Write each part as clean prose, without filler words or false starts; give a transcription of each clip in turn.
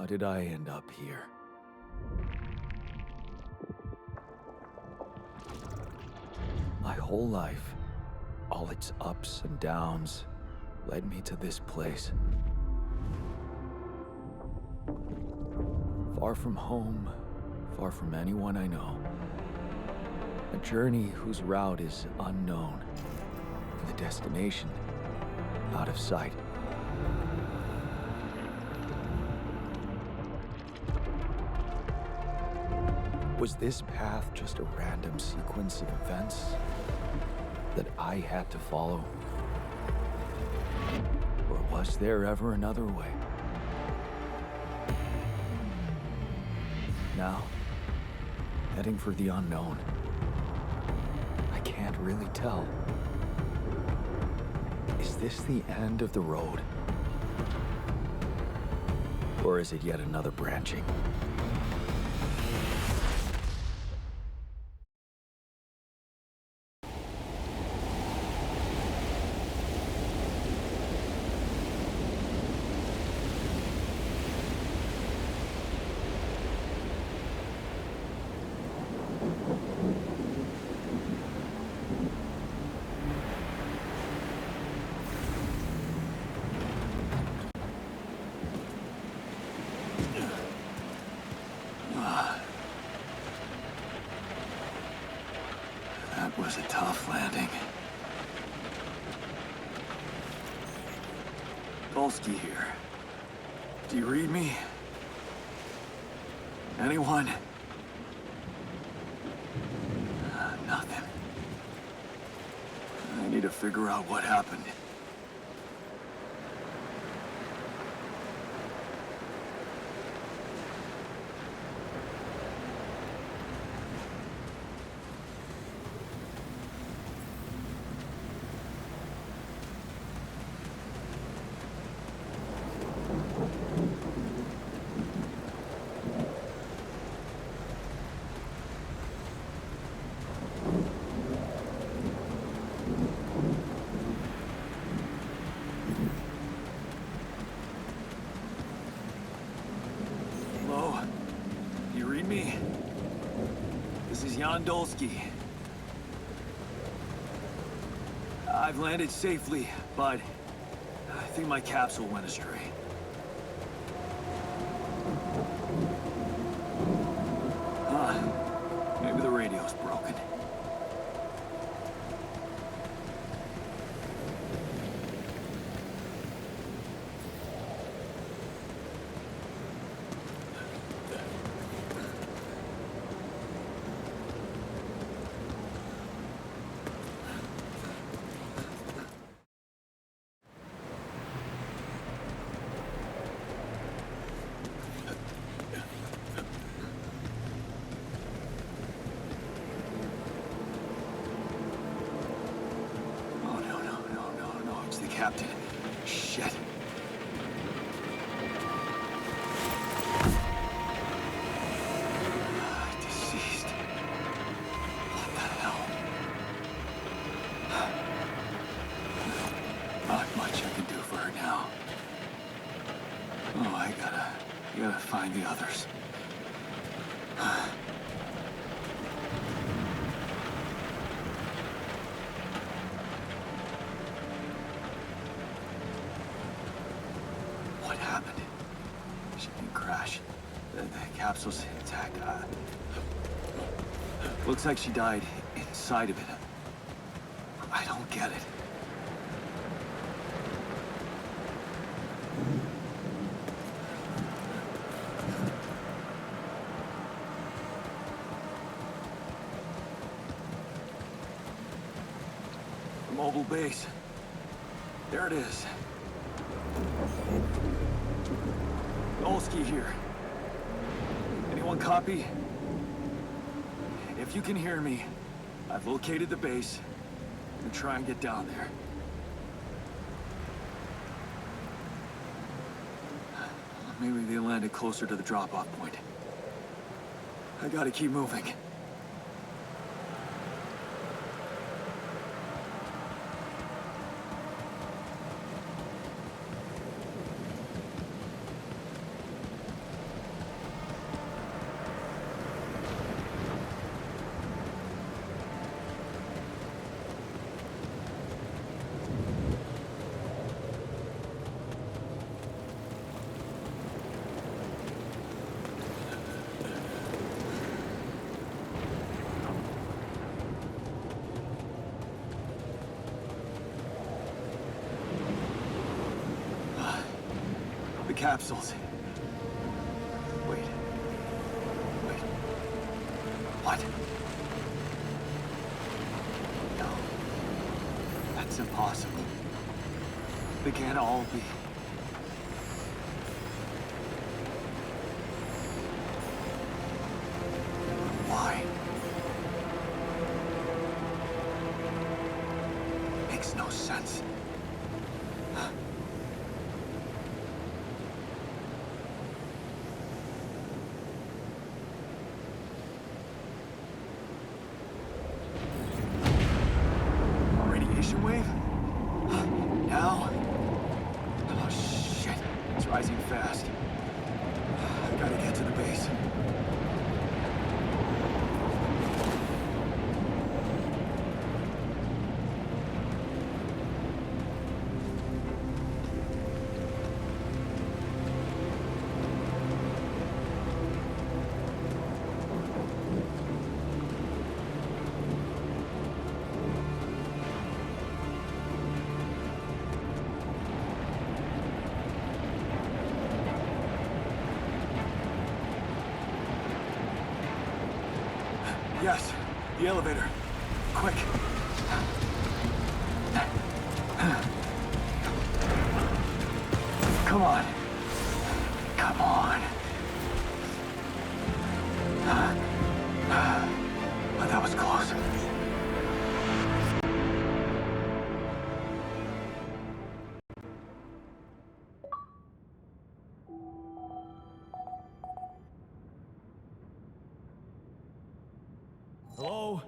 How did I end up here? My whole life, all its ups and downs, led me to this place. Far from home, far from anyone I know. A journey whose route is unknown, and the destination out of sight. Was this path just a random sequence of events that I had to follow? Or was there ever another way? Now, heading for the unknown. I can't really tell. Is this the end of the road? Or is it yet another branching? That was a tough landing. Dolsky here. Do you read me? Anyone? Nothing. I need to figure out what happened. Me. This is Jan Dolsky. I've landed safely, but I think my capsule went astray. Maybe the radio's broken. Captain. Shit. Deceased. What the hell? Not much I can do for her now. Oh, I gotta find the others. What happened? She didn't crash. The capsule's intact. Looks like she died inside of it. I don't get it. The mobile base. There it is. Dolsky here. Anyone copy? If you can hear me, I've located the base. I'm gonna try and get down there. Maybe they landed closer to the drop-off point. I gotta keep moving. capsules. Wait. What? No. That's impossible. They can't all be. Why? Makes no sense. Radiation wave? Now? Oh shit. It's rising fast. I gotta get to the base. Yes, the elevator. Quick. Come on. Come on. Oh, that was close. Hello?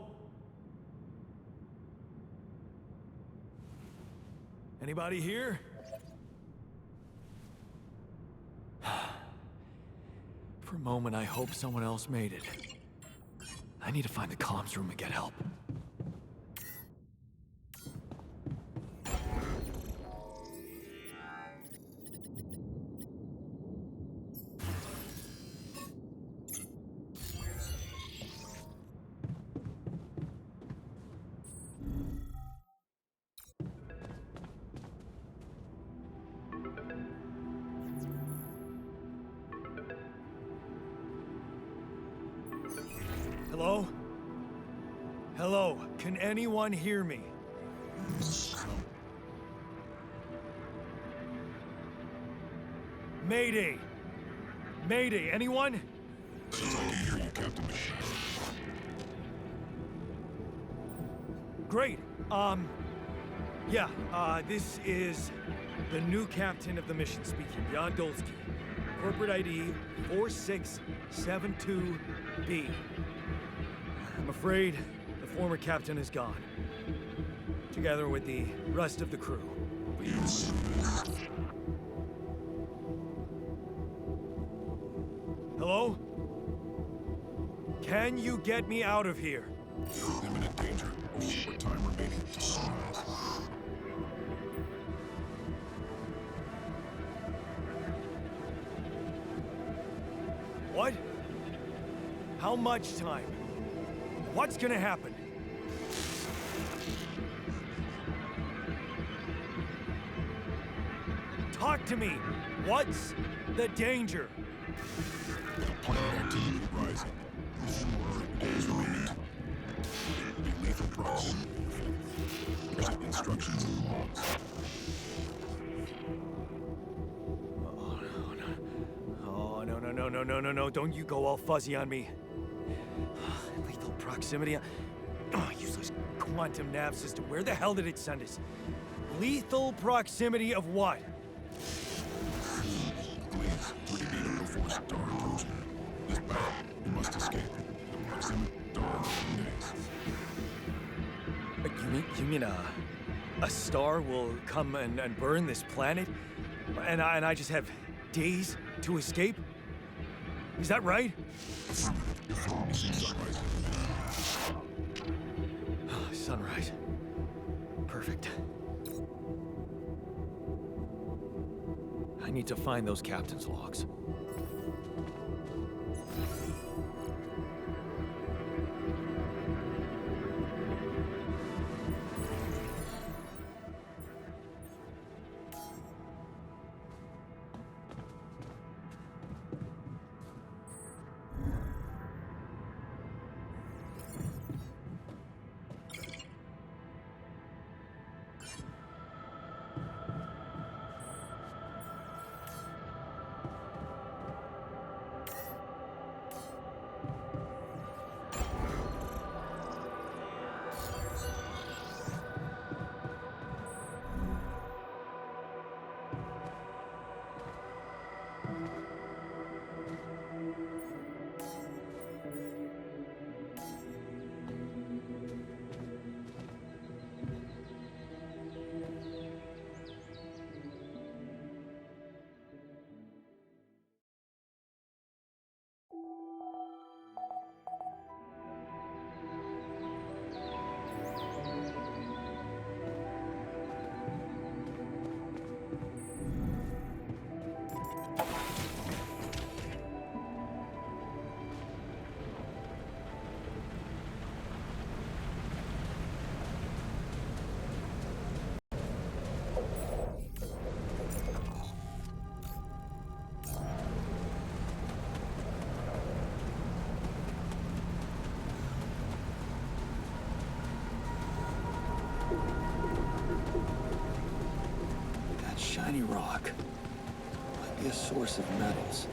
Anybody here? For a moment, I hope someone else made it. I need to find the comms room and get help. Hello? Hello? Can anyone hear me? Mayday! Mayday, anyone? I can hear you, Captain. Great. This is the new captain of the mission speaking, Jan Dolsky. Corporate ID 4672B. I'm afraid the former captain is gone, together with the rest of the crew. Hello? Can you get me out of here? Imminent danger. Short time remaining. What? How much time? What's gonna happen? Talk to me! What's the danger? Planet activity rising. 4 days remaining. Be lethal proximity. Present instructions in the logs. No, don't you go all fuzzy on me. Lethal proximity. Oh, useless quantum nav system. Where the hell did it send us? Lethal proximity of what? Please, Brigadier before star approaching. This battle, you must escape. The proximity star remains. You mean a star will come and burn this planet? And I just have days to escape? Is that right? Sunrise. Sunrise. Perfect. I need to find those captain's logs. tiny rock. Might be a source of metals.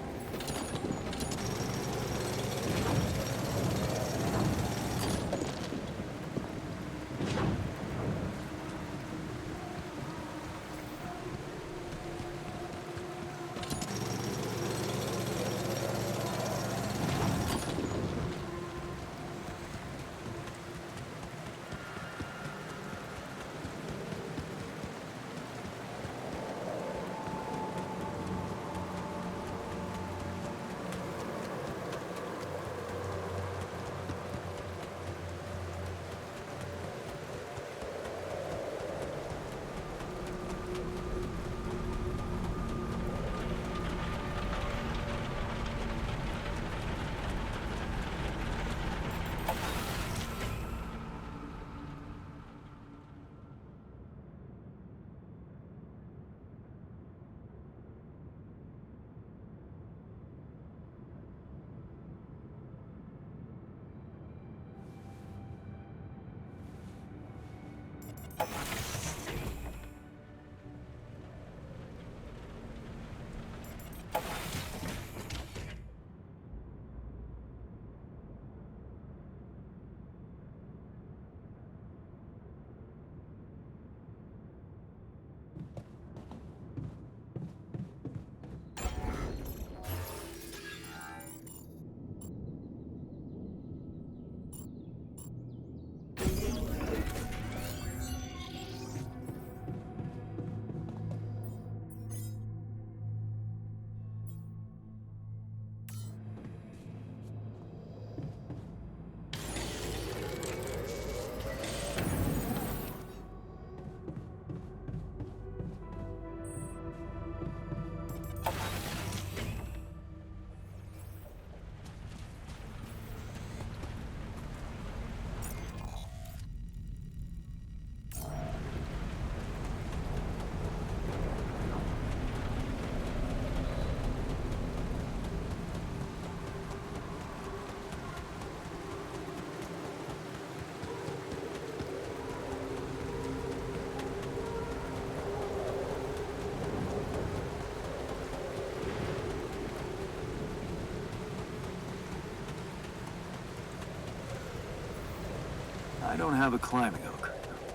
I don't have a climbing hook.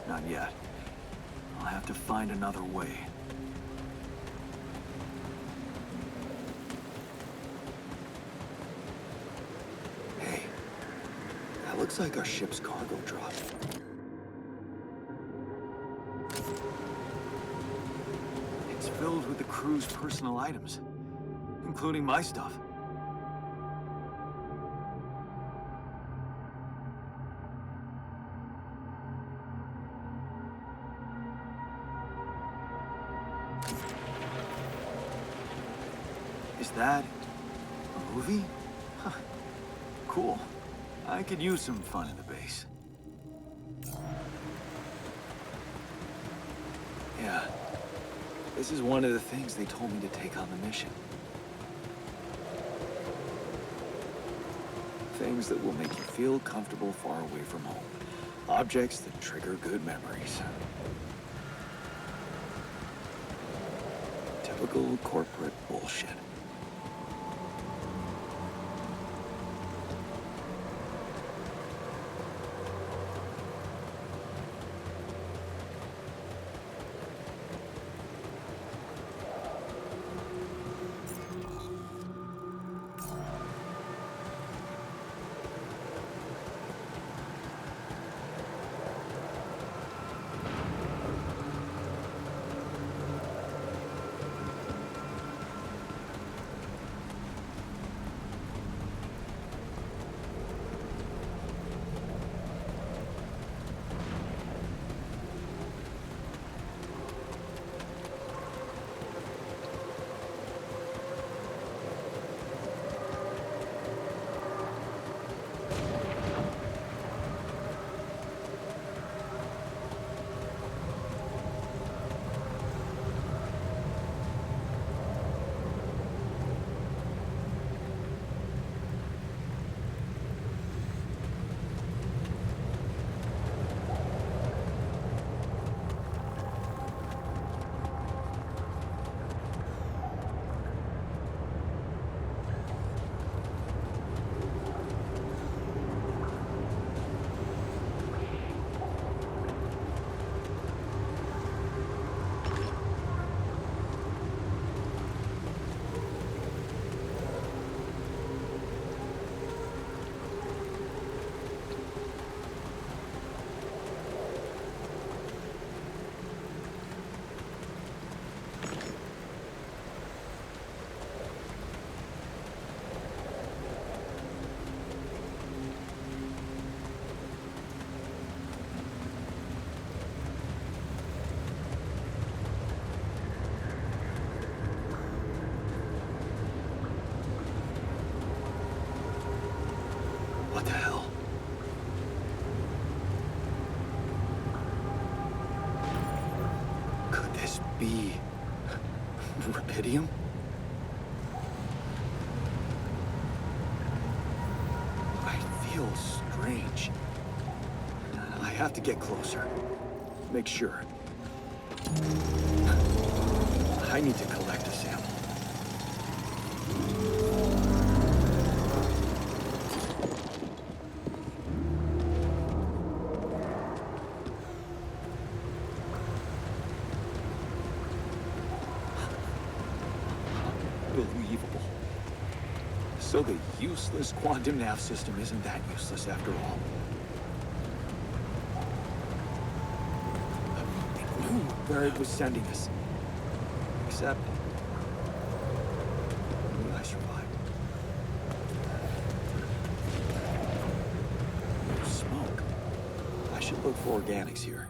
Not yet. I'll have to find another way. Hey, that looks like our ship's cargo drop. It's filled with the crew's personal items, including my stuff. Is that a movie? Huh. Cool. I could use some fun in the base. Yeah. This is one of the things they told me to take on the mission. Things that will make you feel comfortable far away from home. Objects that trigger good memories. Typical corporate bullshit. be rubidium? I feel strange. I have to get closer. Make sure. I need to collect a sample. Unbelievable. So the useless quantum nav system isn't that useless after all. It knew where it was sending us. Except... I survived. No smoke. I should look for organics here.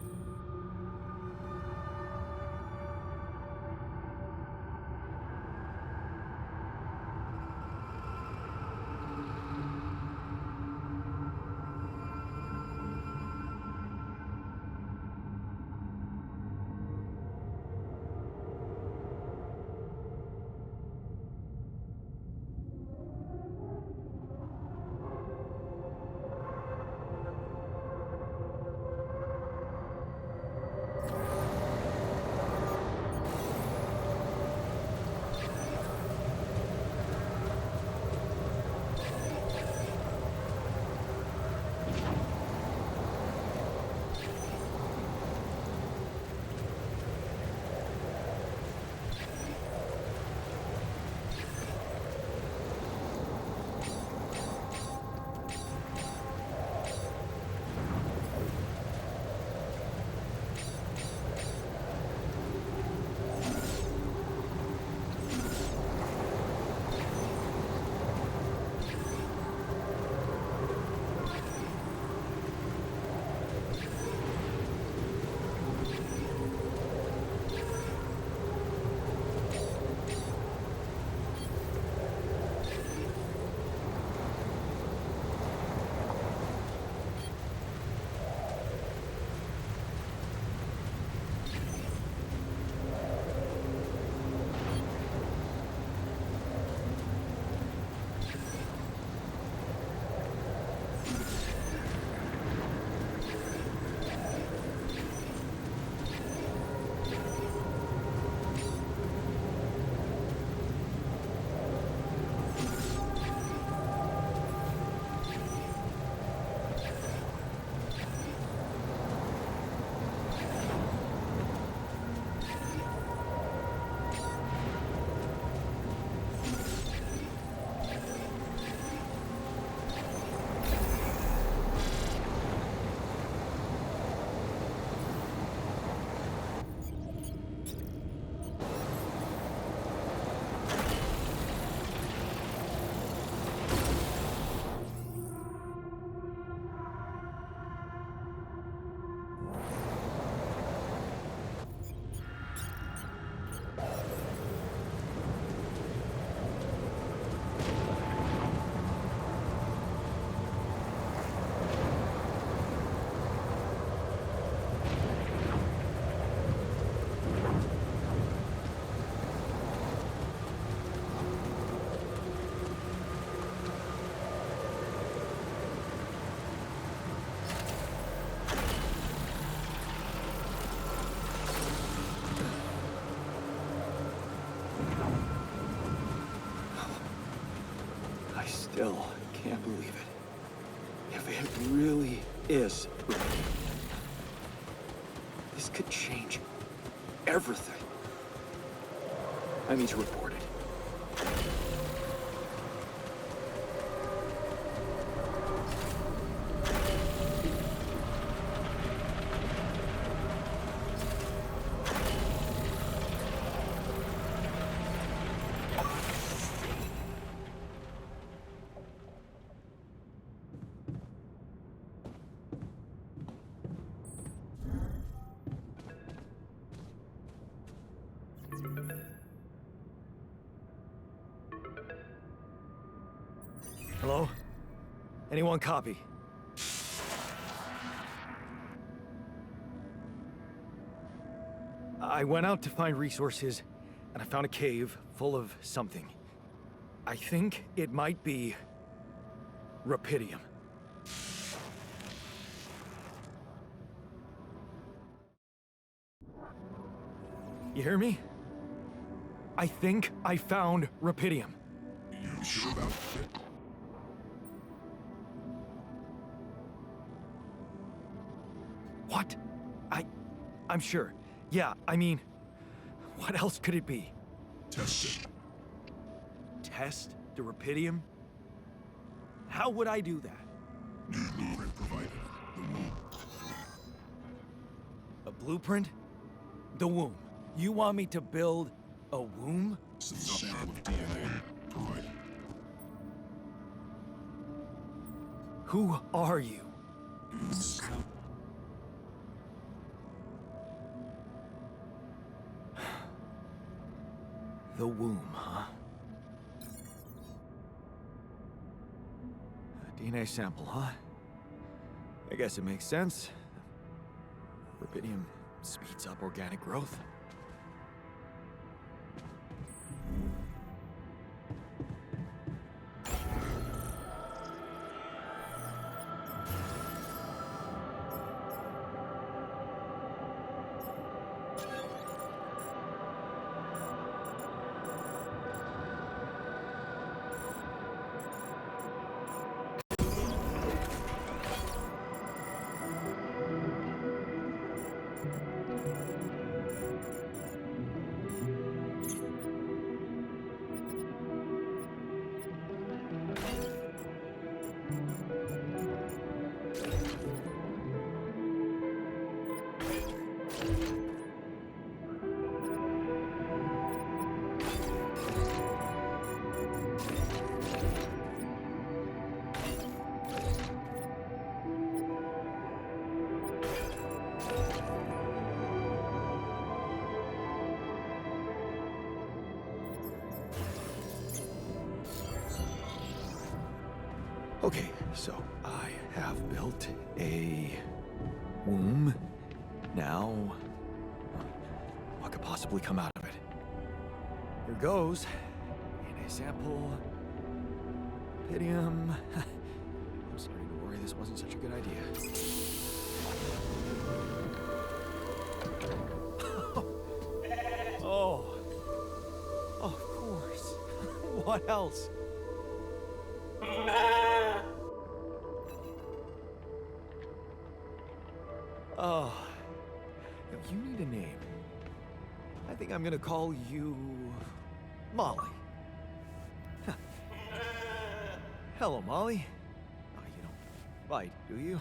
Still can't believe it. If it really is rubidium, this could change everything. I need to report it. Hello? Anyone copy? I went out to find resources, and I found a cave full of something. I think it might be rupidium. You hear me? I think I found rupidium. You sure about it? What? I'm sure. Yeah, I mean, what else could it be? Test it. Test the rupidium? How would I do that? New blueprint provided. The womb. A blueprint? The womb. You want me to build a womb? Some sample of DNA provided. Who are you? Scout. The womb, huh? A DNA sample, huh? I guess it makes sense. Rupidium speeds up organic growth. Okay, so I have built a womb. Now, what could possibly come out of it? Here goes. DNA sample. Rupidium. I'm starting to worry this wasn't such a good idea. Oh. Of course. What else? Oh, you need a name. I think I'm gonna call you Molly. Hello, Molly. Oh, you don't bite, do you?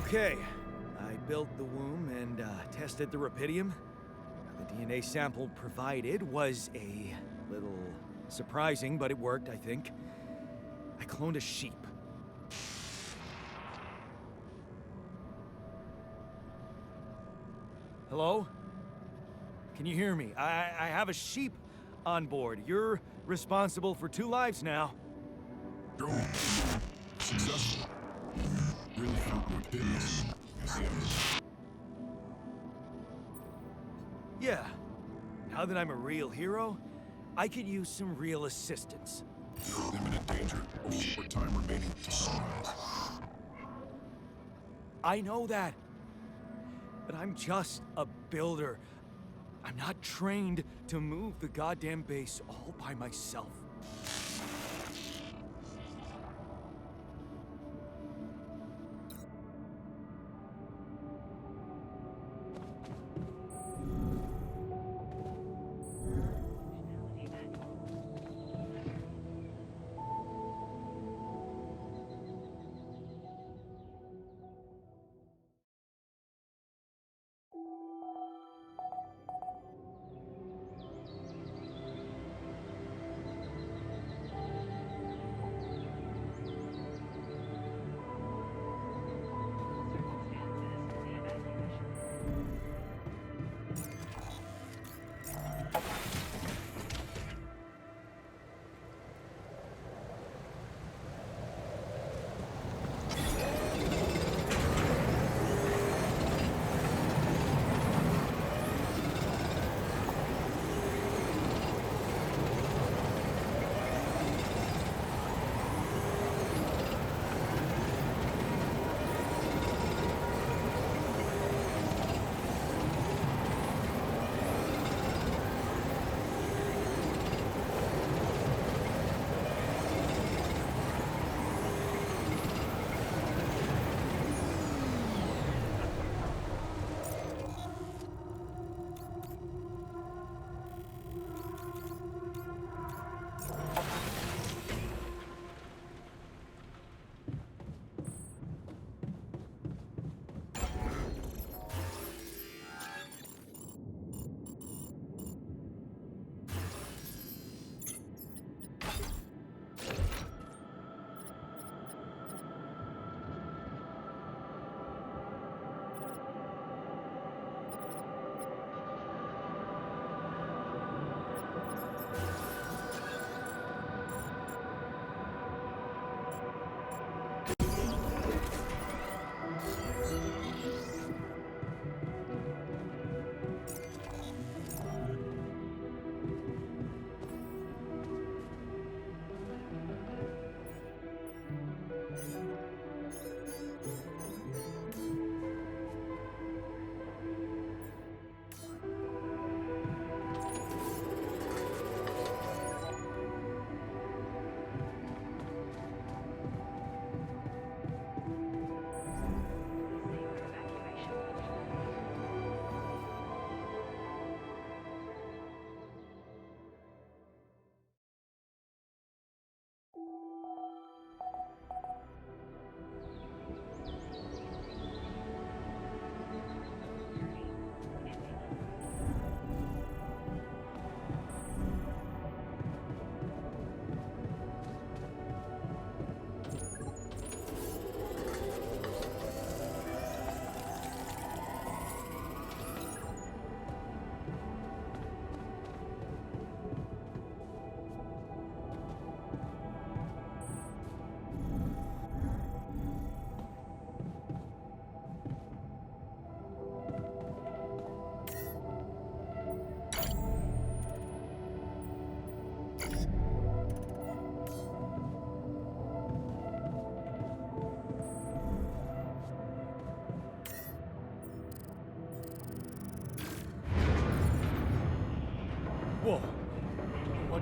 Okay, I built the womb and tested the rupidium. The DNA sample provided was a little surprising, but it worked, I think. I cloned a sheep. Hello? Can you hear me? I have a sheep on board. You're responsible for 2 lives now. Drone. Successful. Really found Mewvideos. As the evidence. Yeah. Now that I'm a real hero, I could use some real assistance. You're in imminent danger. Only short time remaining to sunrise. I know that. But I'm just a builder. I'm not trained to move the goddamn base all by myself.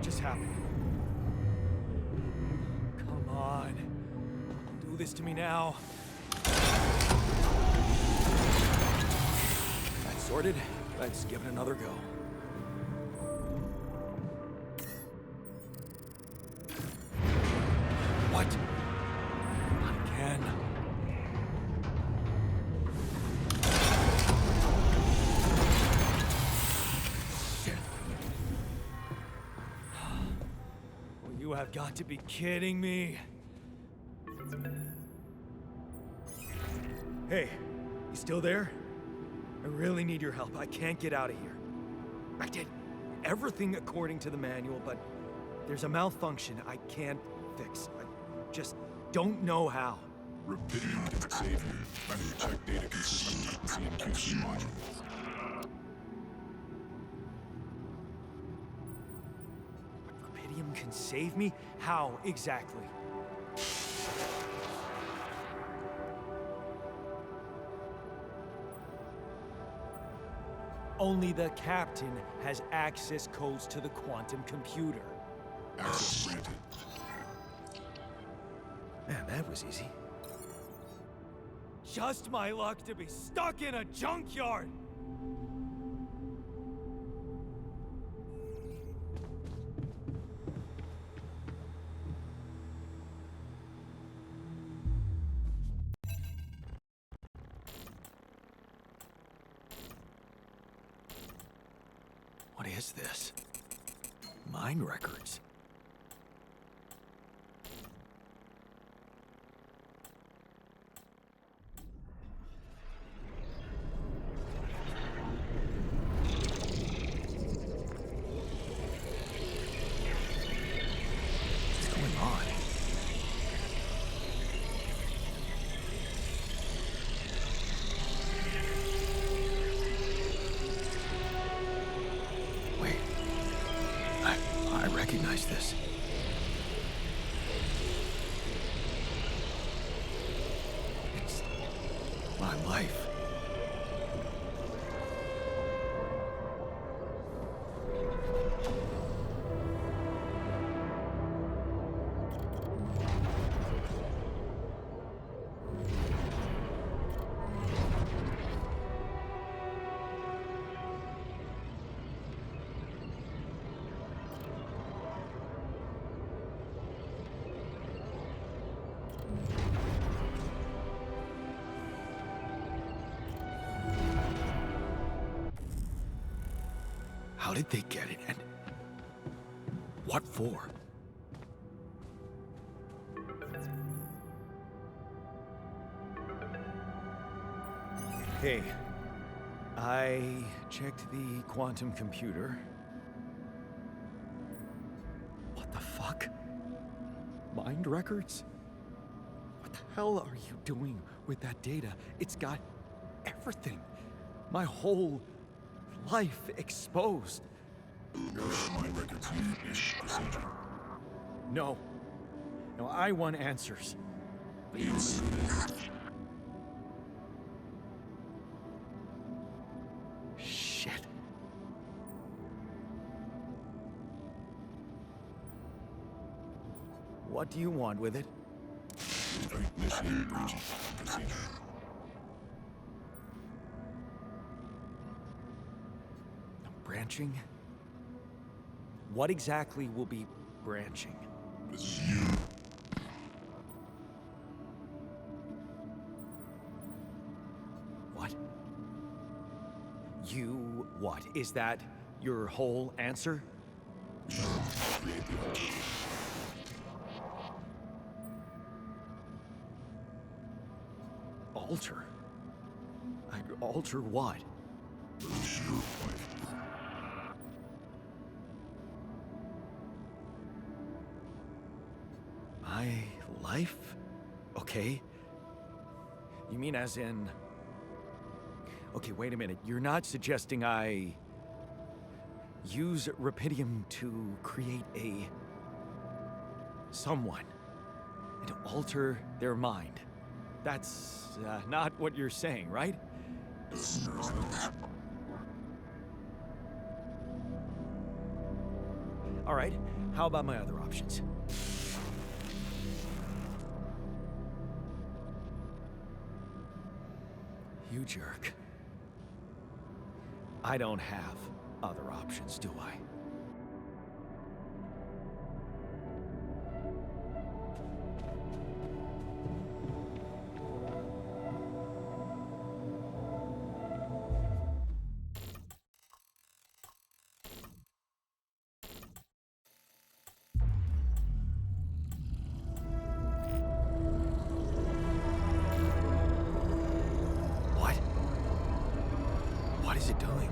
just happened? Come on. Don't do this to me now. That's sorted. Let's give it another go. What? Not again. Shit. Well, you have got to be kidding me. Hey, you still there? I really need your help. I can't get out of here. I did everything according to the manual, but there's a malfunction I can't fix. I just don't know how. Rapidium can save you. Find your check data consistent with CMQC module. Rapidium can save me? How exactly? Only the captain has access codes to the quantum computer. Access granted. Man, that was easy. Just my luck to be stuck in a junkyard! What is this? Mine records. What's going on? Wait. I recognize this. It's my life. How did they get it, and what for? Hey, I checked the quantum computer. What the fuck? Mind records? What the hell are you doing with that data? It's got everything. My whole life exposed. Mind records use procedure. No. No, I want answers. Please. Shit. What do you want with it? Initiate breaching procedure. Branching? What exactly will be branching? This is you. What? You what? Is that your whole answer? Create the alter. Alter? Alter what? Lose your life. My life? Okay. You mean as in... Okay, wait a minute. You're not suggesting I... use Rapidium to create a... someone. And alter their mind. That's not what you're saying, right? All right. How about my other options? You jerk. I don't have other options, do I? What? What is it doing?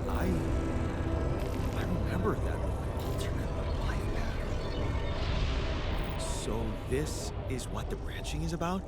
I remember that alternate life pattern. So this is what the branching is about?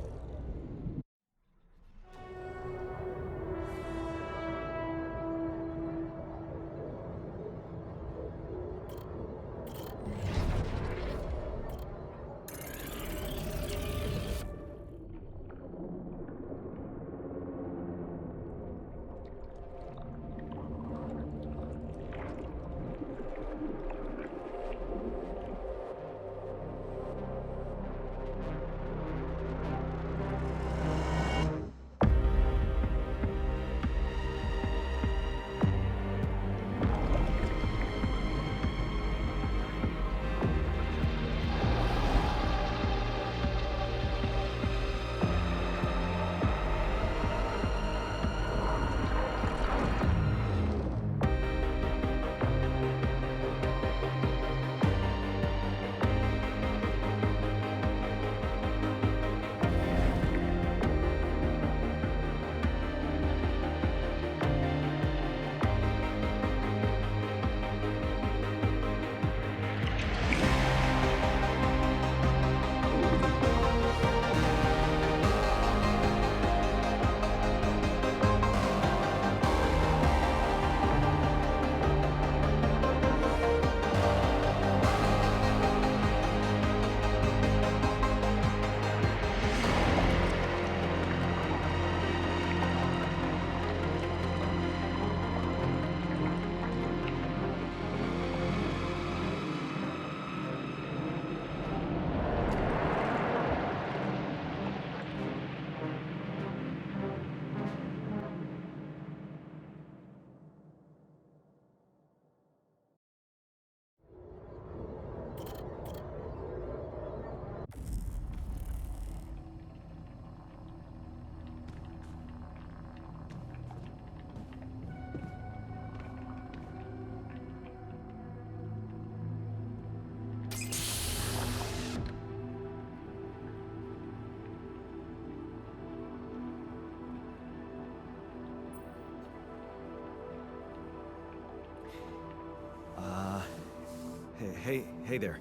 Hey there.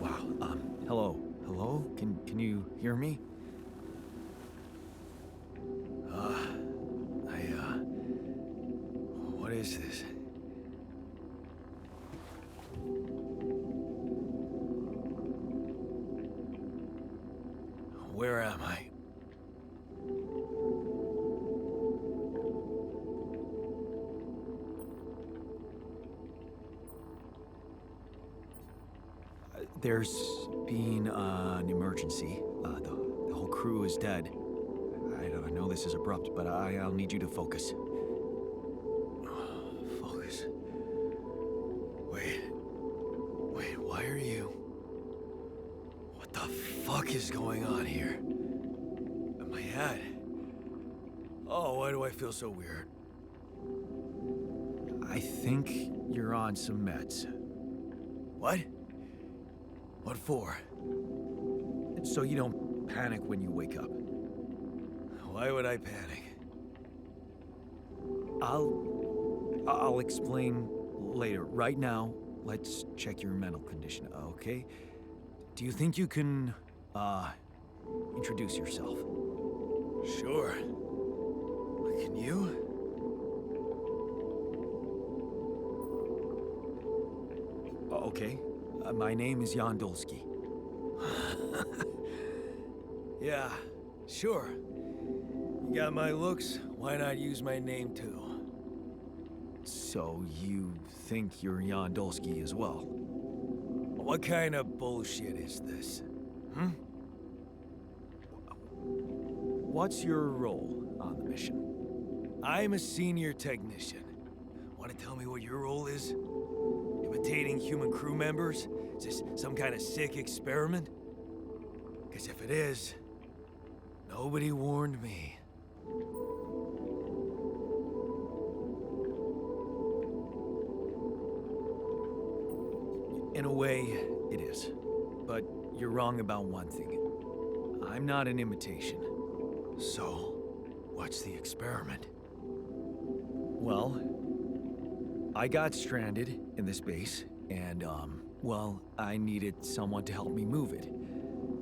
Wow. Hello. Hello? Can you hear me? What is this? Where am I? There's been an emergency. The whole crew is dead. I know this is abrupt, but I'll need you to focus. Focus. Wait, why are you... What the fuck is going on here? My head. Oh, why do I feel so weird? I think you're on some meds. What? What for? So you don't panic when you wake up. Why would I panic? I'll explain later. Right now, let's check your mental condition, okay? Do you think you can, introduce yourself? Sure. Can you? Okay. My name is Yandolski. Yeah, sure. Got my looks? Why not use my name too? So you think you're Jan Dolsky as well? What kind of bullshit is this? Hmm? What's your role on the mission? I'm a senior technician. Want to tell me what your role is? Imitating human crew members? Is this some kind of sick experiment? Because if it is, nobody warned me. In a way, it is. But you're wrong about one thing. I'm not an imitation. So, what's the experiment? Well, I got stranded in this base, and, well, I needed someone to help me move it.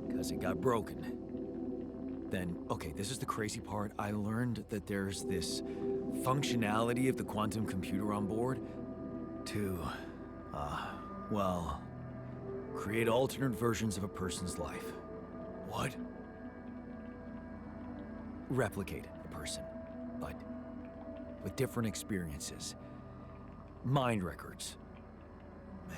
Because it got broken. Then, okay, this is the crazy part. I learned that there's this functionality of the quantum computer on board to, well, create alternate versions of a person's life. What? Replicate a person, but with different experiences. Mind records. Man.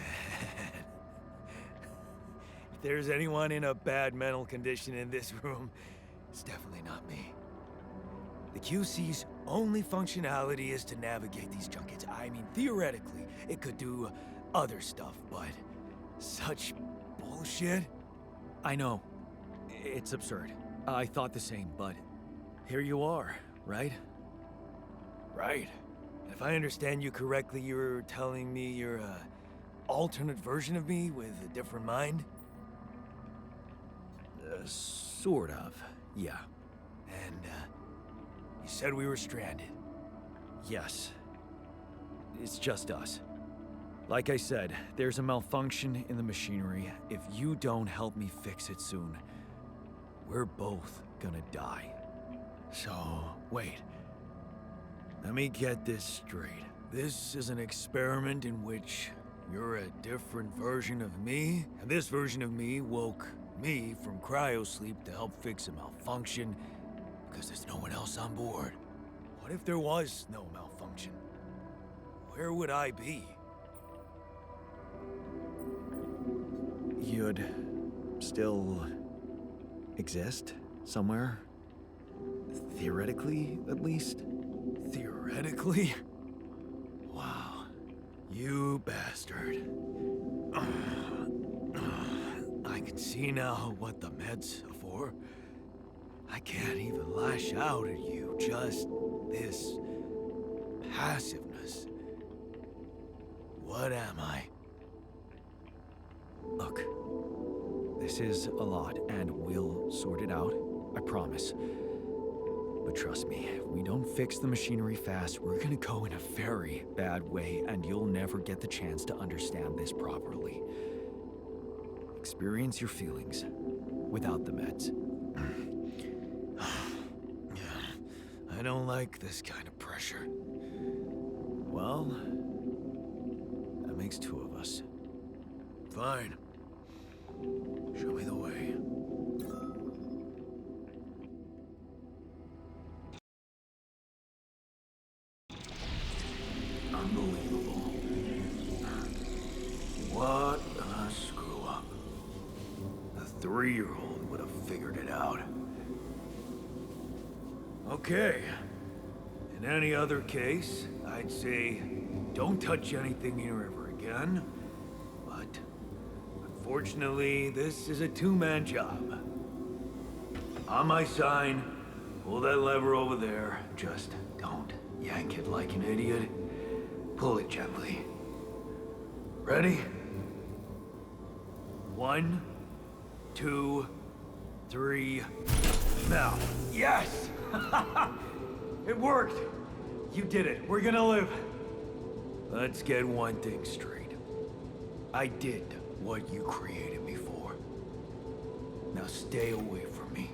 If there's anyone in a bad mental condition in this room, it's definitely not me. The QC's only functionality is to navigate these junkets. I mean, theoretically, it could do other stuff, but such bullshit? I know. It's absurd. I thought the same, but here you are, right? Right. If I understand you correctly, you're telling me you're a alternate version of me with a different mind? Sort of, yeah. And, you said we were stranded. Yes. It's just us. Like I said, there's a malfunction in the machinery. If you don't help me fix it soon, we're both gonna die. So, wait. Let me get this straight. This is an experiment in which you're a different version of me, and this version of me woke me from cryosleep to help fix a malfunction because there's no one else on board. What if there was no malfunction? Where would I be? You'd still exist somewhere? Theoretically, at least? Theoretically? Wow. You bastard. I can see now what the meds are for. I can't even lash out at you, just this passiveness. What am I? Look, this is a lot, and we'll sort it out, I promise. But trust me, if we don't fix the machinery fast, we're gonna go in a very bad way, and you'll never get the chance to understand this properly. Experience your feelings without the meds. I don't like this kind of pressure. Well, that makes two of us. Fine. Show me the way. Unbelievable. What a screw up. A 3-year-old would have figured it out. Okay. In any other case, I'd say don't touch anything here ever again. But unfortunately, this is a two-man job. On my sign, pull that lever over there. Just don't yank it like an idiot. Pull it gently. Ready? 1, 2, 3. Now. Yes! It worked! You did it. We're gonna live. Let's get one thing straight. I did what you created me for. Now stay away from me.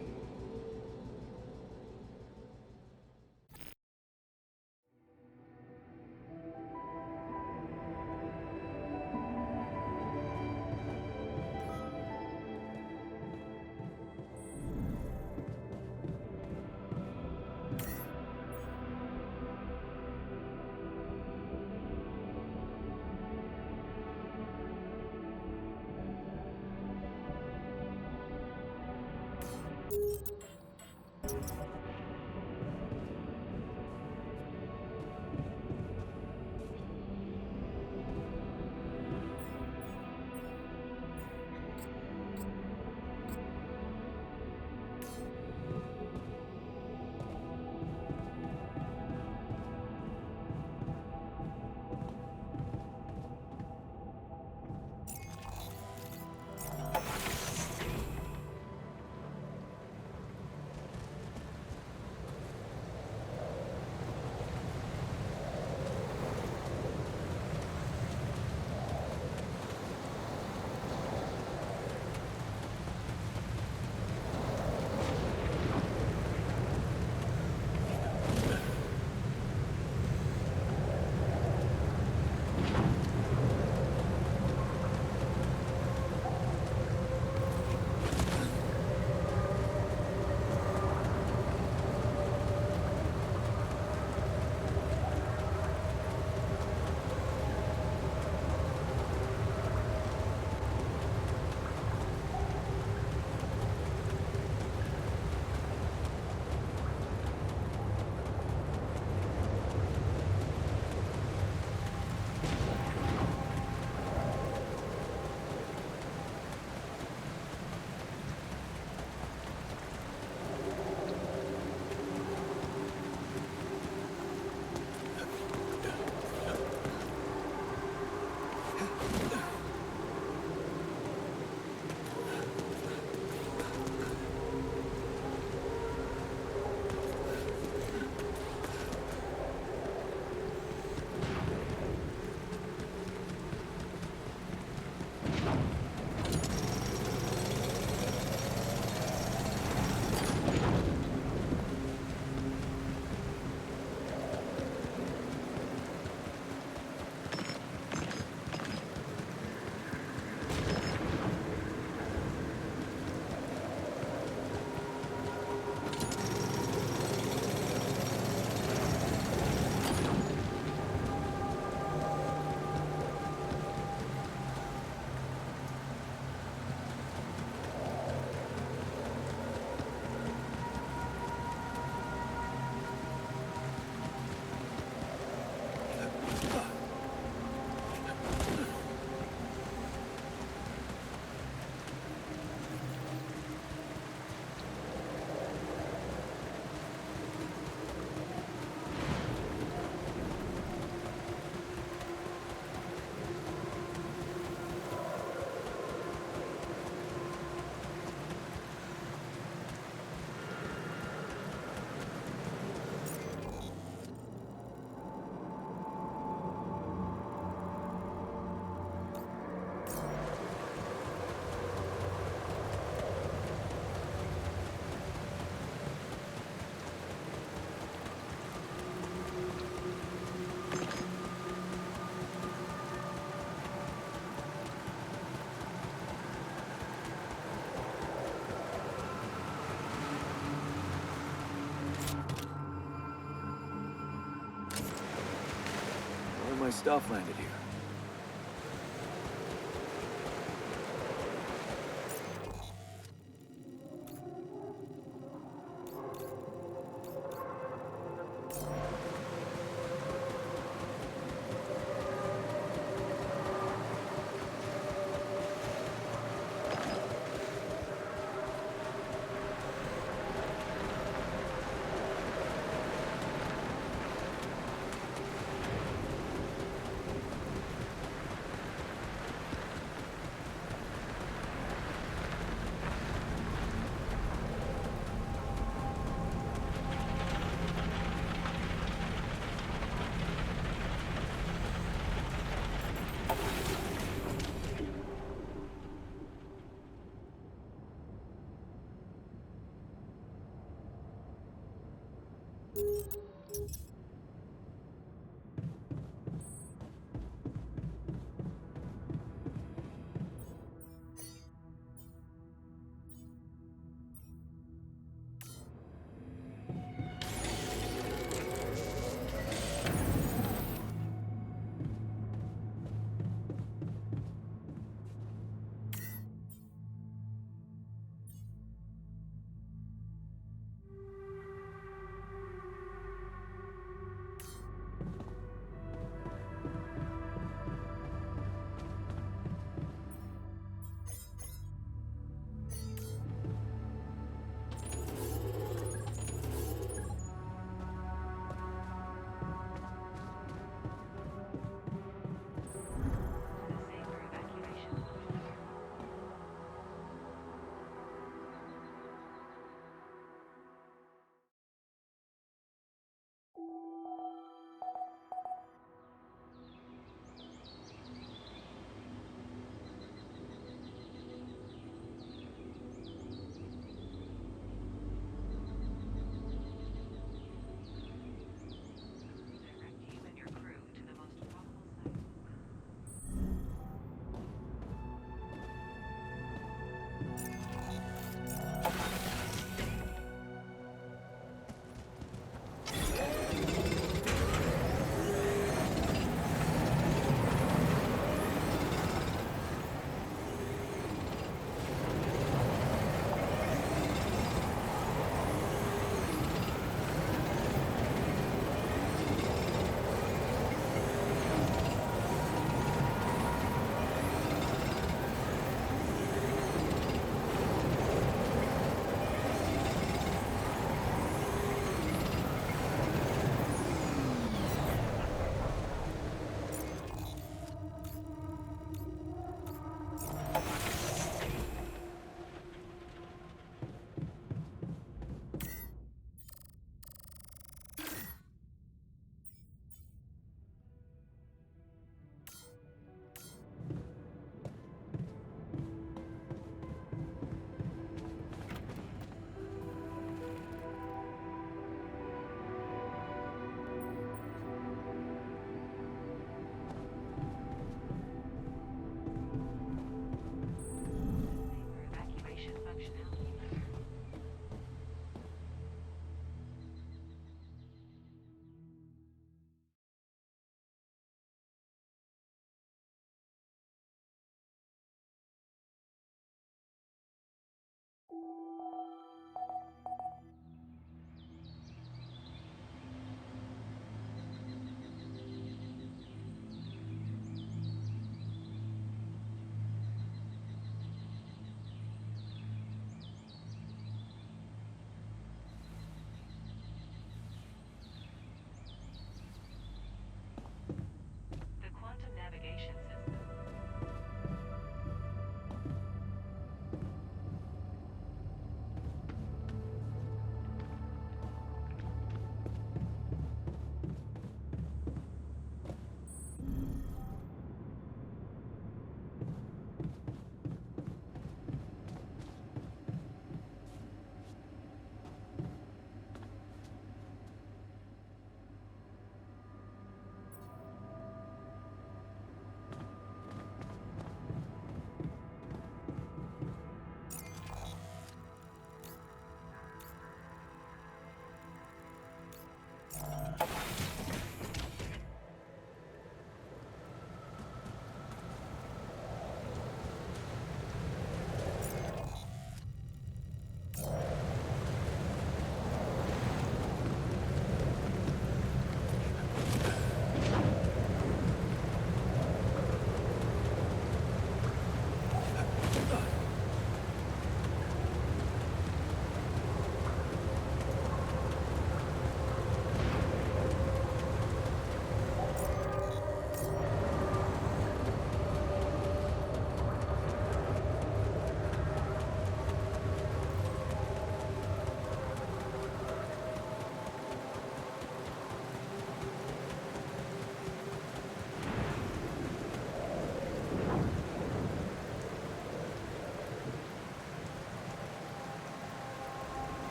of my stuff landed here.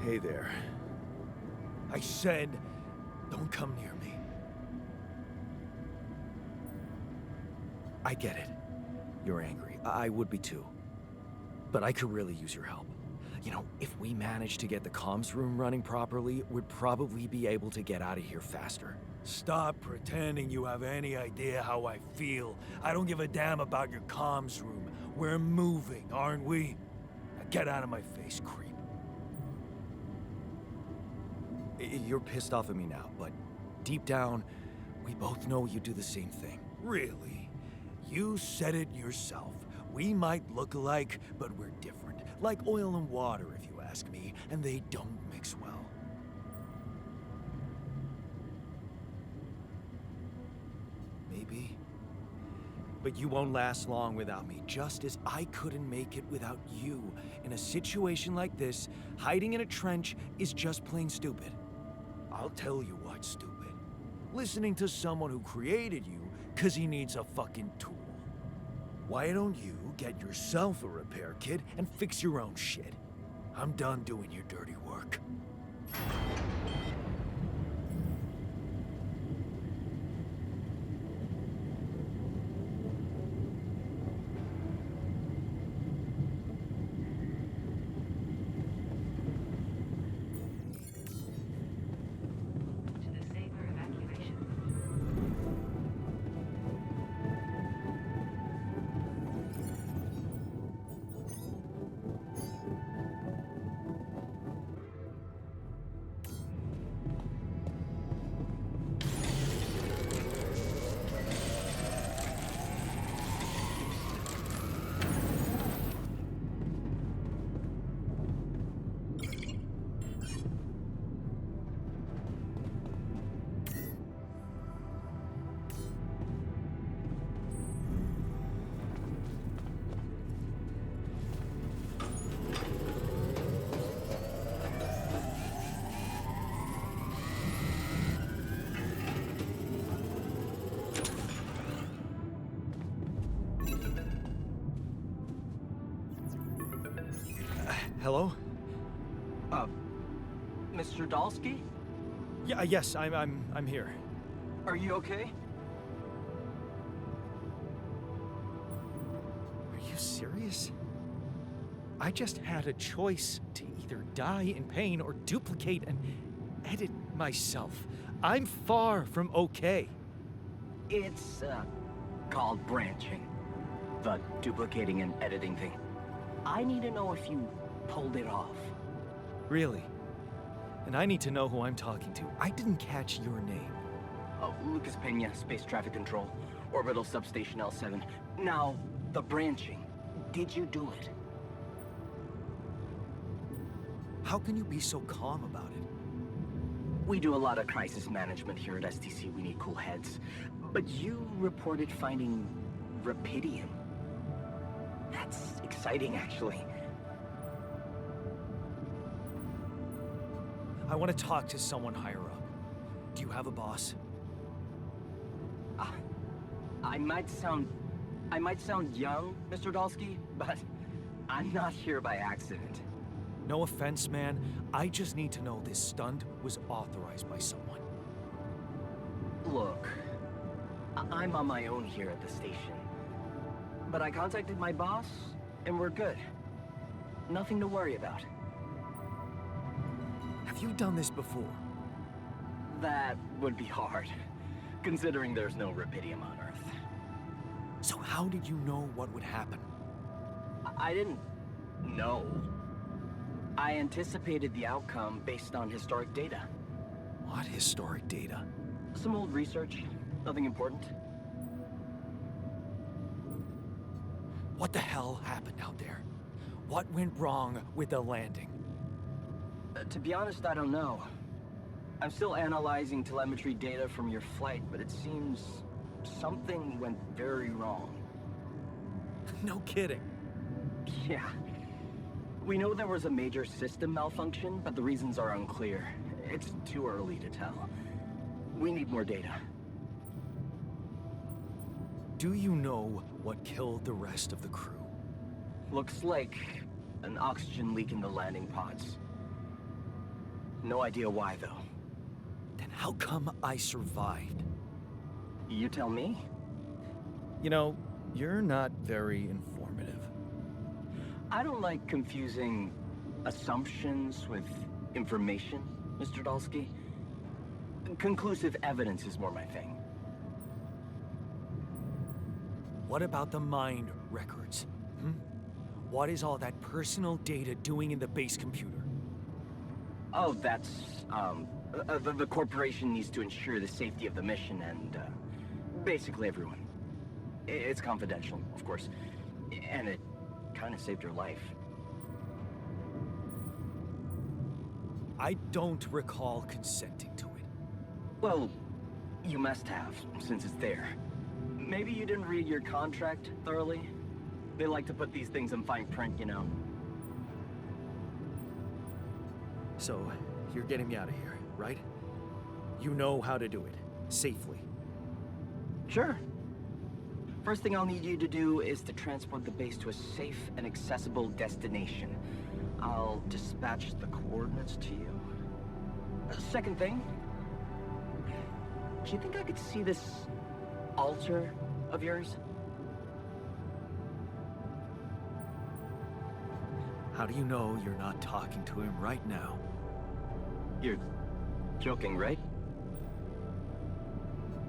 Hey there. I said, don't come near me. I get it. You're angry. I would be too. But I could really use your help. You know, if we manage to get the comms room running properly, we'd probably be able to get out of here faster. Stop pretending you have any idea how I feel. I don't give a damn about your comms room. We're moving, aren't we? Now get out of my face, creep. You're pissed off at me now, but deep down, we both know you do the same thing. Really? You said it yourself. We might look alike, but we're different. Like oil and water, if you ask me, and they don't mix well. Maybe. But you won't last long without me, just as I couldn't make it without you. In a situation like this, hiding in a trench is just plain stupid. I'll tell you what's stupid. Listening to someone who created you because he needs a fucking tool. Why don't you get yourself a repair kit and fix your own shit? I'm done doing your dirty work. Hello? Mr. Dalsky? Yeah, yes, I'm here. Are you okay? Are you serious? I just had a choice to either die in pain or duplicate and edit myself. I'm far from okay. It's, called branching. The duplicating and editing thing. I need to know if you pulled it off. Really? And I need to know who I'm talking to. I didn't catch your name. Oh, Lucas Pena, Space Traffic Control, Orbital Substation L7. Now, the branching. Did you do it? How can you be so calm about it? We do a lot of crisis management here at STC. We need cool heads. But you reported finding Rapidium. That's exciting, actually. I want to talk to someone higher up. Do you have a boss? I might sound young, Mr. Dalsky, but I'm not here by accident. No offense, man. I just need to know this stunt was authorized by someone. Look, I'm on my own here at the station. But I contacted my boss, and we're good. Nothing to worry about. Have you done this before? That would be hard, considering there's no Rapidium on Earth. So how did you know what would happen? I didn't know. I anticipated the outcome based on historic data. What historic data? Some old research, nothing important. What the hell happened out there? What went wrong with the landing? To be honest, I don't know. I'm still analyzing telemetry data from your flight, but it seems something went very wrong. No kidding. Yeah. We know there was a major system malfunction, but the reasons are unclear. It's too early to tell. We need more data. Do you know what killed the rest of the crew? Looks like an oxygen leak in the landing pods. No idea why, though. Then how come I survived? You tell me. You know, you're not very informative. I don't like confusing assumptions with information, Mr. Dalsky. Conclusive evidence is more my thing. What about the mind records? What is all that personal data doing in the base computer? Oh, that's, the corporation needs to ensure the safety of the mission and, basically everyone. It's confidential, of course. And it kind of saved your life. I don't recall consenting to it. Well, you must have, since it's there. Maybe you didn't read your contract thoroughly? They like to put these things in fine print, you know. So, you're getting me out of here, right? You know how to do it, safely. Sure. First thing I'll need you to do is to transport the base to a safe and accessible destination. I'll dispatch the coordinates to you. Second thing, do you think I could see this altar of yours? How do you know you're not talking to him right now? You're joking, right?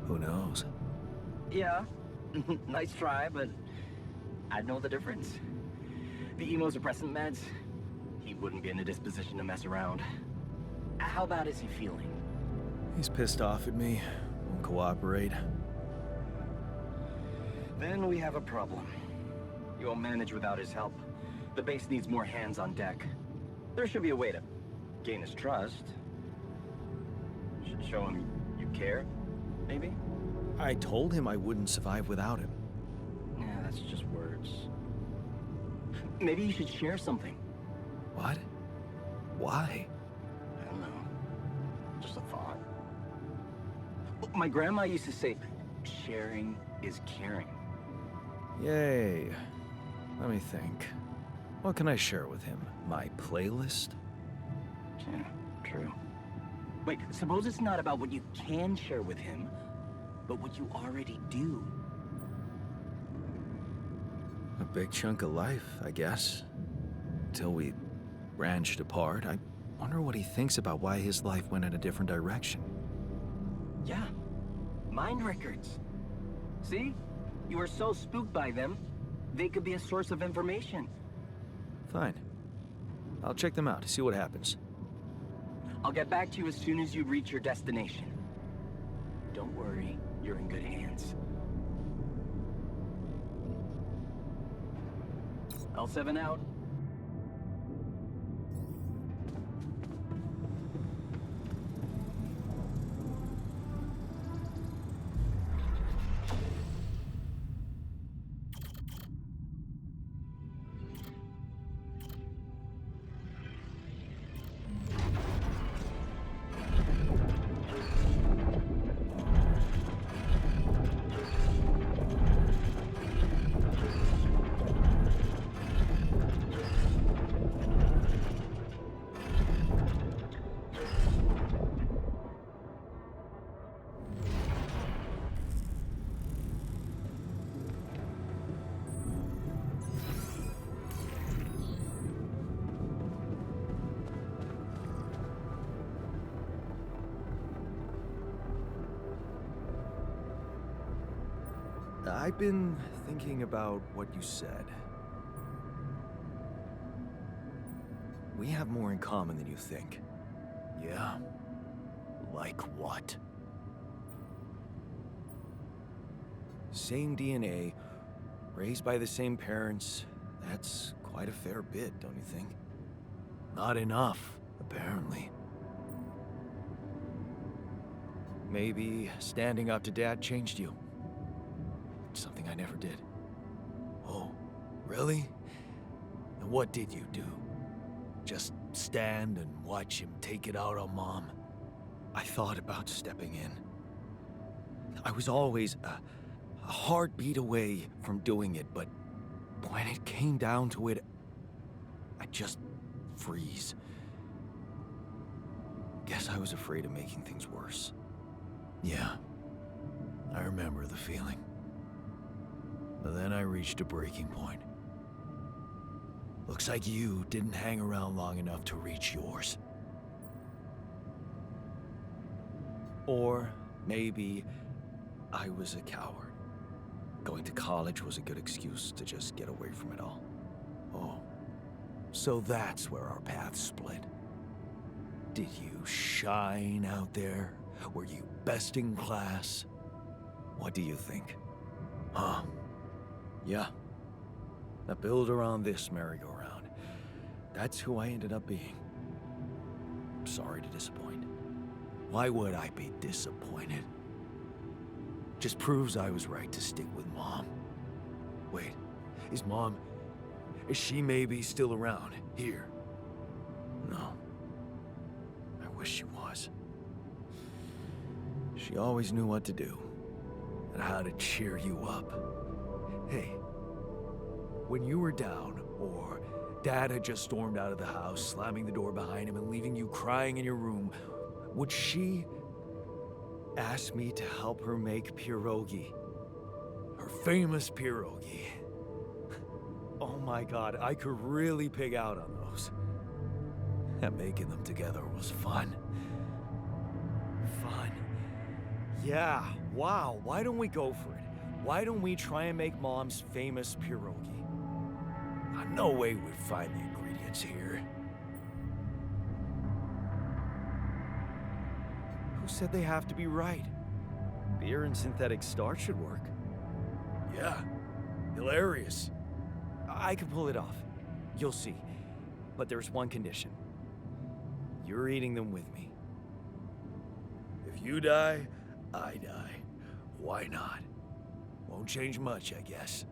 Who knows? Yeah. Nice try, but I'd know the difference. The immunosuppressant meds, he wouldn't be in a disposition to mess around. How bad is he feeling? He's pissed off at me, won't cooperate. Then we have a problem. You won't manage without his help. The base needs more hands on deck. There should be a way to gain his trust. Show him you care, maybe? I told him I wouldn't survive without him. Yeah, that's just words. Maybe you should share something. What? Why? I don't know. Just a thought. My grandma used to say, sharing is caring. Yay. Let me think. What can I share with him? My playlist? Yeah, true. Wait, suppose it's not about what you can share with him, but what you already do. A big chunk of life, I guess. Until we branched apart. I wonder what he thinks about why his life went in a different direction. Yeah, mind records. See? You were so spooked by them, they could be a source of information. Fine. I'll check them out, see what happens. I'll get back to you as soon as you reach your destination. Don't worry, you're in good hands. L7 out. I've been thinking about what you said. We have more in common than you think. Yeah? Like what? Same DNA, raised by the same parents. That's quite a fair bit, don't you think? Not enough, apparently. Maybe standing up to Dad changed you. Something I never did. Oh, really? And what did you do? Just stand and watch him take it out on Mom? I thought about stepping in. I was always a heartbeat away from doing it, but when it came down to it, I'd just freeze. Guess I was afraid of making things worse. Yeah, I remember the feeling. But then I reached a breaking point. Looks like you didn't hang around long enough to reach yours. Or maybe I was a coward. Going to college was a good excuse to just get away from it all. Oh, so that's where our paths split. Did you shine out there? Were you best in class? What do you think? Huh? Yeah. I build around this merry-go-round. That's who I ended up being. Sorry to disappoint. Why would I be disappointed? Just proves I was right to stick with Mom. Wait, is she maybe still around, here? No. I wish she was. She always knew what to do, and how to cheer you up. Hey, when you were down, or Dad had just stormed out of the house, slamming the door behind him and leaving you crying in your room, would she ask me to help her make pierogi? Her famous pierogi. Oh my God, I could really pig out on those. And making them together was fun. Fun. Yeah, wow, why don't we go for it? Why don't we try and make Mom's famous pierogi? No way we'd find the ingredients here. Who said they have to be right? Beer and synthetic starch should work. Yeah, hilarious. I can pull it off. You'll see. But there's one condition. You're eating them with me. If you die, I die. Why not? Won't change much, I guess.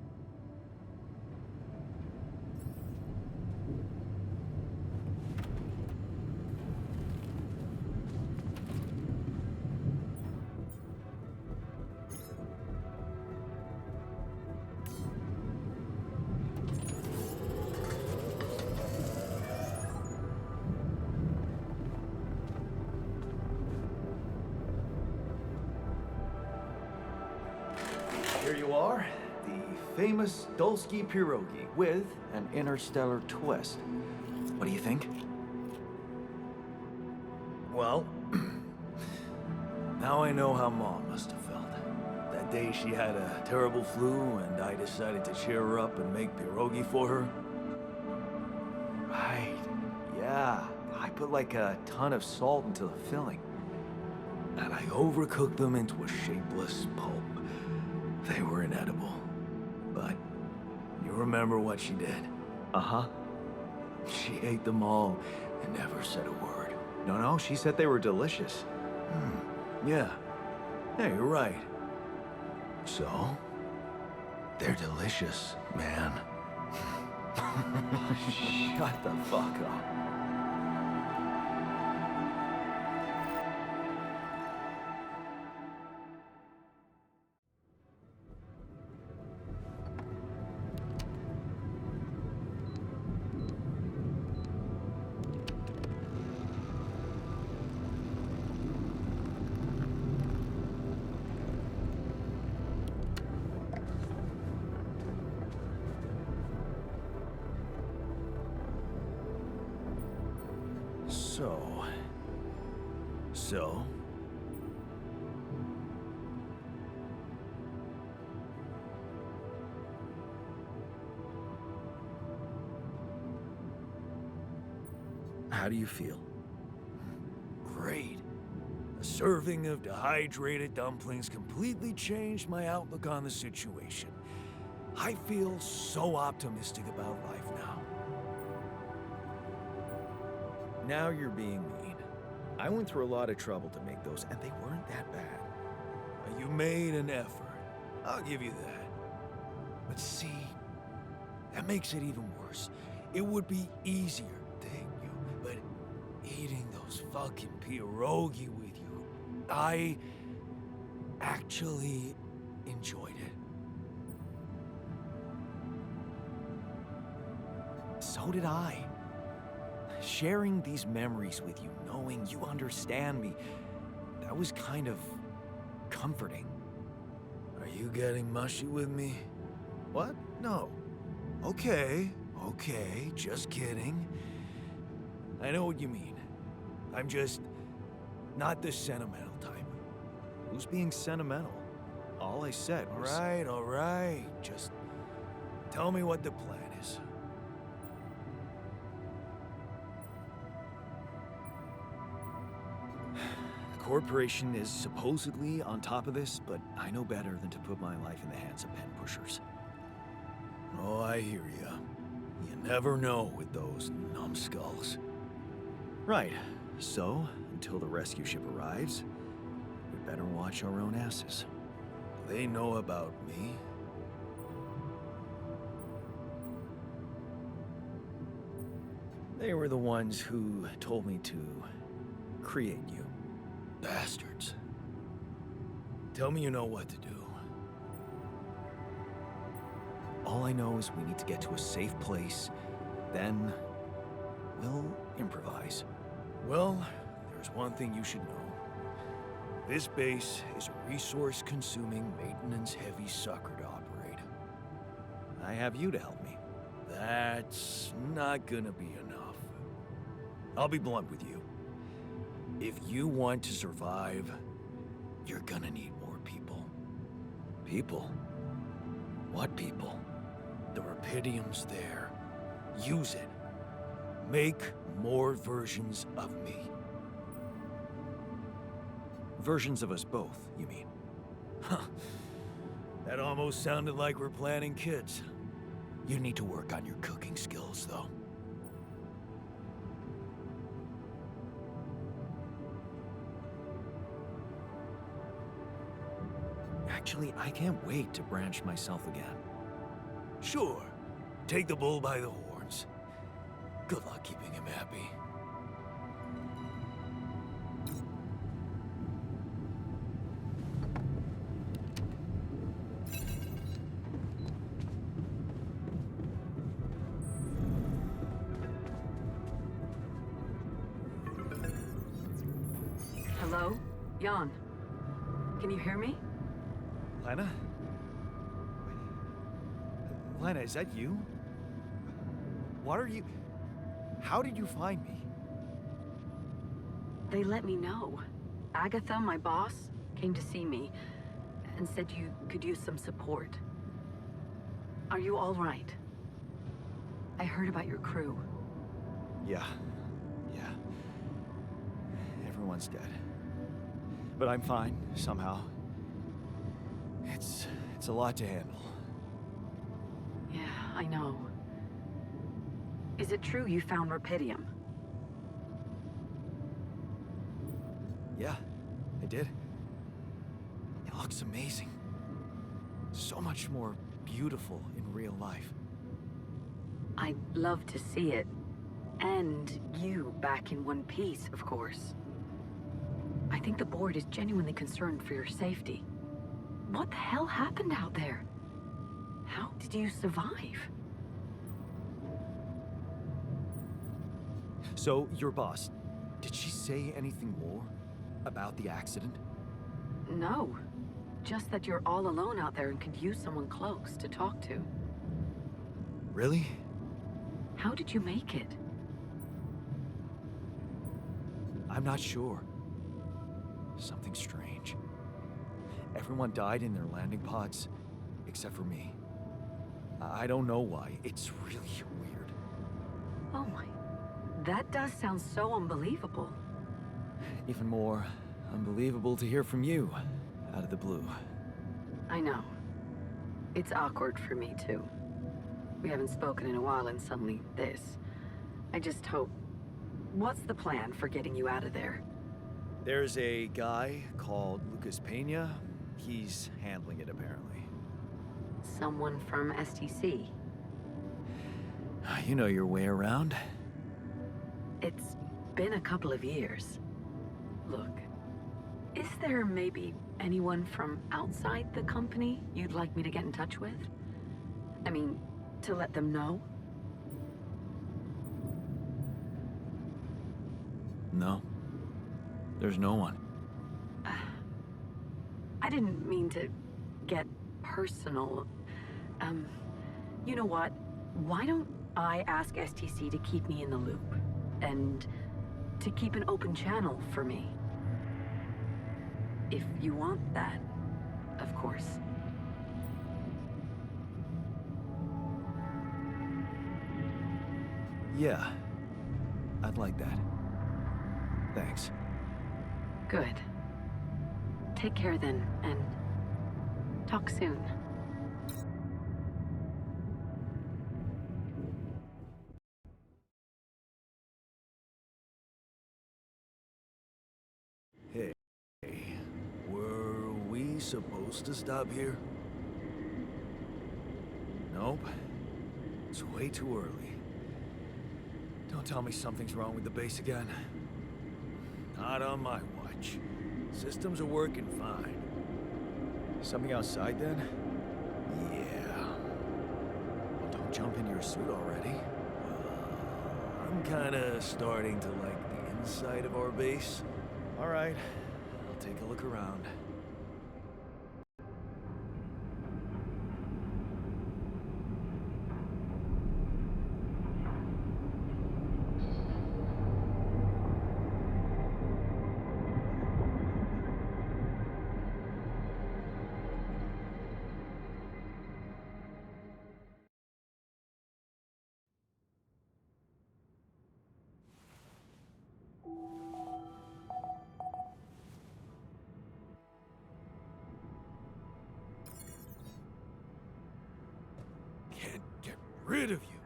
Here you are, the famous Dulski pierogi with an interstellar twist. What do you think? Well, now I know how Mom must have felt. That day she had a terrible flu and I decided to cheer her up and make pierogi for her. Right, yeah. I put like a ton of salt into the filling. And I overcooked them into a shapeless pulp. They were inedible. But you remember what she did? Uh-huh. She ate them all and never said a word. No, she said they were delicious. Yeah. Yeah, you're right. So, they're delicious, man. Shut the fuck up. So... How do you feel? Great. A serving of dehydrated dumplings completely changed my outlook on the situation. I feel so optimistic about life now. Now you're being mean. I went through a lot of trouble to make those, and they weren't that bad. You made an effort. I'll give you that. But see, that makes it even worse. It would be easier, thank you, but eating those fucking pierogi with you, I actually enjoyed it. So did I. sharing these memories with you, knowing you understand me, that was kind of comforting. Are you getting mushy with me? What? No. Okay, just kidding. I know what you mean. I'm just not the sentimental type. Who's being sentimental? All I said was... All right. Just tell me what the plan is. The corporation is supposedly on top of this, but I know better than to put my life in the hands of pen pushers. Oh, I hear ya. You never know with those numbskulls. Right. So, until the rescue ship arrives, we better watch our own asses. They know about me. They were the ones who told me to create you. Bastards. Tell me you know what to do. All I know is we need to get to a safe place, then we'll improvise. Well, there's one thing you should know. This base is a resource-consuming, maintenance-heavy sucker to operate. I have you to help me. That's not gonna be enough. I'll be blunt with you. If you want to survive, you're gonna need more people. People? What people? The Rapidium's there. Use it. Make more versions of me. Versions of us both, you mean? Huh. That almost sounded like we're planning kids. You need to work on your cooking skills, though. Actually, I can't wait to branch myself again. Sure. Take the bull by the horns. Good luck keeping him happy. Hello? Jan. Can you hear me? Lana? Lana, is that you? What are you... How did you find me? They let me know. Agatha, my boss, came to see me and said you could use some support. Are you all right? I heard about your crew. Yeah. Everyone's dead. But I'm fine, somehow. It's a lot to handle. Yeah, I know. Is it true you found Rapidium? Yeah, I did. It looks amazing. So much more beautiful in real life. I'd love to see it. And you back in one piece, of course. I think the board is genuinely concerned for your safety. What the hell happened out there? How did you survive? So, your boss, did she say anything more about the accident? No. Just that you're all alone out there and could use someone close to talk to. Really? How did you make it? I'm not sure. Something strange. Everyone died in their landing pods, except for me. I don't know why. It's really weird. Oh my... That does sound so unbelievable. Even more unbelievable to hear from you, out of the blue. I know. It's awkward for me, too. We haven't spoken in a while and suddenly this. I just hope... What's the plan for getting you out of there? There's a guy called Lucas Pena. He's handling it, apparently. Someone from STC. You know your way around. It's been a couple of years. Look, is there maybe anyone from outside the company you'd like me to get in touch with? I mean, to let them know? No. There's no one. I didn't mean to get personal. You know what? Why don't I ask STC to keep me in the loop? And to keep an open channel for me? If you want that, of course. Yeah. I'd like that. Thanks. Good. Take care then, and talk soon. Hey, were we supposed to stop here? Nope. It's way too early. Don't tell me something's wrong with the base again. Not on my watch. Systems are working fine. Something outside then? Yeah. Well, don't jump into your suit already. I'm kinda starting to like the inside of our base. Alright, I'll take a look around. Can't get rid of you.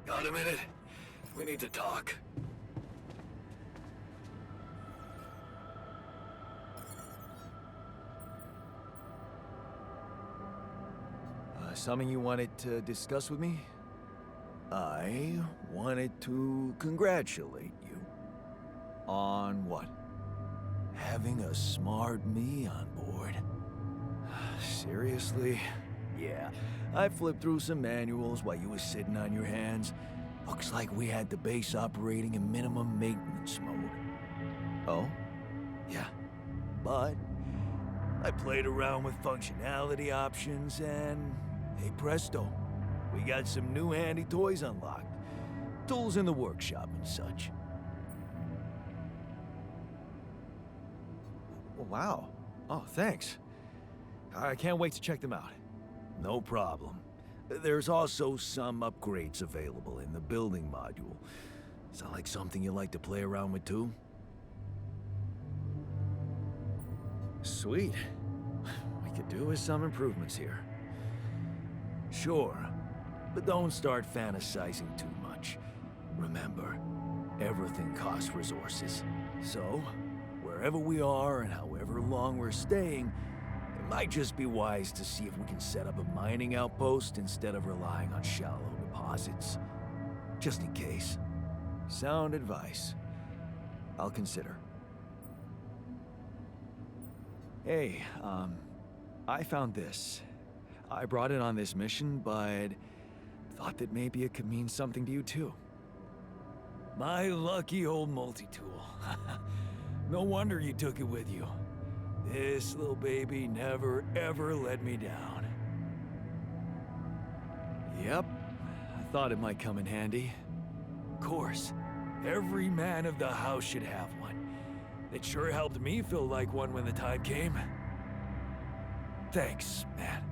Got a minute? We need to talk. Something you wanted to discuss with me? I wanted to congratulate you. On what? Having a smart me on board. Seriously? Yeah, I flipped through some manuals while you was sitting on your hands. Looks like we had the base operating in minimum maintenance mode. Oh? Yeah. But I played around with functionality options and, hey presto, we got some new handy toys unlocked. Tools in the workshop and such. Wow. Oh, thanks. I can't wait to check them out. No problem. There's also some upgrades available in the building module. Sound like something you like to play around with too? Sweet. We could do with some improvements here. Sure, but don't start fantasizing too much. Remember, everything costs resources. So, wherever we are and however long we're staying, it might just be wise to see if we can set up a mining outpost instead of relying on shallow deposits. Just in case. Sound advice. I'll consider. Hey, I found this. I brought it on this mission, but thought that maybe it could mean something to you too. My lucky old multi-tool. No wonder you took it with you. This little baby never ever let me down. Yep, I thought it might come in handy. Of course, every man of the house should have one. It sure helped me feel like one when the time came. Thanks, man.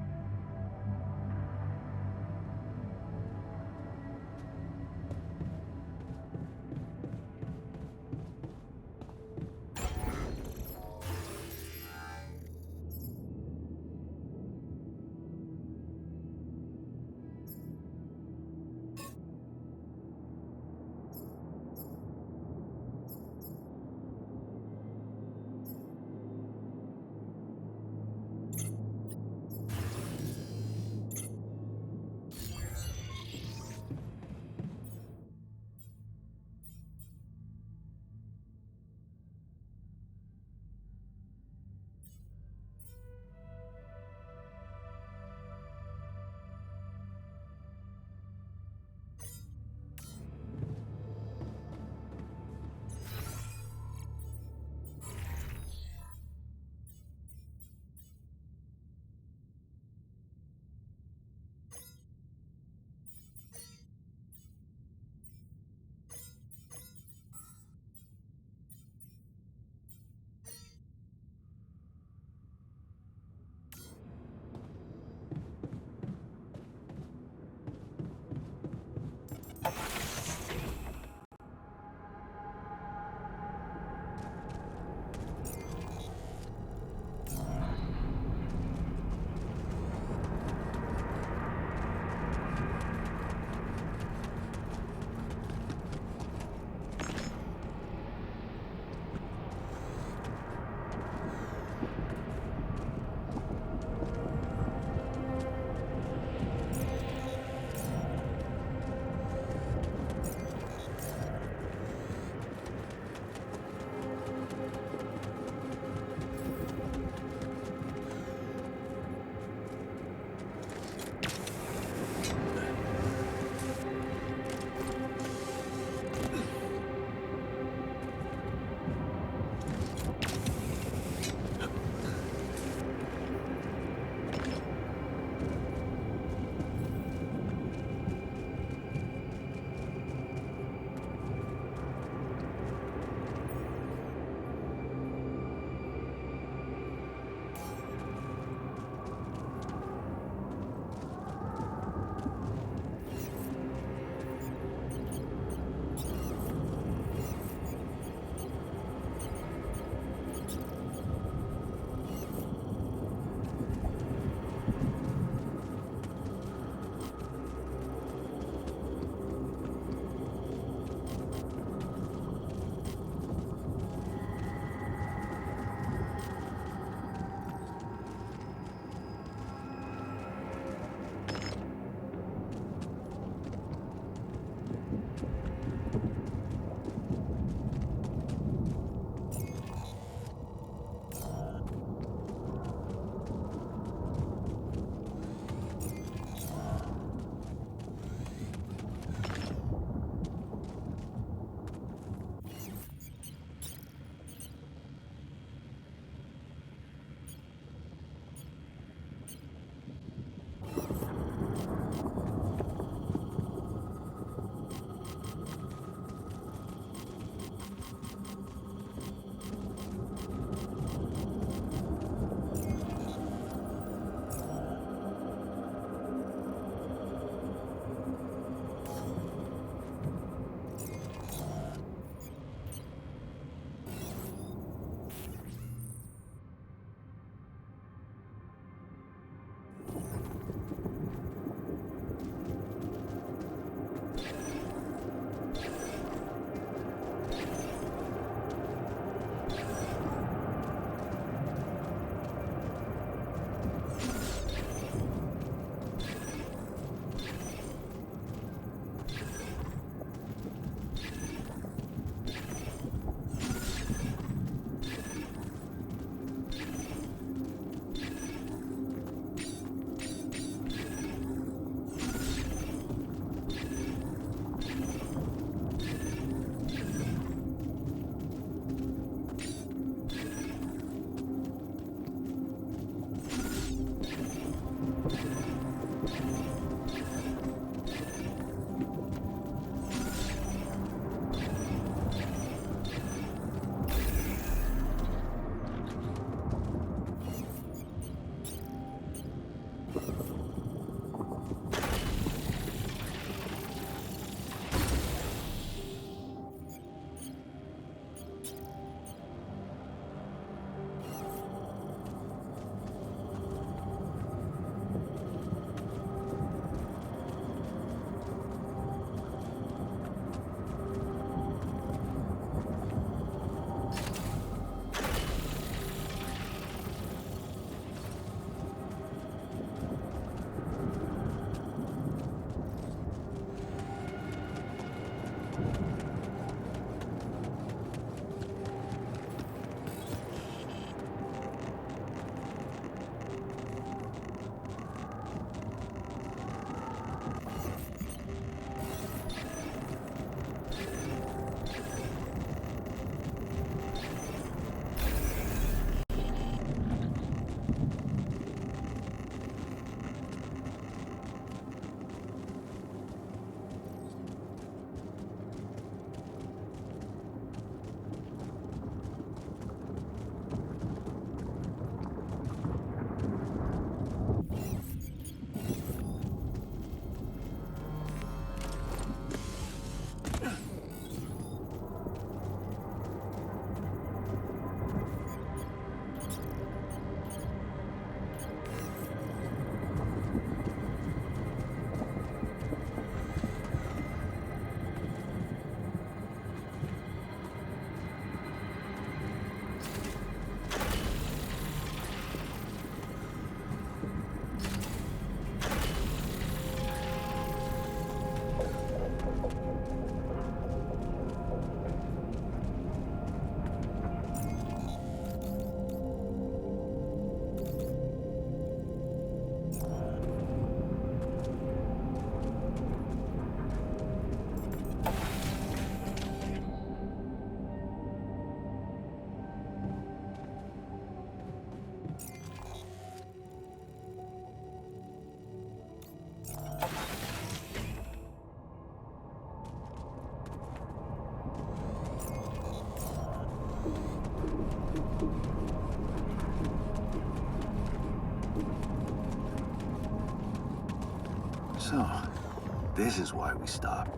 this is why we stopped.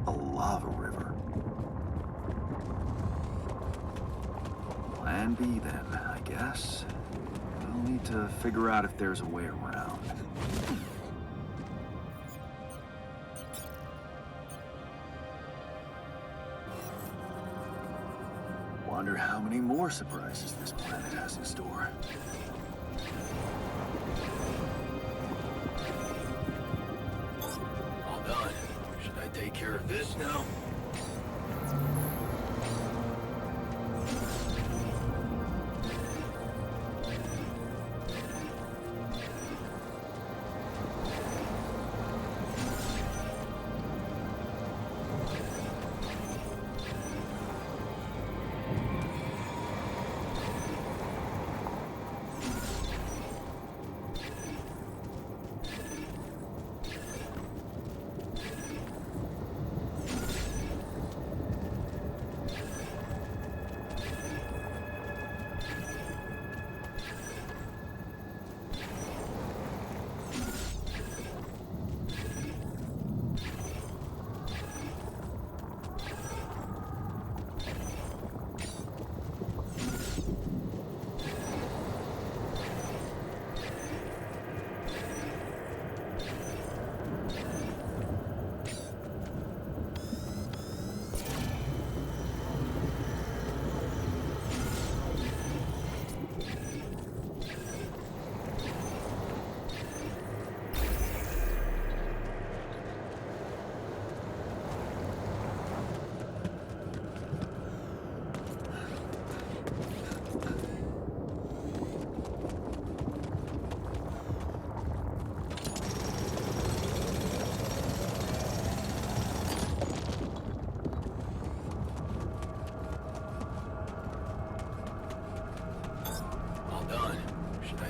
A lava river. Plan B then, I guess. We'll need to figure out if there's a way around. Wonder how many more surprises this planet has in store. All done. Should I take care of this now?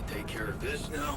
Take care of this now?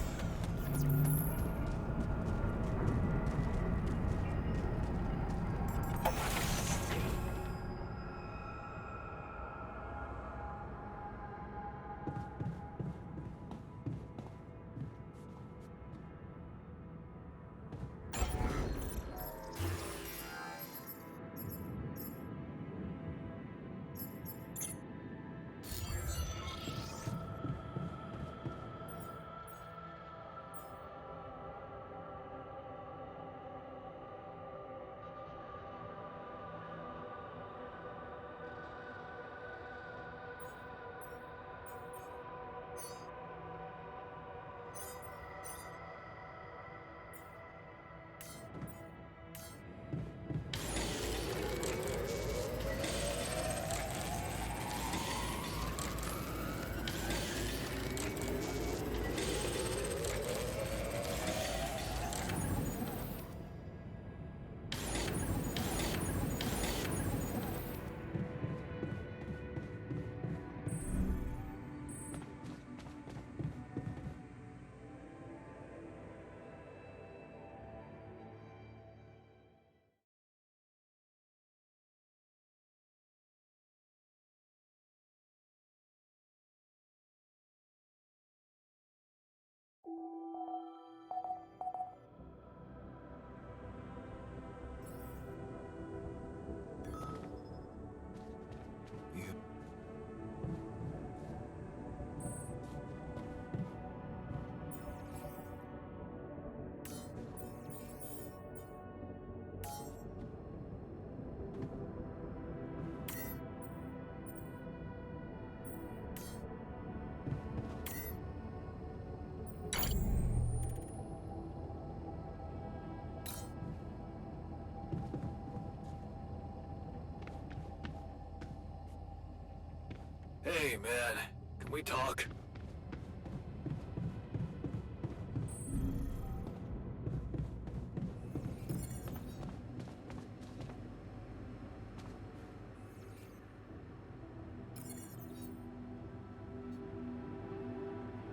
Hey, man. Can we talk?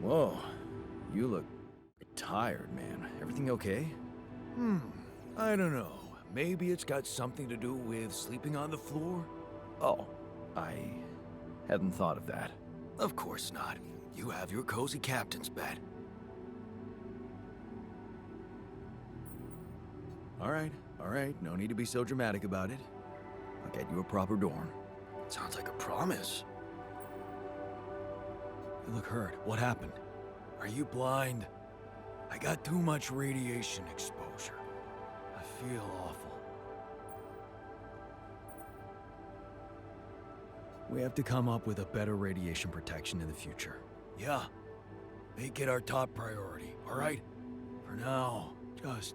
Whoa. You look tired, man. Everything okay? I don't know. Maybe it's got something to do with sleeping on the floor? Oh, I hadn't thought of that. Of course not. You have your cozy captain's bed. All right, no need to be so dramatic about it. I'll get you a proper dorm. Sounds like a promise. You look hurt. What happened? Are you blind? I got too much radiation exposure. I feel awful. We have to come up with a better radiation protection in the future. Yeah. Make it our top priority, all right? For now, just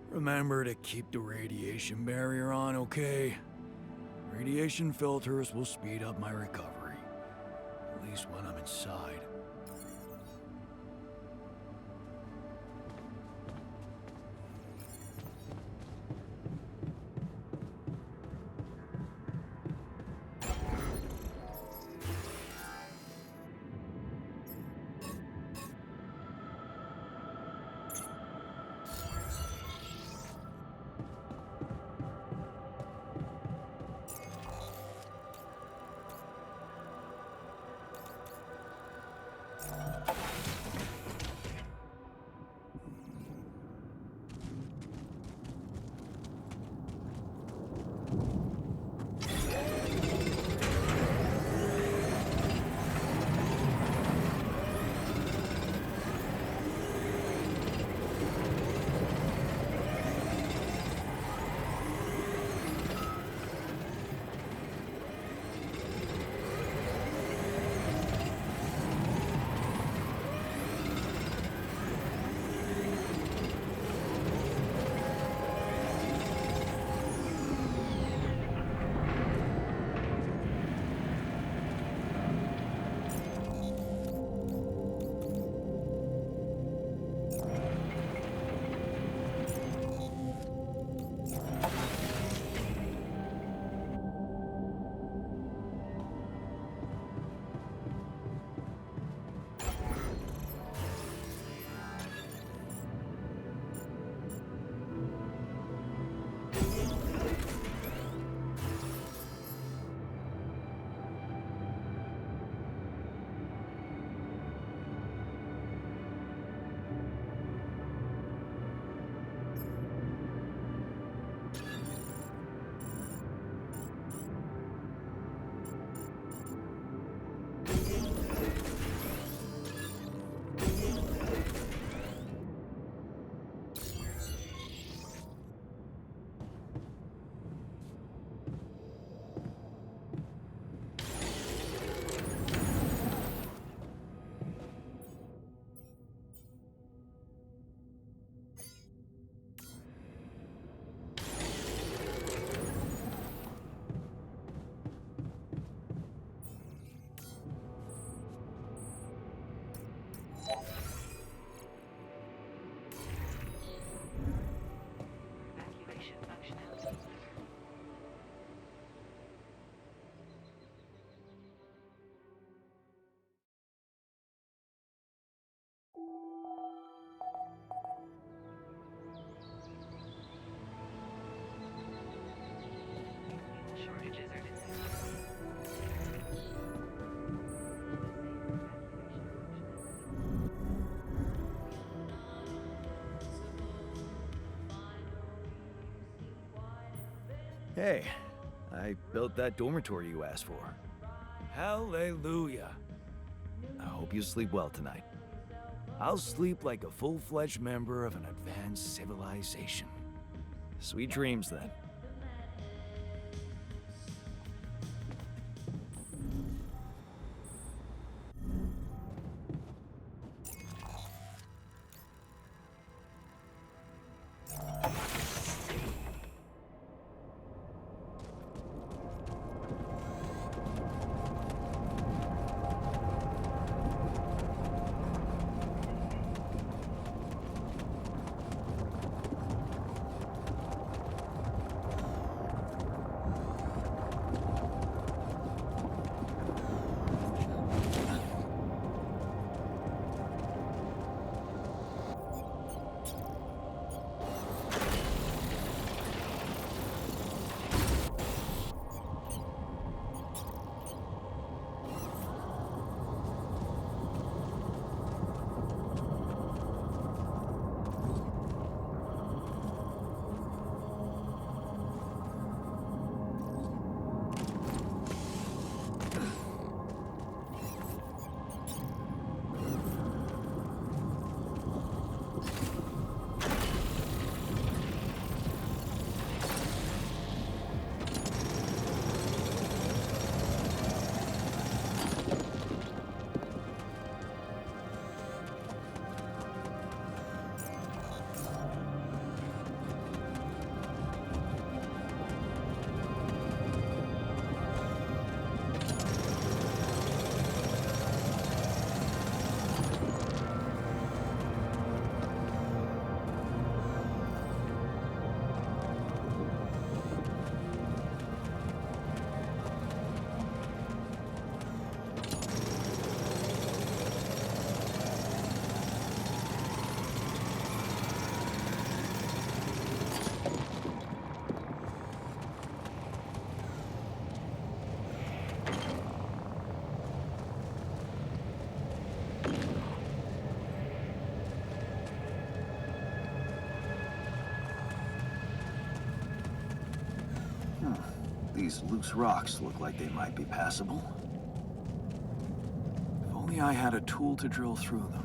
remember to keep the radiation barrier on, okay? Radiation filters will speed up my recovery. At least when I'm inside. Hey, I built that dormitory you asked for. Hallelujah. I hope you sleep well tonight. I'll sleep like a full-fledged member of an advanced civilization. Sweet dreams, then. These loose rocks look like they might be passable. If only I had a tool to drill through them.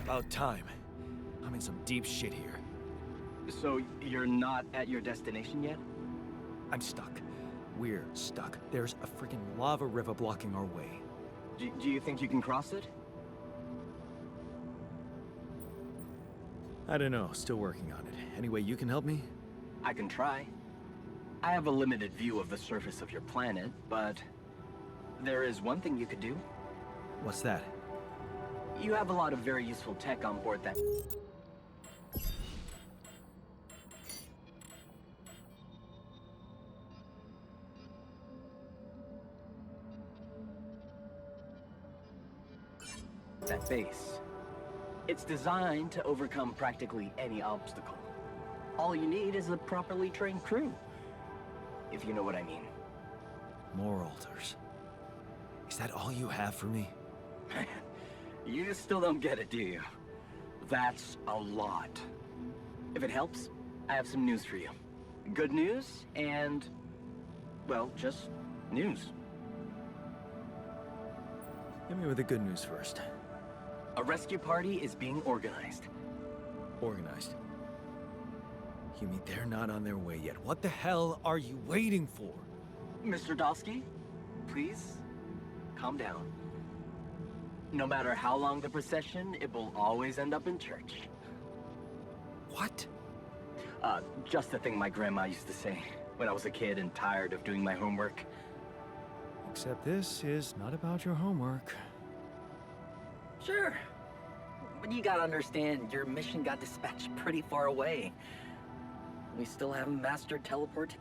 About time. I'm in some deep shit here. So, you're not at your destination yet? I'm stuck. We're stuck. There's a freaking lava river blocking our way. Do you think you can cross it? I don't know. Still working on it. Anyway, you can help me? I can try. I have a limited view of the surface of your planet, but there is one thing you could do. What's that? You have a lot of very useful tech on board that... that base. It's designed to overcome practically any obstacle. All you need is a properly trained crew, if you know what I mean. More altars. Is that all you have for me? You still don't get it, do you? That's a lot. If it helps, I have some news for you. Good news and, well, just news. Hit me with the good news first. A rescue party is being organized. Organized. You mean they're not on their way yet? What the hell are you waiting for? Mr. Dosky, please, calm down. No matter how long the procession, it will always end up in church. What? Just the thing my grandma used to say when I was a kid and tired of doing my homework. Except this is not about your homework. Sure. But you gotta understand, your mission got dispatched pretty far away. We still haven't mastered teleport.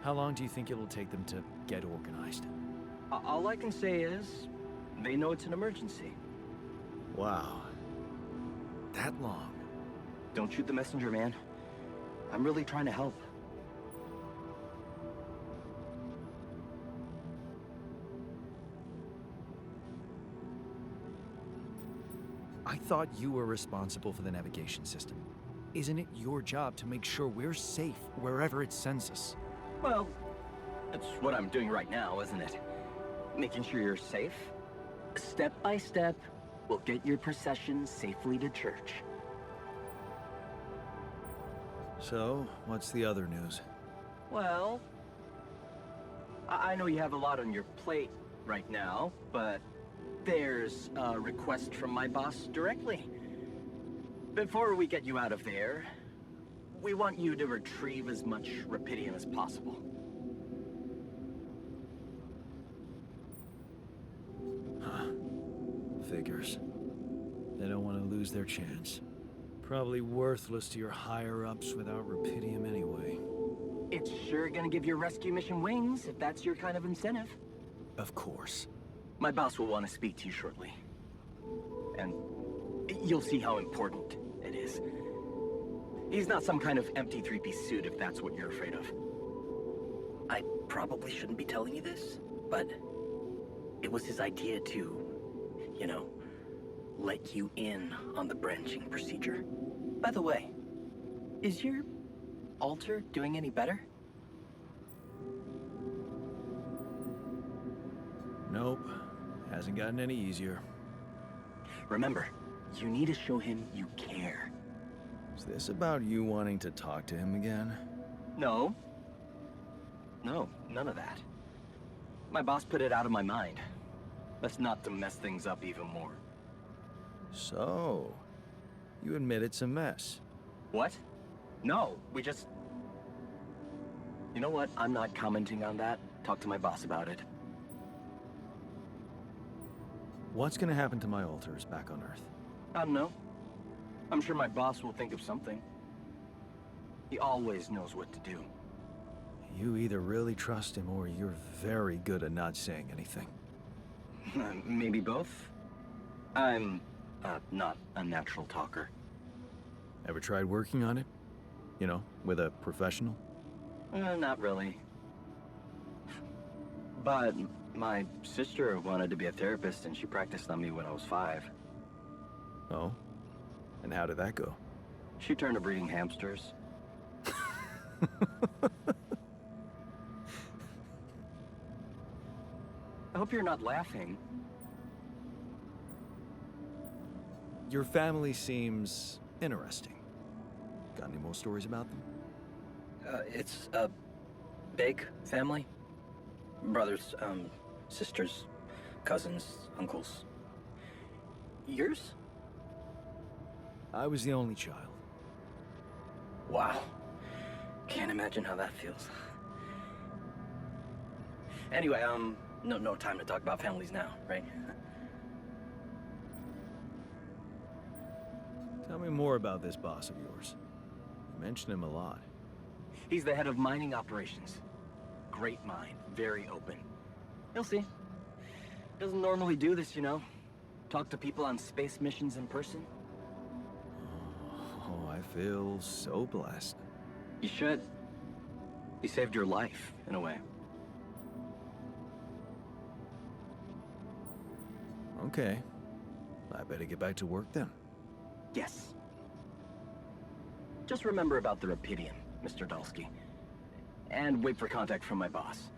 How long do you think it'll take them to get organized? All I can say is, they know it's an emergency. Wow. That long? Don't shoot the messenger, man. I'm really trying to help. I thought you were responsible for the navigation system. Isn't it your job to make sure we're safe wherever it sends us? Well, that's what I'm doing right now, isn't it? Making sure you're safe. Step by step, we'll get your procession safely to church. So, what's the other news? Well, I know you have a lot on your plate right now, but there's a request from my boss directly. Before we get you out of there, we want you to retrieve as much Rapidium as possible. Huh. Figures. They don't want to lose their chance. Probably worthless to your higher-ups without Rapidium anyway. It's sure gonna give your rescue mission wings, if that's your kind of incentive. Of course. My boss will want to speak to you shortly. And you'll see how important it is. He's not some kind of empty three-piece suit if that's what you're afraid of. I probably shouldn't be telling you this, but it was his idea to, you know, let you in on the branching procedure. By the way, is your altar doing any better? Nope. Hasn't gotten any easier. Remember, you need to show him you care. Is this about you wanting to talk to him again? No. No, none of that. My boss put it out of my mind. That's not to mess things up even more. So, you admit it's a mess. What? No, we just... You know what? I'm not commenting on that. Talk to my boss about it. What's gonna happen to my altars back on Earth? I don't know. I'm sure my boss will think of something. He always knows what to do. You either really trust him or you're very good at not saying anything. Maybe both? I'm, not a natural talker. Ever tried working on it? You know, with a professional? Not really. But my sister wanted to be a therapist and she practiced on me when I was 5. Oh? And how did that go? She turned to breeding hamsters. I hope you're not laughing. Your family seems interesting. Got any more stories about them? It's a big family. Brothers, sisters, cousins, uncles. Yours? I was the only child. Wow. Can't imagine how that feels. Anyway, no time to talk about families now, right? Tell me more about this boss of yours. You mention him a lot. He's the head of mining operations. Great mind, very open. You'll see. Doesn't normally do this, you know. Talk to people on space missions in person. Oh, I feel so blessed. You should. He saved your life, in a way. Okay. I better get back to work then. Yes. Just remember about the Rapidium, Mr. Dalsky. And wait for contact from my boss.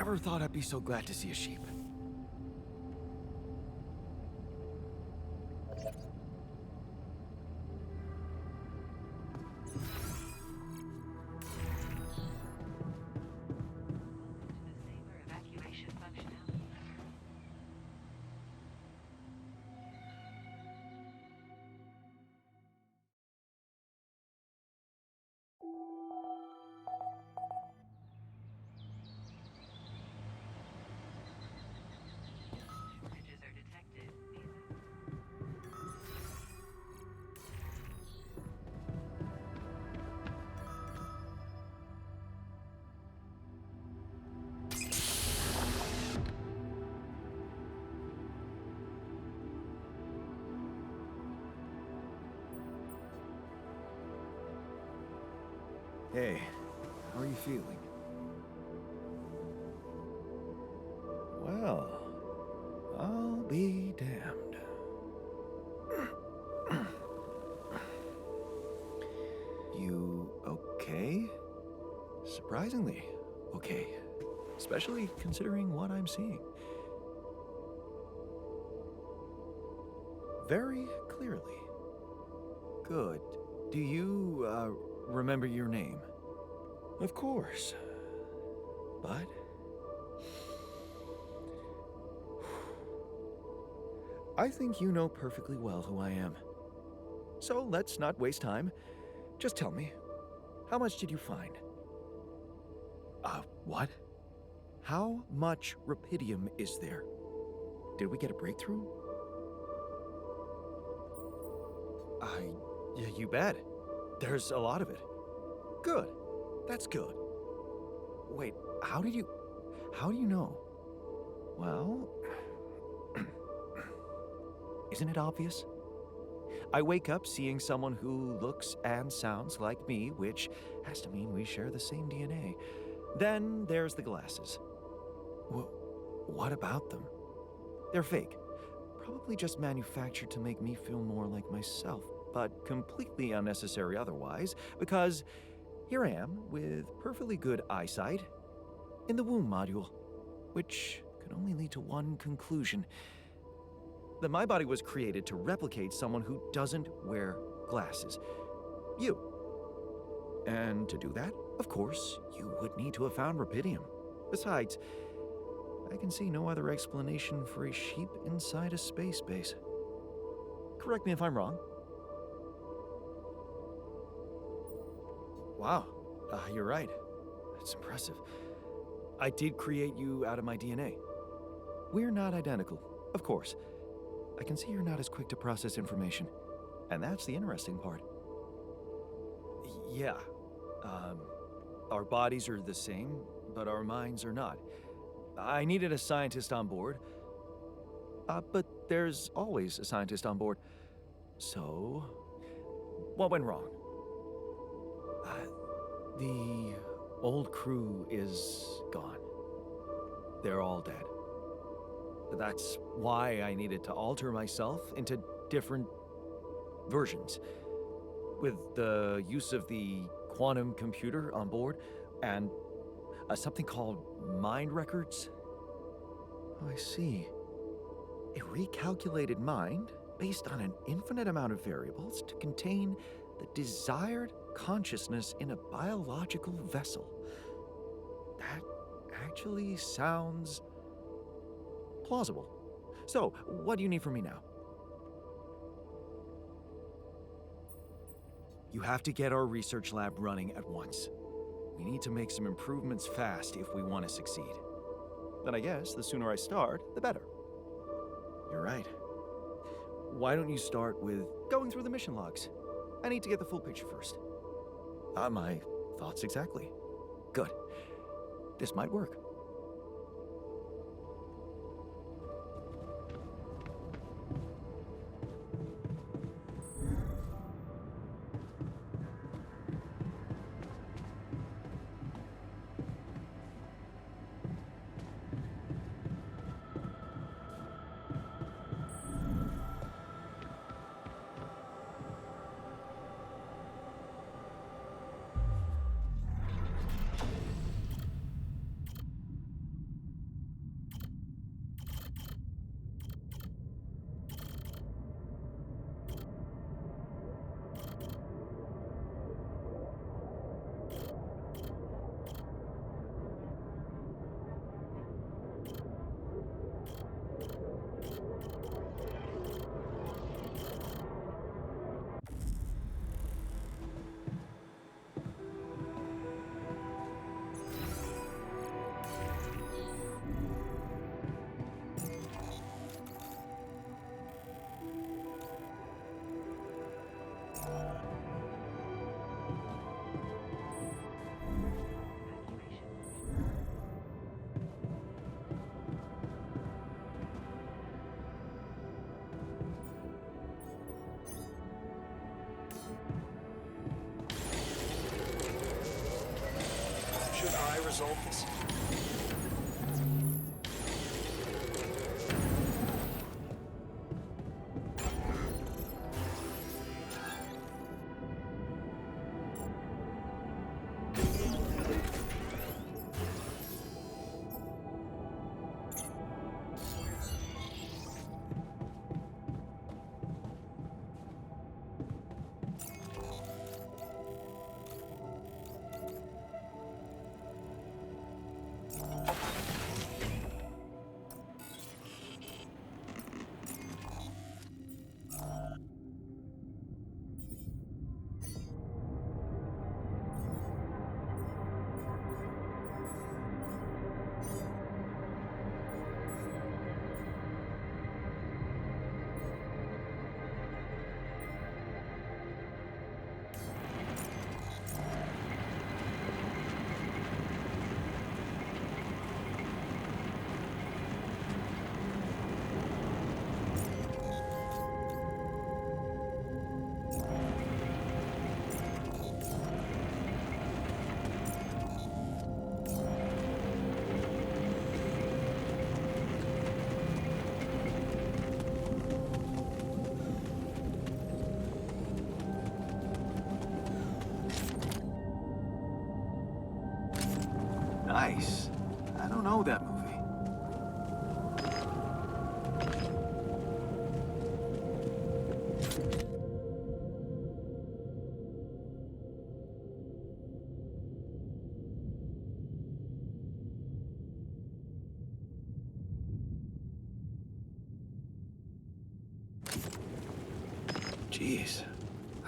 never thought I'd be so glad to see a sheep. Hey, how are you feeling? Well, I'll be damned. You okay? Surprisingly okay. Especially considering what I'm seeing. Very clearly. Good. Do you, remember your name? Of course. But... I think you know perfectly well who I am. So let's not waste time. Just tell me, how much did you find? What? How much rupidium is there? Did we get a breakthrough? Yeah, you bet. There's a lot of it. Good. That's good. Wait, how do you know? Well, isn't it obvious? I wake up seeing someone who looks and sounds like me, which has to mean we share the same DNA. Then there's the glasses. What about them? They're fake. Probably just manufactured to make me feel more like myself, but completely unnecessary otherwise, because here I am with perfectly good eyesight in the womb module, which can only lead to one conclusion: that my body was created to replicate someone who doesn't wear glasses. You. And to do that, of course, you would need to have found rupidium. Besides, I can see no other explanation for a sheep inside a space base. Correct me if I'm wrong. Wow, you're right. That's impressive. I did create you out of my DNA. We're not identical, of course. I can see you're not as quick to process information. And that's the interesting part. Yeah. Our bodies are the same, but our minds are not. I needed a scientist on board. But there's always a scientist on board. So, what went wrong? The old crew is gone. They're all dead. That's why I needed to alter myself into different versions. With the use of the quantum computer on board and something called mind records. Oh, I see. A recalculated mind based on an infinite amount of variables to contain the desired consciousness in a biological vessel. That actually sounds plausible. So, what do you need from me now? You have to get our research lab running at once. We need to make some improvements fast if we want to succeed. Then I guess the sooner I start, the better. You're right. Why don't you start with going through the mission logs? I need to get the full picture first. My thoughts exactly. Good. This might work. to resolve this? Nice. I don't know that movie. Jeez,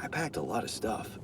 I packed a lot of stuff.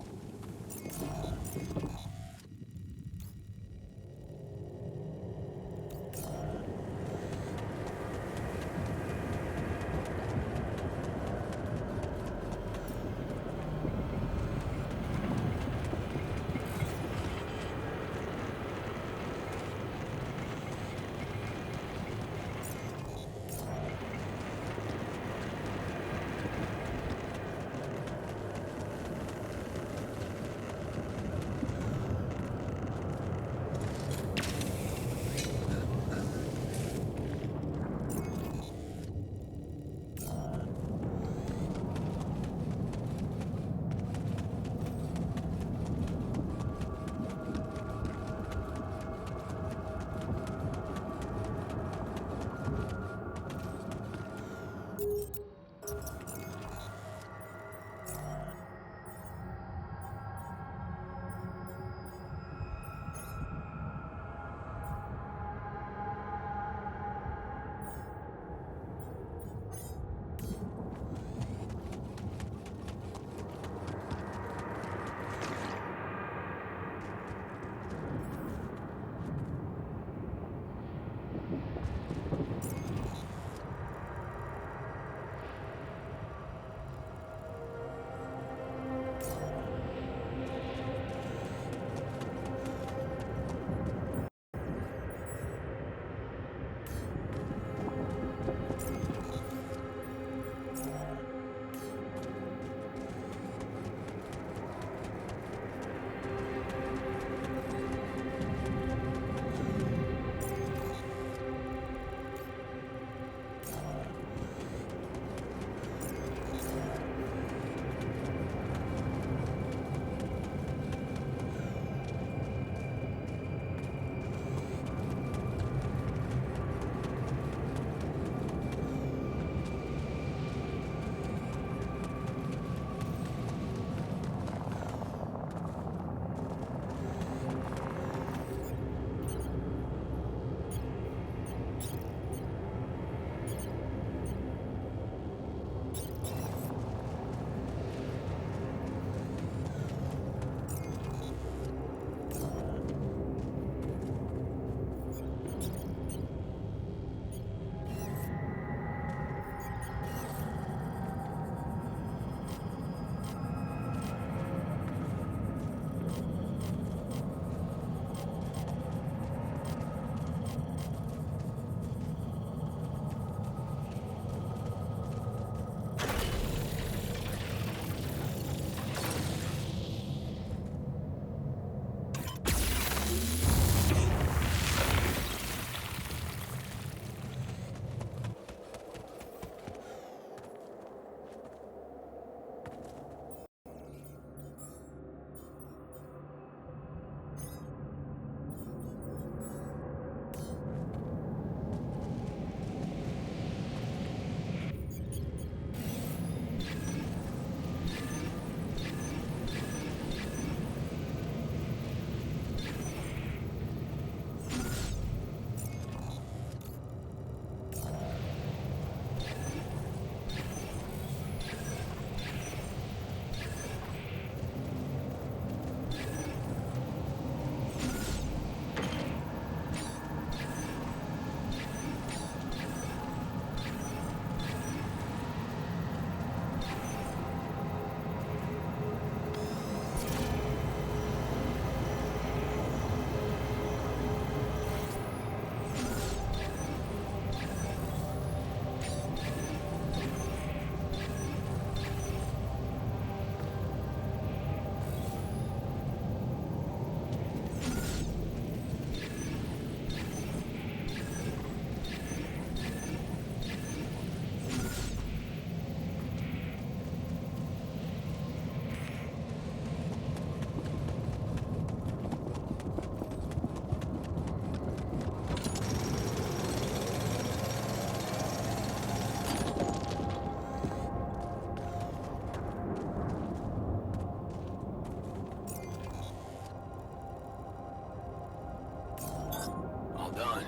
Hold on.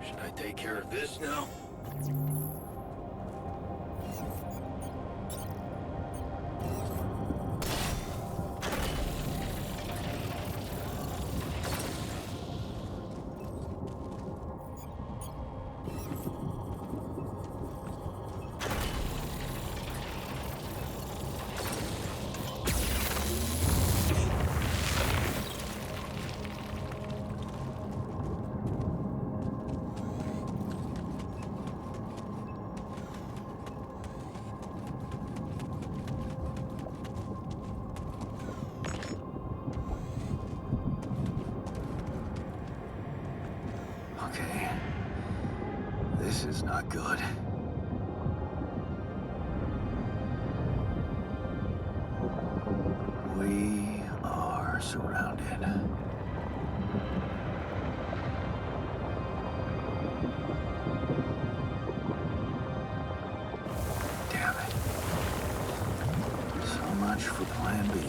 Should I take care of this now? Okay. This is not good. We are surrounded. Damn it. So much for Plan B.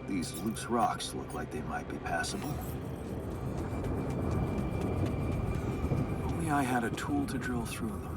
These loose rocks look like they might be passable. If only I had a tool to drill through them.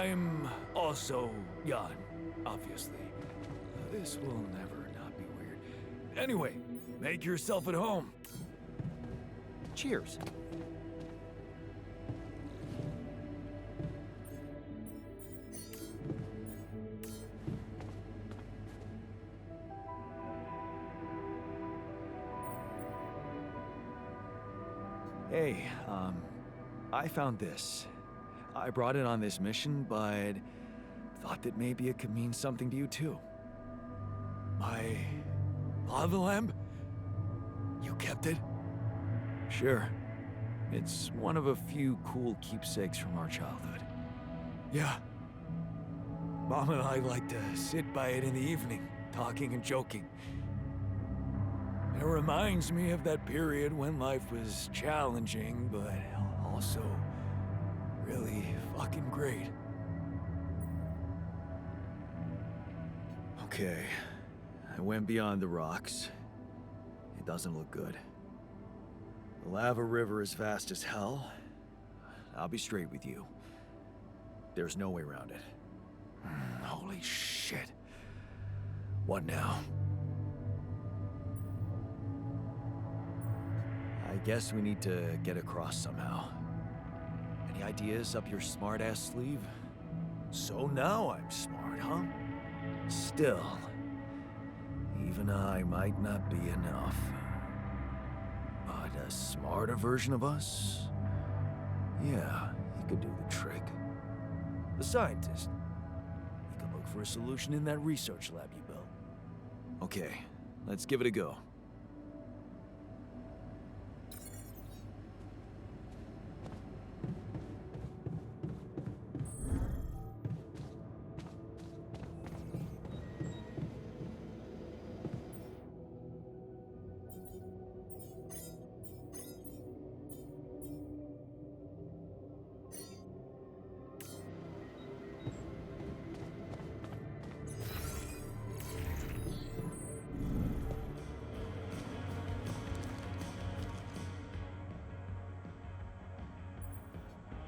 I'm also young, obviously. This will never not be weird. Anyway, make yourself at home. Cheers. Hey, I found this. I brought it on this mission, but thought that maybe it could mean something to you too. My lava lamp? You kept it? Sure. It's one of a few cool keepsakes from our childhood. Yeah. Mom and I like to sit by it in the evening, talking and joking. It reminds me of that period when life was challenging, but also really fucking great. Okay. I went beyond the rocks. It doesn't look good. The lava river is vast as hell. I'll be straight with you. There's no way around it. Holy shit. What now? I guess we need to get across somehow. Any ideas up your smart-ass sleeve? So now I'm smart, huh? Still, even I might not be enough. But a smarter version of us? Yeah, he could do the trick. The scientist. We could look for a solution in that research lab you built. Okay, let's give it a go.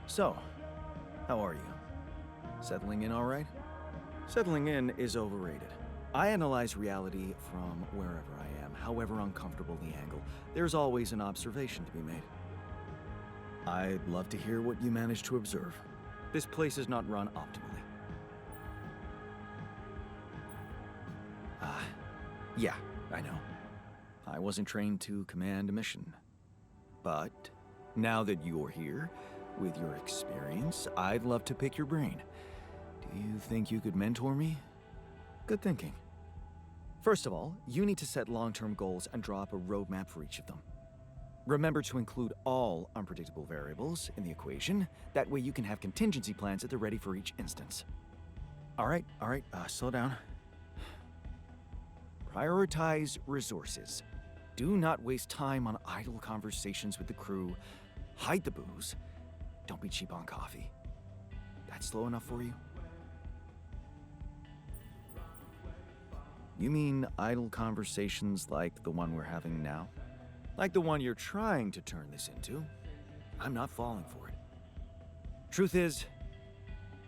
So, how are you? Settling in all right? Settling in is overrated. I analyze reality from wherever I am, however uncomfortable the angle. There's always an observation to be made. I'd love to hear what you managed to observe. This place is not run optimally. Yeah, I know. I wasn't trained to command a mission. But now that you're here, with your experience, I'd love to pick your brain. Do you think you could mentor me? Good thinking. First of all, you need to set long-term goals and draw up a roadmap for each of them. Remember to include all unpredictable variables in the equation. That way you can have contingency plans at the ready for each instance. All right, slow down. Prioritize resources. Do not waste time on idle conversations with the crew. Hide the booze. Don't be cheap on coffee. That's slow enough for you? You mean idle conversations like the one we're having now? Like the one you're trying to turn this into? I'm not falling for it. Truth is,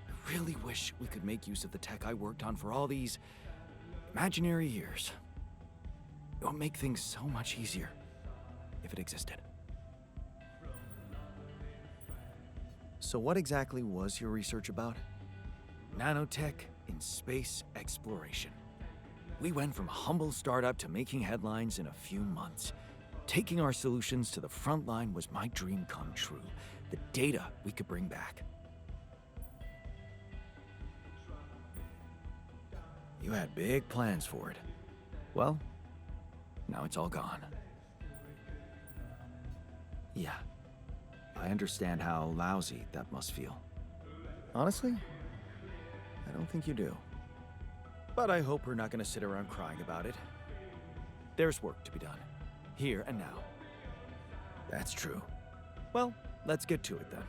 I really wish we could make use of the tech I worked on for all these imaginary years. It would make things so much easier if it existed. So what exactly was your research about? Nanotech in space exploration. We went from humble startup to making headlines in a few months. Taking our solutions to the front line was my dream come true. The data we could bring back. You had big plans for it. Well, now it's all gone. Yeah, I understand how lousy that must feel. Honestly, I don't think you do. But I hope we're not going to sit around crying about it. There's work to be done, here and now. That's true. Well, let's get to it then.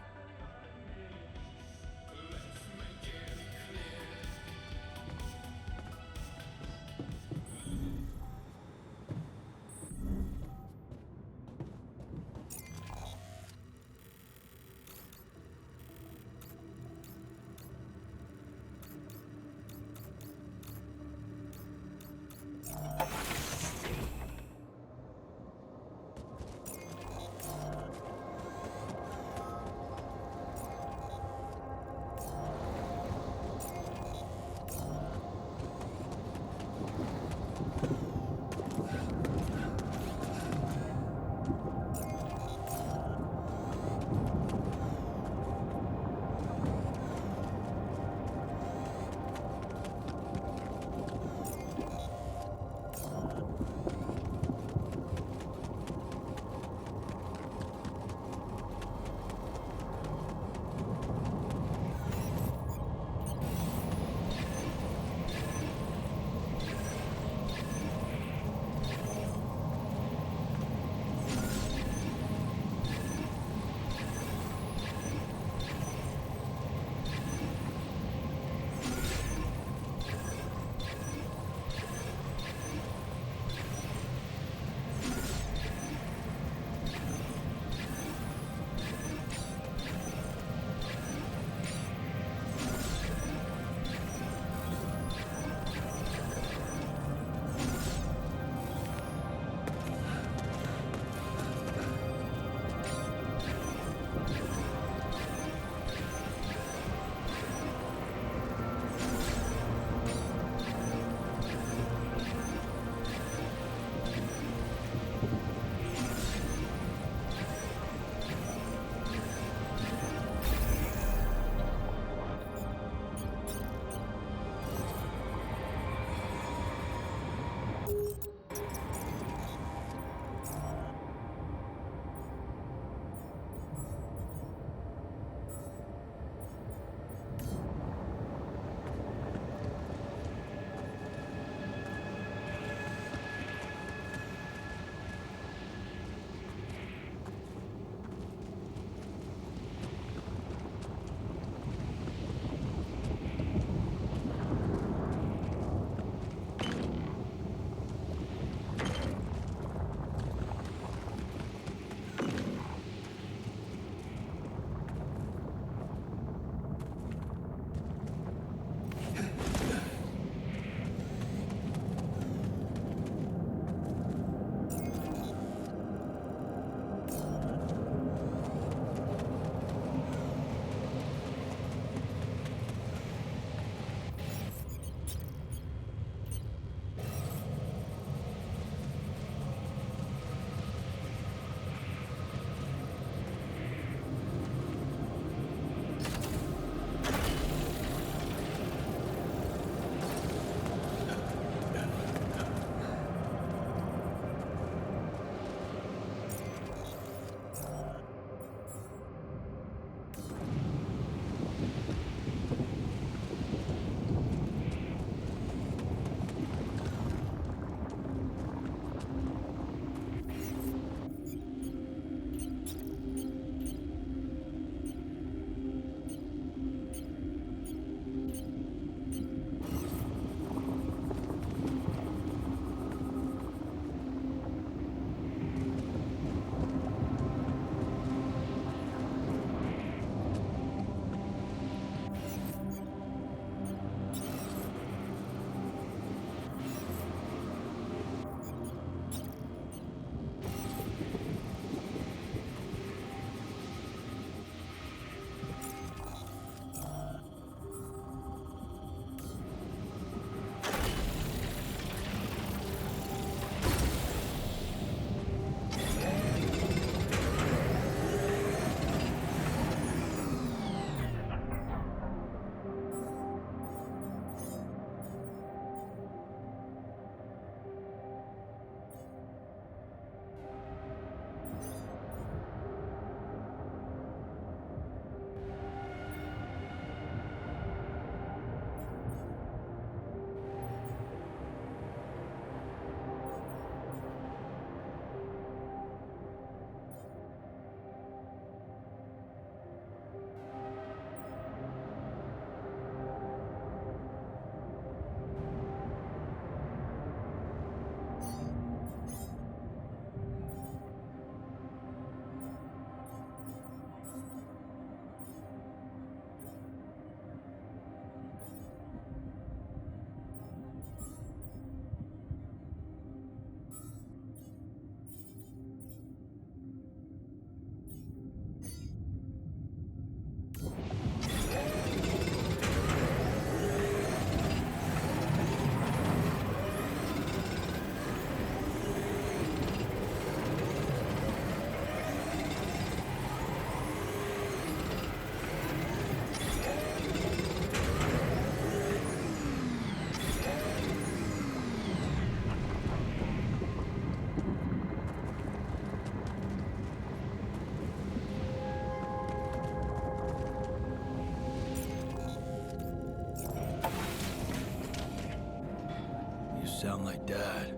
sound like Dad.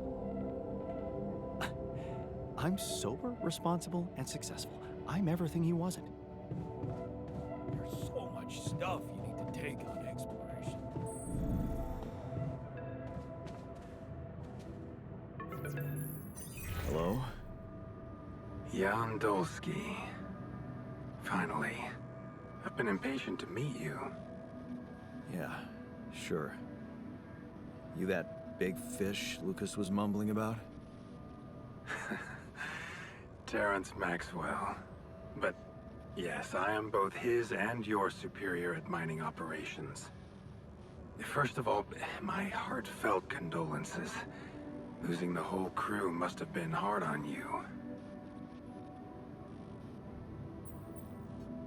I'm sober, responsible, and successful. I'm everything he wasn't. There's so much stuff you need to take on exploration. Hello? Jan Dolsky. Finally. I've been impatient to meet you. Yeah, sure. You that big fish Lucas was mumbling about? Terrence Maxwell. But yes, I am both his and your superior at mining operations. First of all, my heartfelt condolences. Losing the whole crew must have been hard on you.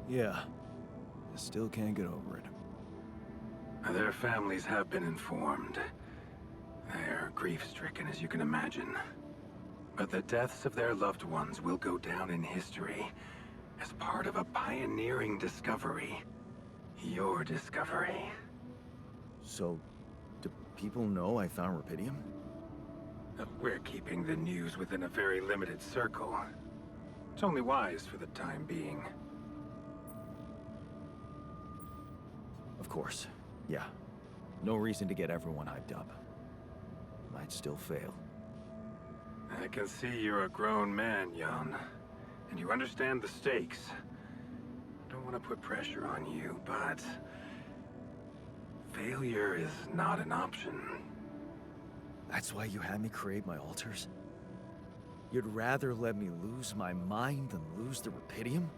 Yeah. I still can't get over it. Their families have been informed. They're grief-stricken, as you can imagine. But the deaths of their loved ones will go down in history as part of a pioneering discovery. Your discovery. So, do people know I found Rapidium? We're keeping the news within a very limited circle. It's only wise for the time being. Of course. Yeah. No reason to get everyone hyped up. Might still fail. I can see you're a grown man, Jan. And you understand the stakes. Don't want to put pressure on you, but... failure is not an option. That's why you had me create my altars? You'd rather let me lose my mind than lose the Rapidium?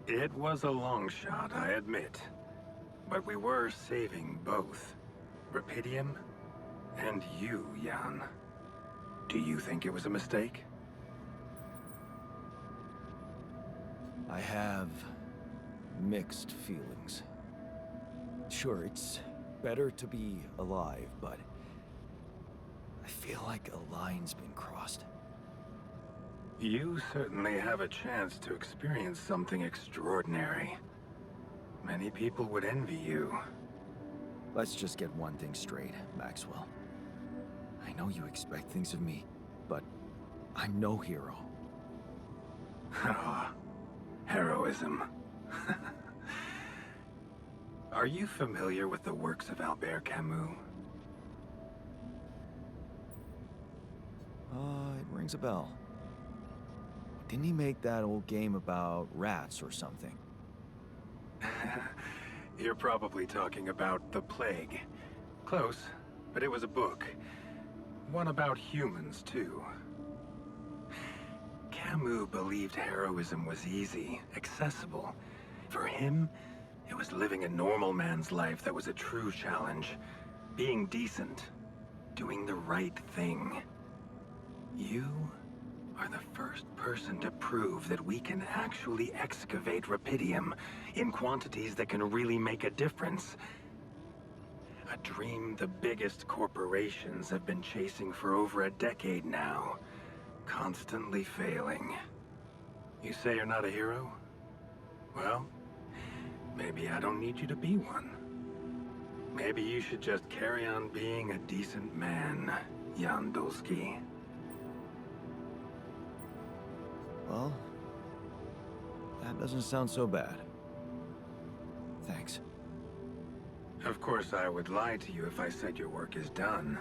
It was a long shot, I admit. But we were saving both. Rapidium and you, Jan. Do you think it was a mistake? I have mixed feelings. Sure, it's better to be alive, but I feel like a line's been crossed. You certainly have a chance to experience something extraordinary. Many people would envy you. Let's just get one thing straight, Maxwell. I know you expect things of me, but I'm no hero. Ah, heroism. Are you familiar with the works of Albert Camus? It rings a bell. Didn't he make that old game about rats or something? You're probably talking about The Plague. Close, but it was a book. One about humans, too. Camus believed heroism was easy, accessible. For him, it was living a normal man's life that was a true challenge. Being decent. Doing the right thing. You are the first person to prove that we can actually excavate Rapidium in quantities that can really make a difference. A dream the biggest corporations have been chasing for over a decade now, constantly failing. You say you're not a hero? Well, maybe I don't need you to be one. Maybe you should just carry on being a decent man, Jan Dolsky. Well, that doesn't sound so bad. Thanks. Of course, I would lie to you if I said your work is done.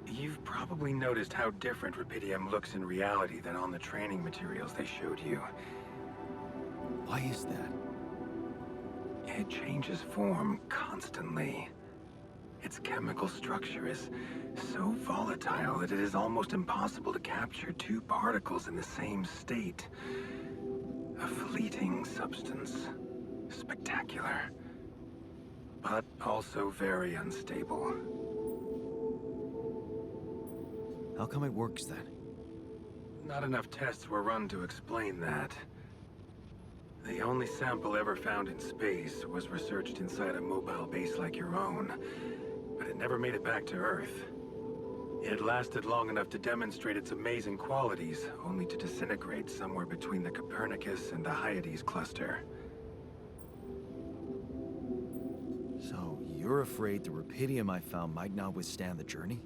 You've probably noticed how different Rapidium looks in reality than on the training materials they showed you. Why is that? It changes form constantly. Its chemical structure is so volatile that it is almost impossible to capture two particles in the same state. A fleeting substance. Spectacular. But also very unstable. How come it works then? Not enough tests were run to explain that. The only sample ever found in space was researched inside a mobile base like your own, but it never made it back to Earth. It lasted long enough to demonstrate its amazing qualities, only to disintegrate somewhere between the Copernicus and the Hyades cluster. So, you're you're afraid the rupidium I found might not withstand the journey?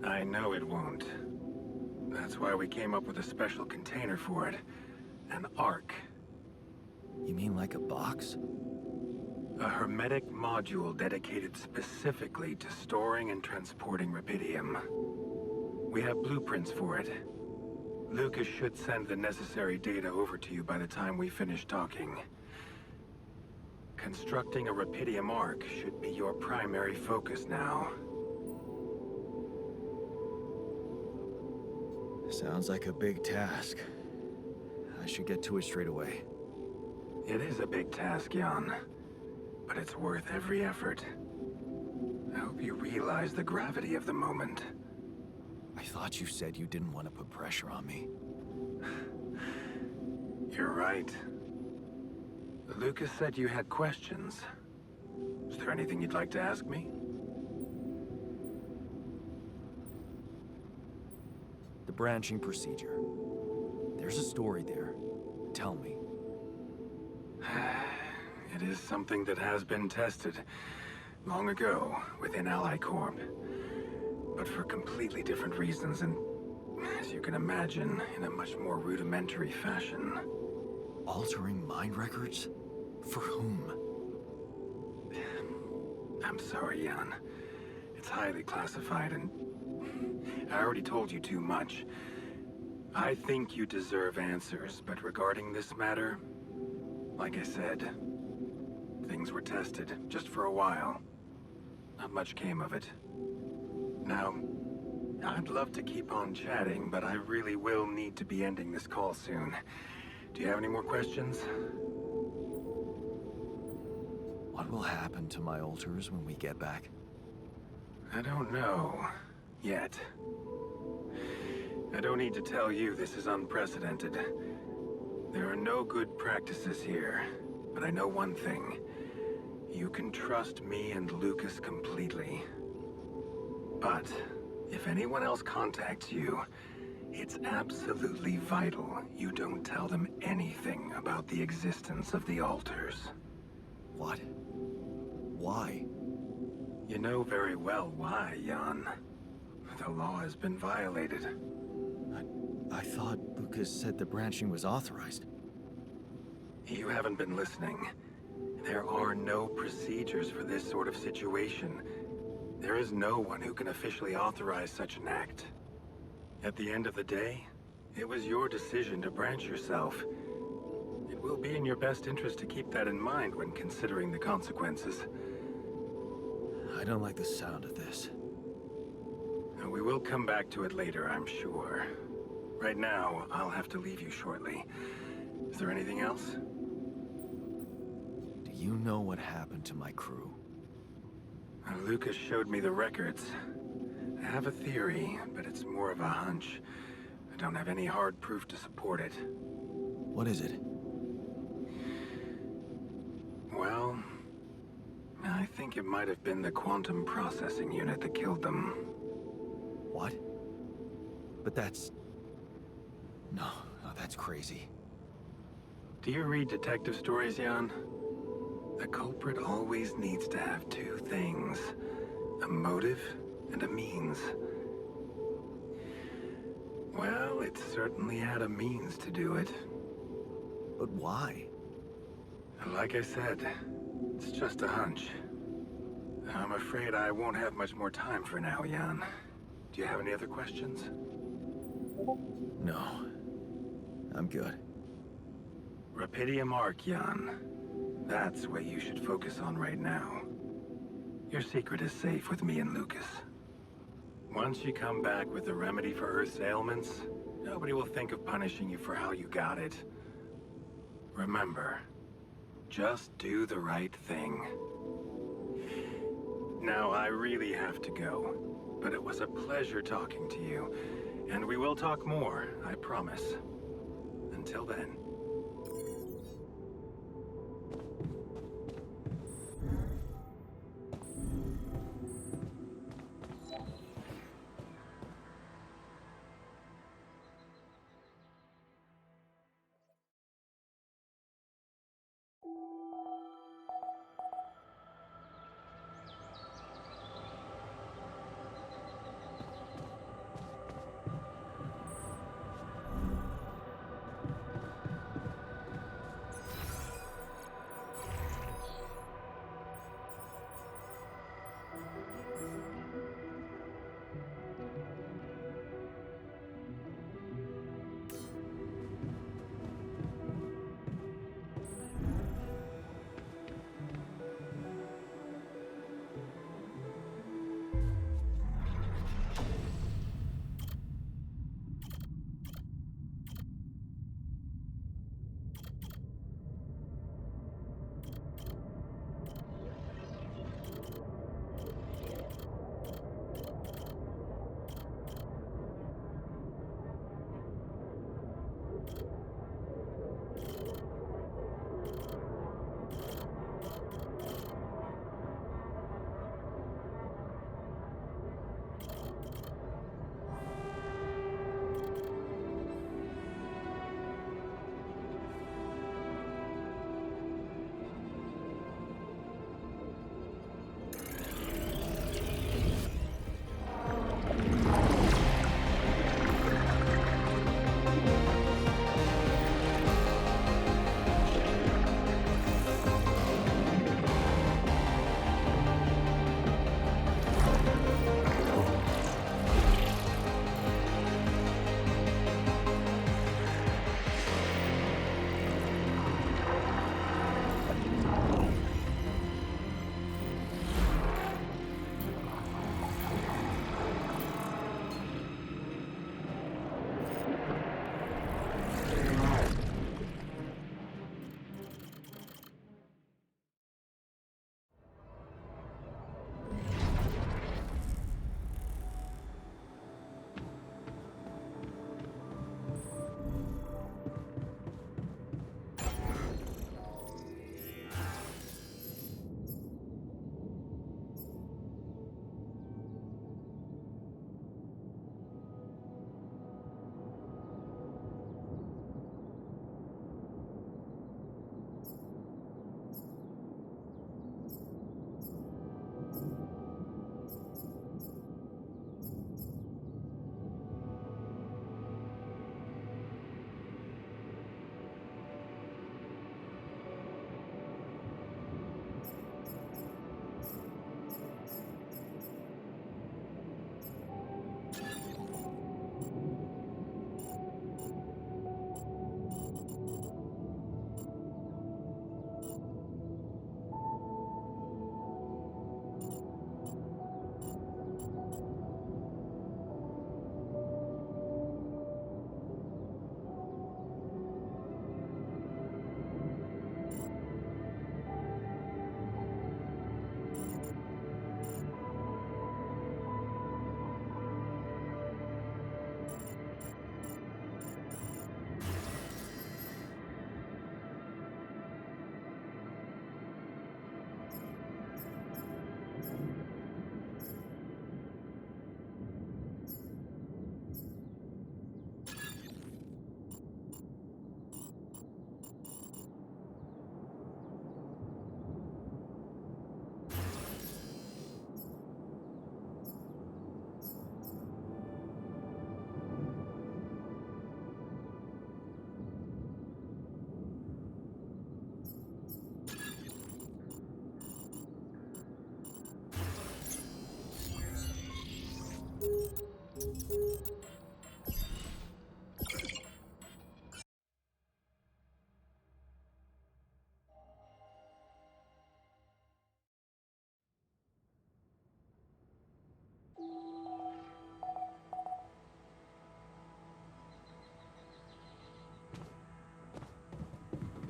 I know it won't. That's why we came up with a special container for it. An Ark. You mean like a box? A hermetic module dedicated specifically to storing and transporting rupidium. We have blueprints for it. Lucas should send the necessary data over to you by the time we finish talking. Constructing a rupidium Ark should be your primary focus now. Sounds like a big task. I should get to it straight away. It is a big task, Jan. But it's worth every effort. I hope you realize the gravity of the moment. I thought you said you didn't want to put pressure on me. You're right. Lucas said you had questions. Is there anything you'd like to ask me? The branching procedure. There's a story there. Tell me. It is something that has been tested long ago within Ally Corp. But for completely different reasons and, as you can imagine, in a much more rudimentary fashion. Altering mind records? For whom? I'm sorry, Jan. It's highly classified and I already told you too much. I think you deserve answers, but regarding this matter, like I said, things were tested, just for a while. Not much came of it. Now, I'd love to keep on chatting, but I really will need to be ending this call soon. Do you have any more questions? What will happen to my alters when we get back? I don't know. Yet. I don't need to tell you this is unprecedented. There are no good practices here, but I know one thing. You can trust me and Lucas completely. But if anyone else contacts you, it's absolutely vital you don't tell them anything about the existence of the alters. What? Why? You know very well why, Jan. The law has been violated. I thought Lucas said the branching was authorized. You haven't been listening. There are no procedures for this sort of situation. There is no one who can officially authorize such an act. At the end of the day, it was your decision to branch yourself. It will be in your best interest to keep that in mind when considering the consequences. I don't like the sound of this. We will come back to it later, I'm sure. Right now, I'll have to leave you shortly. Is there anything else? Do you know what happened to my crew? Lucas showed me the records. I have a theory, but it's more of a hunch. I don't have any hard proof to support it. What is it? Well, I think it might have been the quantum processing unit that killed them. What? But that's... No, that's crazy. Do you read detective stories, Jan? The culprit always needs to have two things. A motive and a means. Well, it certainly had a means to do it. But why? Like I said, it's just a hunch. I'm afraid I won't have much more time for now, Jan. Do you have any other questions? No. I'm good. Rupidium Ark, Jan. That's what you should focus on right now. Your secret is safe with me and Lucas. Once you come back with a remedy for Earth's ailments, nobody will think of punishing you for how you got it. Remember, just do the right thing. Now, I really have to go, but it was a pleasure talking to you, and we will talk more, I promise. Until then.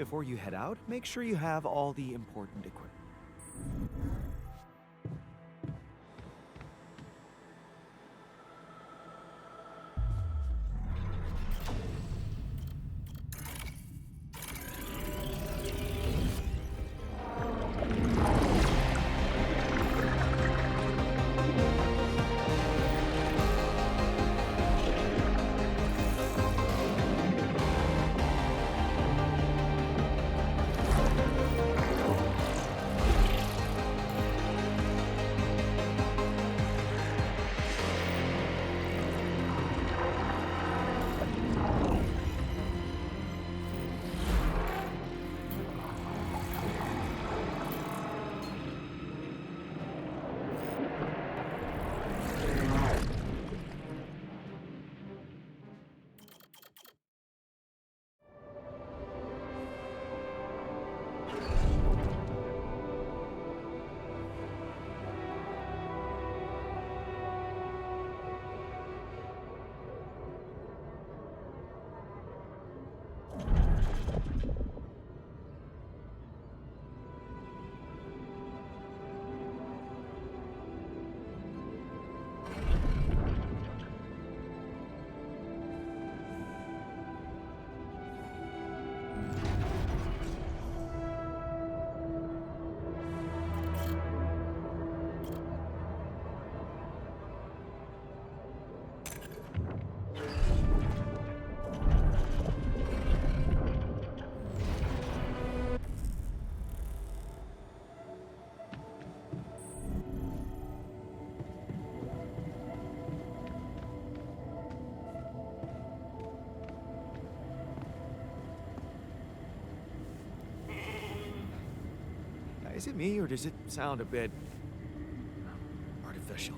before you head out, make sure you have all the important equipment. Is it me, or does it sound a bit artificial?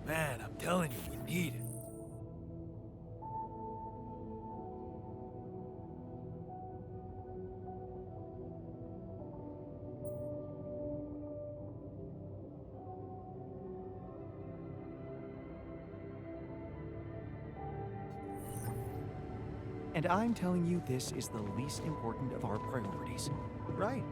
Man, I'm telling you, we need it. And I'm telling you this is the least important of our priorities, right?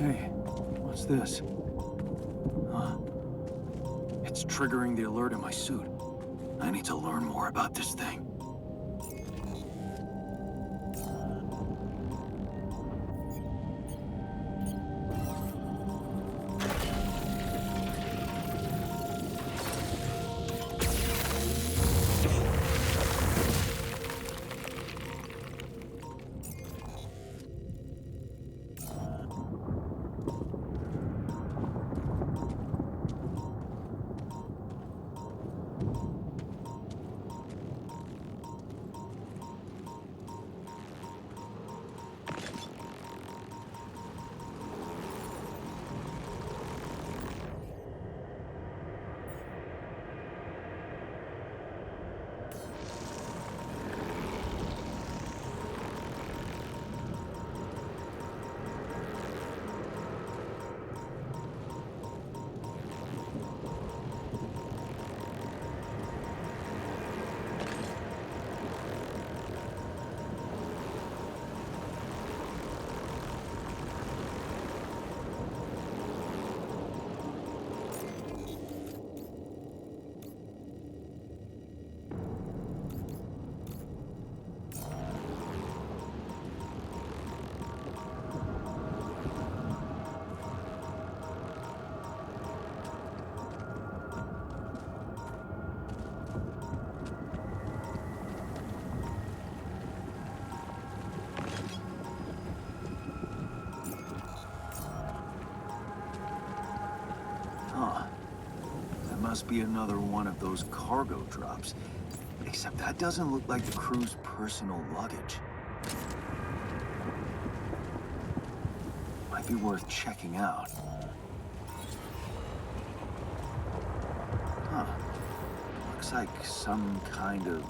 Hey, what's this? Huh? It's triggering the alert in my suit. I need to learn more about this thing. must be another one of those cargo drops. Except that doesn't look like the crew's personal luggage. Might be worth checking out. Huh. Looks like some kind of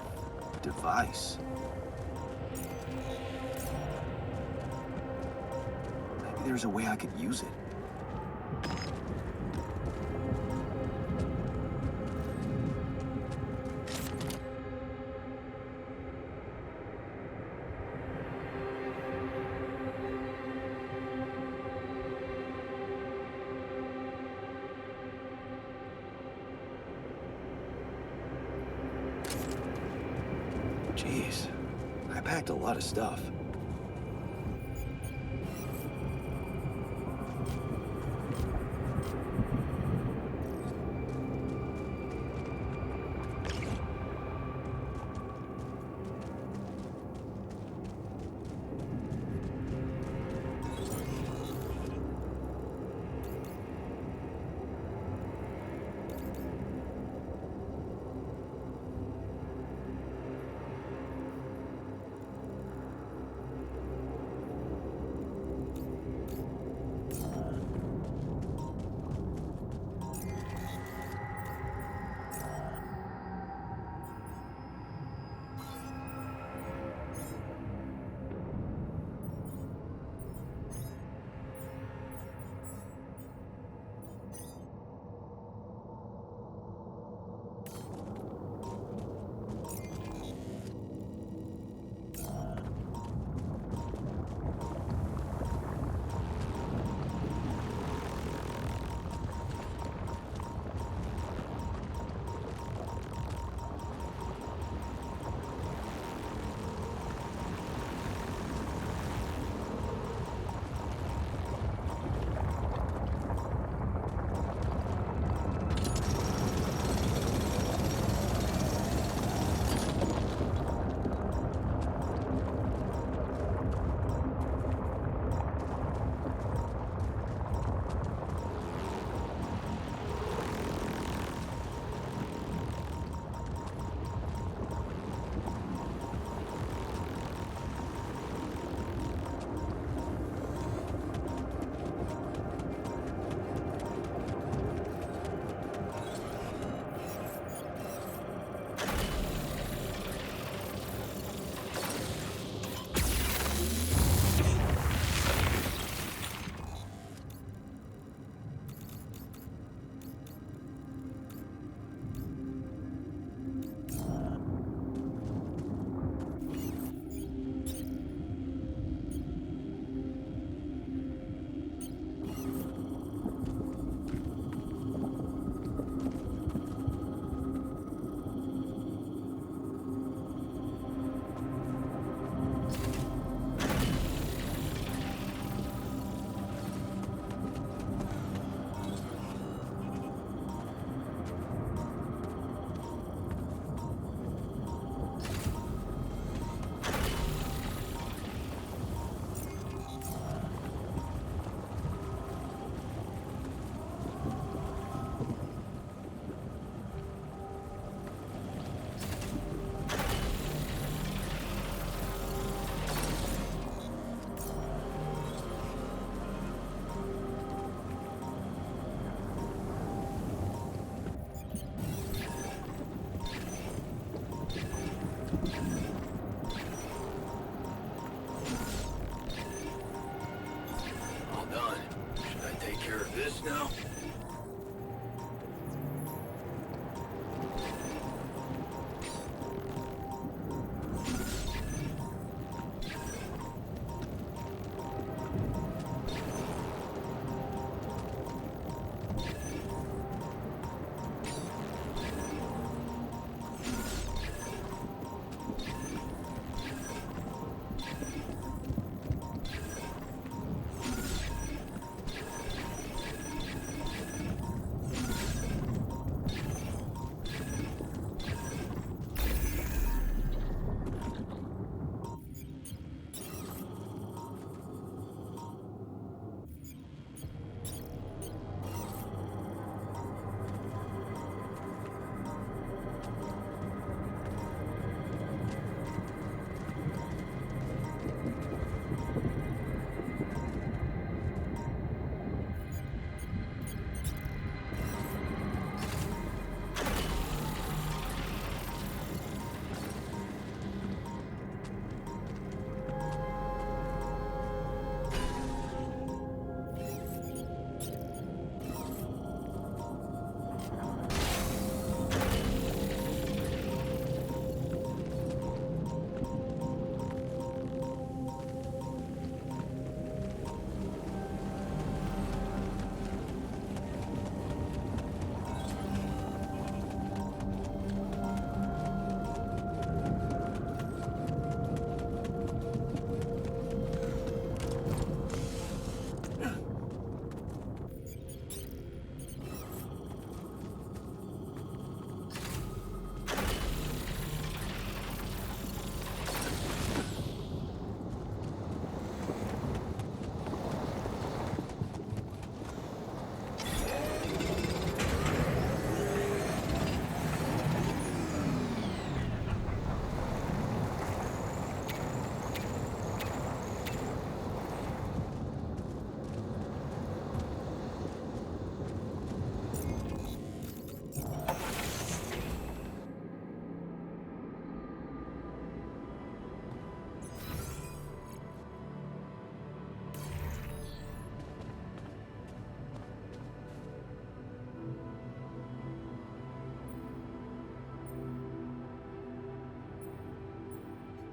device. Maybe there's a way I could use it. Jeez, I packed a lot of stuff.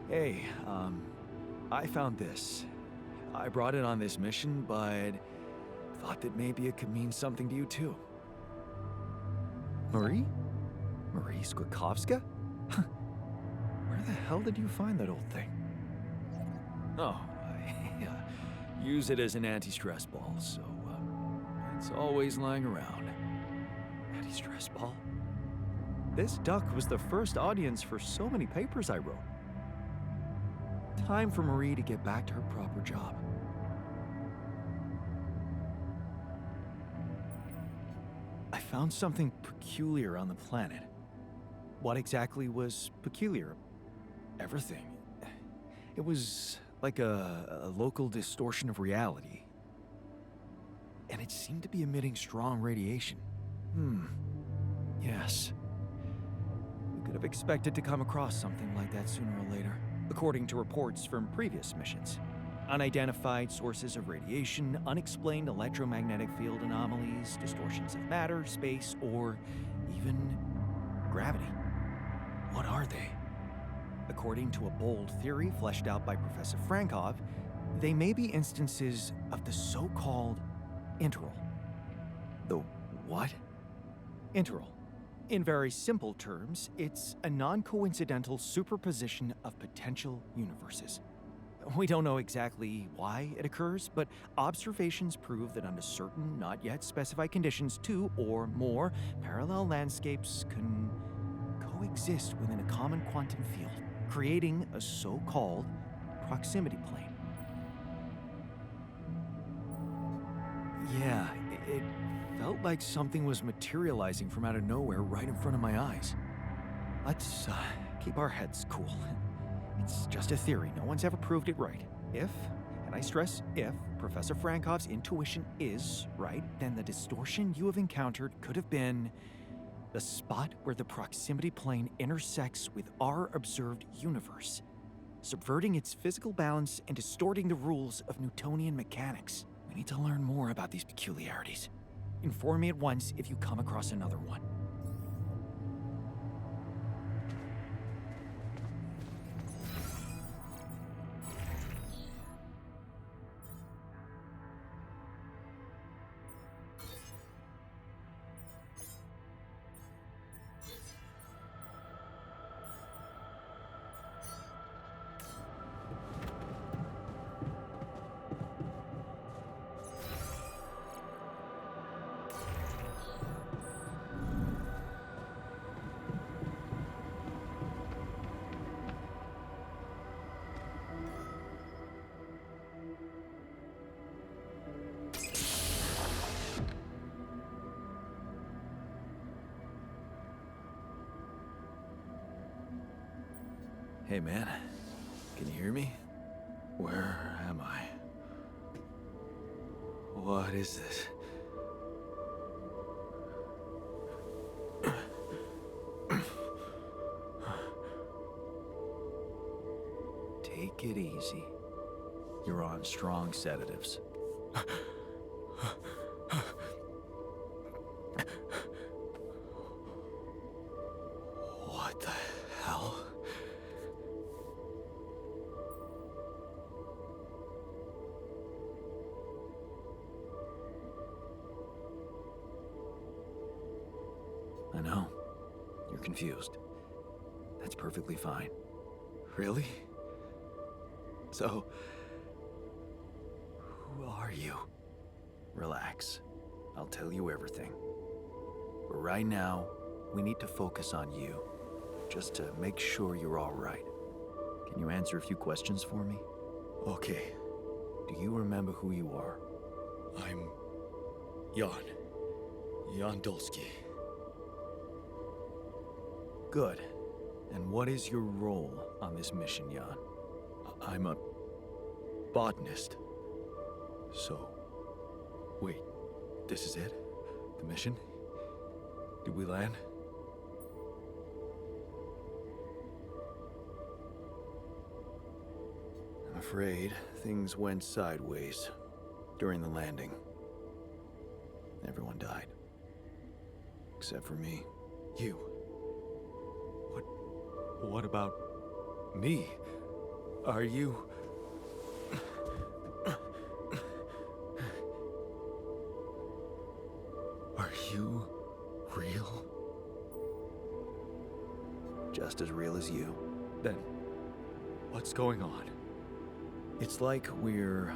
Hey, I found this. I brought it on this mission, but thought that maybe it could mean something to you too. Marie? Marie Skwakovska? Where the hell did you find that old thing? Oh, I use it as an anti-stress ball, so it's always lying around. Anti-stress ball? This duck was the first audience for so many papers I wrote. Time for Marie to get back to her proper job. I found something peculiar on the planet. What exactly was peculiar? Everything. It was like a local distortion of reality. And it seemed to be emitting strong radiation. Yes. We could have expected to come across something like that sooner or later, according to reports from previous missions. Unidentified sources of radiation, unexplained electromagnetic field anomalies, distortions of matter, space, or even gravity. What are they? According to a bold theory fleshed out by Professor Frankov, they may be instances of the so-called interval. The what? Interval. In very simple terms, it's a non-coincidental superposition of potential universes. We don't know exactly why it occurs, but observations prove that under certain, not yet specified conditions, two or more parallel landscapes can coexist within a common quantum field, creating a so-called proximity plane. Yeah, it felt like something was materializing from out of nowhere right in front of my eyes. Let's keep our heads cool. It's just a theory. No one's ever proved it right. If, and I stress if, Professor Frankov's intuition is right, then the distortion you have encountered could have been the spot where the proximity plane intersects with our observed universe, subverting its physical balance and distorting the rules of Newtonian mechanics. We need to learn more about these peculiarities. Inform me at once if you come across another one. Hey man, can you hear me? Where am I? What is this? Take it easy. You're on strong sedatives. What the hell? I know. You're confused. That's perfectly fine. Really? So, who are you? Relax. I'll tell you everything. But right now, we need to focus on you, just to make sure you're all right. Can you answer a few questions for me? Okay. Do you remember who you are? I'm Jan Dulski. Good. And what is your role on this mission, Jan? I'm a botanist. So, wait, this is it? The mission? Did we land? I'm afraid things went sideways during the landing. Everyone died. Except for me. You. What about me? Are you... Are you real? Just as real as you. Then, what's going on? It's like we're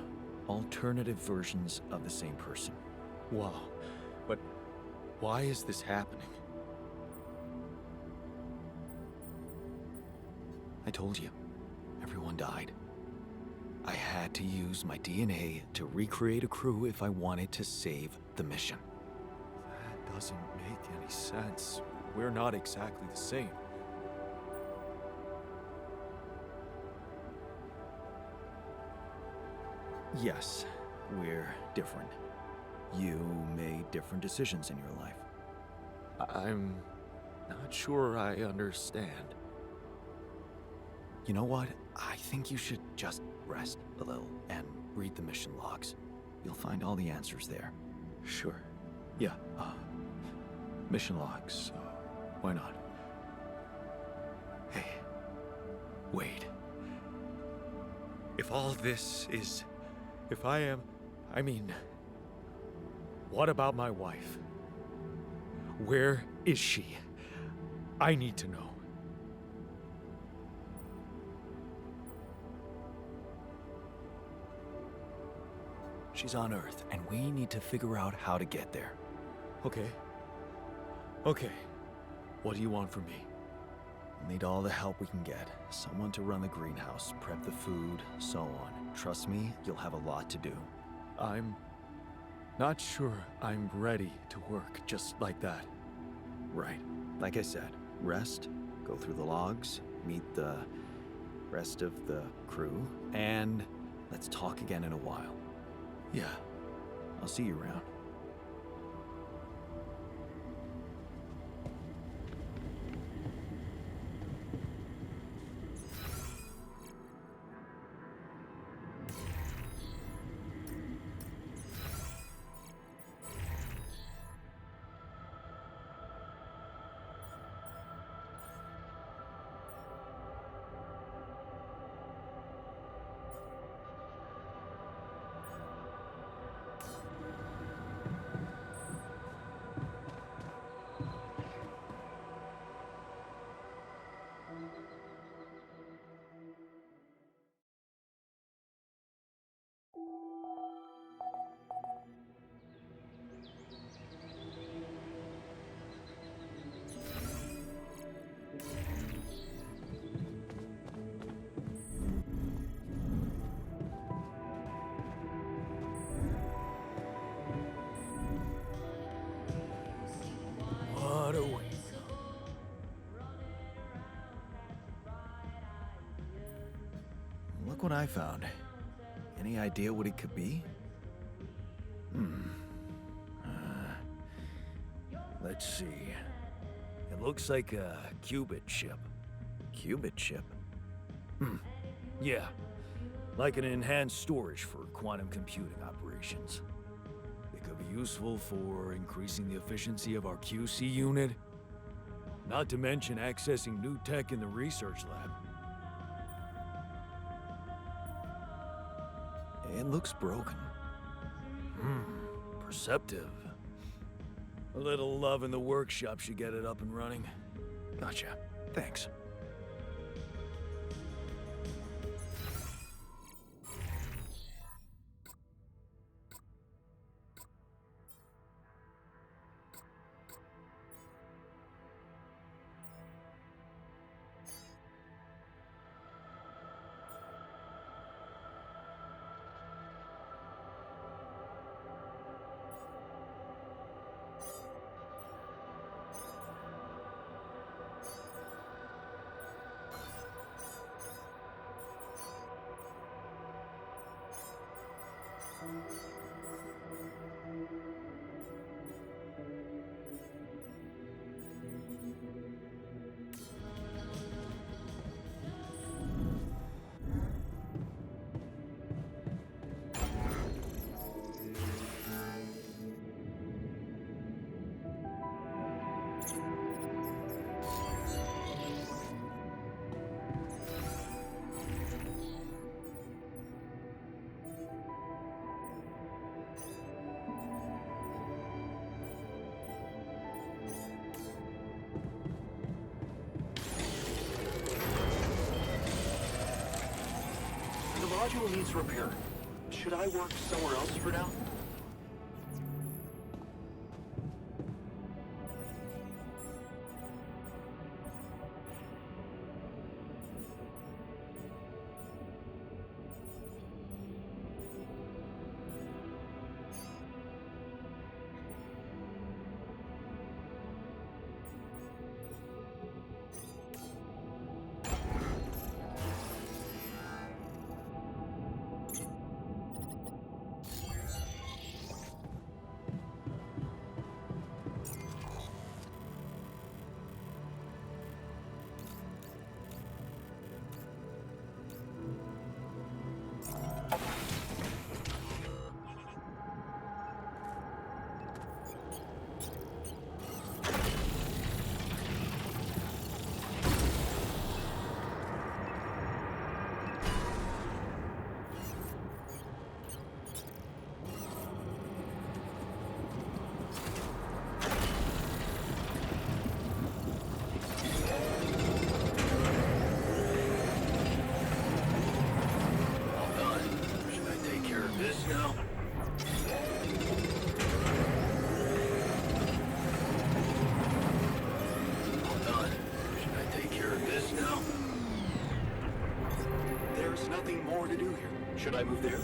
alternative versions of the same person. Wow. But why is this happening? I told you, everyone died. I had to use my DNA to recreate a crew if I wanted to save the mission. That doesn't make any sense. We're not exactly the same. Yes, we're different. You made different decisions in your life. I'm not sure I understand. You know what? I think you should just rest a little and read the mission logs. You'll find all the answers there. Sure. Yeah, mission logs. Why not? Hey, wait. If all this is... If I am... I mean... What about my wife? Where is she? I need to know. She's on Earth, and we need to figure out how to get there. Okay. Okay. What do you want from me? We'll need all the help we can get. Someone to run the greenhouse, prep the food, so on. Trust me, you'll have a lot to do. I'm not sure I'm ready to work just like that. Right. Like I said, rest, go through the logs, meet the rest of the crew, and let's talk again in a while. Yeah. I'll see you around. What a week. Look what I found. Any idea what it could be? Let's see. It looks like a qubit chip. Qubit chip? Yeah. Like an enhanced storage for quantum computing operations. It could be useful for increasing the efficiency of our QC unit. Not to mention accessing new tech in the research lab. It looks broken. Perceptive. A little love in the workshop should get it up and running. Gotcha. Thanks. module needs repair. Should I work somewhere else for now? Nothing more to do here. Should I move there?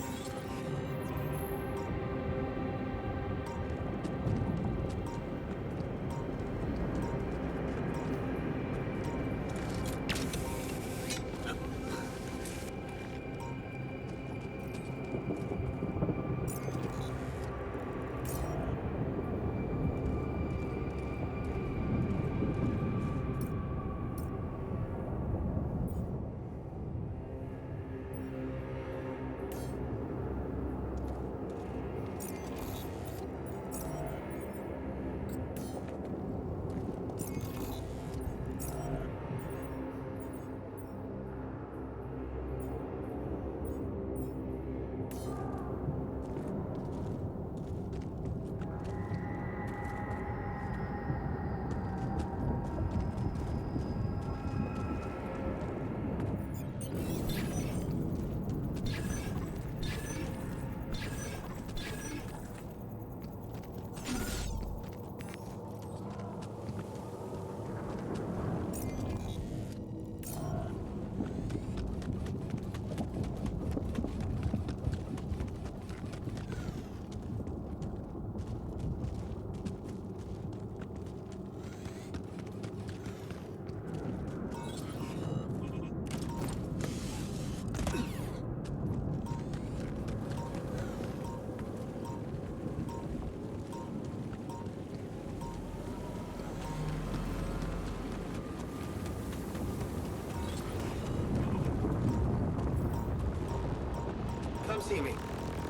Come see me.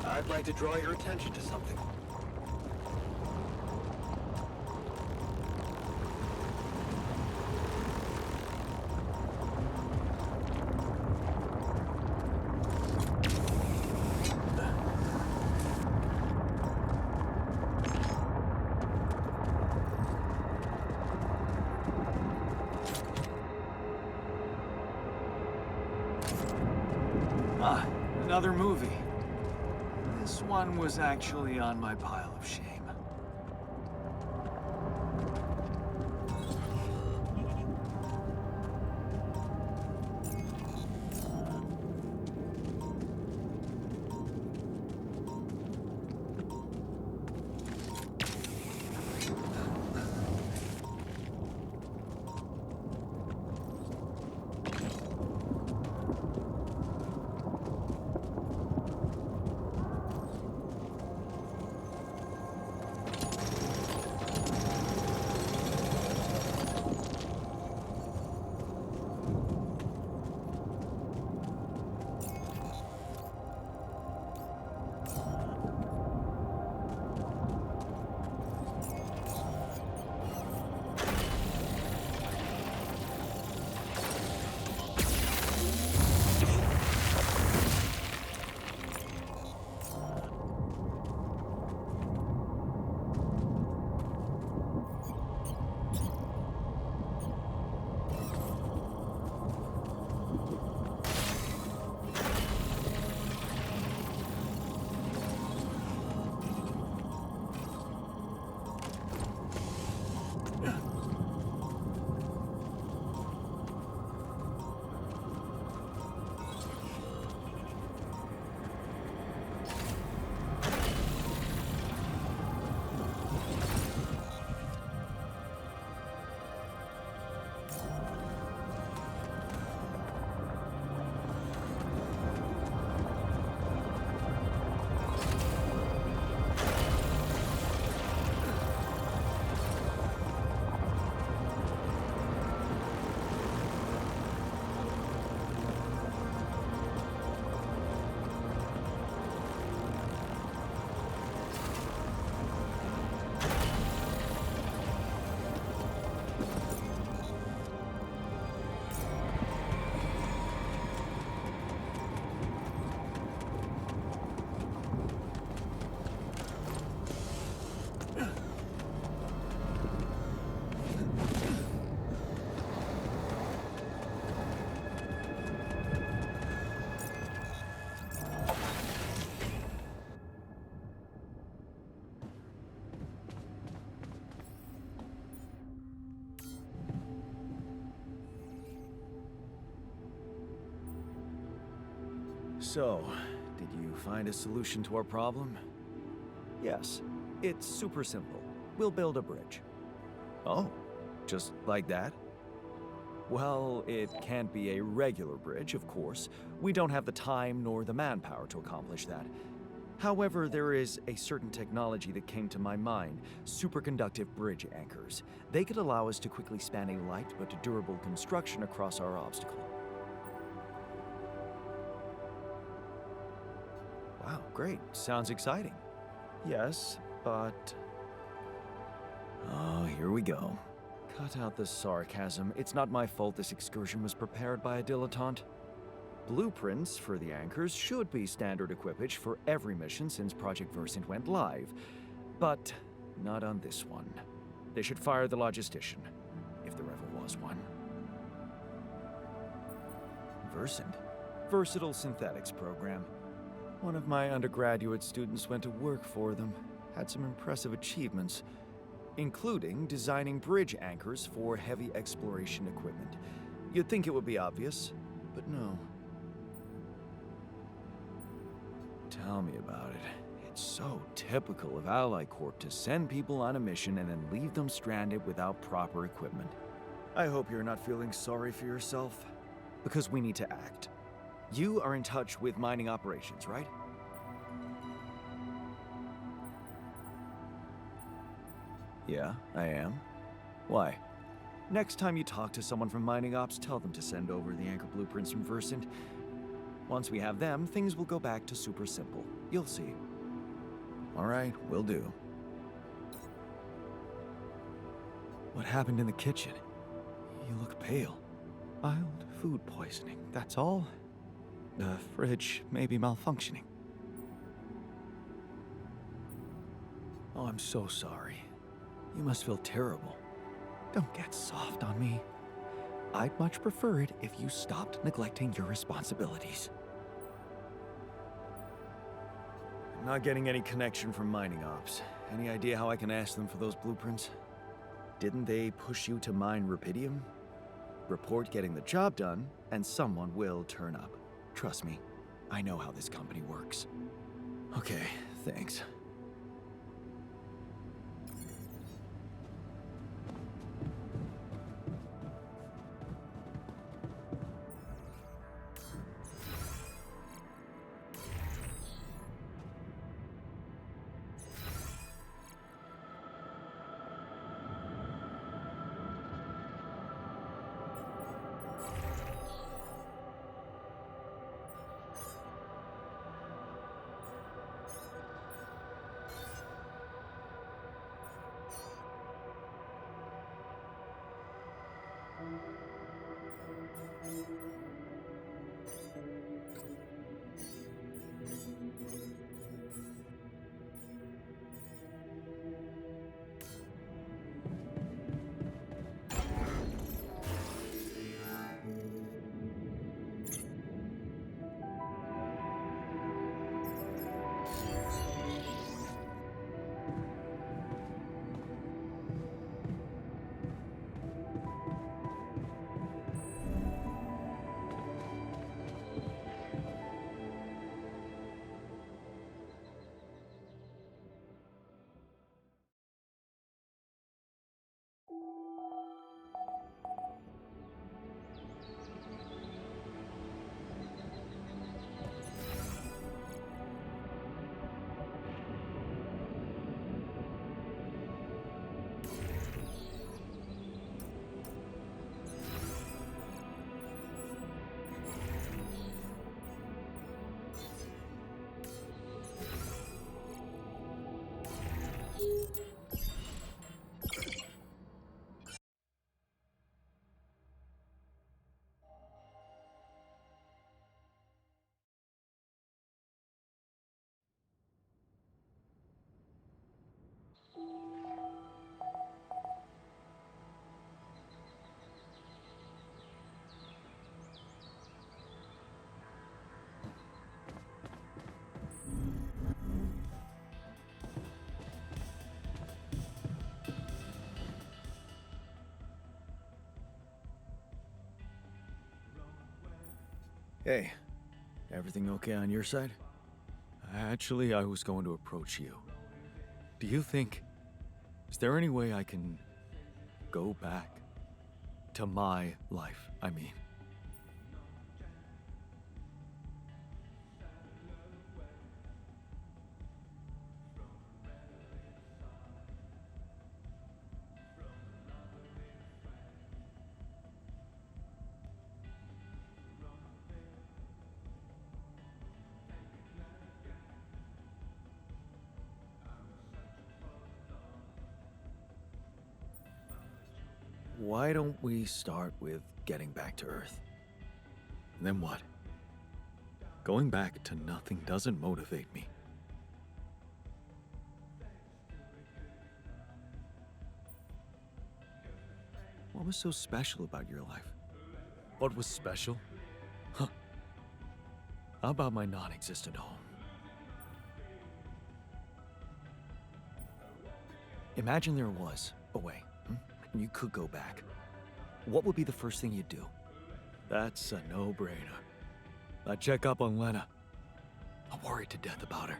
I'd like to draw your attention to something. Ah, another movie. This one was actually on my pile of shame. So, did you find a solution to our problem? Yes. It's super simple. We'll build a bridge. Oh, just like that? Well, it can't be a regular bridge, of course. We don't have the time nor the manpower to accomplish that. However, there is a certain technology that came to my mind, superconductive bridge anchors. They could allow us to quickly span a light but durable construction across our obstacle. Wow, great. Sounds exciting. Yes, but... Oh, here we go. Cut out the sarcasm. It's not my fault this excursion was prepared by a dilettante. Blueprints for the anchors should be standard equipage for every mission since Project Versant went live, but not on this one. They should fire the logistician, if there ever was one. Versant? Versatile Synthetics Program. One of my undergraduate students went to work for them, had some impressive achievements, including designing bridge anchors for heavy exploration equipment. You'd think it would be obvious, but no. Tell me about it. It's so typical of Ally Corp to send people on a mission and then leave them stranded without proper equipment. I hope you're not feeling sorry for yourself, because we need to act. You are in touch with mining operations, right? Yeah, I am. Why? Next time you talk to someone from mining ops, tell them to send over the anchor blueprints from Versant. Once we have them, things will go back to super simple. You'll see. All right, will do. What happened in the kitchen? You look pale. Mild food poisoning, that's all? The fridge may be malfunctioning. Oh, I'm so sorry. You must feel terrible. Don't get soft on me. I'd much prefer it if you stopped neglecting your responsibilities. I'm not getting any connection from mining ops. Any idea how I can ask them for those blueprints? Didn't they push you to mine rupidium? Report getting the job done, and someone will turn up. Trust me, I know how this company works. Okay, thanks. Hey, Everything okay on your side? Actually, I was going to approach you. Do you think... Is there any way I can go back to my life, I mean? Why don't we start with getting back to Earth? And then what? Going back to nothing doesn't motivate me. What was so special about your life? What was special? Huh. How about my non-existent home? Imagine there was a way, and you could go back. What would be the first thing you'd do? That's a no-brainer. I'd check up on Lena. I'm worried to death about her.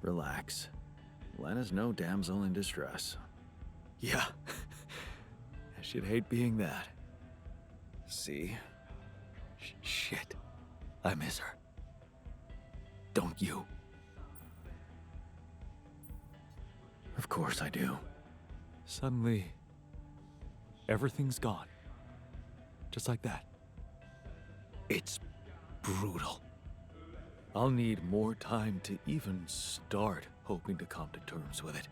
Relax. Lena's no damsel in distress. Yeah. I should hate being that. See? Shit. I miss her. Don't you? Of course I do. Suddenly, everything's gone. Just like that. It's brutal. I'll need more time to even start hoping to come to terms with it.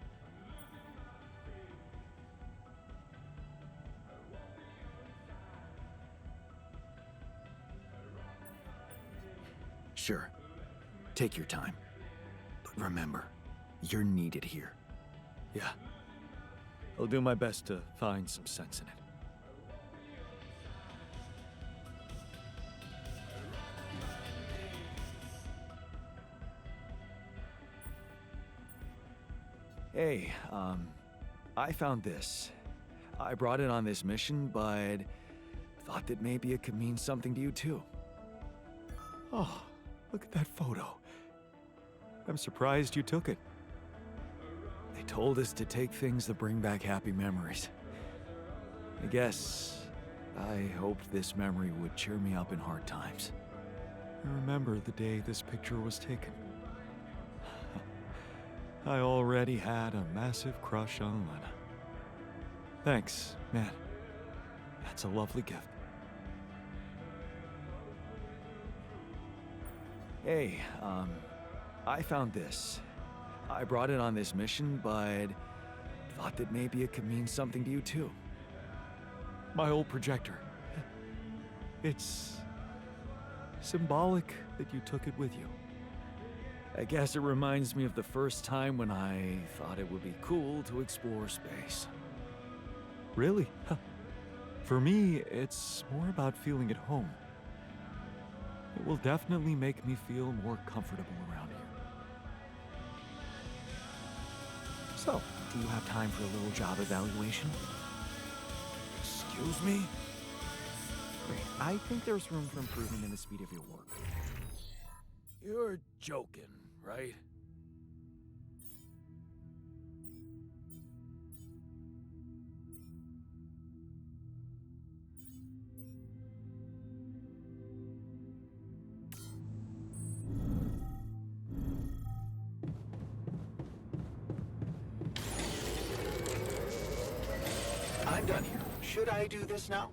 Sure, take your time. But remember, you're needed here. Yeah, I'll do my best to find some sense in it. Hey, I found this. I brought it on this mission, but thought that maybe it could mean something to you too. Oh, look at that photo. I'm surprised you took it. They told us to take things that bring back happy memories. I guess I hoped this memory would cheer me up in hard times. I remember the day this picture was taken. I already had a massive crush on Lena. Thanks, man. That's a lovely gift. Hey, I found this. I brought it on this mission, but thought that maybe it could mean something to you too. My old projector. It's symbolic that you took it with you. I guess it reminds me of the first time when I thought it would be cool to explore space. Really? For me, it's more about feeling at home. It will definitely make me feel more comfortable around here. So, do you have time for a little job evaluation? Excuse me? Great. I think there's room for improvement in the speed of your work. You're joking, right? I'm done here. Should I do this now?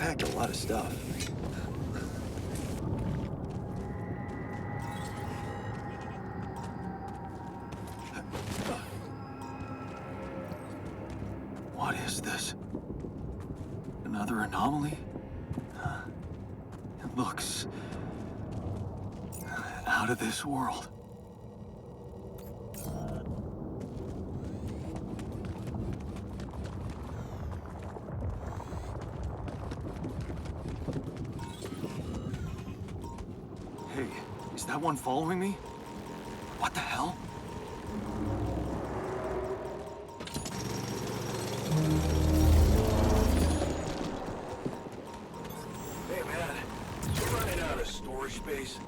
packed a lot of stuff. What is this? Another anomaly? It looks out of this world. Hey, is that one following me? What the hell? Hey, man. You're running out of storage space.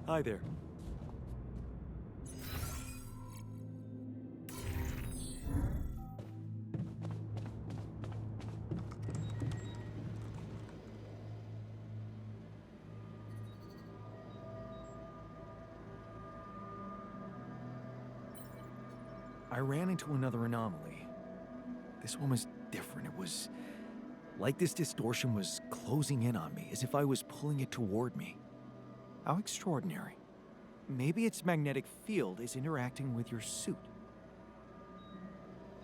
Hi there. I ran into another anomaly. This one was different. It was like this distortion was closing in on me, as if I was pulling it toward me. How extraordinary. Maybe its magnetic field is interacting with your suit.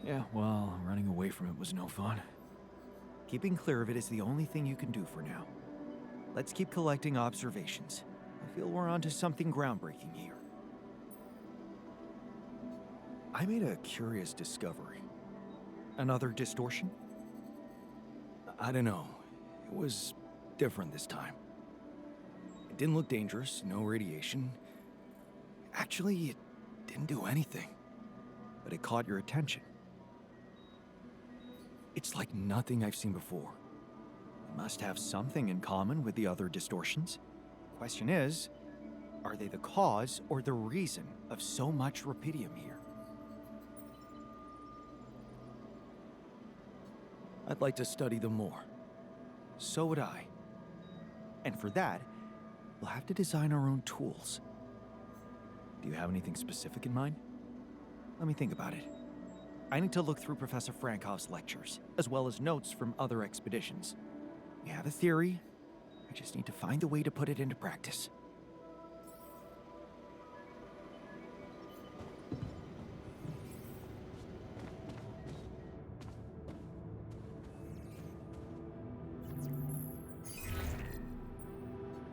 Yeah, well, running away from it was no fun. Keeping clear of it is the only thing you can do for now. Let's keep collecting observations. I feel we're onto something groundbreaking here. I made a curious discovery. Another distortion? I don't know. It was different this time. It didn't look dangerous, no radiation. Actually, it didn't do anything. But it caught your attention. It's like nothing I've seen before. It must have something in common with the other distortions. Question is, are they the cause or the reason of so much rupidium here? I'd like to study them more. So would I. And for that, we'll have to design our own tools. Do you have anything specific in mind? Let me think about it. I need to look through Professor Frankov's lectures, as well as notes from other expeditions. We have a theory. I just need to find a way to put it into practice.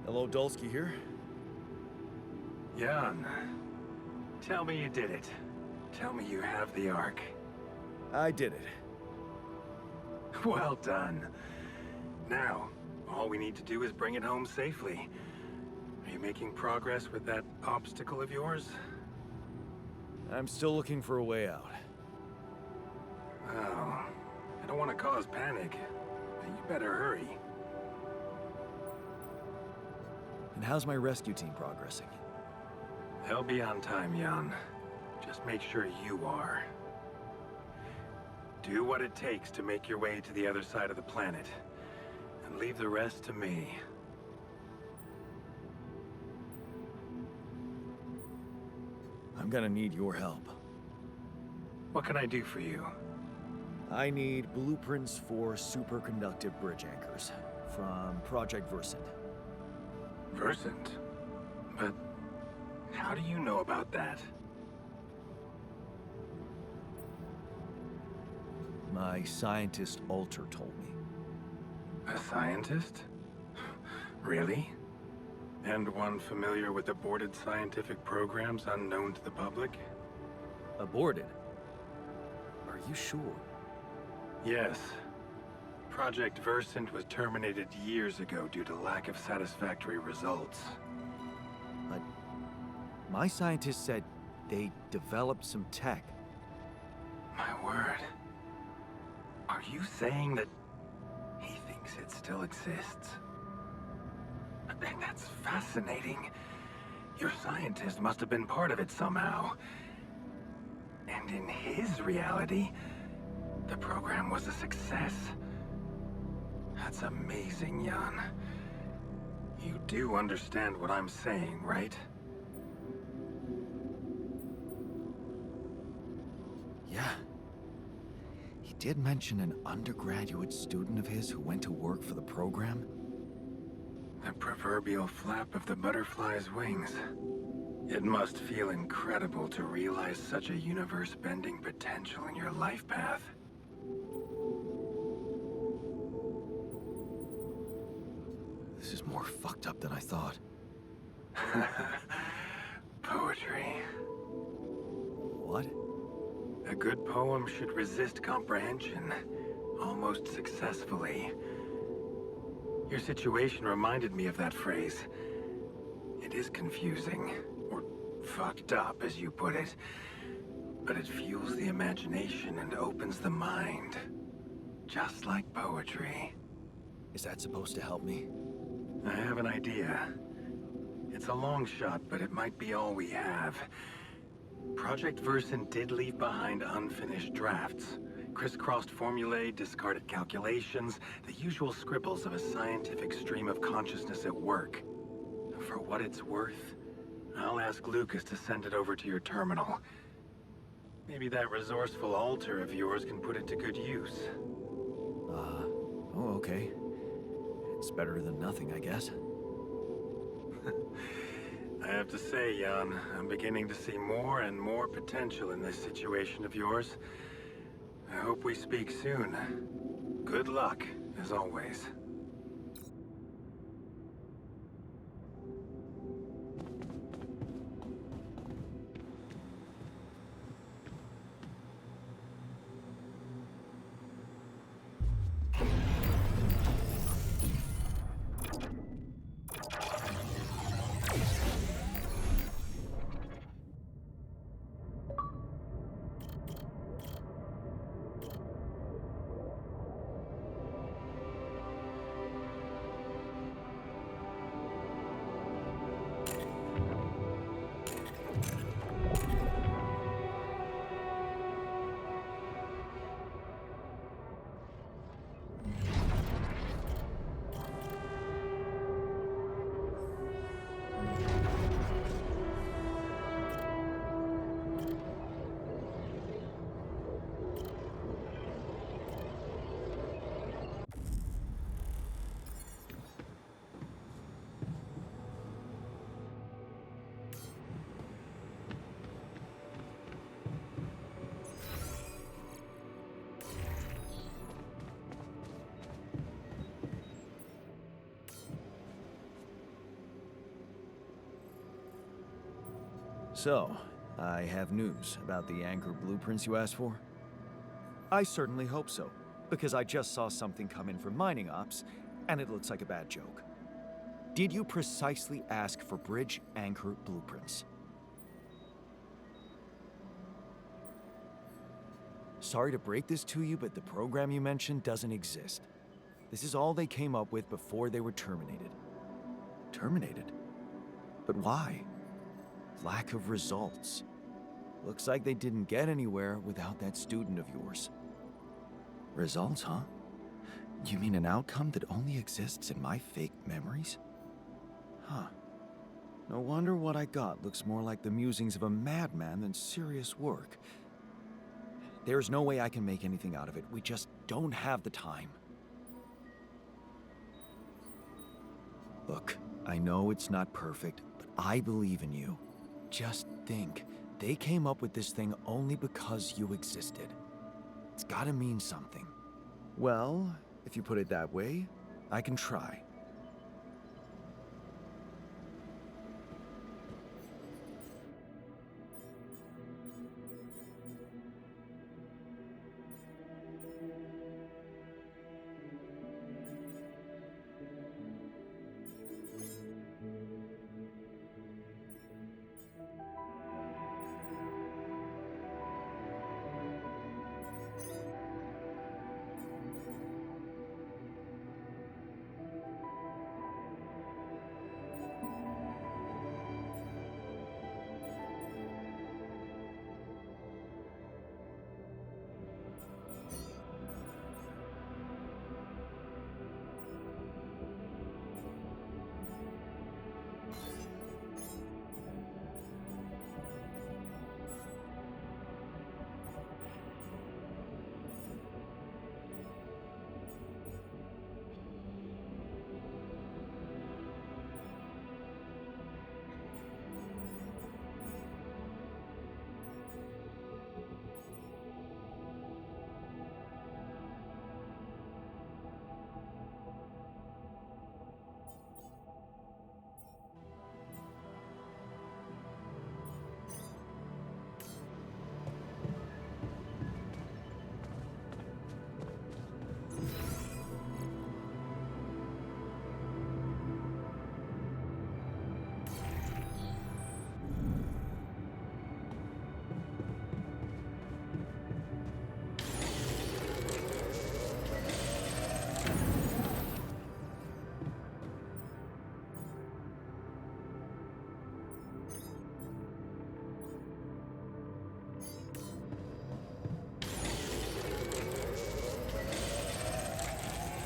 Hello, Dulski here. Jan, tell me you did it. Tell me you have the Ark. I did it. Well done. Now, all we need to do is bring it home safely. Are you making progress with that obstacle of yours? I'm still looking for a way out. Oh, I don't want to cause panic. But you better hurry. And how's my rescue team progressing? They'll be on time, Jan. Just make sure you are. Do what it takes to make your way to the other side of the planet. And leave the rest to me. I'm gonna need your help. What can I do for you? I need blueprints for superconductive bridge anchors from Project Versant. Versant? But how do you know about that? My scientist Alter told me. A scientist? Really? And one familiar with aborted scientific programs unknown to the public? Aborted? Are you sure? Yes. Project Versant was terminated years ago due to lack of satisfactory results. But my scientist said they developed some tech. My word. Are you saying that he thinks it still exists? That's fascinating. Your scientist must have been part of it somehow. And in his reality, the program was a success. That's amazing, Jan. You do understand what I'm saying, right? Yeah. He did mention an undergraduate student of his who went to work for the program. The proverbial flap of the butterfly's wings. It must feel incredible to realize such a universe-bending potential in your life path. This is more fucked up than I thought. Poetry. What? A good poem should resist comprehension, almost successfully. Your situation reminded me of that phrase. It is confusing, or fucked up, as you put it, but it fuels the imagination and opens the mind, just like poetry. Is that supposed to help me? I have an idea. It's a long shot, but it might be all we have. Project Versant did leave behind unfinished drafts. Crisscrossed formulae, discarded calculations, the usual scribbles of a scientific stream of consciousness at work. For what it's worth, I'll ask Lucas to send it over to your terminal. Maybe that resourceful altar of yours can put it to good use. Oh, okay. It's better than nothing, I guess. I have to say, Jan, I'm beginning to see more and more potential in this situation of yours. I hope we speak soon. Good luck, as always. So, I have news about the anchor blueprints you asked for. I certainly hope so, because I just saw something come in from mining ops, and it looks like a bad joke. Did you precisely ask for bridge anchor blueprints? Sorry to break this to you, but the program you mentioned doesn't exist. This is all they came up with before they were terminated. Terminated? But why? Lack of results. Looks like they didn't get anywhere without that student of yours. Results, huh? You mean an outcome that only exists in my fake memories? Huh. No wonder what I got looks more like the musings of a madman than serious work. There's no way I can make anything out of it. We just don't have the time. Look, I know it's not perfect, but I believe in you. Just think, they came up with this thing only because you existed. It's gotta mean something. Well, if you put it that way, I can try.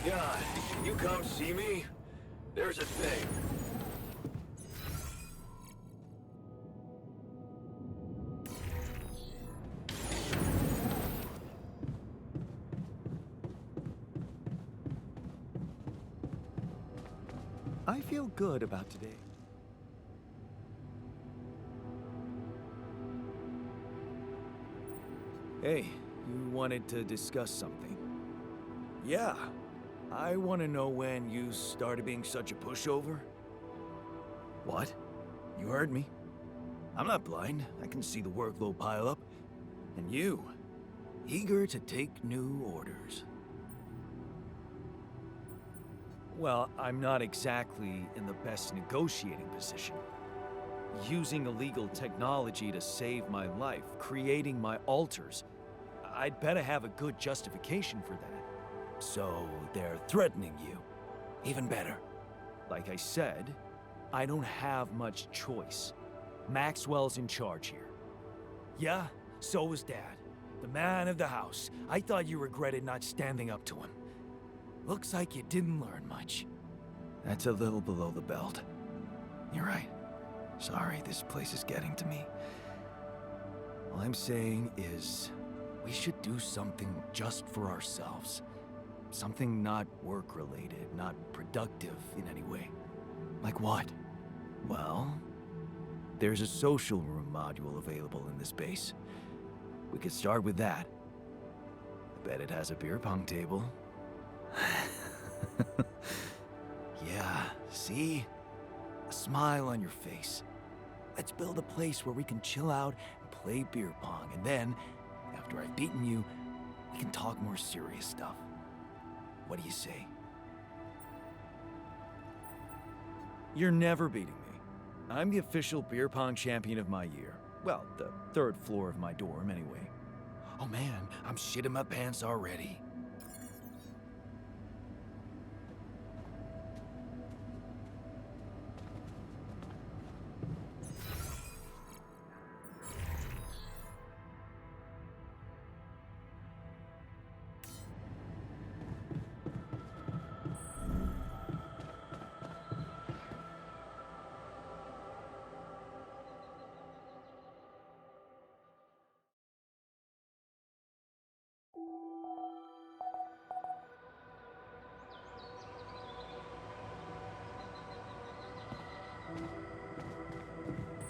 God, can you come see me? There's a thing. I feel good about today. Hey, you wanted to discuss something? Yeah. I want to know when you started being such a pushover. What? You heard me. I'm not blind. I can see the workload pile up. And you, eager to take new orders. Well, I'm not exactly in the best negotiating position. Using illegal technology to save my life, creating my altars. I'd better have a good justification for that. So they're threatening you. Even better. Like I said, I don't have much choice. Maxwell's in charge here. Yeah, so was Dad. The man of the house. I thought you regretted not standing up to him. Looks like you didn't learn much. That's a little below the belt. You're right. Sorry, this place is getting to me. All I'm saying is, we should do something just for ourselves. Something not work-related, not productive in any way. Like what? Well, there's a social room module available in this base. We could start with that. I bet it has a beer pong table. Yeah, see? A smile on your face. Let's build a place where we can chill out and play beer pong, and then, after I've beaten you, we can talk more serious stuff. What do you say? You're never beating me. I'm the official beer pong champion of my year. Well, the third floor of my dorm, anyway. Oh man, I'm shitting my pants already.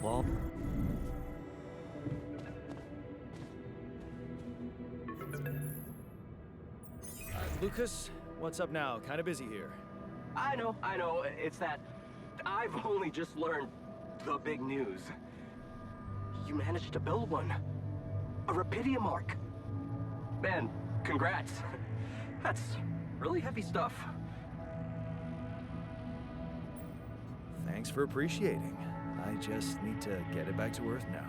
Well, Lucas, what's up now? Kinda busy here. I know. It's that I've only just learned the big news. You managed to build one. A Rapidium arc. Man, congrats. That's really heavy stuff. Thanks for appreciating. I just need to get it back to Earth now.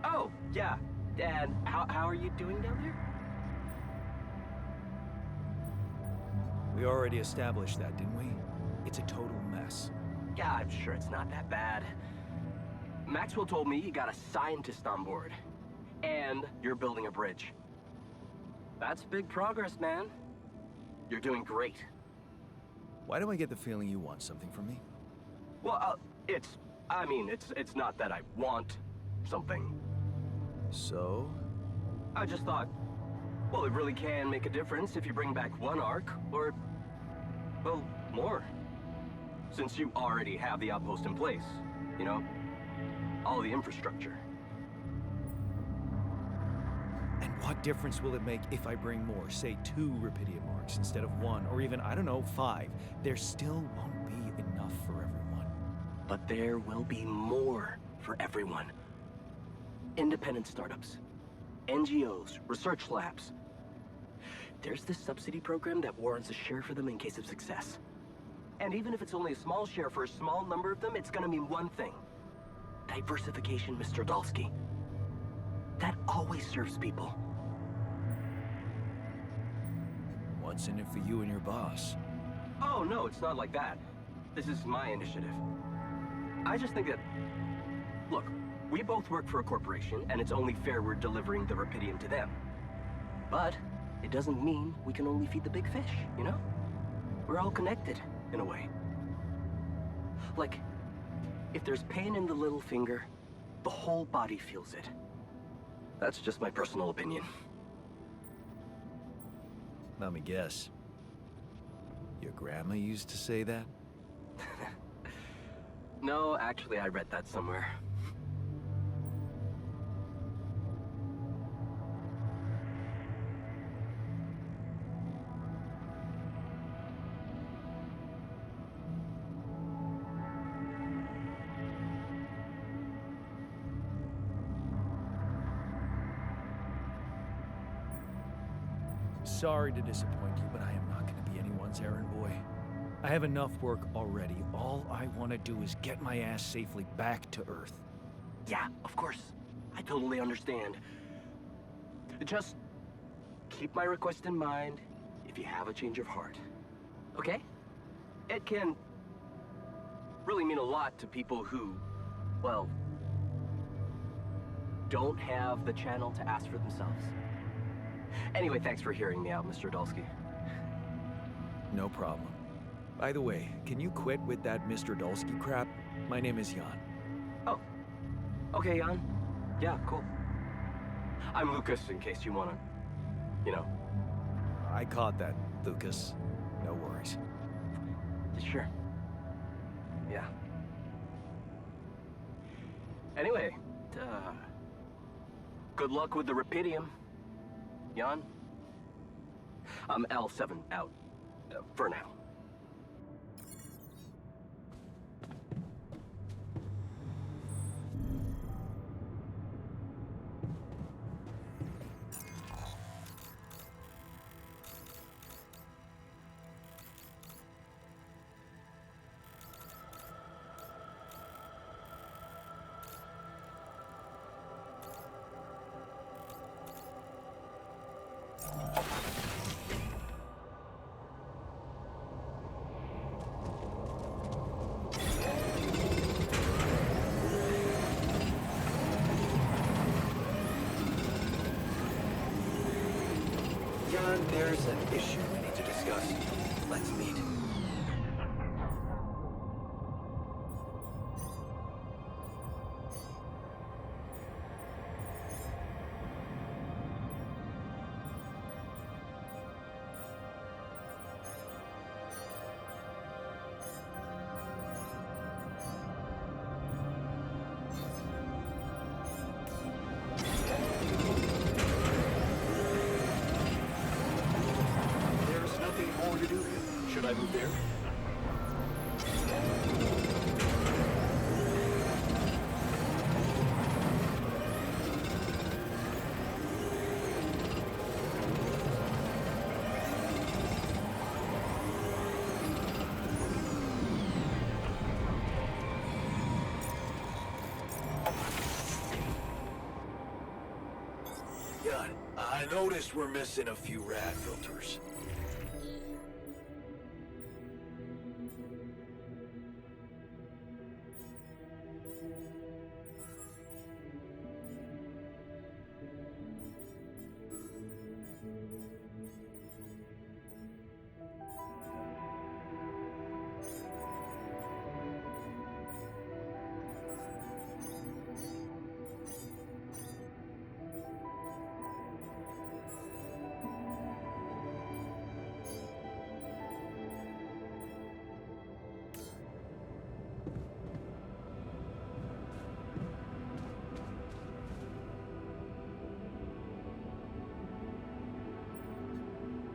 Oh, yeah. And how are you doing down there? We already established that, didn't we? It's a total mess. Yeah, I'm sure it's not that bad. Maxwell told me you got a scientist on board. And you're building a bridge. That's big progress, man. You're doing great. Why do I get the feeling you want something from me? Well, it's not that I want something. So? I just thought, well, it really can make a difference if you bring back one arc, or, well, more. Since you already have the outpost in place, you know? All the infrastructure. And what difference will it make if I bring more, say 2 Rapidium arcs instead of 1, or even, I don't know, 5? There still won't be enough for everyone. But there will be more for everyone. Independent startups, NGOs, research labs. There's this subsidy program that warrants a share for them in case of success. And even if it's only a small share for a small number of them, it's gonna mean one thing. Diversification, Mr. Dalsky. That always serves people. What's in it for you and your boss? Oh, no, it's not like that. This is my initiative. I just think that... Look, we both work for a corporation, and it's only fair we're delivering the Rapidium to them. But it doesn't mean we can only feed the big fish, you know? We're all connected, in a way. Like, if there's pain in the little finger, the whole body feels it. That's just my personal opinion. Let me guess. Your grandma used to say that? No, actually, I read that somewhere. Sorry to disappoint you, but I am not going to be anyone's errand boy. I have enough work already. All I want to do is get my ass safely back to Earth. Yeah, of course. I totally understand. Just keep my request in mind if you have a change of heart. Okay? It can really mean a lot to people who, well, don't have the channel to ask for themselves. Anyway, thanks for hearing me out, Mr. Dalsky. No problem. By the way, can you quit with that Mr. Dalsky crap? My name is Jan. Oh. Okay, Jan. Yeah, cool. I'm Lucas, in case you wanna, you know. I caught that, Lucas. No worries. Sure. Yeah. Anyway, good luck with the Rapidium, Jan. I'm L7 out, for now. There's an issue we need to discuss. Let's meet. There's nothing more to do here. Should I move there? God, I noticed we're missing a few rad filters.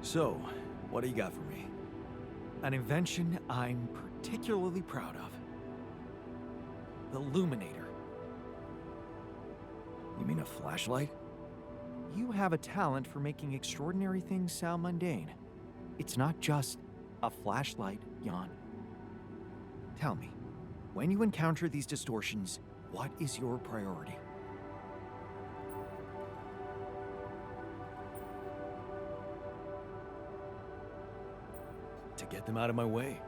So, what do you got for me? An invention I'm particularly proud of. The Luminator. You mean a flashlight? You have a talent for making extraordinary things sound mundane. It's not just a flashlight, Jan. Tell me, when you encounter these distortions, what is your priority? To get them out of my way.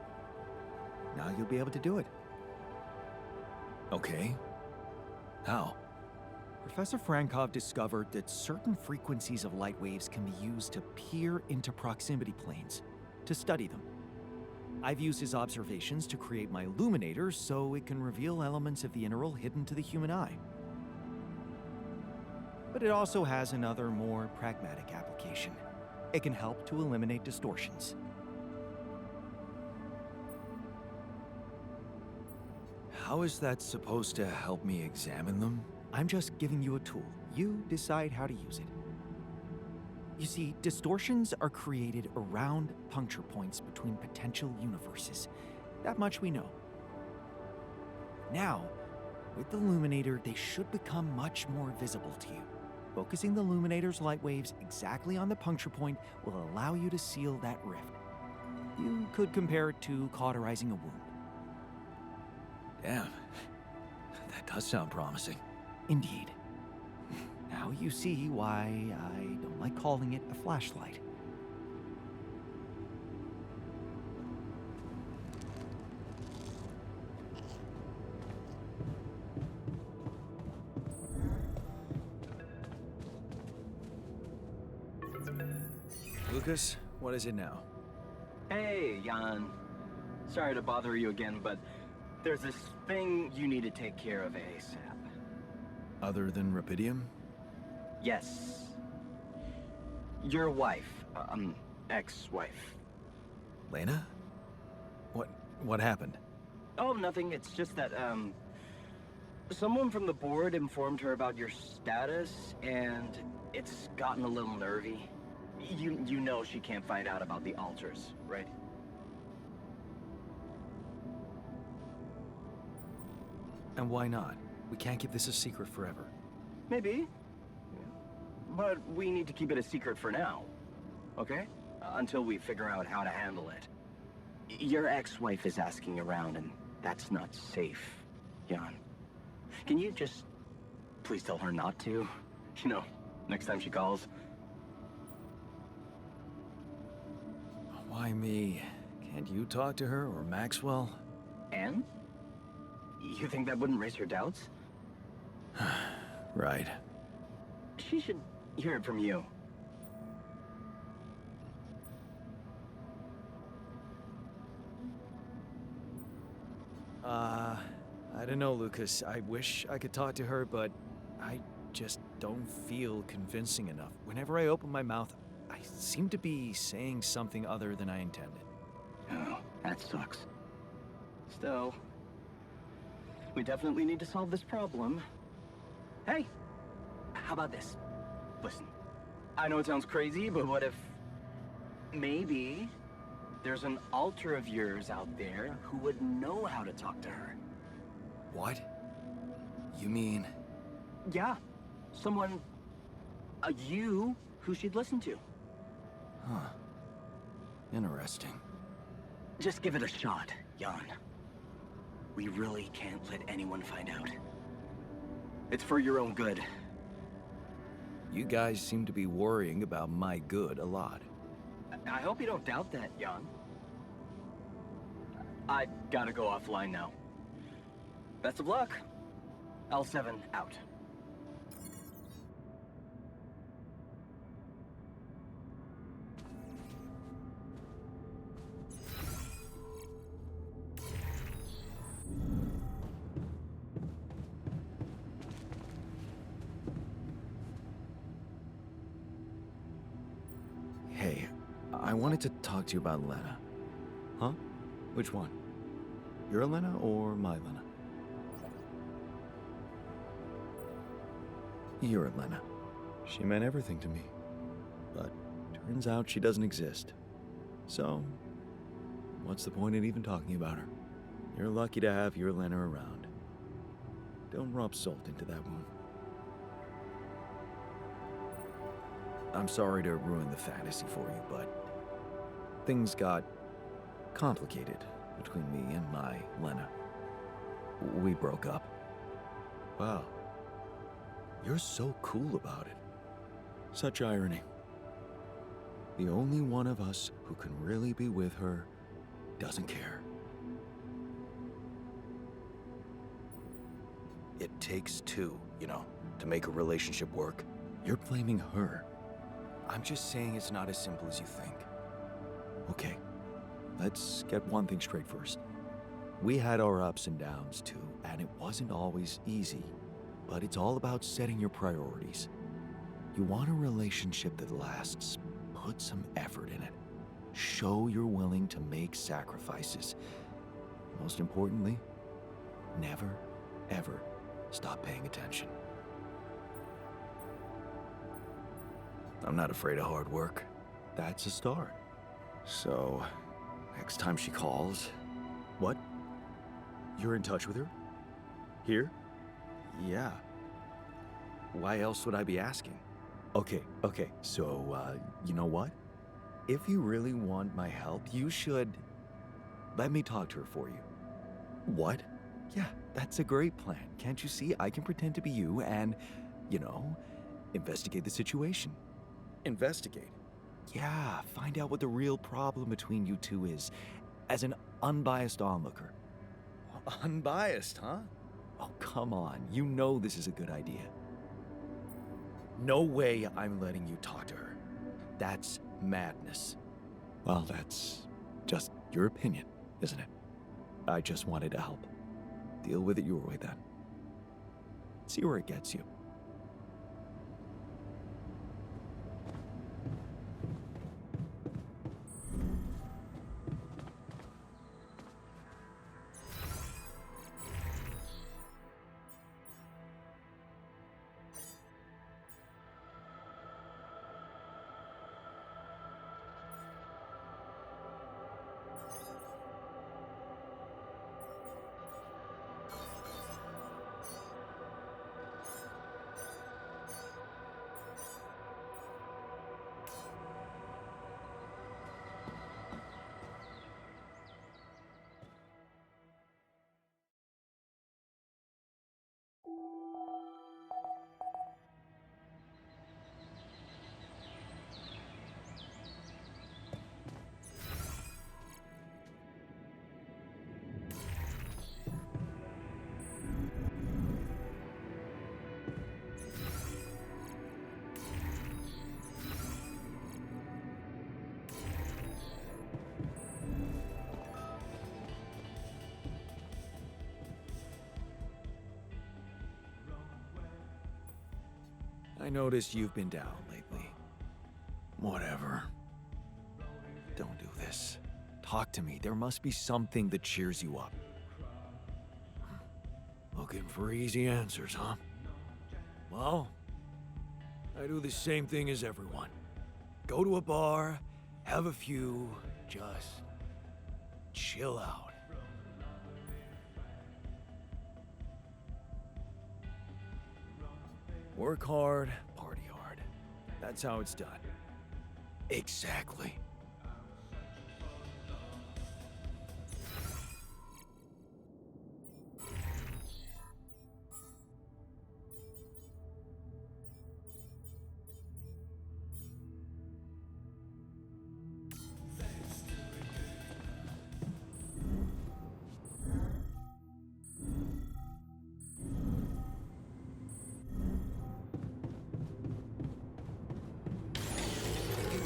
Now you'll be able to do it. Okay. How? Professor Frankov discovered that certain frequencies of light waves can be used to peer into proximity planes, to study them. I've used his observations to create my illuminator so it can reveal elements of the interval hidden to the human eye. But it also has another, more pragmatic application. It can help to eliminate distortions. How is that supposed to help me examine them? I'm just giving you a tool. You decide how to use it. You see, distortions are created around puncture points between potential universes. That much we know. Now, with the Luminator, they should become much more visible to you. Focusing the Luminator's light waves exactly on the puncture point will allow you to seal that rift. You could compare it to cauterizing a wound. Damn. That does sound promising. Indeed. Now you see why I don't like calling it a flashlight. Lucas, what is it now? Hey, Jan. Sorry to bother you again, but there's this thing you need to take care of ASAP. Other than Rapidium? Yes. Your wife, ex-wife. Lena? What happened? Oh, nothing. It's just that, someone from the board informed her about your status, and it's gotten a little nervy. You know she can't find out about the altars, right? And why not? We can't keep this a secret forever. Maybe. But we need to keep it a secret for now, okay? Until we figure out how to handle it. Your ex-wife is asking around, and that's not safe, Jan. Can you just please tell her not to? You know, next time she calls. Why me? Can't you talk to her or Maxwell? And? You think that wouldn't raise her doubts? Right. She should hear it from you. I don't know, Lucas. I wish I could talk to her, but I just don't feel convincing enough. Whenever I open my mouth, I seem to be saying something other than I intended. Oh, that sucks. Still, we definitely need to solve this problem. Hey, how about this? Listen, I know it sounds crazy, but what if maybe there's an alter of yours out there who would know how to talk to her? What? You mean... Yeah, someone, you, who she'd listen to. Huh. Interesting. Just give it a shot, Jan. We really can't let anyone find out. It's for your own good. You guys seem to be worrying about my good a lot. I hope you don't doubt that, Jan. I gotta go offline now. Best of luck. L7 out. Hey, I wanted to talk to you about Lena. Huh? Which one? Your Lena or my Lena? Your Lena. She meant everything to me. But turns out she doesn't exist. So, what's the point in even talking about her? You're lucky to have your Lena around. Don't rub salt into that wound. I'm sorry to ruin the fantasy for you, but things got complicated between me and my Lena. We broke up. Wow. You're so cool about it. Such irony. The only one of us who can really be with her doesn't care. It takes two, to make a relationship work. You're blaming her. I'm just saying it's not as simple as you think. Okay, let's get one thing straight first. We had our ups and downs too, and it wasn't always easy. But it's all about setting your priorities. You want a relationship that lasts. Put some effort in it. Show you're willing to make sacrifices. Most importantly, never, ever stop paying attention. I'm not afraid of hard work. That's a start. So, next time she calls... What? You're in touch with her? Here? Yeah. Why else would I be asking? Okay, so, you know what? If you really want my help, you should... let me talk to her for you. What? Yeah, that's a great plan. Can't you see? I can pretend to be you and, investigate the situation. Investigate? Yeah, find out what the real problem between you two is, as an unbiased onlooker. Unbiased, huh? Oh, come on. You know this is a good idea. No way I'm letting you talk to her. That's madness. Well, that's just your opinion, isn't it? I just wanted to help. Deal with it your way then. See where it gets you. noticed you've been down lately. Whatever. Don't do this. Talk to me. There must be something that cheers you up. Looking for easy answers, huh? Well, I do the same thing as everyone. Go to a bar, have a few, just chill out. Work hard, party hard. That's how it's done. Exactly.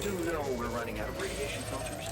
You do know we're running out of radiation filters?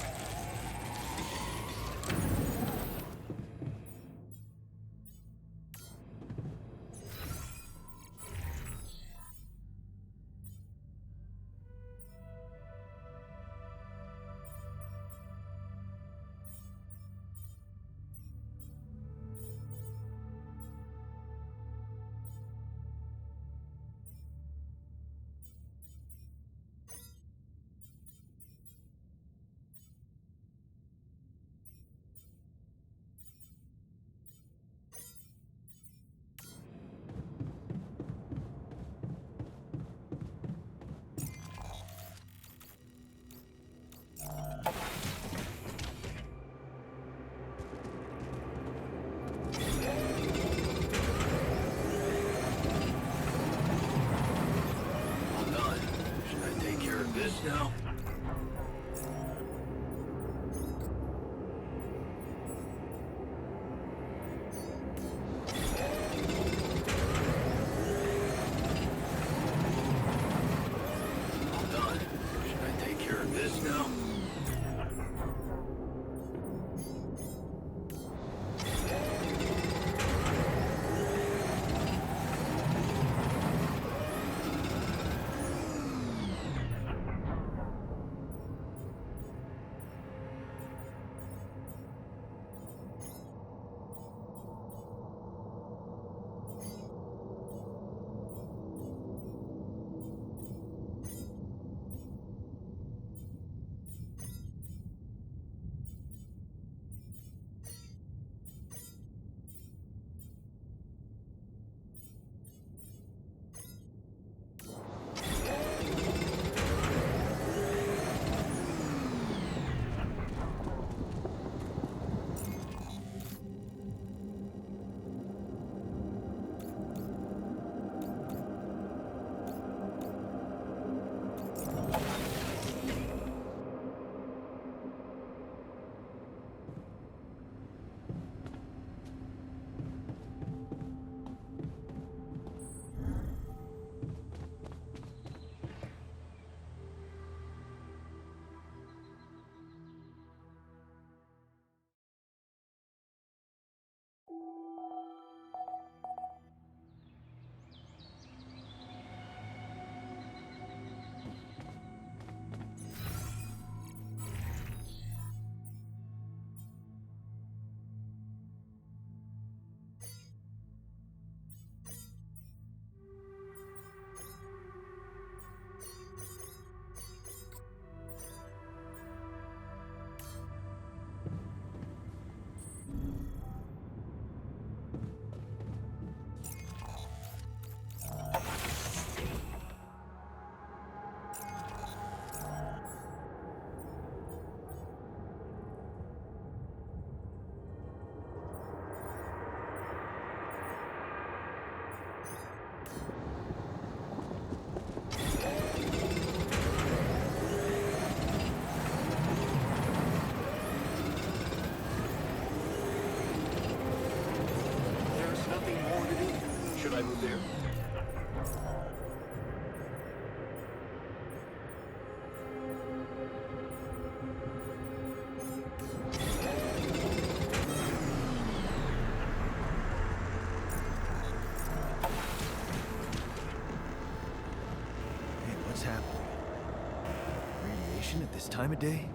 this time of day?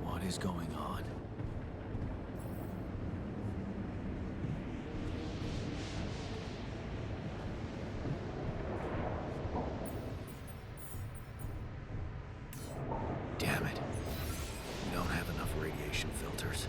What is going on? Damn it. We don't have enough radiation filters.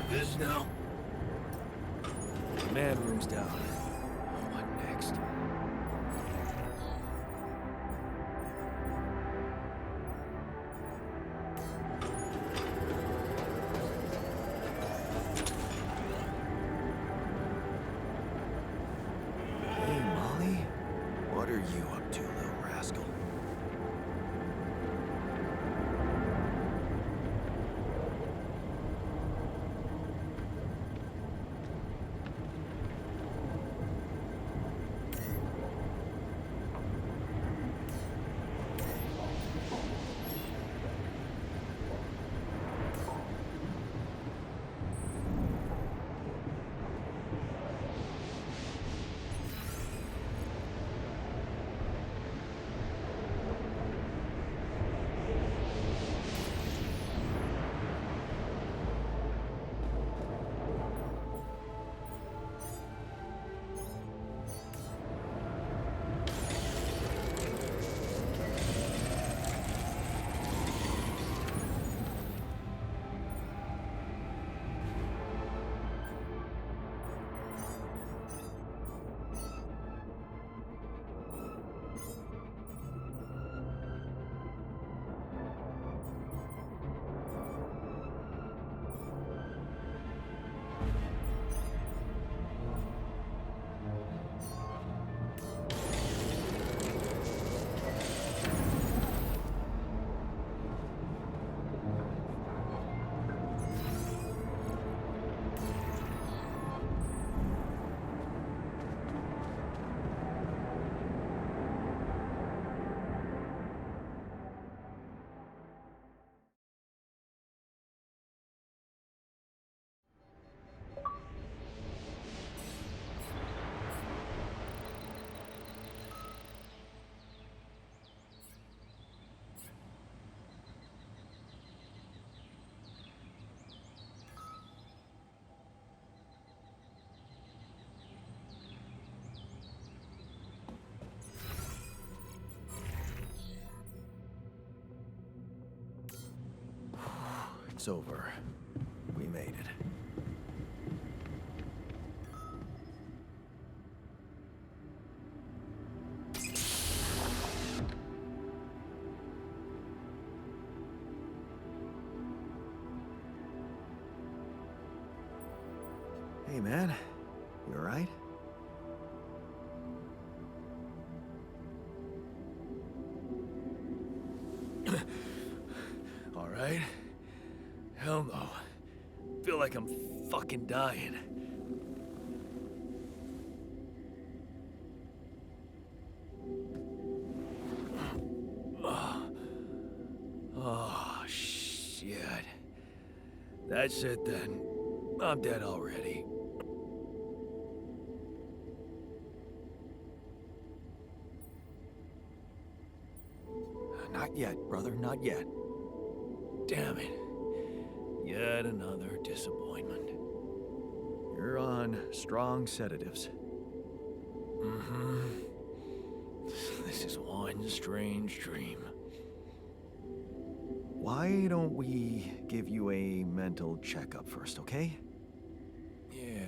This now? Command room's down. What next? Hey, Molly? What are you up to, little rascal? It's over. We made it. Hey, man. You alright? Alright? Hell no. Feel like I'm fucking dying. Oh, shit. That's it then. I'm dead already. Not yet, brother, not yet. Damn it. Yet another disappointment. You're on strong sedatives. Mm-hmm. This is one strange dream. Why don't we give you a mental checkup first, okay? Yeah.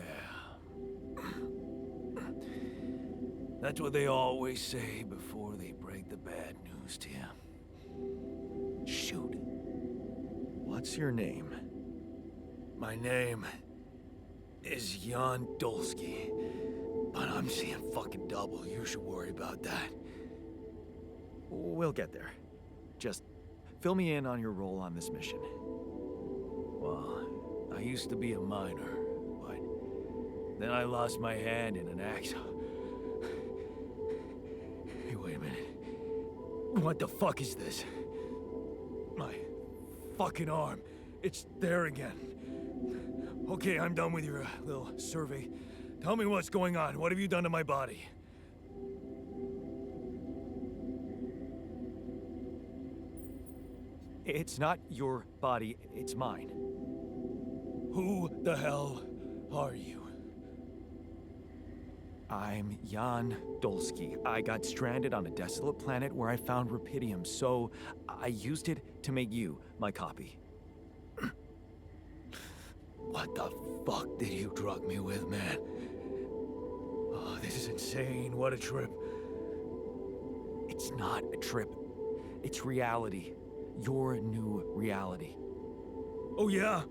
That's what they always say before they break the bad news to you. Shoot. What's your name? My name is Jan Dolsky, but I'm seeing fucking double. You should worry about that. We'll get there. Just fill me in on your role on this mission. Well, I used to be a miner, but then I lost my hand in an accident. Hey, wait a minute. What the fuck is this? My fucking arm. It's there again. Okay, I'm done with your little survey. Tell me what's going on. What have you done to my body? It's not your body, it's mine. Who the hell are you? I'm Jan Dolsky. I got stranded on a desolate planet where I found rupidium, so I used it to make you my copy. What the fuck did you drug me with, man? Oh, this is insane. What a trip. It's not a trip. It's reality. Your new reality. Oh, yeah?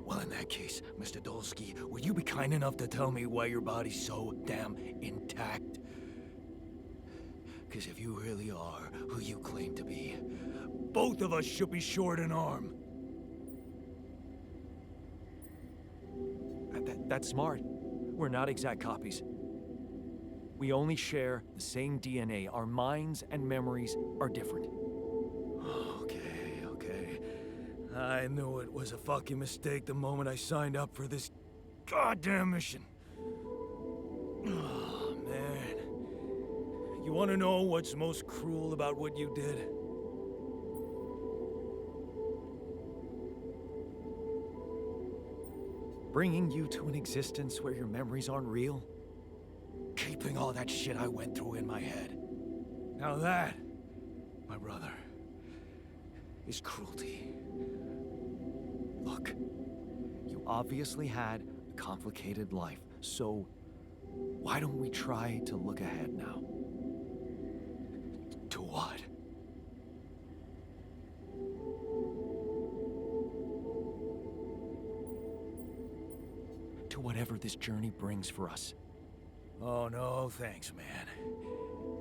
Well, in that case, Mr. Dolsky, would you be kind enough to tell me why your body's so damn intact? Because if you really are who you claim to be, both of us should be short an arm. That's smart. We're not exact copies. We only share the same DNA. Our minds and memories are different. Okay. I knew it was a fucking mistake the moment I signed up for this goddamn mission. Oh, man. You want to know what's most cruel about what you did? Bringing you to an existence where your memories aren't real? Keeping all that shit I went through in my head. Now that, my brother, is cruelty. Look, you obviously had a complicated life, so why don't we try to look ahead now? To what? To whatever this journey brings for us. Oh, no, thanks, man.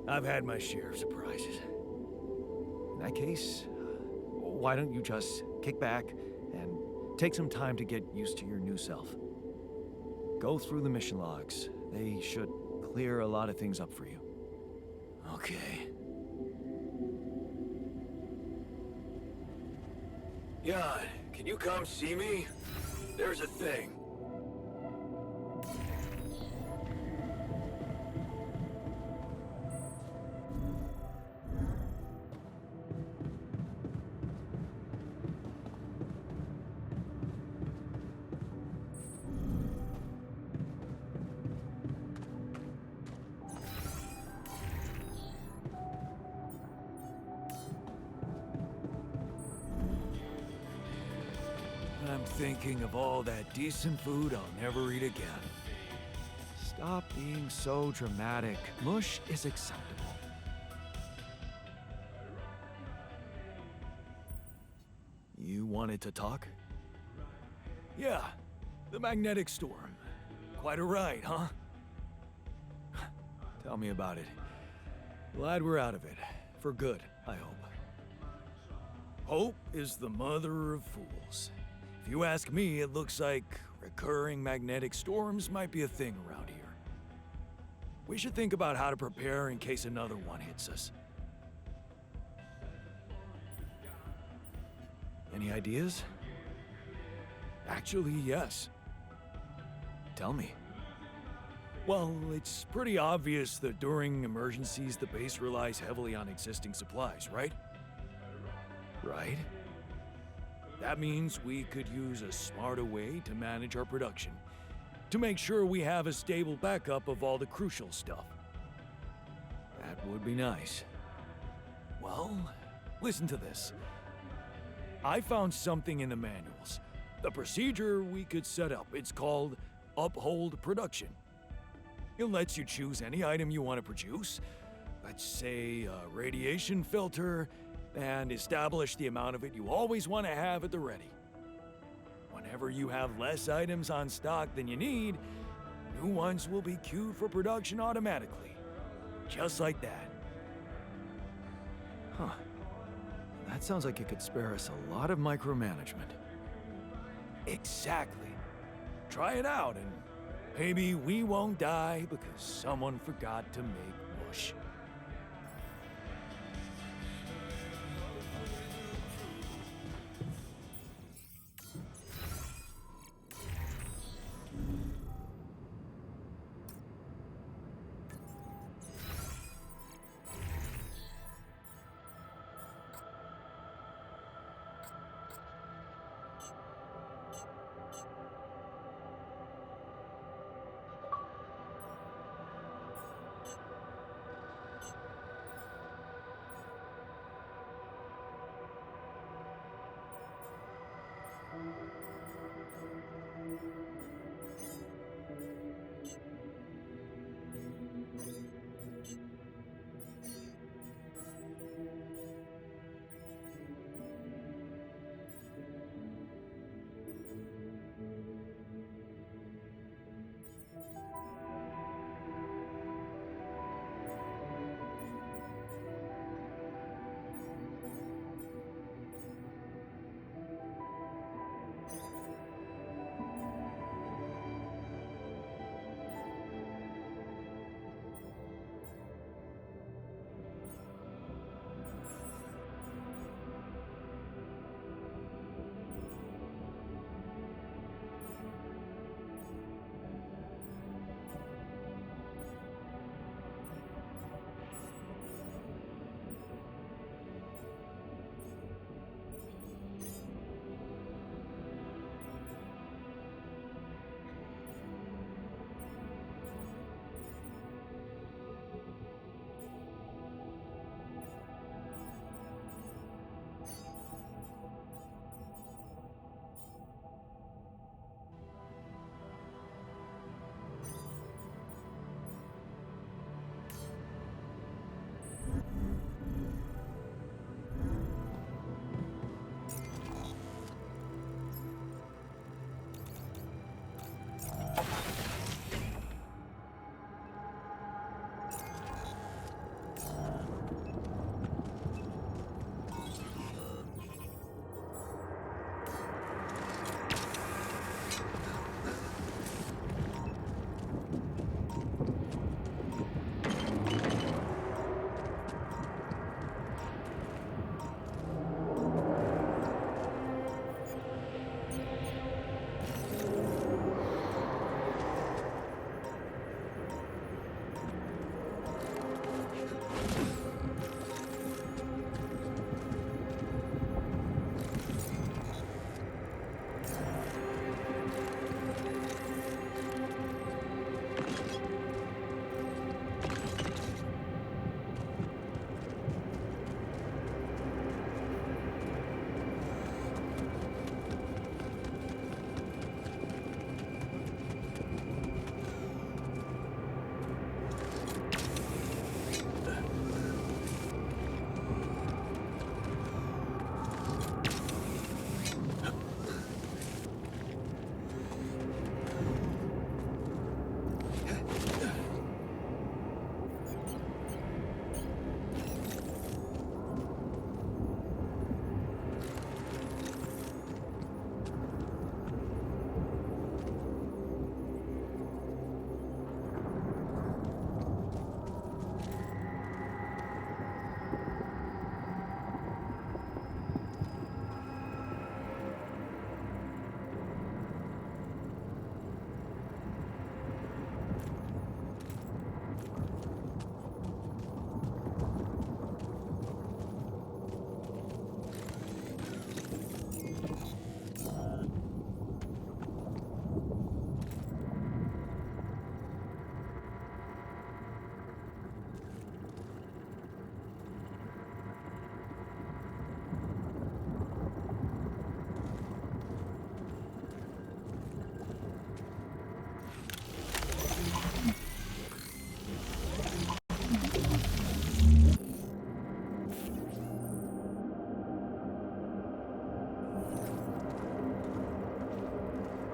I've had my share of surprises. In that case, why don't you just kick back and take some time to get used to your new self? Go through the mission logs. They should clear a lot of things up for you. Okay. Jan, can you come see me? There's a thing. I'm thinking of all that decent food I'll never eat again. Stop being so dramatic. Mush is acceptable. You wanted to talk? Yeah, the magnetic storm. Quite a ride, huh? Tell me about it. Glad we're out of it. For good, I hope. Hope is the mother of fools. If you ask me, it looks like recurring magnetic storms might be a thing around here. We should think about how to prepare in case another one hits us. Any ideas? Actually, yes. Tell me. Well, it's pretty obvious that during emergencies, the base relies heavily on existing supplies, right? Right? That means we could use a smarter way to manage our production, to make sure we have a stable backup of all the crucial stuff. That would be nice. Well, listen to this. I found something in the manuals. The procedure we could set up. It's called Uphold Production. It lets you choose any item you want to produce. Let's say a radiation filter, and establish the amount of it you always want to have at the ready. Whenever you have less items on stock than you need, new ones will be queued for production automatically. Just like that. Huh. That sounds like it could spare us a lot of micromanagement. Exactly. Try it out and maybe we won't die because someone forgot to make mush.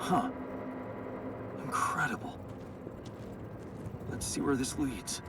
Huh. Incredible. Let's see where this leads.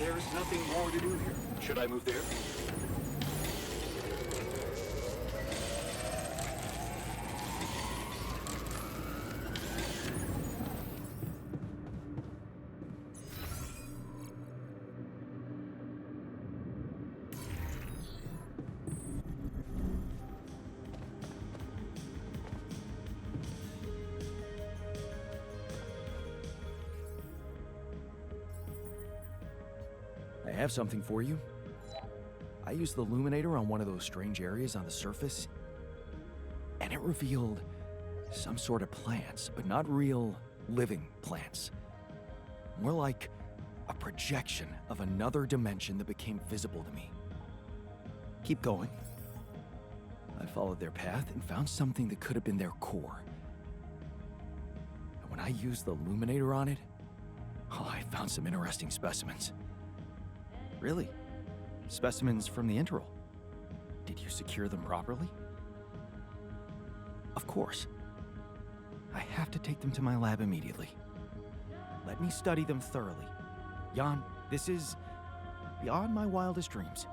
There's nothing more to do here. Should I move there? I have something for you. I used the illuminator on one of those strange areas on the surface, and it revealed some sort of plants, but not real living plants. More like a projection of another dimension that became visible to me. Keep going. I followed their path and found something that could have been their core. And when I used the illuminator on it, I found some interesting specimens. Really? Specimens from the interval. Did you secure them properly? Of course. I have to take them to my lab immediately. Let me study them thoroughly. Jan, this is beyond my wildest dreams.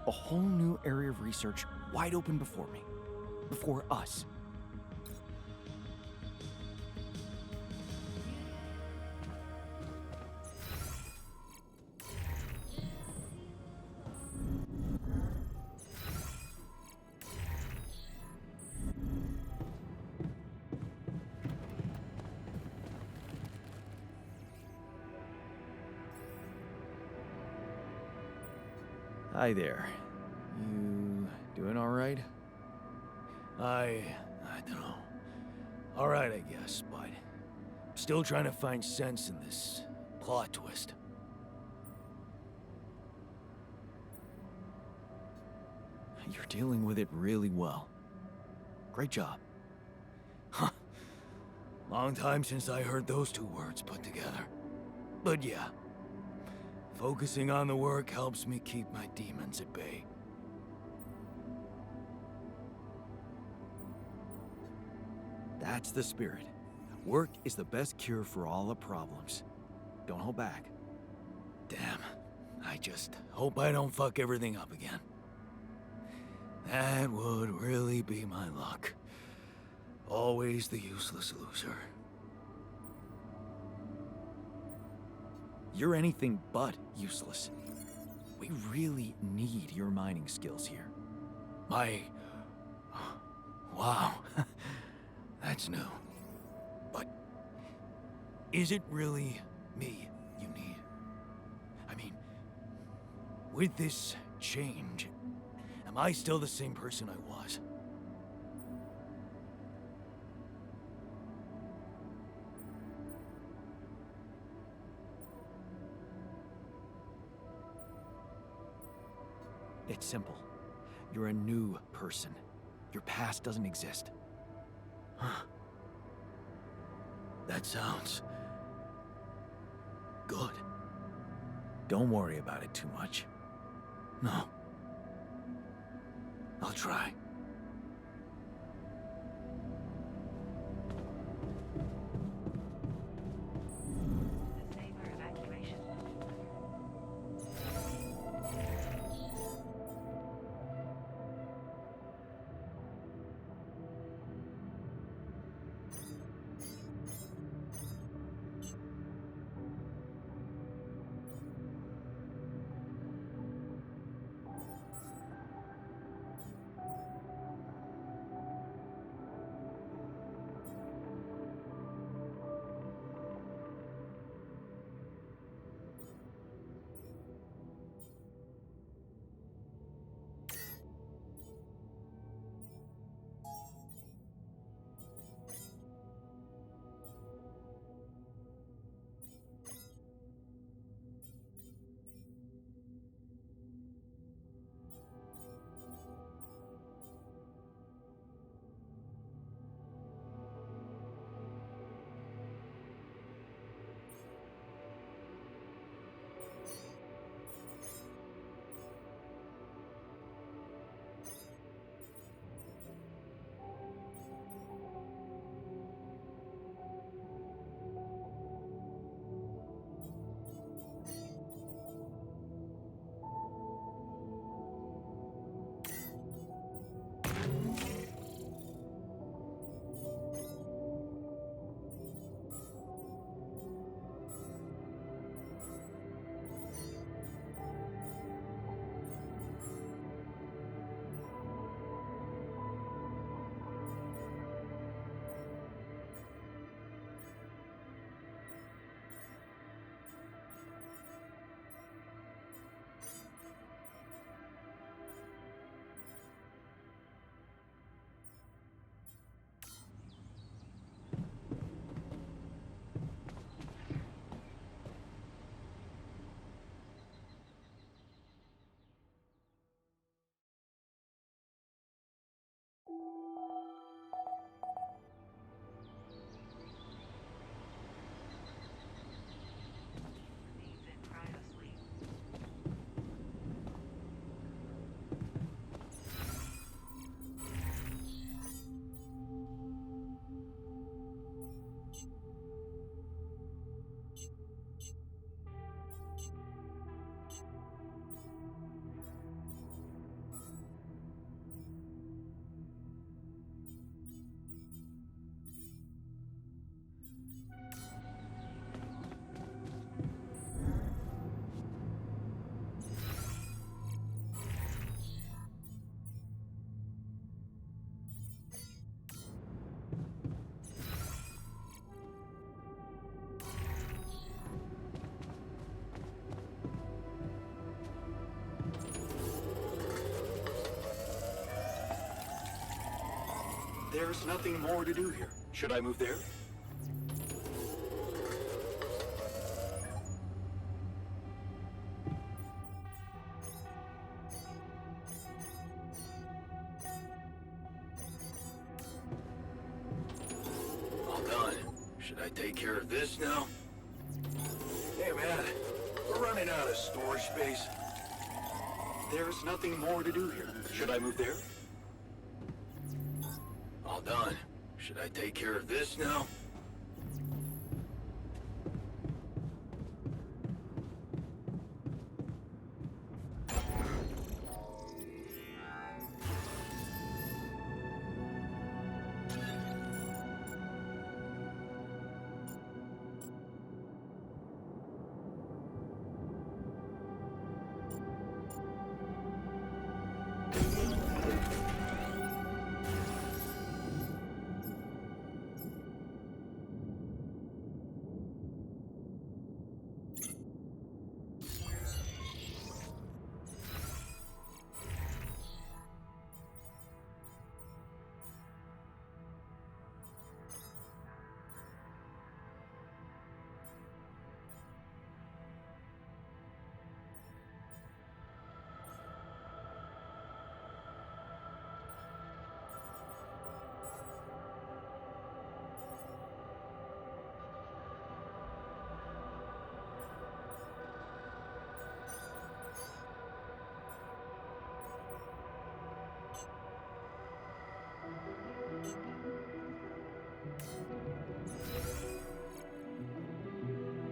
A whole new area of research wide open before me. Before us. Hi there. You doing all right? I don't know. All right, I guess, but I'm still trying to find sense in this plot twist. You're dealing with it really well. Great job. Huh. Long time since I heard those two words put together. But yeah. Focusing on the work helps me keep my demons at bay. That's the spirit. Work is the best cure for all the problems. Don't hold back. Damn. I just hope I don't fuck everything up again. That would really be my luck. Always the useless loser. You're anything but useless. We really need your mining skills here. Wow. That's new. But is it really me you need? I mean, with this change, am I still the same person I was? It's simple. You're a new person. Your past doesn't exist. That sounds good. Don't worry about it too much. No. I'll try. There's nothing more to do here. Should I move there? All done. Should I take care of this now? Hey man, we're running out of storage space. There's nothing more to do here. Should I move there? All done. Should I take care of this now?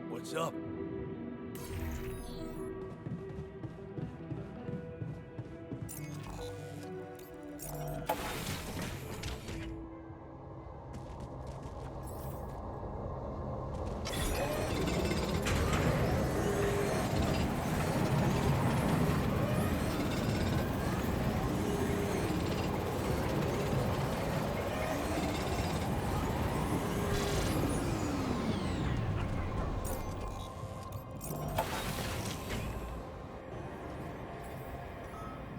What's up?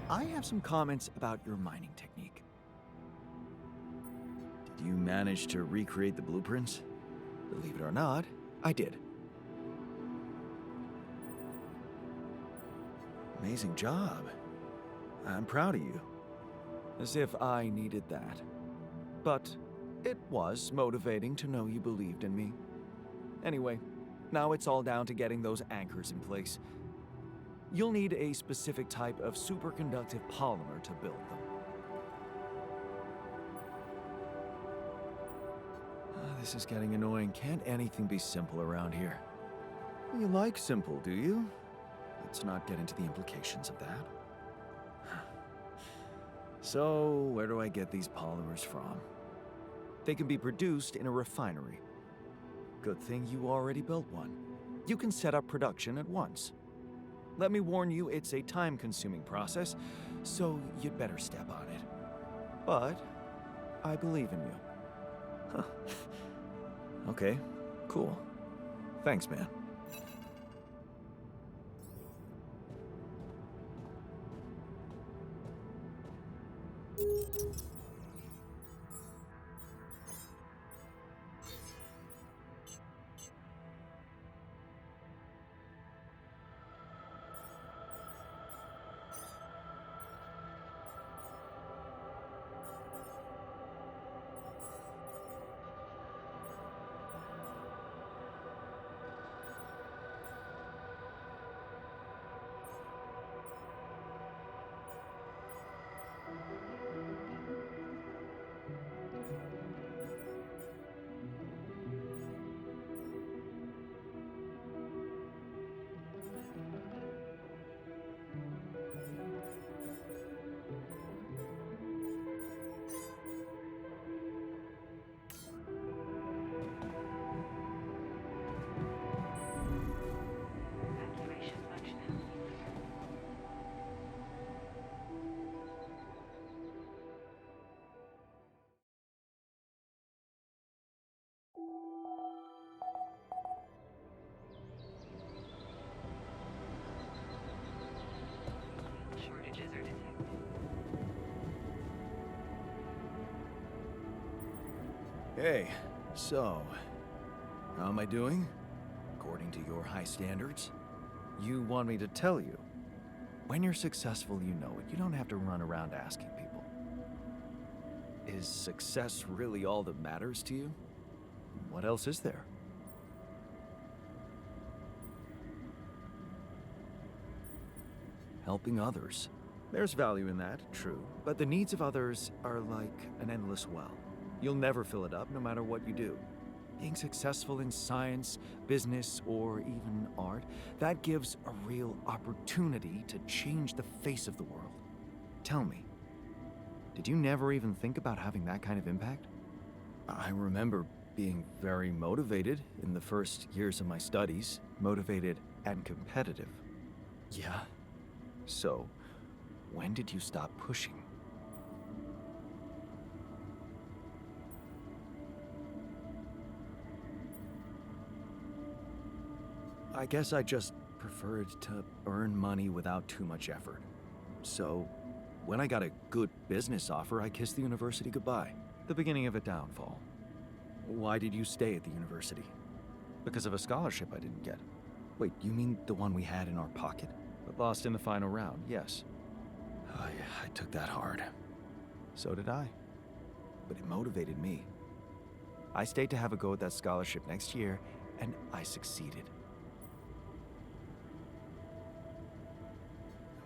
I have some comments about your mining technique. Did you manage to recreate the blueprints? Believe it or not, I did. Amazing job. I'm proud of you. As if I needed that. But it was motivating to know you believed in me. Anyway, now it's all down to getting those anchors in place. You'll need a specific type of superconductive polymer to build them. This is getting annoying. Can't anything be simple around here? You like simple, do you? Let's not get into the implications of that. So, where do I get these polymers from? They can be produced in a refinery. Good thing you already built one. You can set up production at once. Let me warn you, it's a time-consuming process, so you'd better step on it. But I believe in you. Huh. Okay, cool. Thanks, man. Okay, so, how am I doing? According to your high standards? You want me to tell you? When you're successful, you know it. You don't have to run around asking people. Is success really all that matters to you? What else is there? Helping others. There's value in that, true. But the needs of others are like an endless well. You'll never fill it up, no matter what you do. Being successful in science, business, or even art, that gives a real opportunity to change the face of the world. Tell me, did you never even think about having that kind of impact? I remember being very motivated in the first years of my studies, motivated and competitive. Yeah? So, when did you stop pushing? I guess I just preferred to earn money without too much effort. So, when I got a good business offer, I kissed the university goodbye. The beginning of a downfall. Why did you stay at the university? Because of a scholarship I didn't get. Wait, you mean the one we had in our pocket? But lost in the final round, yes. I took that hard. So did I. But it motivated me. I stayed to have a go at that scholarship next year, and I succeeded.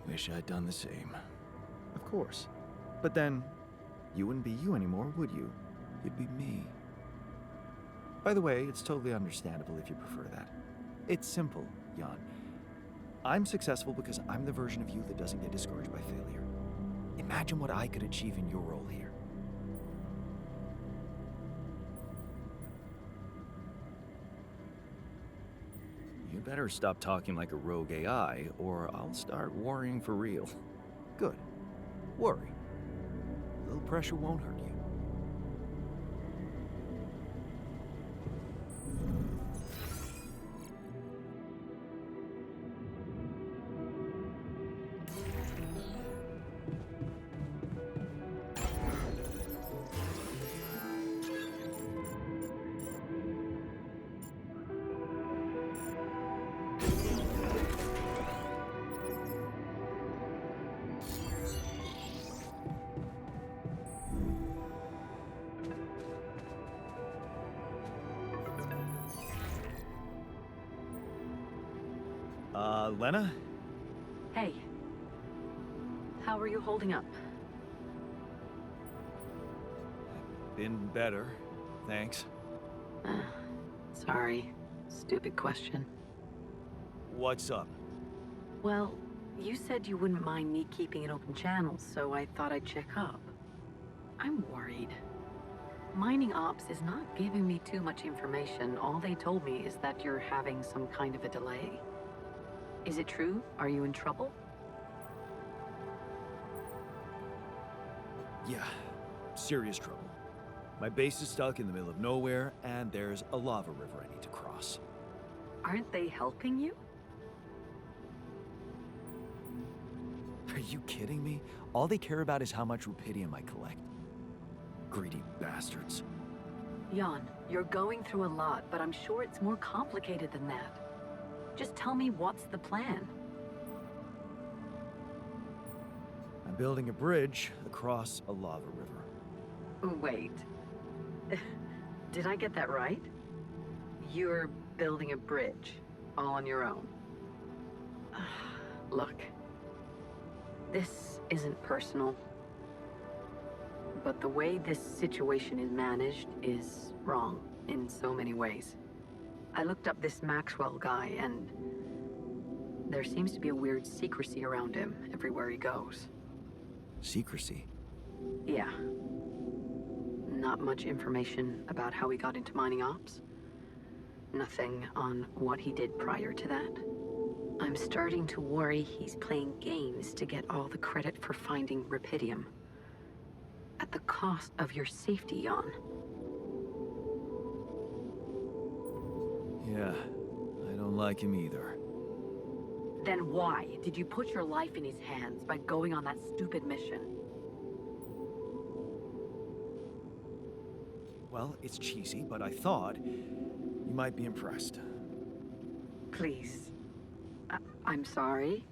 Wish I'd done the same. Of course. But then, you wouldn't be you anymore, would you? You'd be me. By the way, it's totally understandable if you prefer that. It's simple, Jan. I'm successful because I'm the version of you that doesn't get discouraged by failure. Imagine what I could achieve in your role here. You better stop talking like a rogue AI, or I'll start worrying for real. Good. Worry. A little pressure won't hurt you. Lena? Hey. How are you holding up? Been better, thanks. Sorry. Stupid question. What's up? Well, you said you wouldn't mind me keeping an open channel, so I thought I'd check up. I'm worried. Mining Ops is not giving me too much information. All they told me is that you're having some kind of a delay. Is it true? Are you in trouble? Yeah, serious trouble. My base is stuck in the middle of nowhere, and there's a lava river I need to cross. Aren't they helping you? Are you kidding me? All they care about is how much rupidium I collect. Greedy bastards. Jan, you're going through a lot, but I'm sure it's more complicated than that. Just tell me what's the plan. I'm building a bridge across a lava river. Wait. Did I get that right? You're building a bridge, all on your own. Look. This isn't personal. But the way this situation is managed is wrong in so many ways. I looked up this Maxwell guy, and there seems to be a weird secrecy around him everywhere he goes. Secrecy? Yeah. Not much information about how he got into mining ops. Nothing on what he did prior to that. I'm starting to worry he's playing games to get all the credit for finding rupidium. At the cost of your safety, Jan. Yeah, I don't like him either. Then why did you put your life in his hands by going on that stupid mission? Well, it's cheesy, but I thought you might be impressed. Please. I'm sorry,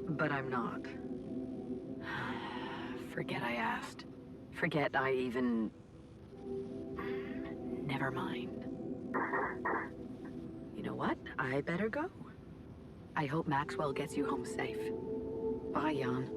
but I'm not. Forget I asked. Forget I even... Never mind. You know what? I better go. I hope Maxwell gets you home safe. Bye, Jan.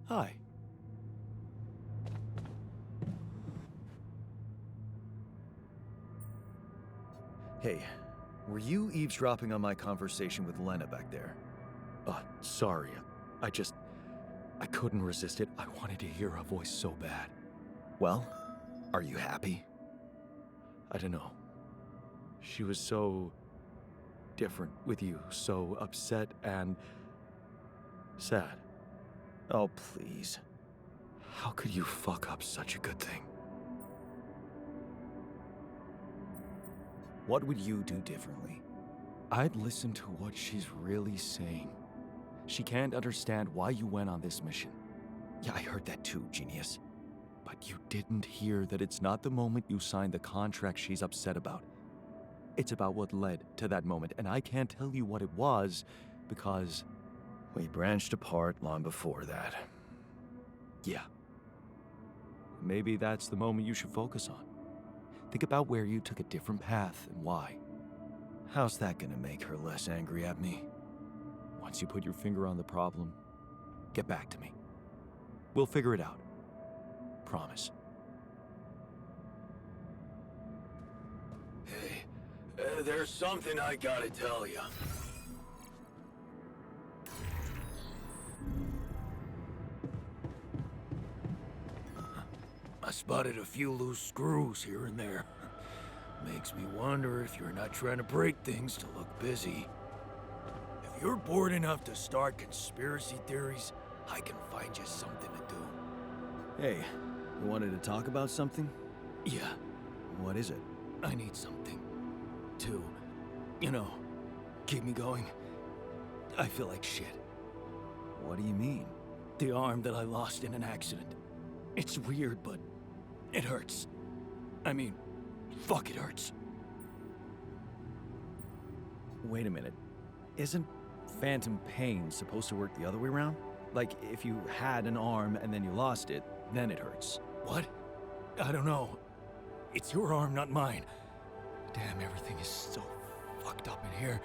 Hi. Hey, were you eavesdropping on my conversation with Lena back there? Sorry. I couldn't resist it. I wanted to hear her voice so bad. Well, are you happy? I don't know. She was so different with you, so upset and sad. Oh, please. How could you fuck up such a good thing? What would you do differently? I'd listen to what she's really saying. She can't understand why you went on this mission. Yeah, I heard that too, genius. But you didn't hear that it's not the moment you signed the contract she's upset about. It's about what led to that moment, and I can't tell you what it was because we branched apart long before that. Yeah. Maybe that's the moment you should focus on. Think about where you took a different path and why. How's that gonna make her less angry at me? Once you put your finger on the problem, get back to me. We'll figure it out. Promise. Hey, there's something I gotta tell you. I spotted a few loose screws here and there. Makes me wonder if you're not trying to break things to look busy. If you're bored enough to start conspiracy theories, I can find you something to do. Hey, you wanted to talk about something? Yeah, What is it? I need something to, keep me going. I feel like shit. What do you mean? The arm that I lost in an accident. It's weird, but it hurts. I mean, fuck, it hurts. Wait a minute. Isn't phantom pain supposed to work the other way around? Like, if you had an arm and then you lost it, then it hurts. What? I don't know. It's your arm, not mine. Damn, everything is so fucked up in here.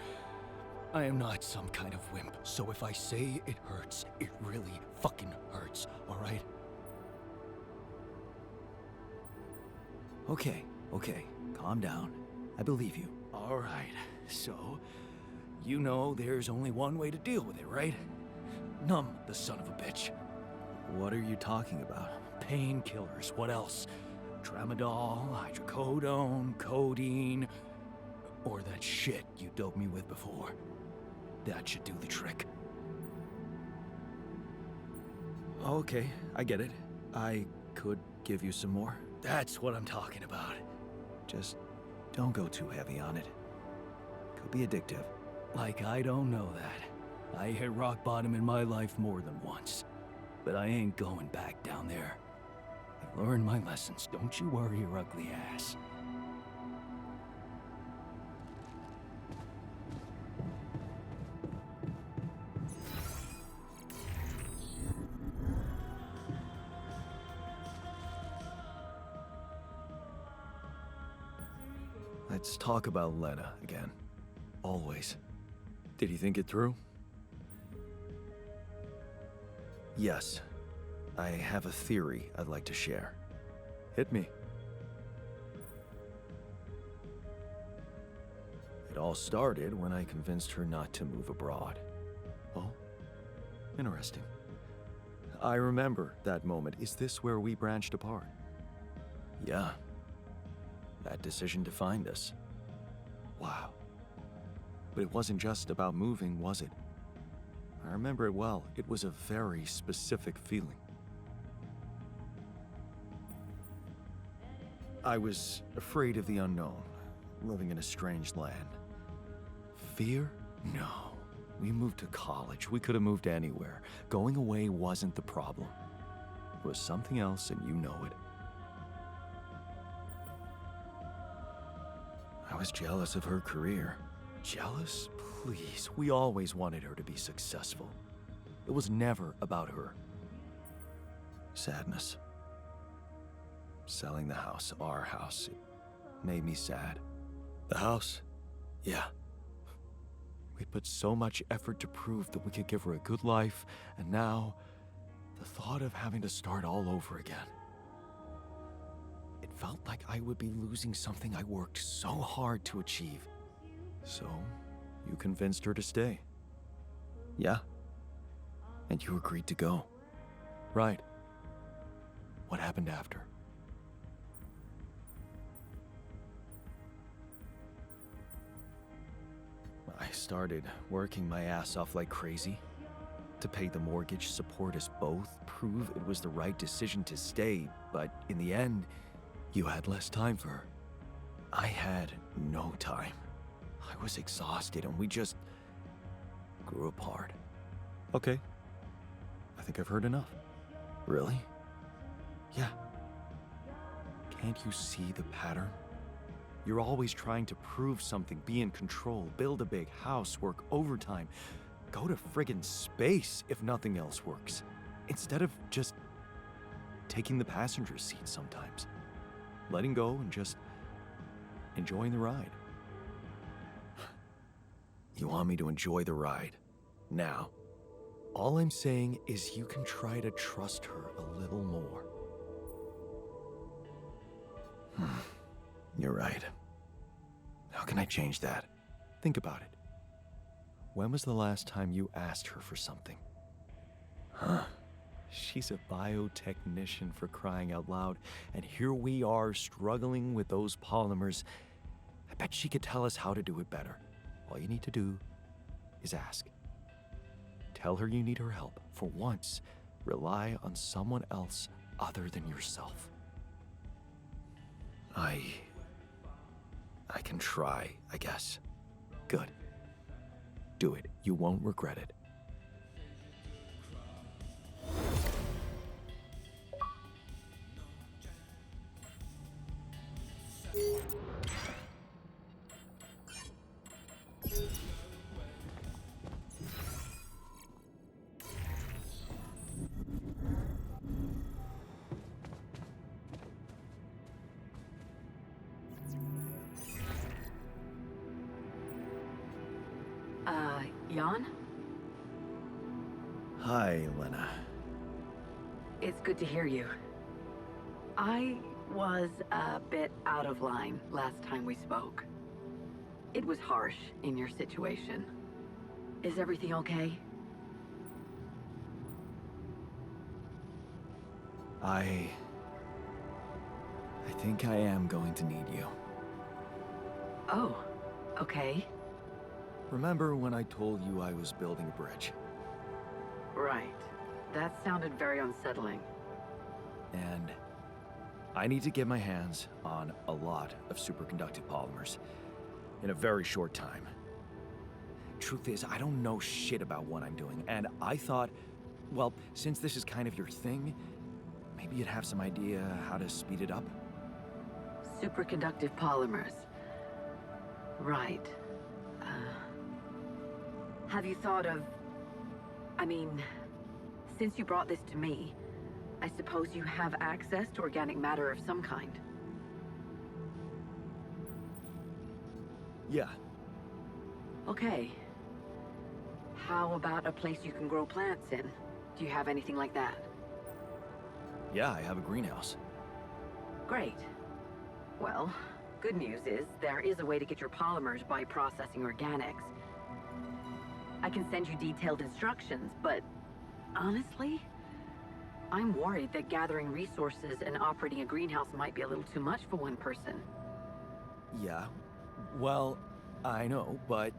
I am not some kind of wimp, so if I say it hurts, it really fucking hurts, alright? Okay, calm down. I believe you. Alright, so, there's only one way to deal with it, right? Numb the son of a bitch. What are you talking about? Painkillers, what else? Tramadol, hydrocodone, codeine, or that shit you doped me with before. That should do the trick. Okay, I get it. I could give you some more. That's what I'm talking about. Just don't go too heavy on it. Could be addictive. Like I don't know that. I hit rock bottom in my life more than once. But I ain't going back down there. I learned my lessons, don't you worry your ugly ass. Let's talk about Lena again. Always. Did you think it through? Yes. I have a theory I'd like to share. Hit me. It all started when I convinced her not to move abroad. Oh, interesting. I remember that moment. Is this where we branched apart? Yeah. that decision defined us. Wow. But it wasn't just about moving, was it? I remember it well. It was a very specific feeling. I was afraid of the unknown, living in a strange land. Fear? No. We moved to college. We could have moved anywhere. Going away wasn't the problem. It was something else, and you know it. I was jealous of her career. Jealous? Please, we always wanted her to be successful. It was never about her. Sadness. Selling the house, our house, it made me sad. The house? Yeah. We put so much effort to prove that we could give her a good life, and now, the thought of having to start all over again. It felt like I would be losing something I worked so hard to achieve. So, you convinced her to stay. Yeah. And you agreed to go. Right. What happened after? I started working my ass off like crazy to pay the mortgage, support us both, prove it was the right decision to stay, but in the end, you had less time for her. I had no time. I was exhausted and we just grew apart. Okay. I think I've heard enough. Really? Yeah. Can't you see the pattern? You're always trying to prove something, be in control, build a big house, work overtime, go to friggin' space if nothing else works, instead of just taking the passenger seat sometimes, letting go and just enjoying the ride. You want me to enjoy the ride now? All I'm saying is you can try to trust her a little more. You're right. How can I change that? Think about it. When was the last time you asked her for something? Huh? She's a biotechnician, for crying out loud, and here we are struggling with those polymers. I bet she could tell us how to do it better. All you need to do is ask. Tell her you need her help. For once, rely on someone else other than yourself. I can try, I guess. Good. Do it. You won't regret it. Jan? Hi, Lena. It's good to hear you. I was a bit out of line last time we spoke. It was harsh in your situation. Is everything okay? I think I am going to need you. Oh, okay. Remember when I told you I was building a bridge? Right. That sounded very unsettling. And I need to get my hands on a lot of superconductive polymers in a very short time. Truth is, I don't know shit about what I'm doing, and I thought, well, since this is kind of your thing, maybe you'd have some idea how to speed it up? Superconductive polymers. Right. Have you thought of... I mean, since you brought this to me, I suppose you have access to organic matter of some kind. Yeah. Okay. How about a place you can grow plants in? Do you have anything like that? Yeah, I have a greenhouse. Great. Well, good news is there is a way to get your polymers by processing organics. I can send you detailed instructions, but honestly, I'm worried that gathering resources and operating a greenhouse might be a little too much for one person. Yeah. Well, I know, but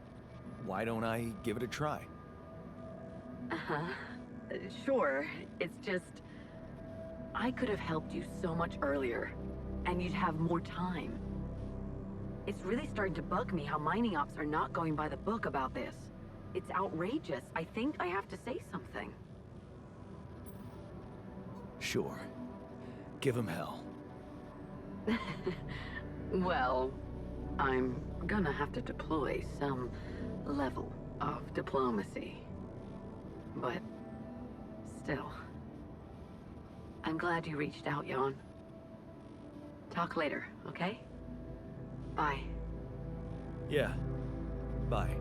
why don't I give it a try? Uh-huh. Sure. It's just... I could have helped you so much earlier, and you'd have more time. It's really starting to bug me how mining ops are not going by the book about this. It's outrageous. I think I have to say something. Sure. Give him hell. Well, I'm gonna have to deploy some level of diplomacy. But still, I'm glad you reached out, Jan. Talk later, okay? Bye. Yeah. Bye.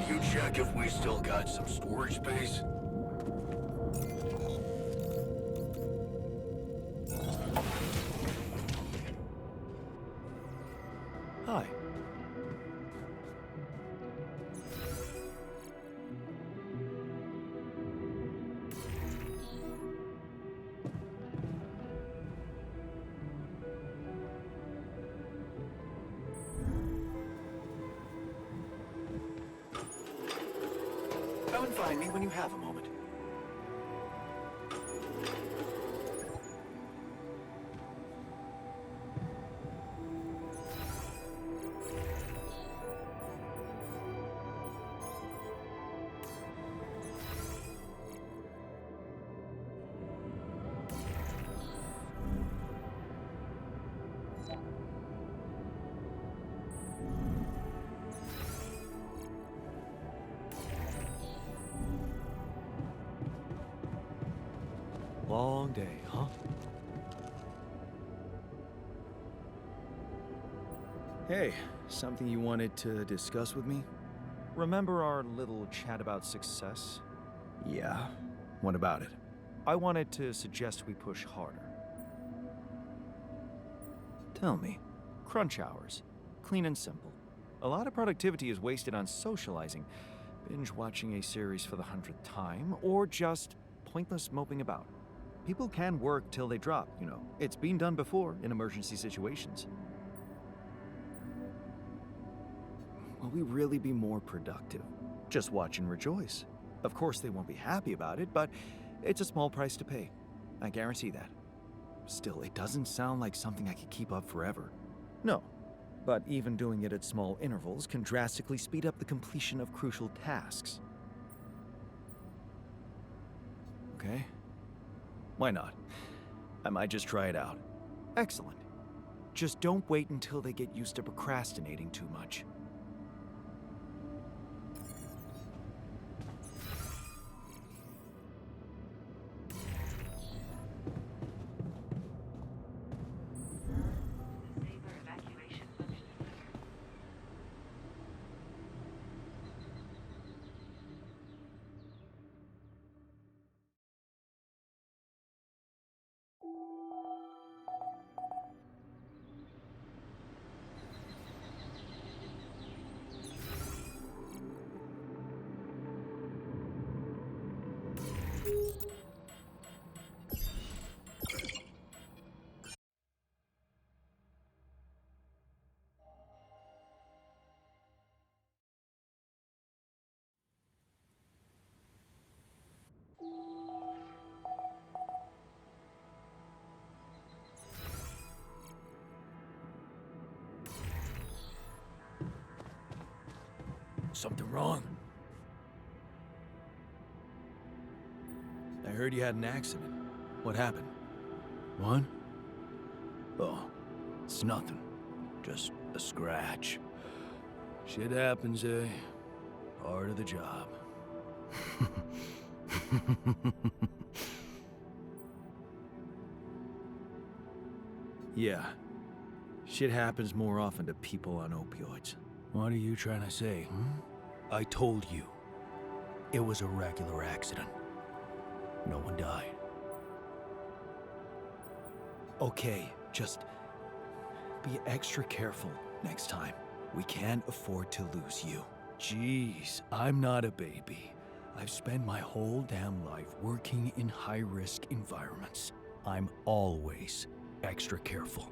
Can you check if we still got some storage space? Hi. Come and find me when you have a moment. Long day, huh? Hey, something you wanted to discuss with me? Remember our little chat about success? Yeah. What about it? I wanted to suggest we push harder. Tell me. Crunch hours. Clean and simple. A lot of productivity is wasted on socializing, binge watching a series for the 100th time, or just pointless moping about. People can work till they drop, you know. It's been done before in emergency situations. Will we really be more productive? Just watch and rejoice. Of course they won't be happy about it, but it's a small price to pay. I guarantee that. Still, it doesn't sound like something I could keep up forever. No, but even doing it at small intervals can drastically speed up the completion of crucial tasks. Okay? Why not? I might just try it out. Excellent. Just don't wait until they get used to procrastinating too much. Something wrong? I heard you had an accident. What happened? What? Oh, it's nothing. Just a scratch. Shit happens, eh? Part of the job. Yeah. Shit happens more often to people on opioids. What are you trying to say, I told you. It was a regular accident. No one died. Okay, just be extra careful next time. We can't afford to lose you. Jeez, I'm not a baby. I've spent my whole damn life working in high-risk environments. I'm always extra careful.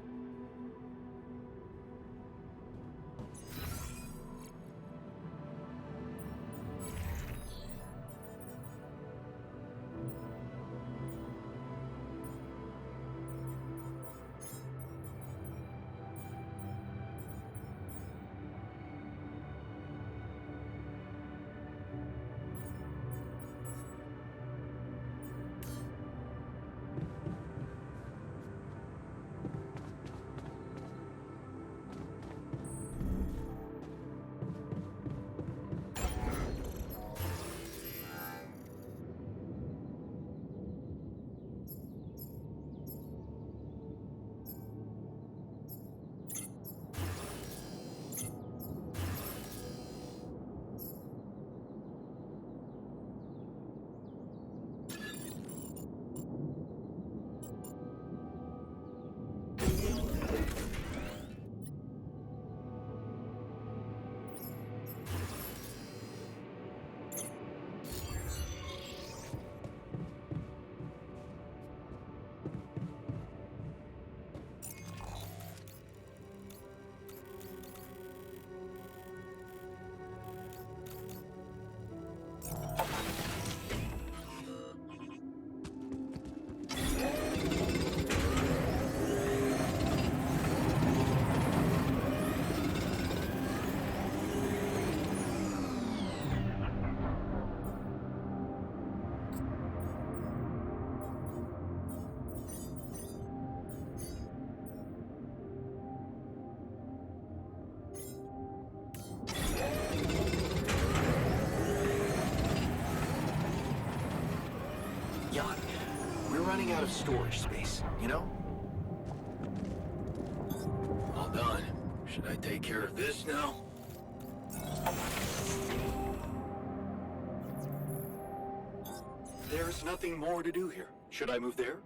Jan, we're running out of storage space, you know? All done. Should I take care of this now? There's nothing more to do here. Should I move there?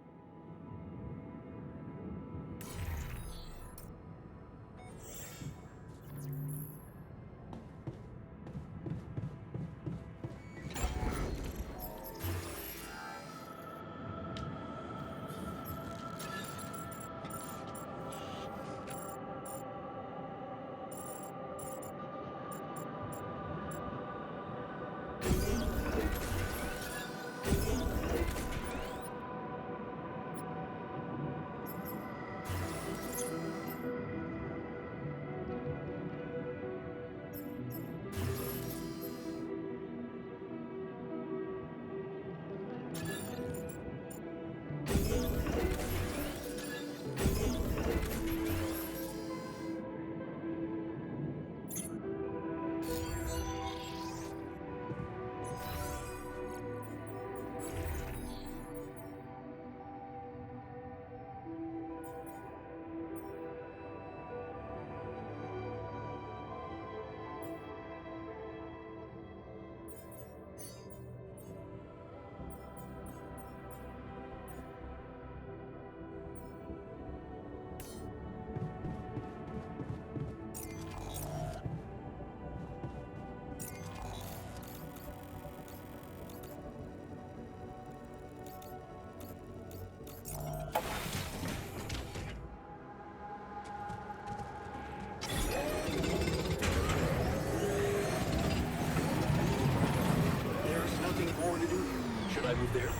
move there?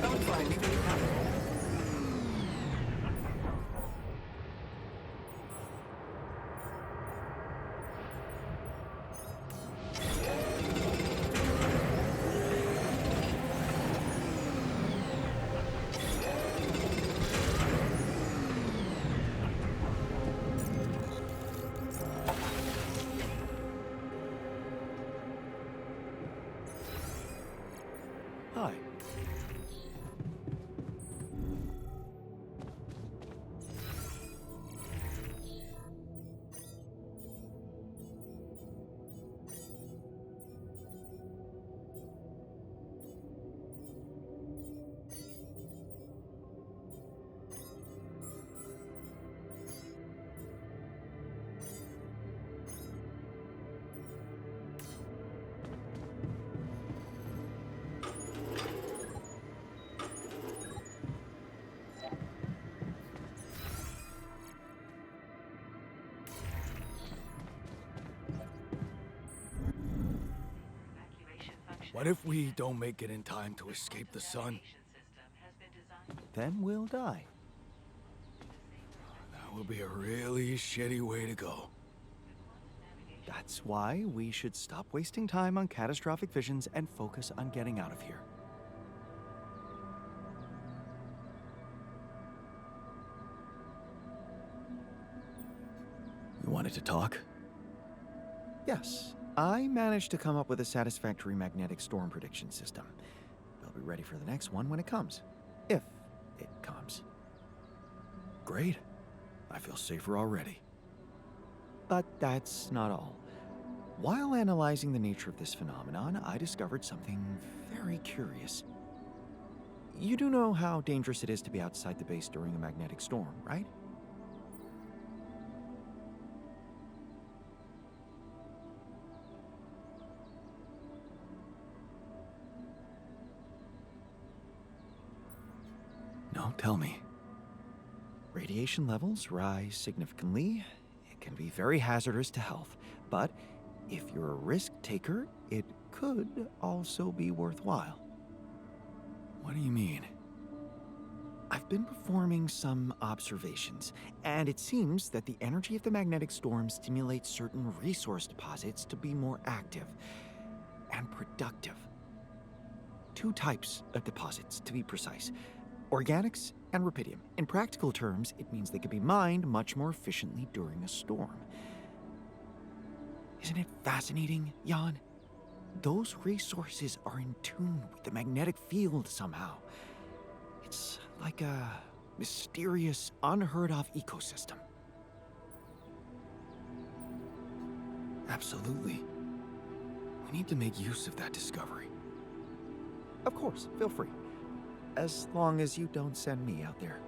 Oh, it's fine. You can leave now. Hi. What if we don't make it in time to escape the sun? Then we'll die. That would be a really shitty way to go. That's why we should stop wasting time on catastrophic visions and focus on getting out of here. You wanted to talk? Yes, I managed to come up with a satisfactory magnetic storm prediction system. We'll be ready for the next one when it comes. If it comes. Great. I feel safer already. But that's not all. While analyzing the nature of this phenomenon, I discovered something very curious. You do know how dangerous it is to be outside the base during a magnetic storm, right? No, tell me. Radiation levels rise significantly. It can be very hazardous to health, but if you're a risk taker, it could also be worthwhile. What do you mean? I've been performing some observations, and it seems that the energy of the magnetic storm stimulates certain resource deposits to be more active and productive. Two types of deposits, to be precise. Organics and rupidium. In practical terms, it means they can be mined much more efficiently during a storm. Isn't it fascinating, Jan? Those resources are in tune with the magnetic field somehow. It's like a mysterious, unheard-of ecosystem. Absolutely. We need to make use of that discovery. Of course, feel free. As long as you don't send me out there.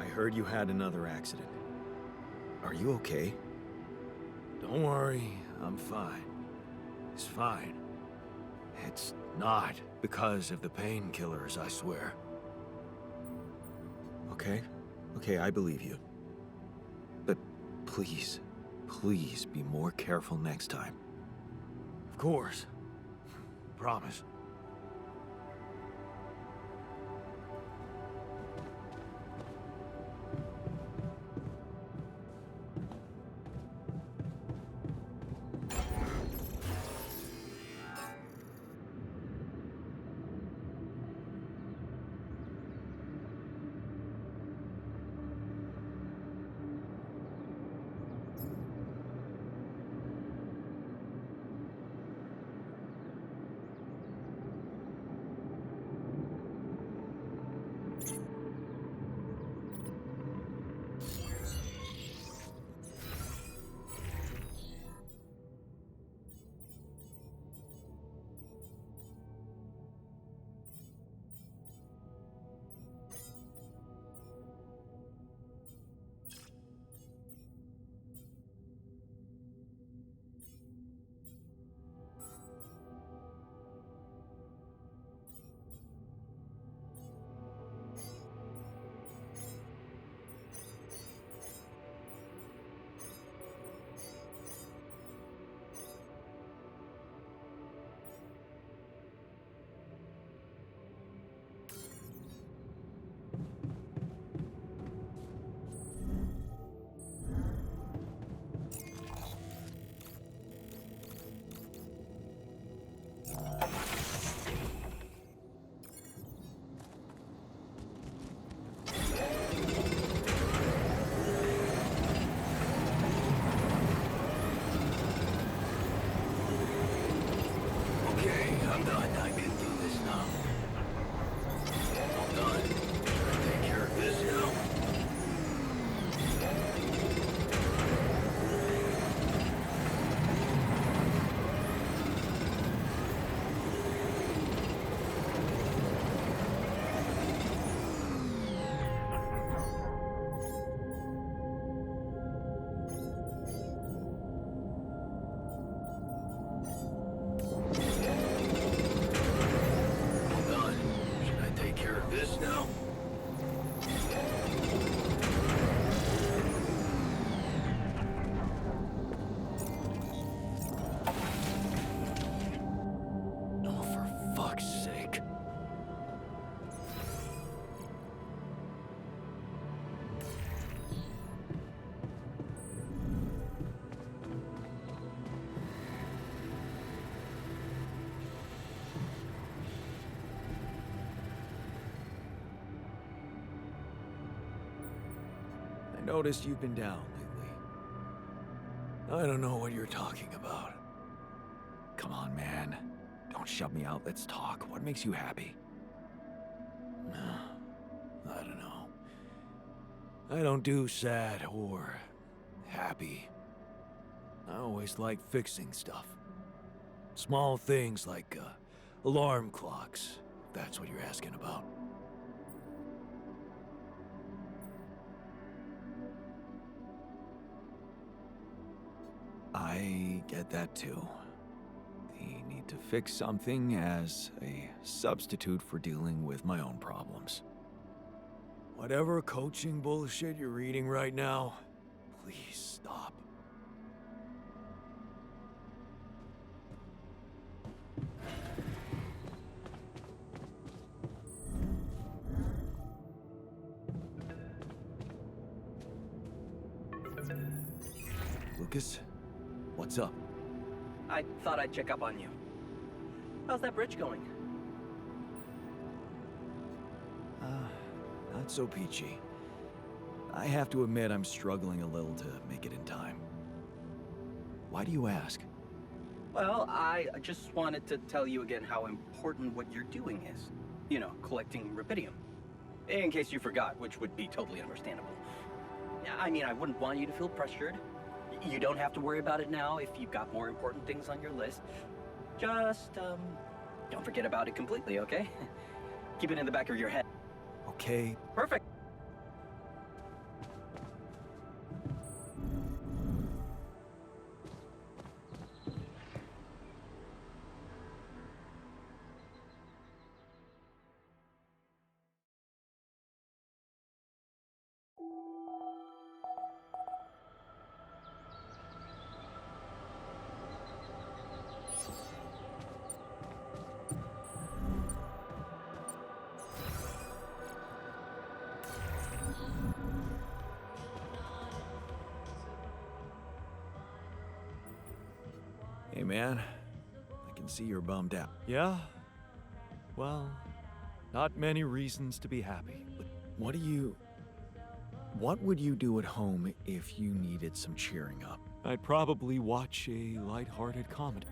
I heard you had another accident. Are you okay? Don't worry, I'm fine. It's fine. It's not because of the painkillers, I swear. Okay. Okay, I believe you. But please, please be more careful next time. Of course. Promise. Okay, I'm done. I can do this now. I'm done. Should I take care of this now? I'm done. Should I take care of this now? Oh, for fuck's sake. I noticed you've been down lately. I don't know what you're talking about. Come on, man. Don't shut me out. Let's talk. What makes you happy? I don't know. I don't do sad or happy. I always like fixing stuff. Small things like alarm clocks, if that's what you're asking about. I get that too. The need to fix something as a substitute for dealing with my own problems. Whatever coaching bullshit you're reading right now, please stop. Lucas, what's up? I thought I'd check up on you. How's that bridge going? Not so peachy. I have to admit I'm struggling a little to make it in time. Why do you ask? Well, I just wanted to tell you again how important what you're doing is. You know, collecting rubidium. In case you forgot, which would be totally understandable. I mean, I wouldn't want you to feel pressured. You don't have to worry about it now if you've got more important things on your list. Just, don't forget about it completely, okay? Keep it in the back of your head. Okay. Perfect. man. I can see you're bummed out. Yeah? Well, not many reasons to be happy. But what would you do at home if you needed some cheering up? I'd probably watch a lighthearted comedy.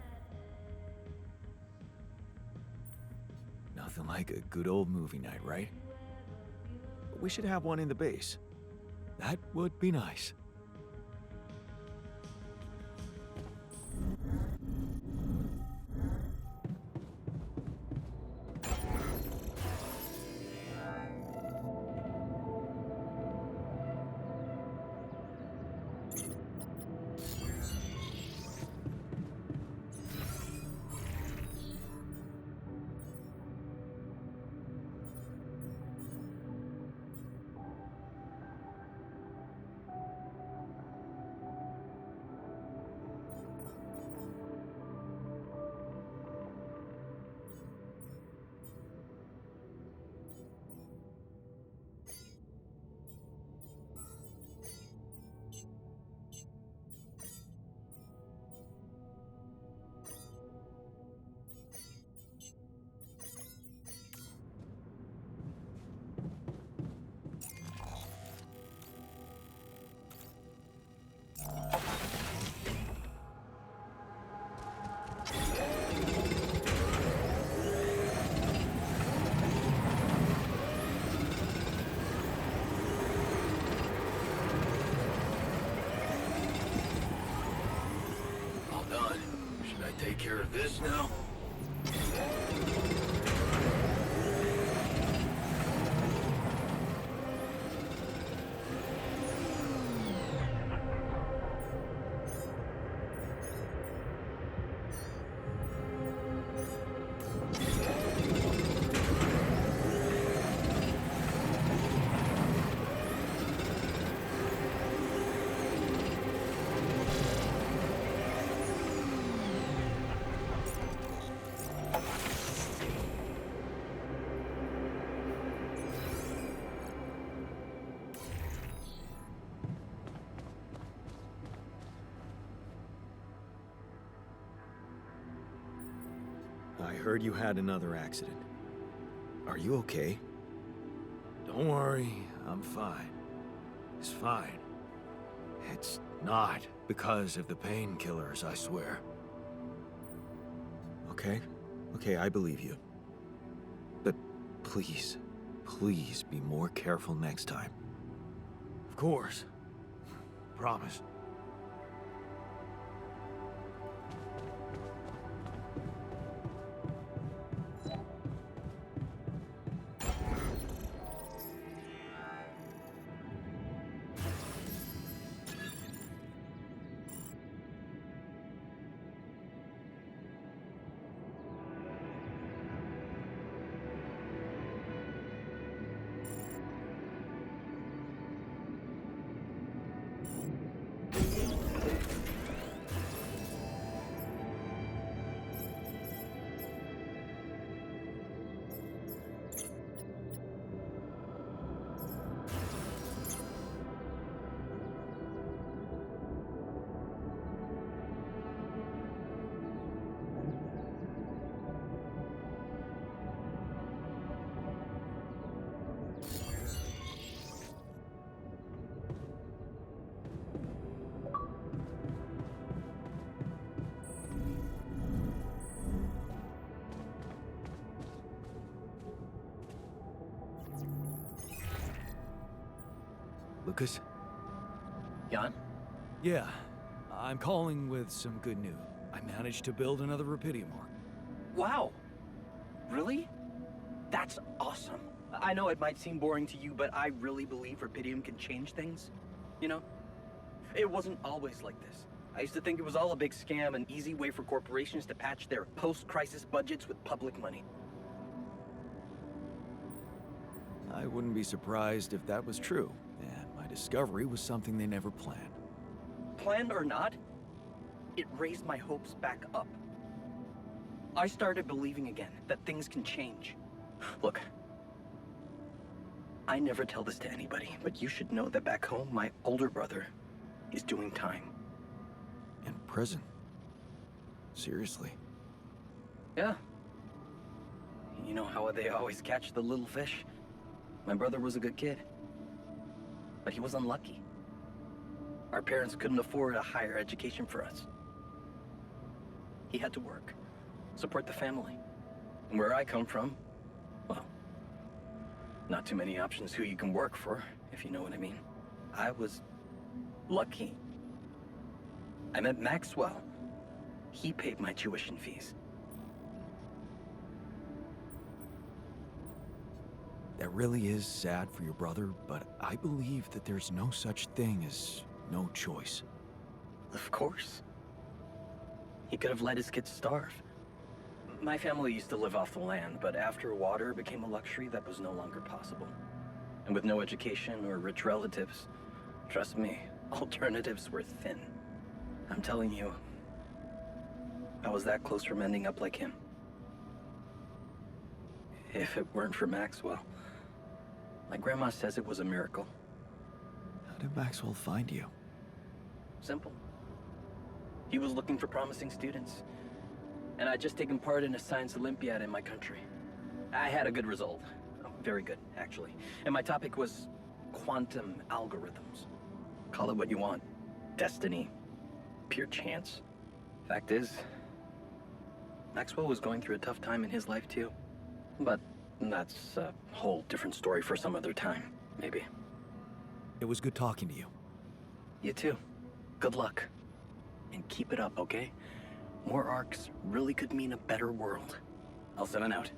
Nothing like a good old movie night, right? We should have one in the base. That would be nice. All done. Should I take care of this now? I heard you had another accident. Are you okay? Don't worry, I'm fine. It's fine. It's not because of the painkillers, I swear. Okay? Okay, I believe you. But please, please be more careful next time. Of course. Promise. Lucas? Jan? Yeah, I'm calling with some good news. I managed to build another Rapidium arc. Wow. Really? That's awesome. I know it might seem boring to you, but I really believe Rapidium can change things. You know? It wasn't always like this. I used to think it was all a big scam, an easy way for corporations to patch their post-crisis budgets with public money. I wouldn't be surprised if that was true, and my discovery was something they never planned. Planned or not, it raised my hopes back up. I started believing again that things can change. Look, I never tell this to anybody, but you should know that back home, my older brother is doing time. In prison? Seriously. Yeah. You know how they always catch the little fish? My brother was a good kid. But he was unlucky. Our parents couldn't afford a higher education for us. He had to work, support the family. And where I come from, well, not too many options who you can work for, if you know what I mean. I was lucky. I met Maxwell. He paid my tuition fees. That really is sad for your brother, but I believe that there's no such thing as no choice. Of course. He could have let his kids starve. My family used to live off the land, but after water became a luxury that was no longer possible. And with no education or rich relatives, trust me, alternatives were thin. I'm telling you, I was that close from ending up like him. If it weren't for Maxwell. My grandma says it was a miracle. How did Maxwell find you? Simple. He was looking for promising students. And I'd just taken part in a science Olympiad in my country. I had a good result. Oh, very good, actually. And my topic was quantum algorithms. Call it what you want. Destiny. Pure chance. Fact is, Maxwell was going through a tough time in his life too. But that's a whole different story for some other time, maybe. It was good talking to you. You too. Good luck. And keep it up, okay? More arcs really could mean a better world. I'll send it out.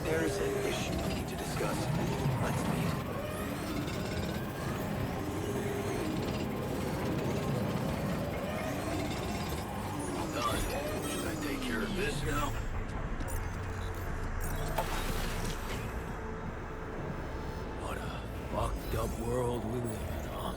There's an issue we need to discuss. Let's meet. Done. Should I take care of this now? What a fucked up world we live in, huh?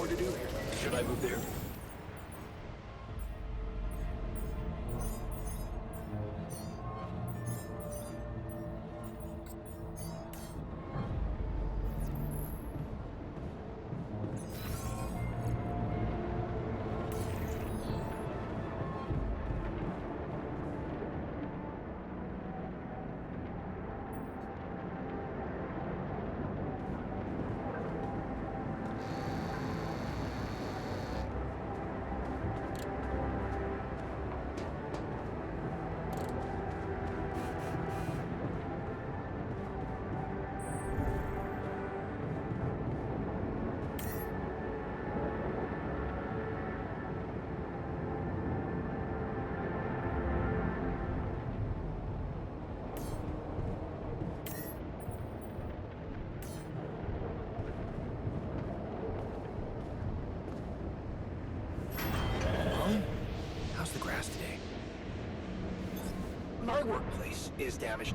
more to do here. Should I move there? How's the grass today? My workplace is damaged.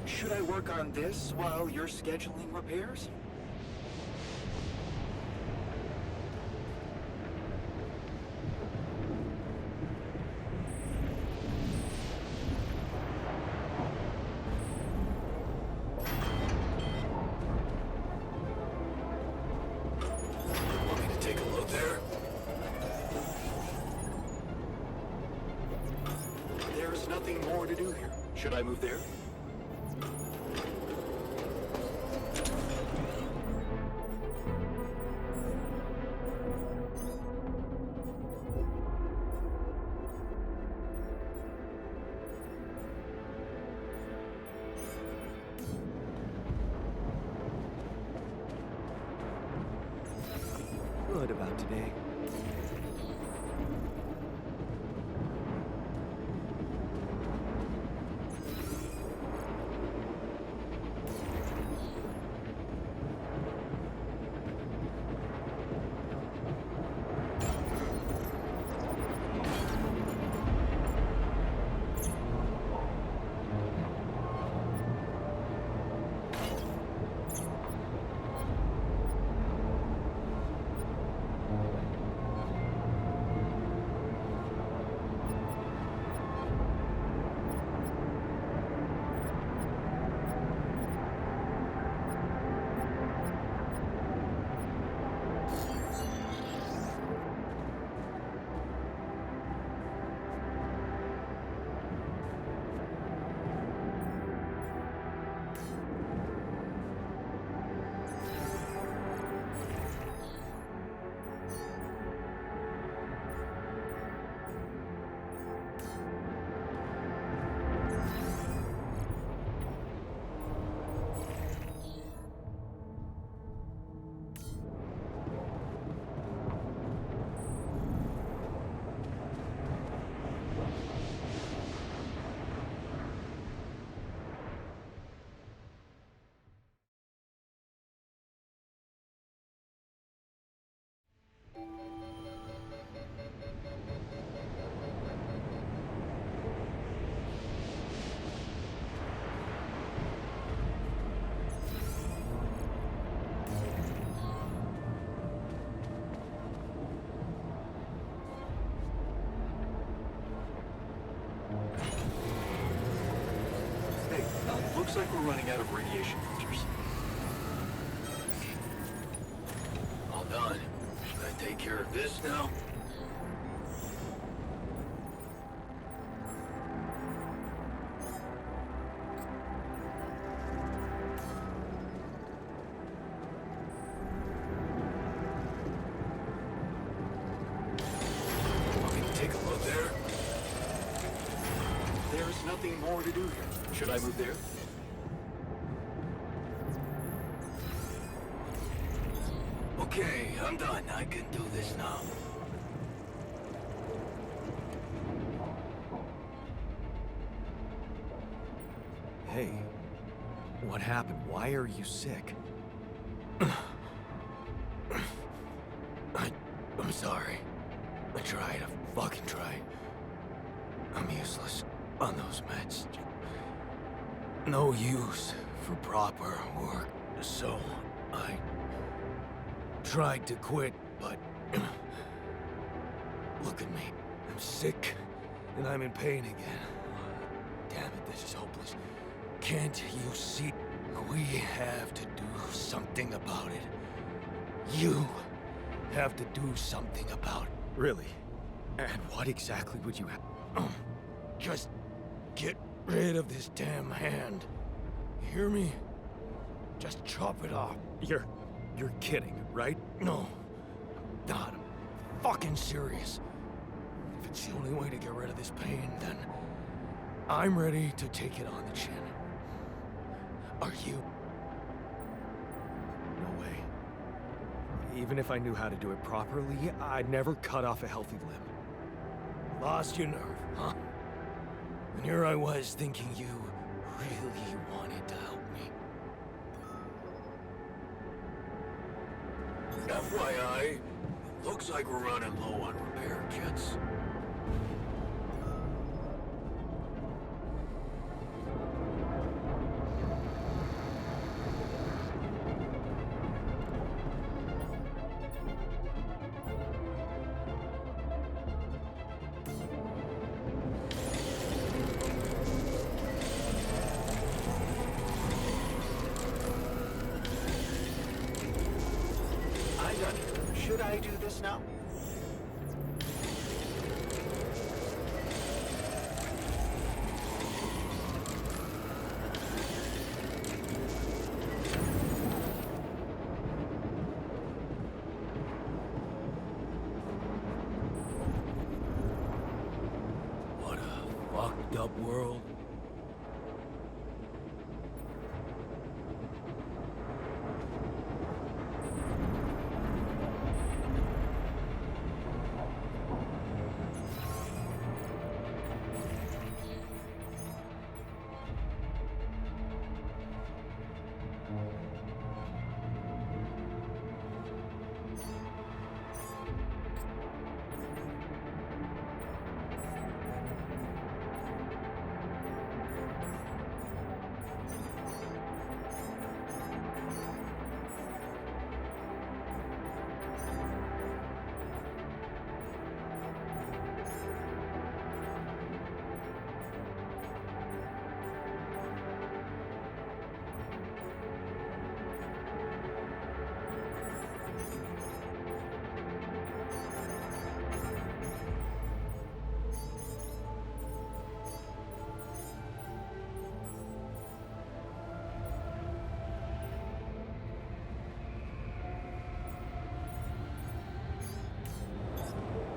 Should I work on this while you're scheduling repairs? Want me to take a look there? There's nothing more to do here. Should I move there? Good about today. Hey, looks like we're running out of radiation filters. All done. Should I take care of this now? Want me to take a look there? There's nothing more to do here. Should I move there? Okay, I'm done. I can do this now. Hey, what happened? Why are you sick? I'm sorry. I tried. I fucking tried. I'm useless on those meds. No use for proper work. So I tried to quit, but Look at me. I'm sick, and I'm in pain again. Damn it, this is hopeless. Can't you see? We have to do something about it. You have to do something about it. Really? And what exactly would you have? Just get rid of this damn hand. You hear me? Just chop it off. You're kidding, right? No, I'm not. I'm fucking serious. If it's the only way to get rid of this pain, then I'm ready to take it on the chin. Are you? No way. Even if I knew how to do it properly, I'd never cut off a healthy limb. Lost your nerve, huh? And here I was thinking you really wanted to help me. FYI, looks like we're running low on repair kits. Should I do this now? What a fucked up world.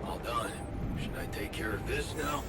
All done. Should I take care of this now?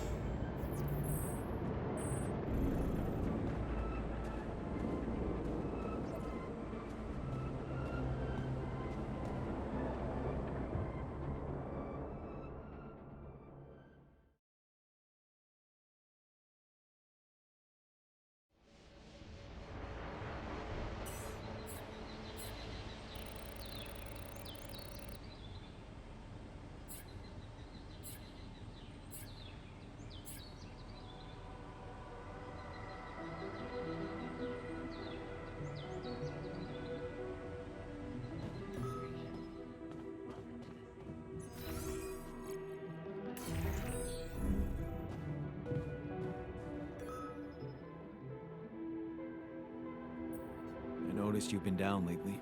I noticed you've been down lately.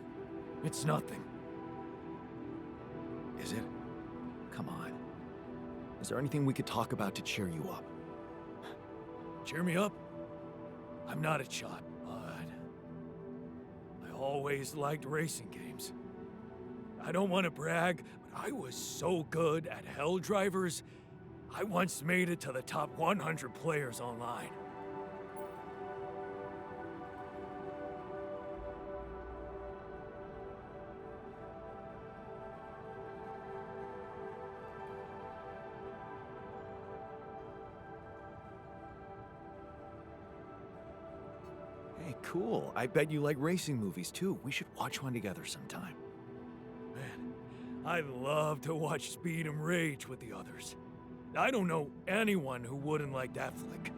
It's nothing. Is it? Come on. Is there anything we could talk about to cheer you up? Cheer me up? I'm not a shot, but I always liked racing games. I don't want to brag, but I was so good at Hell Drivers, I once made it to the top 100 players online. Hey, cool. I bet you like racing movies too. We should watch one together sometime. Man, I'd love to watch Speed and Rage with the others. I don't know anyone who wouldn't like that flick.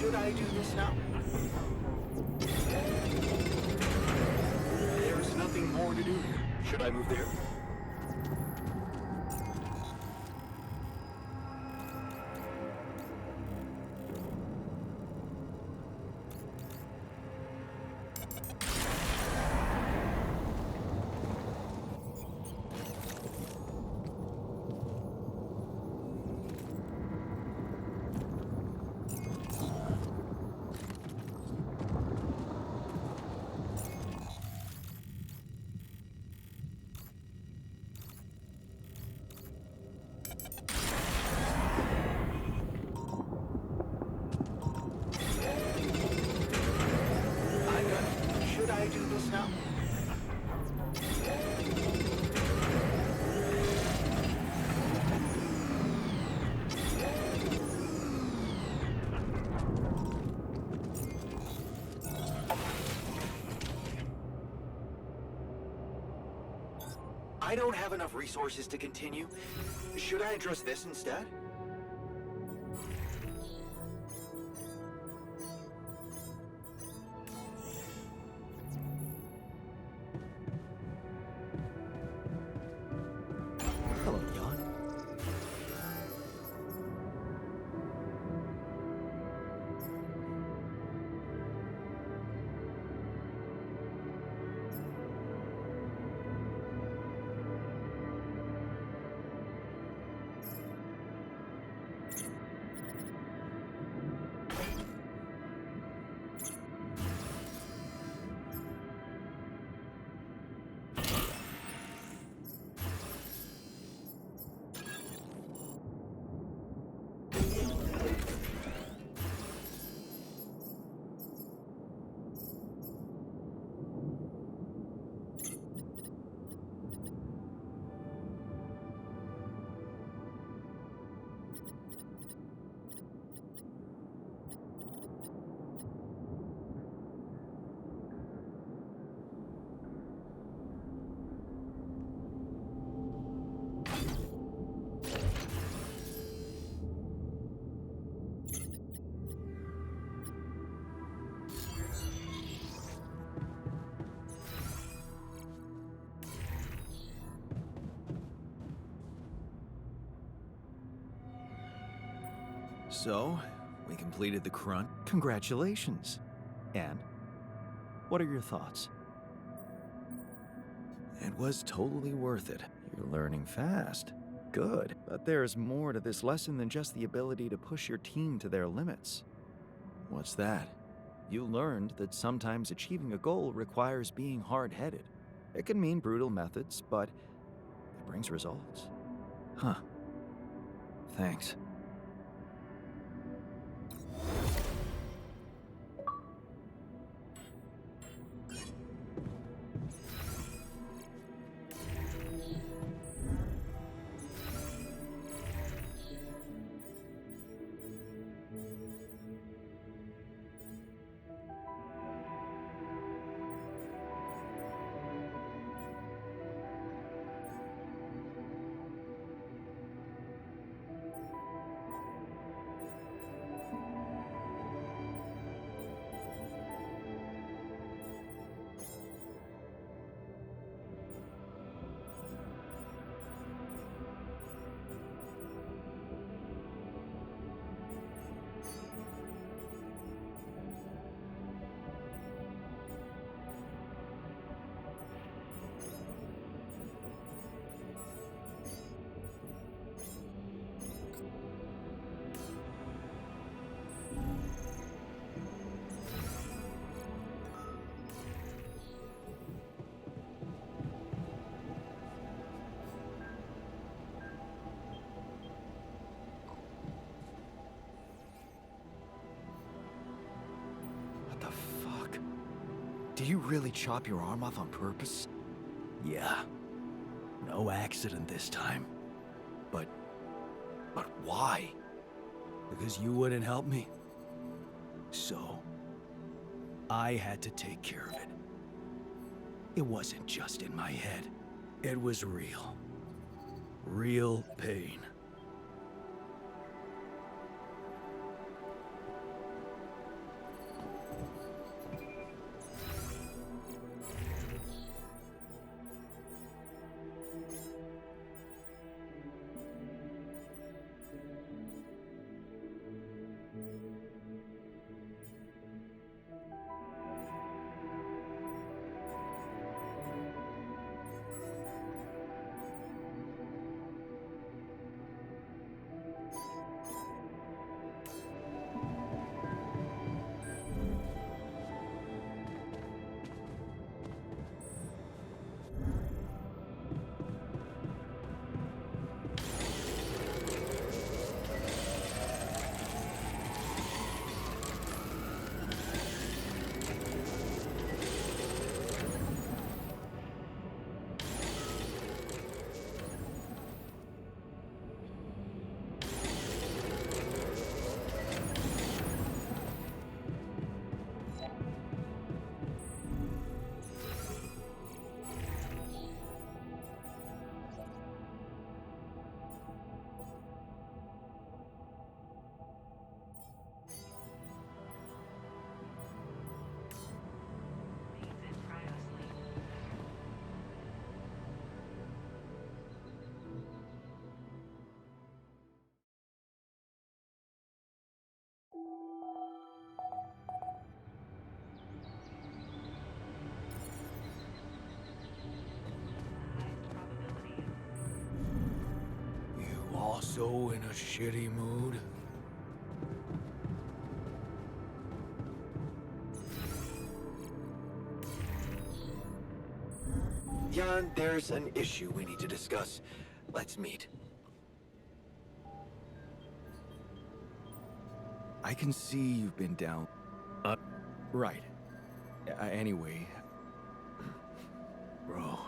Should I do this now? There's nothing more to do here. Should I move there? Should I do this now? I don't have enough resources to continue. Should I address this instead? Hello, Jan. So, we completed the crunch. Congratulations. And what are your thoughts? It was totally worth it. You're learning fast. Good. But there's more to this lesson than just the ability to push your team to their limits. What's that? You learned that sometimes achieving a goal requires being hard-headed. It can mean brutal methods, but it brings results. Huh. Thanks. Did you really chop your arm off on purpose? Yeah. No accident this time. But why? Because you wouldn't help me? So, I had to take care of it. It wasn't just in my head. It was real. Real pain. so in a shitty mood. Jan, there's an issue we need to discuss. Let's meet. I can see you've been down. Right. Anyway. Bro,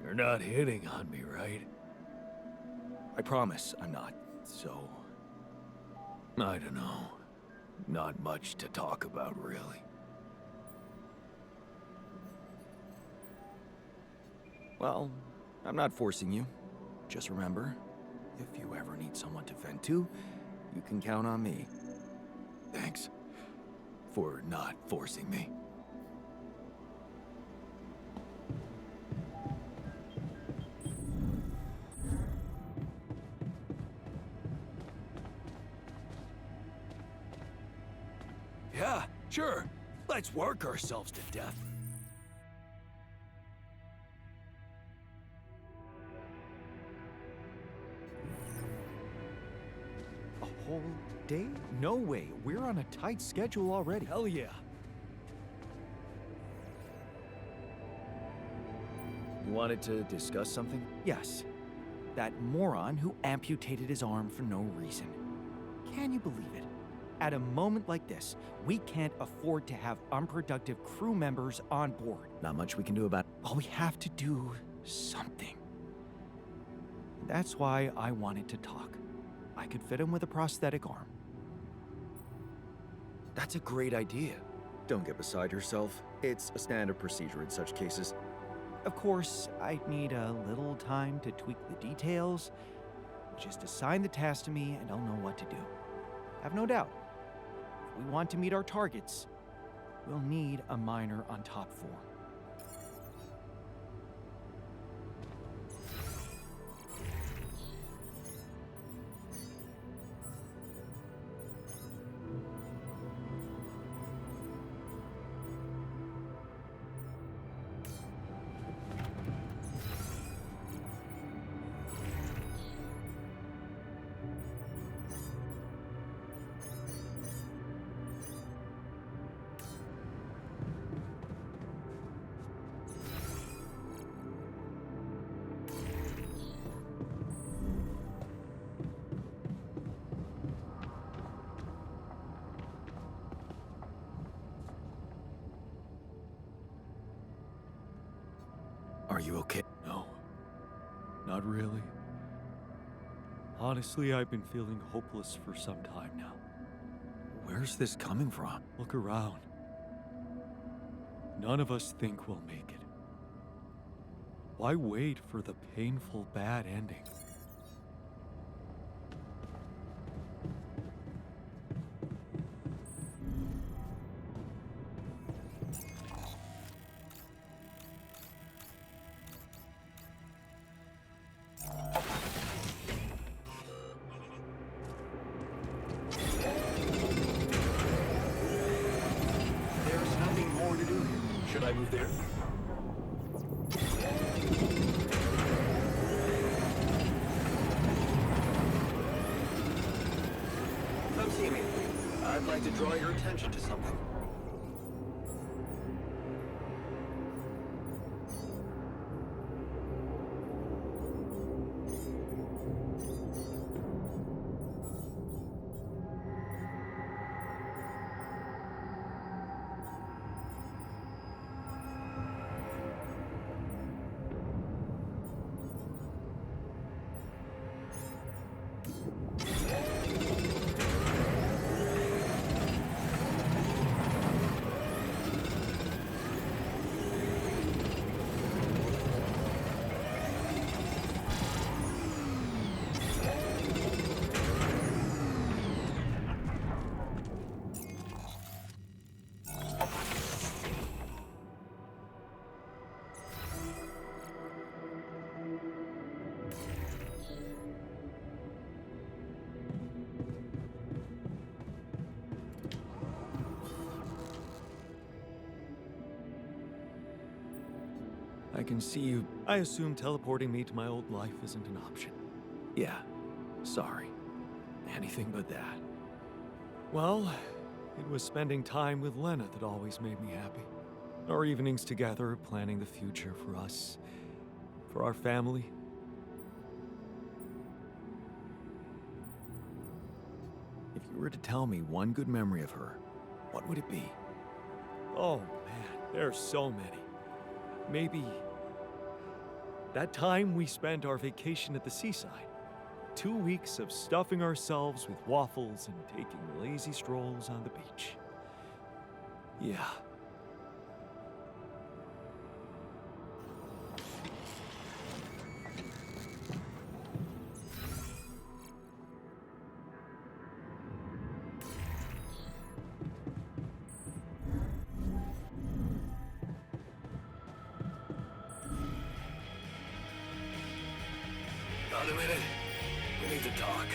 you're not hitting on me, right? I promise I'm not, so... I don't know. Not much to talk about, really. Well, I'm not forcing you. Just remember, if you ever need someone to vent to, you can count on me. Thanks for not forcing me. Yeah, sure. Let's work ourselves to death. A whole day? No way. We're on a tight schedule already. Hell yeah. You wanted to discuss something? Yes. That moron who amputated his arm for no reason. Can you believe it? At a moment like this, we can't afford to have unproductive crew members on board. Not much we can do about it. Well, we have to do something. That's why I wanted to talk. I could fit him with a prosthetic arm. That's a great idea. Don't get beside yourself. It's a standard procedure in such cases. Of course, I'd need a little time to tweak the details. Just assign the task to me and I'll know what to do. Have no doubt. If we want to meet our targets, we'll need a miner on top 4. Are you okay? No, not really. Honestly, I've been feeling hopeless for some time now. Where's this coming from? Look around. None of us think we'll make it. Why wait for the painful bad ending? There's nothing more to do here. Should I move there? Come see me. I'd like to draw your attention to something. I can see you. I assume teleporting me to my old life isn't an option. Yeah, Sorry. Anything but that. Well, it was spending time with Lena that always made me happy. Our evenings together, planning the future for us, for our family. If you were to tell me one good memory of her, what would it be? Oh man, there's so many. Maybe that time we spent our vacation at the seaside. 2 weeks of stuffing ourselves with waffles and taking lazy strolls on the beach. Yeah. Got a minute? We need to talk.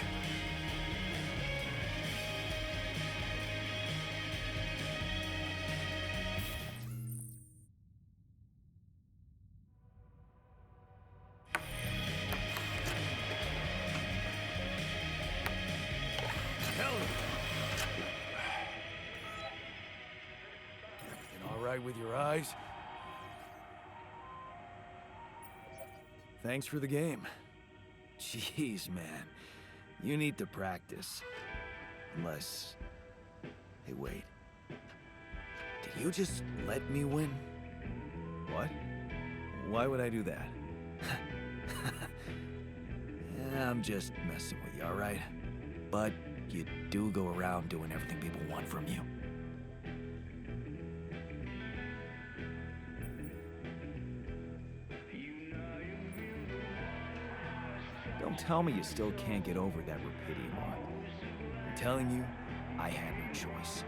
Everything all right with your eyes? Thanks for the game. Jeez, man. You need to practice. Unless... Hey, wait. Did you just let me win? What? Why would I do that? I'm just messing with you, alright? But you do go around doing everything people want from you. Don't tell me you still can't get over that Rapidium arc. I'm telling you, I had no choice.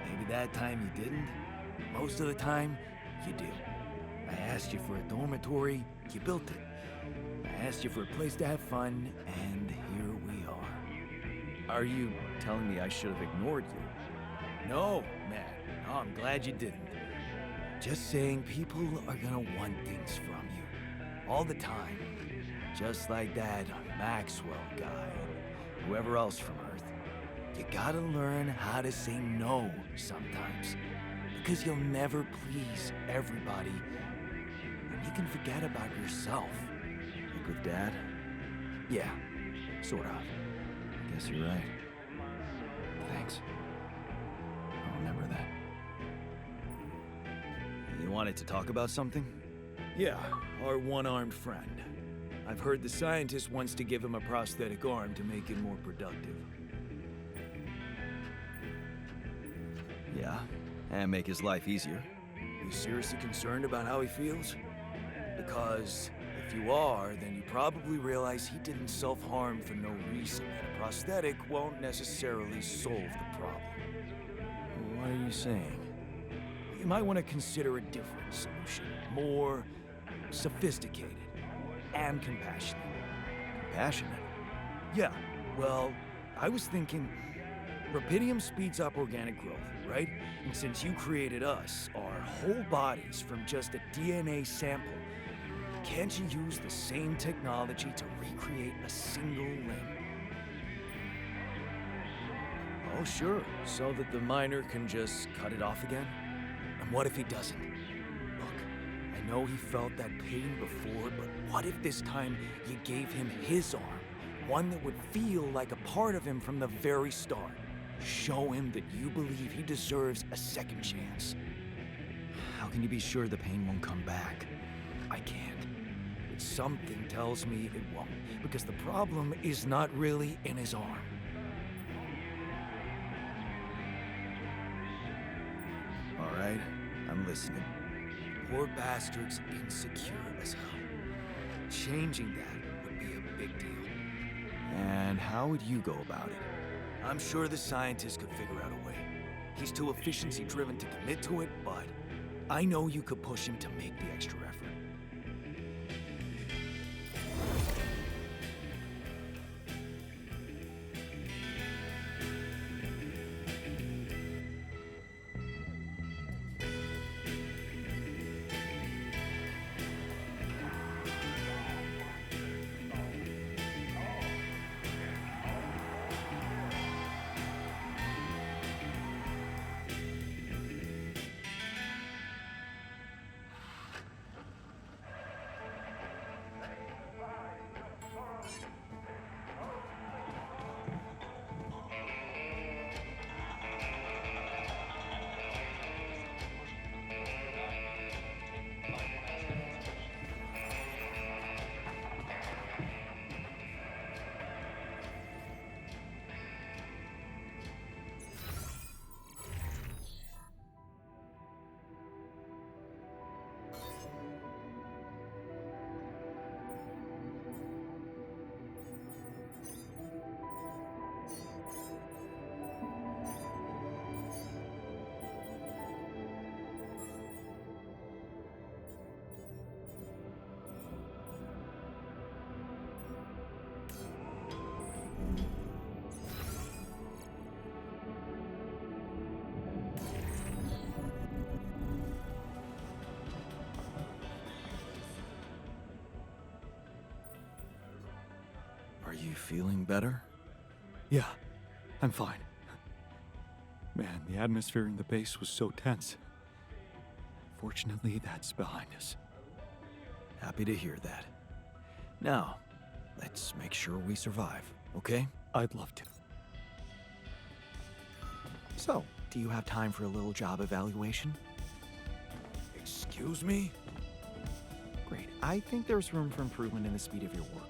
Maybe that time you didn't. Most of the time, you do. I asked you for a dormitory, you built it. I asked you for a place to have fun, and here we are. Are you telling me I should have ignored you? No, man. No, I'm glad you didn't. Just saying people are gonna want things from you. All the time. Just like that Maxwell guy and whoever else from Earth. You gotta learn how to say no sometimes. Because you'll never please everybody. And you can forget about yourself. Like with Dad? Yeah, sort of. I guess you're right. Thanks. I'll remember that. You wanted to talk about something? Yeah, our one-armed friend. I've heard the scientist wants to give him a prosthetic arm to make him more productive. Yeah, and make his life easier. You seriously concerned about how he feels? Because if you are, then you probably realize he didn't self-harm for no reason, and a prosthetic won't necessarily solve the problem. What are you saying? You might want to consider a different solution, more sophisticated. And compassionate. Compassionate? Yeah, well, I was thinking, Rapidium speeds up organic growth, right? And since you created us, our whole bodies from just a DNA sample, can't you use the same technology to recreate a single limb? Oh, sure, so that the miner can just cut it off again? And what if he doesn't? I know he felt that pain before, but what if this time you gave him his arm? One that would feel like a part of him from the very start. Show him that you believe he deserves a second chance. How can you be sure the pain won't come back? I can't. But something tells me it won't, because the problem is not really in his arm. All right, I'm listening. Poor bastard's insecure as hell. Changing that would be a big deal. And how would you go about it? I'm sure the scientist could figure out a way. He's too efficiency-driven to commit to it, but I know you could push him to make the extra effort. you feeling better? Yeah, I'm fine. Man, the atmosphere in the base was so tense. Fortunately, that's behind us. Happy to hear that. Now, let's make sure we survive, okay? I'd love to. So, do you have time for a little job evaluation? Excuse me? Great. I think there's room for improvement in the speed of your work.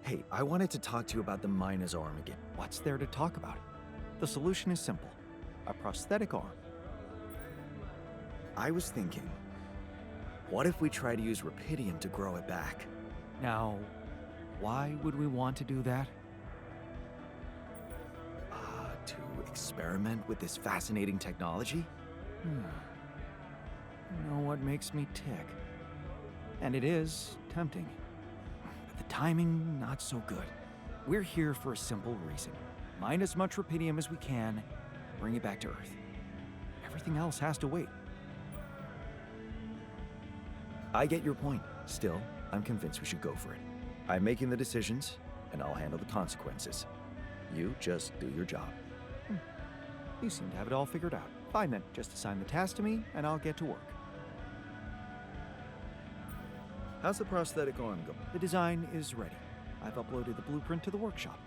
Hey, I wanted to talk to you about the Mina's arm again. What's there to talk about? The solution is simple. A prosthetic arm. I was thinking, what if we try to use Rapidium to grow it back? Now, why would we want to do that? To experiment with this fascinating technology? You know what makes me tick? And it is tempting. But the timing, not so good. We're here for a simple reason. Mine as much Rapidium as we can, bring it back to Earth. Everything else has to wait. I get your point. Still, I'm convinced we should go for it. I'm making the decisions, and I'll handle the consequences. You just do your job. You seem to have it all figured out. Fine then, just assign the task to me, and I'll get to work. How's the prosthetic arm go? The design is ready. I've uploaded the blueprint to the workshop.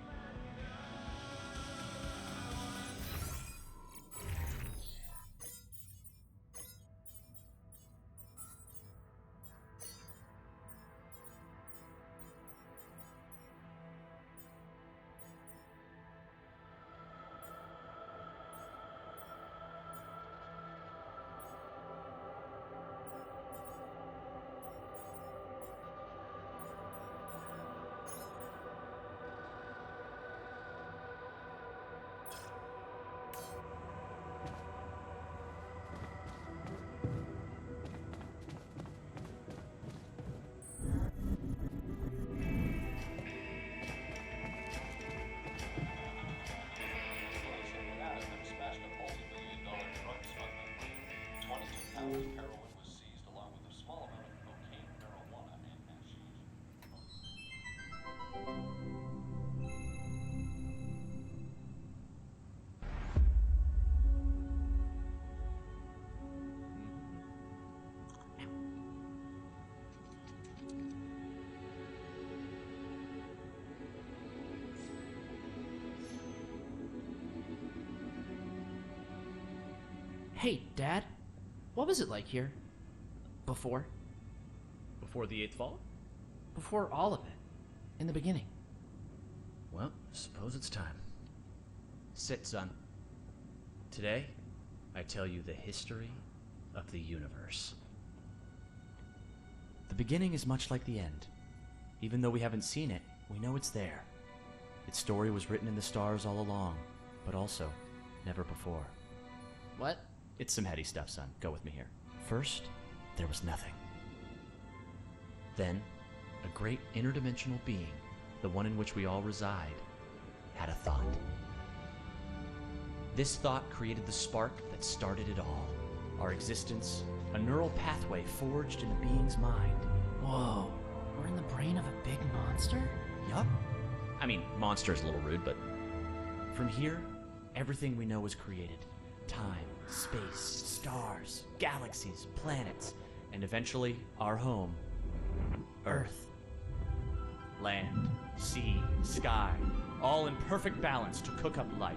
Hey, Dad. What was it like here? Before? Before the 8th fall? Before all of it. In the beginning. Well, suppose it's time. Sit, son. Today, I tell you the history of the universe. The beginning is much like the end. Even though we haven't seen it, we know it's there. Its story was written in the stars all along, but also never before. What? It's some heady stuff, son. Go with me here. First, there was nothing. Then, a great interdimensional being, the one in which we all reside, had a thought. This thought created the spark that started it all. Our existence, a neural pathway forged in the being's mind. Whoa. We're in the brain of a big monster? Yup. I mean, monster is a little rude, but from here, everything we know was created. Time, space, stars, galaxies, planets, and eventually our home, Earth. Land, sea, sky, all in perfect balance to cook up life.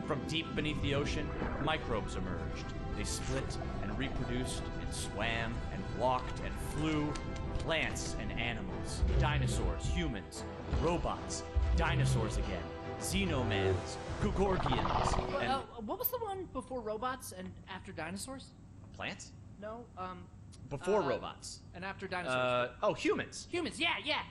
From deep beneath the ocean, microbes emerged. They split and reproduced and swam and walked and flew. Plants and animals, dinosaurs, humans, robots, dinosaurs again, xenomans, Gugorgians, and... what was the one before robots and after dinosaurs? Plants? No, Before robots. And after dinosaurs. Humans. Humans, yeah.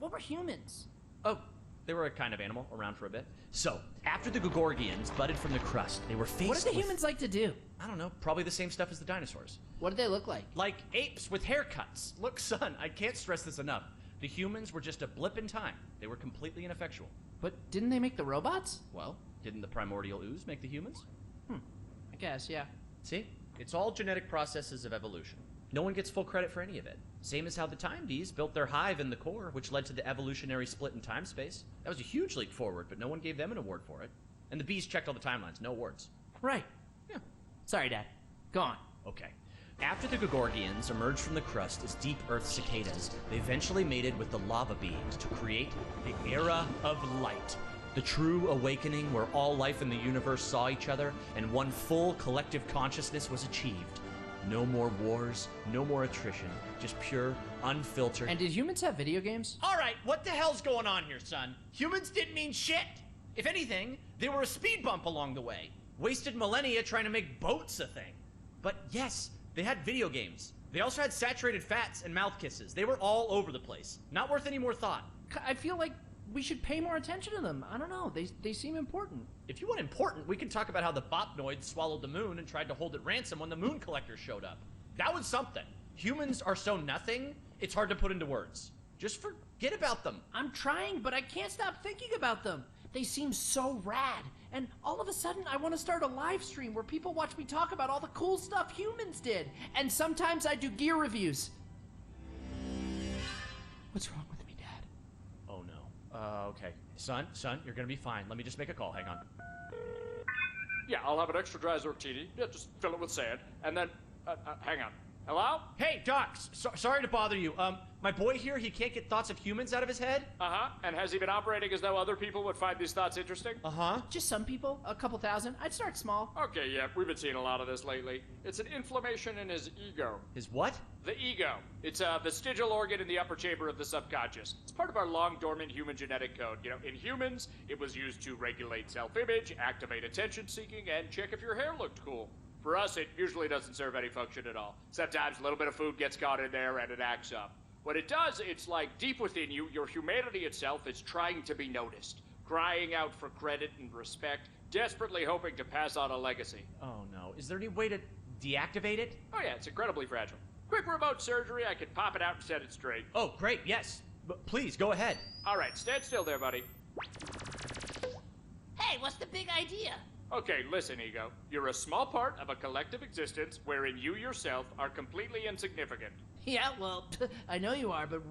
What were humans? Oh, they were a kind of animal around for a bit. So, after the Gugorgians budded from the crust, they were faced What did the humans like to do? I don't know, probably the same stuff as the dinosaurs. What did they look like? Like apes with haircuts. Look, son, I can't stress this enough. The humans were just a blip in time. They were completely ineffectual. But didn't they make the robots? Well, didn't the primordial ooze make the humans? I guess, yeah. See? It's all genetic processes of evolution. No one gets full credit for any of it. Same as how the Time Bees built their hive in the core, which led to the evolutionary split in time space. That was a huge leap forward, but no one gave them an award for it. And the bees checked all the timelines, no awards. Right. Yeah. Sorry, Dad. Go on. Okay. After the Gagorgians emerged from the crust as deep Earth cicadas, they eventually mated with the lava beings to create the Era of Light. The true awakening where all life in the universe saw each other and one full collective consciousness was achieved. No more wars, no more attrition, just pure, unfiltered... And did humans have video games? Alright, what the hell's going on here, son? Humans didn't mean shit! If anything, they were a speed bump along the way. Wasted millennia trying to make boats a thing. But yes, they had video games. They also had saturated fats and mouth kisses. They were all over the place. Not worth any more thought. I feel like we should pay more attention to them. I don't know. They seem important. If you want important, we can talk about how the Bopnoids swallowed the moon and tried to hold it ransom when the moon collectors showed up. That was something. Humans are so nothing, it's hard to put into words. Just forget about them. I'm trying, but I can't stop thinking about them. They seem so rad. And all of a sudden, I want to start a live stream where people watch me talk about all the cool stuff humans did. And sometimes I do gear reviews. What's wrong with me, Dad? Oh no. Okay. Son, you're gonna be fine. Let me just make a call. Hang on. Yeah, I'll have an extra dry Zertini. Yeah, just fill it with sand. And then, hang on. Hello? Hey, Doc. Sorry to bother you. My boy here, he can't get thoughts of humans out of his head. Uh-huh. And has he been operating as though other people would find these thoughts interesting? Uh-huh. Just some people, a couple thousand. I'd start small. Okay, yeah, we've been seeing a lot of this lately. It's an inflammation in his ego. His what? The ego. It's a vestigial organ in the upper chamber of the subconscious. It's part of our long-dormant human genetic code. You know, in humans, it was used to regulate self-image, activate attention-seeking, and check if your hair looked cool. For us, it usually doesn't serve any function at all. Sometimes a little bit of food gets caught in there and it acts up. What it does, it's like deep within you, your humanity itself is trying to be noticed, crying out for credit and respect, desperately hoping to pass on a legacy. Oh no. Is there any way to deactivate it? Oh yeah, it's incredibly fragile. Quick remote surgery, I can pop it out and set it straight. Oh, great, yes. But please, go ahead. All right, stand still there, buddy. Hey, what's the big idea? Okay, listen, Ego. You're a small part of a collective existence wherein you yourself are completely insignificant. Yeah, well, I know you are, but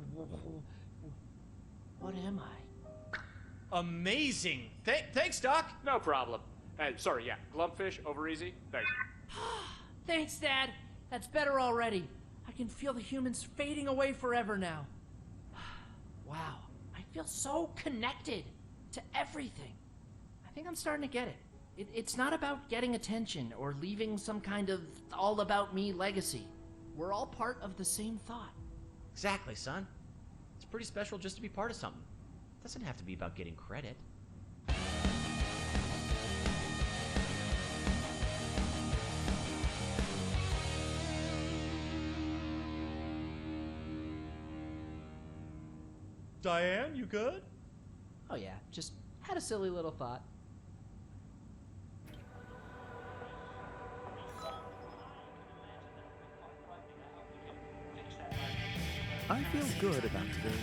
what am I? Amazing. Thanks, Doc. No problem. Sorry, yeah, Glumpfish, over easy. Thanks. Thanks, Dad. That's better already. I can feel the humans fading away forever now. Wow, I feel so connected to everything. I think I'm starting to get it. It's not about getting attention or leaving some kind of all-about-me legacy. We're all part of the same thought. Exactly, son. It's pretty special just to be part of something. It doesn't have to be about getting credit. Diane, you good? Oh yeah, just had a silly little thought. I feel good about today.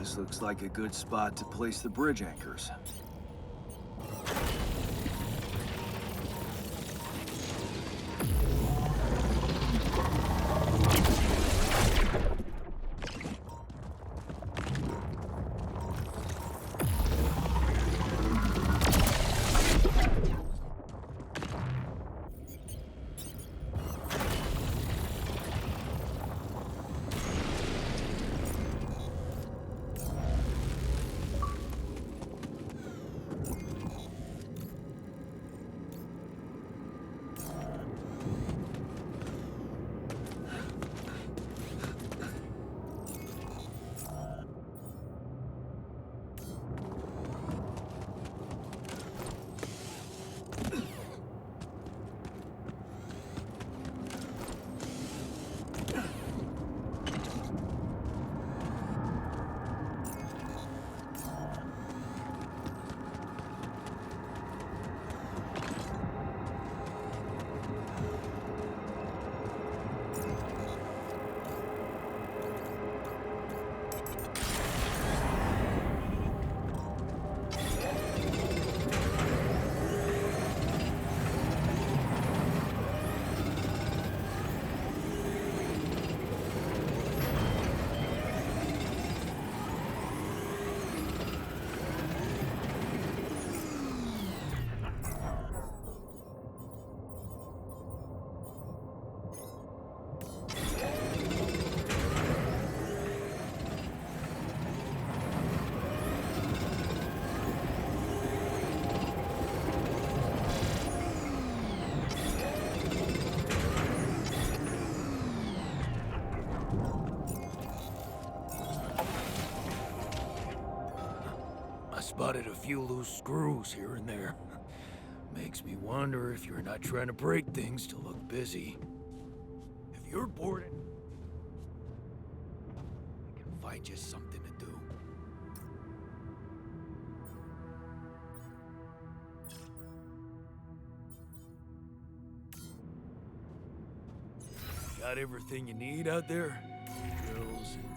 This looks like a good spot to place the bridge anchors. spotted a few loose screws here and there. Makes me wonder if you're not trying to break things to look busy. If you're bored, I can find you something to do. Got everything you need out there? Drills and...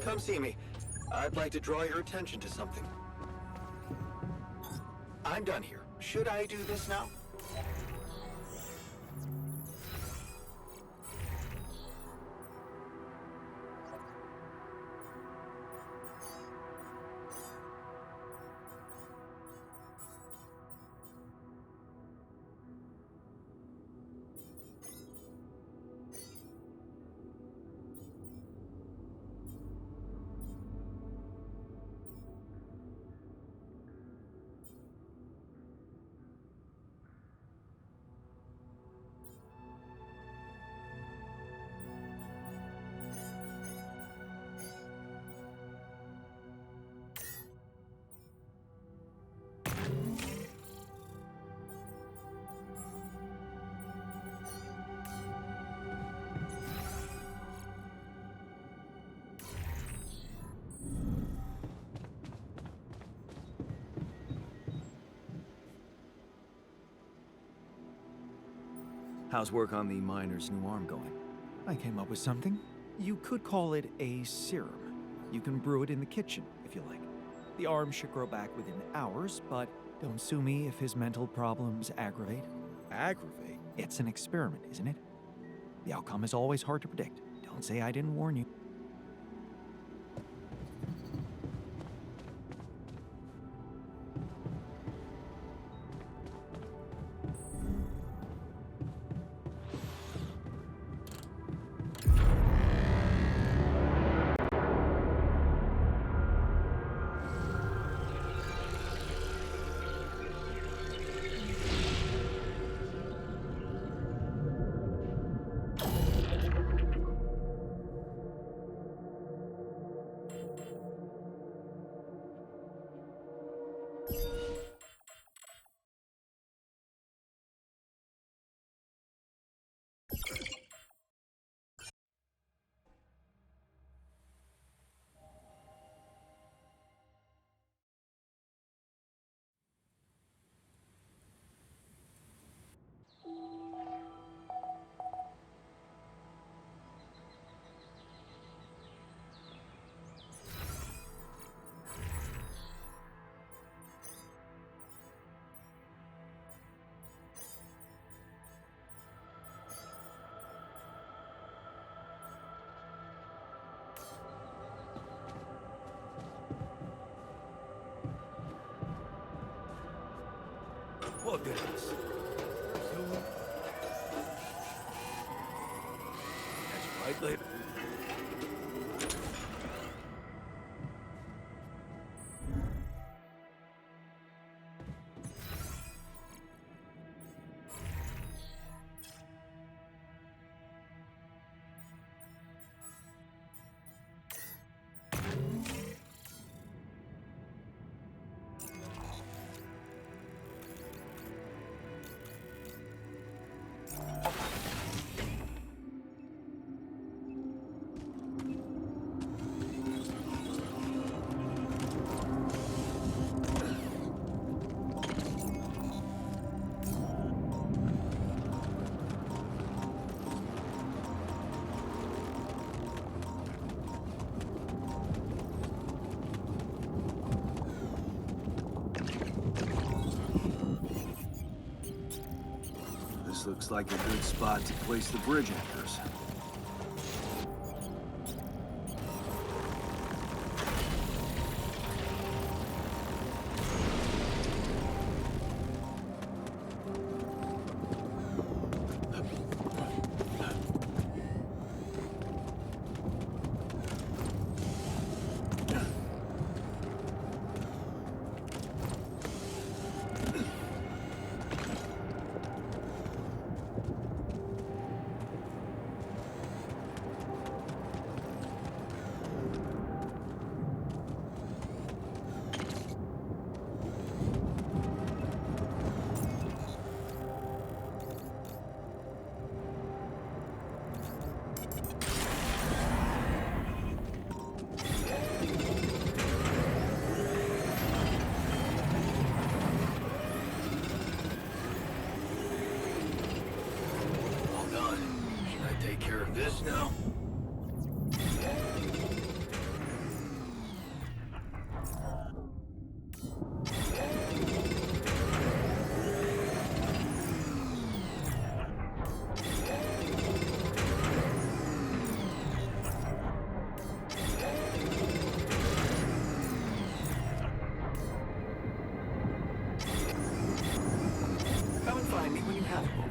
Come see me. I'd like to draw your attention to something. I'm done here. Should I do this now? How's work on the miner's new arm going? I came up with something. You could call it a serum. You can brew it in the kitchen, if you like. The arm should grow back within hours, but don't sue me if his mental problems aggravate. Aggravate? It's an experiment, isn't it? The outcome is always hard to predict. Don't say I didn't warn you. Look at this. That's right, lady. This looks like a good spot to place the bridge anchors. care of this now? Come and find me when you have a moment.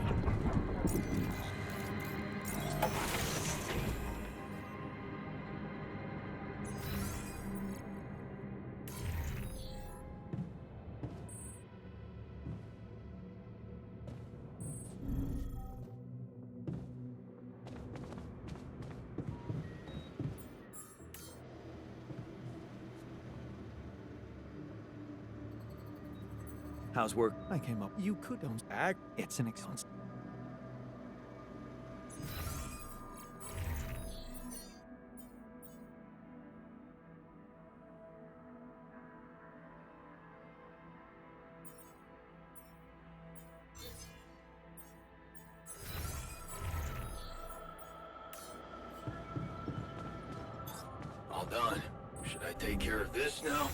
How's work? I came up. You could don't act. It's an excellent. All done. Should I take care of this now?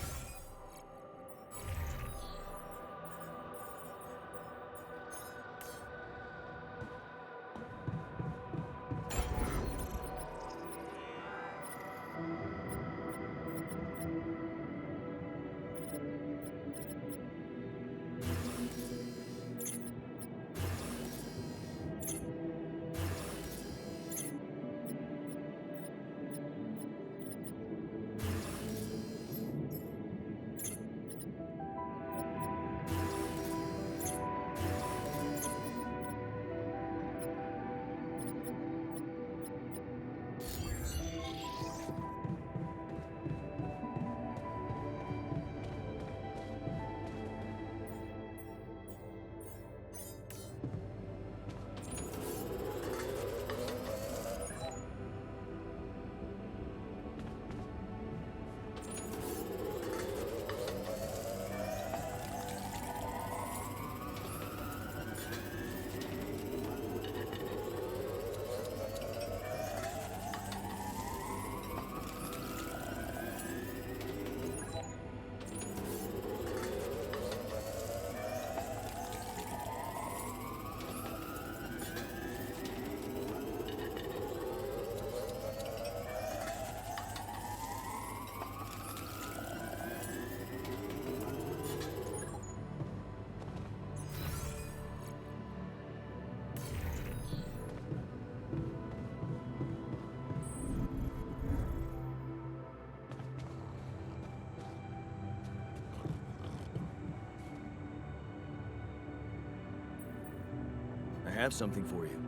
I have something for you.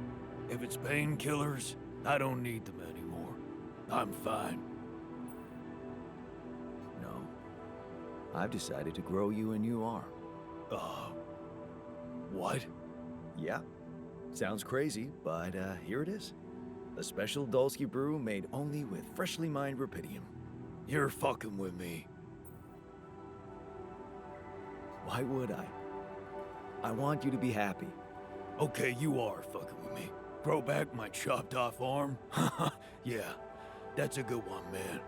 If it's painkillers, I don't need them anymore. I'm fine. No. I've decided to grow you a new arm. What? Yeah. Sounds crazy, but here it is. A special Dulski brew made only with freshly mined rupidium. You're fucking with me. Why would I? I want you to be happy. Okay, you are fucking with me. Grow back my chopped off arm? Yeah, that's a good one, man.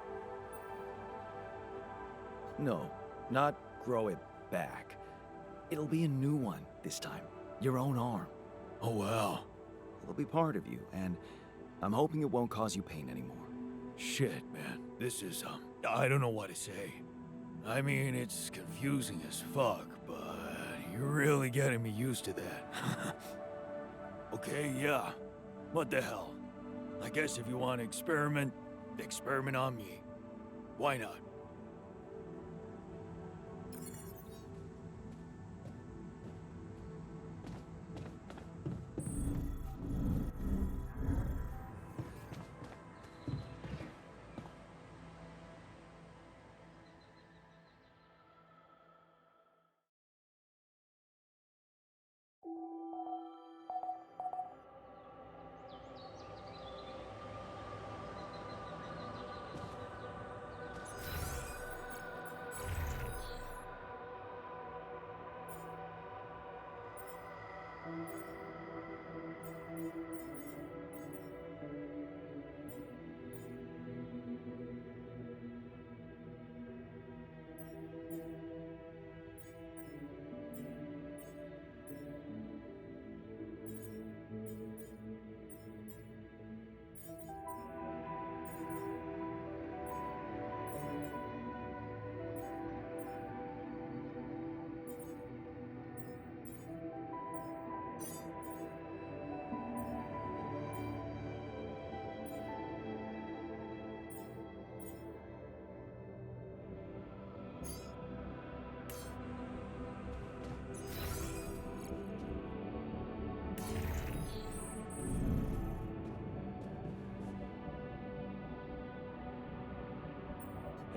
No, not grow it back. It'll be a new one this time. Your own arm. Oh, wow. It'll be part of you, and I'm hoping it won't cause you pain anymore. Shit, man. This is, I don't know what to say. I mean, it's confusing as fuck, but you're really getting me used to that. Okay, yeah. What the hell? I guess if you want to experiment on me. Why not?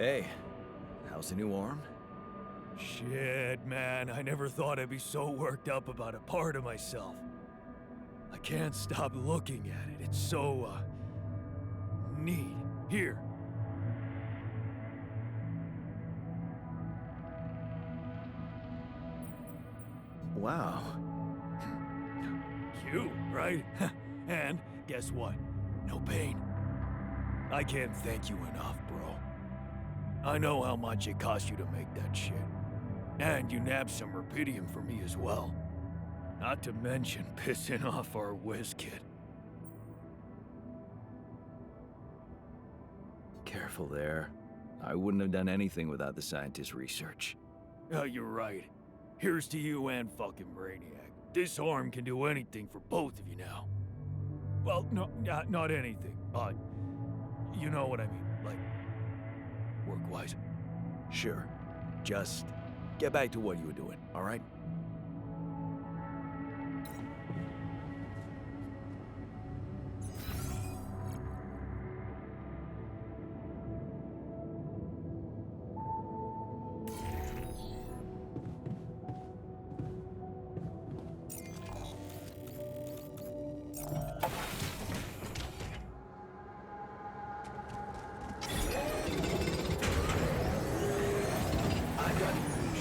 Hey, how's the new arm? Shit, man, I never thought I'd be so worked up about a part of myself. I can't stop looking at it. It's so, neat. Here. Wow. Cute, right? And guess what? No pain. I can't thank you enough, bro. I know how much it cost you to make that shit. And you nabbed some rupidium for me as well. Not to mention pissing off our whiz kid. Careful there. I wouldn't have done anything without the scientist's research. Oh, you're right. Here's to you and fucking Brainiac. This arm can do anything for both of you now. Well, no, not anything, but you know what I mean, like, work-wise. Sure. Just get back to what you were doing, all right?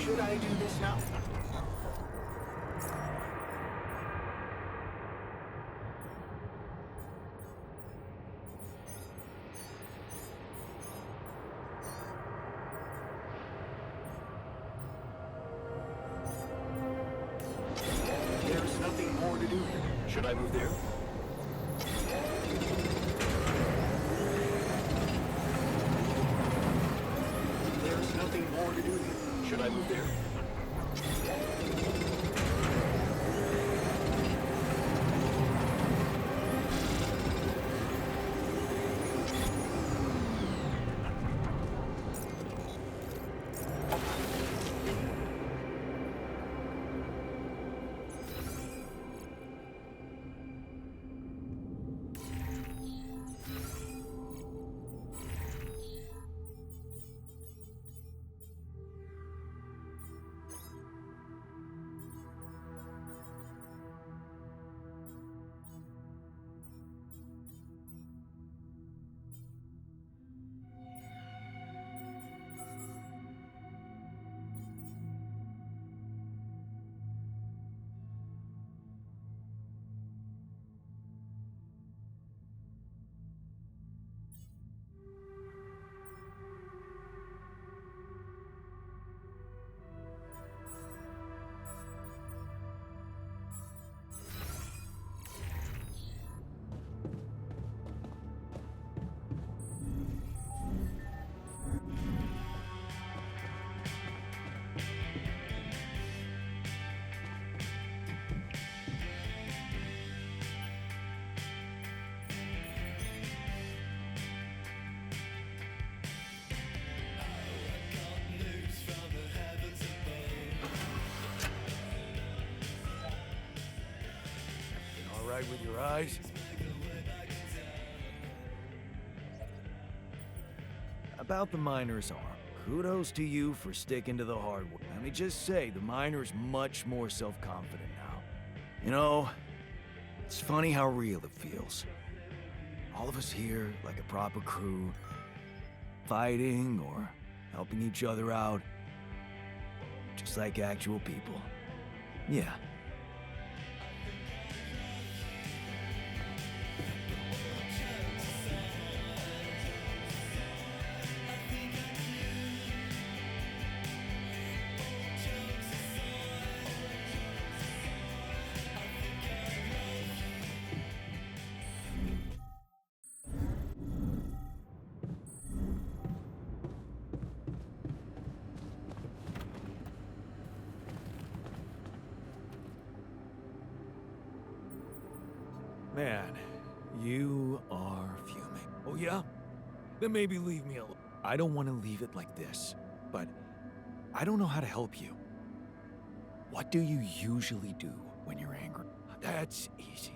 Should I do this now? There's nothing more to do here. Should I move there? There's nothing more to do here. Should I move there? All right with your eyes? About the miner's arm. Kudos to you for sticking to the hard work. Let me just say, the miner's much more self-confident now. You know, it's funny how real it feels. All of us here, like a proper crew, fighting or helping each other out. Just like actual people. Yeah. Man, you are fuming. Oh yeah? Then maybe leave me alone. I don't want to leave it like this, but I don't know how to help you. What do you usually do when you're angry? That's easy.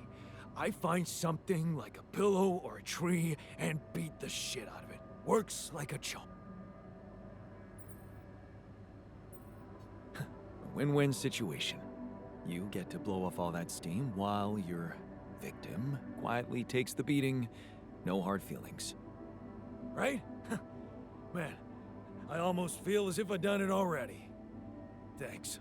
I find something like a pillow or a tree and beat the shit out of it. Works like a charm. Win-win situation. You get to blow off all that steam while your victim quietly takes the beating. No hard feelings. Right? Man, I almost feel as if I'd done it already. Thanks.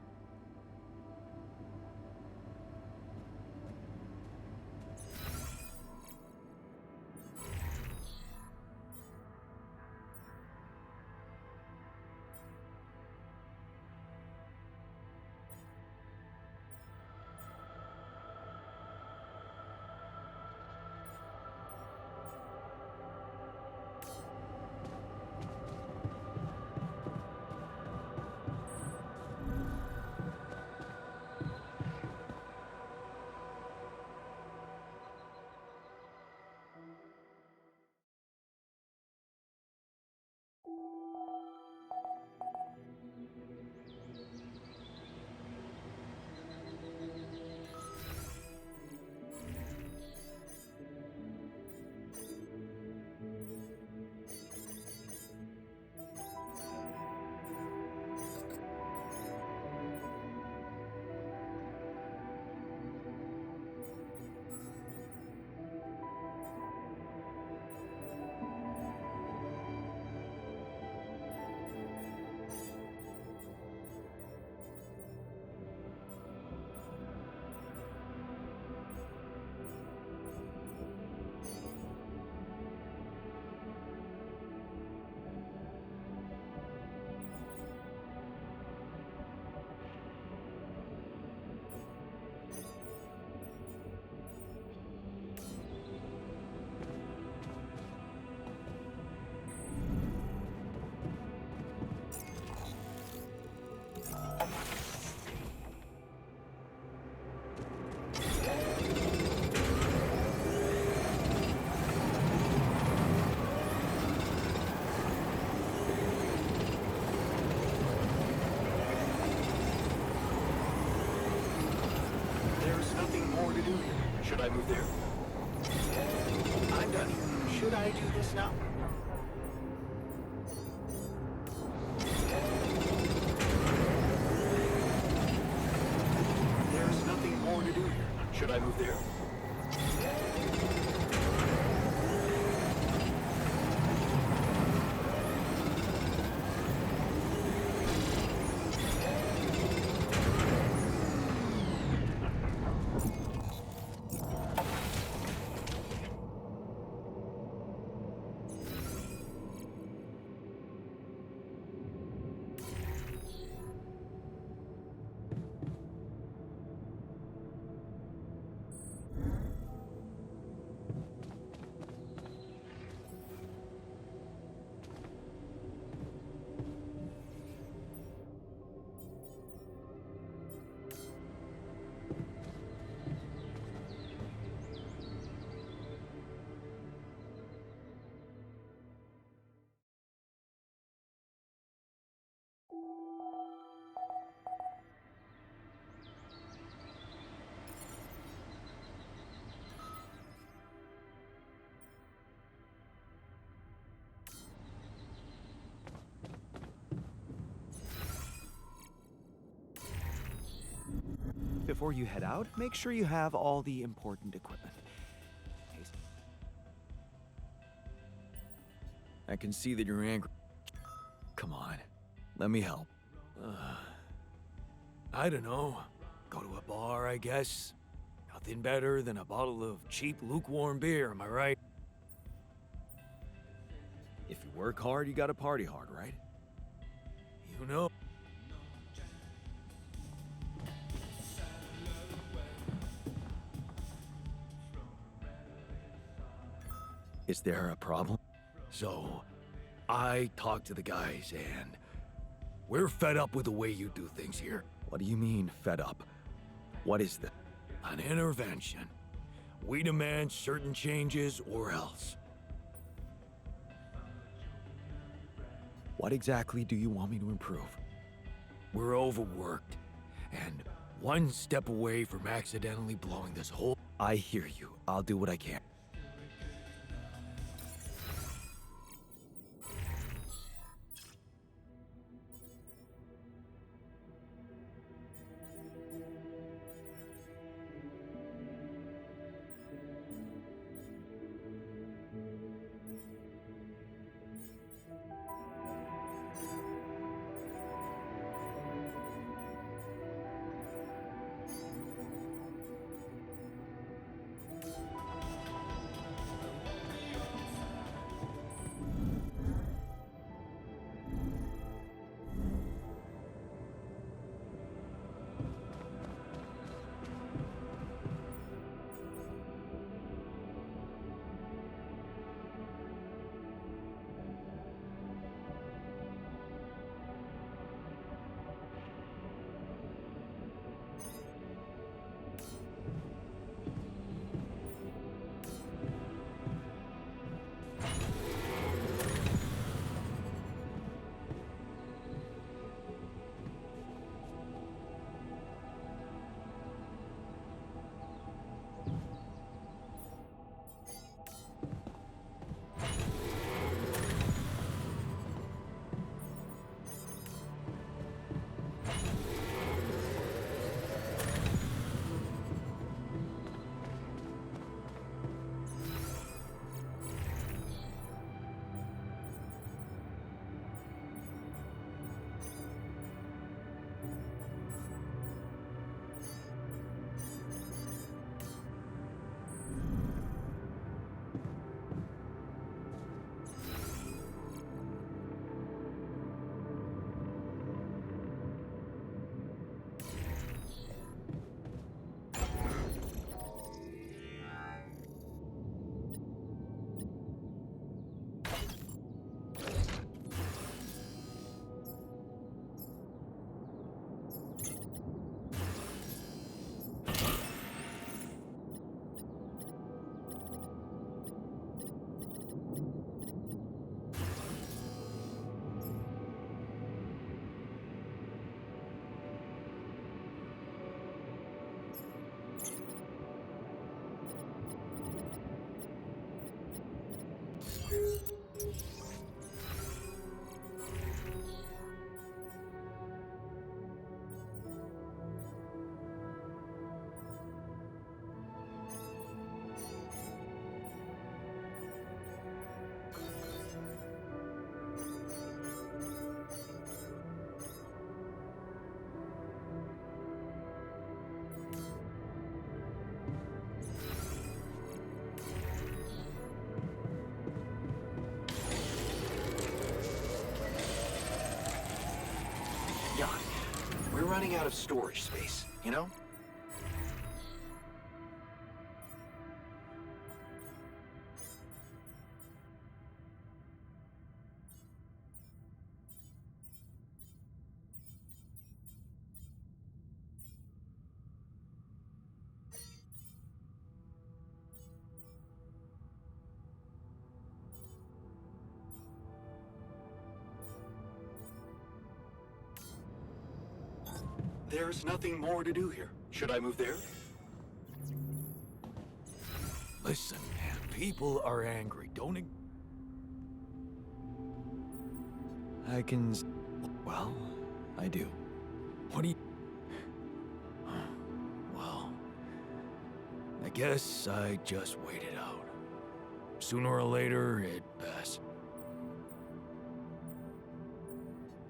There's nothing more to do here. Should I move there? I'm done here. Should I do this now? There's nothing more to do here. Should I move there? Before you head out, make sure you have all the important equipment. I can see that you're angry. Come on, let me help. I don't know. Go to a bar, I guess. Nothing better than a bottle of cheap, lukewarm beer, am I right? If you work hard, you gotta party hard, right? You know. Is there a problem? So, I talked to the guys and we're fed up with the way you do things here. What do you mean, fed up? What is this? An intervention. We demand certain changes or else. What exactly do you want me to improve? We're overworked and one step away from accidentally blowing this whole... I hear you. I'll do what I can. Jan, we're running out of storage space, you know? There's nothing more to do here. Should I move there? Listen, man, people are angry. Don't... I can... Well, I do. What do you... Well, I guess I just wait it out. Sooner or later, it passes.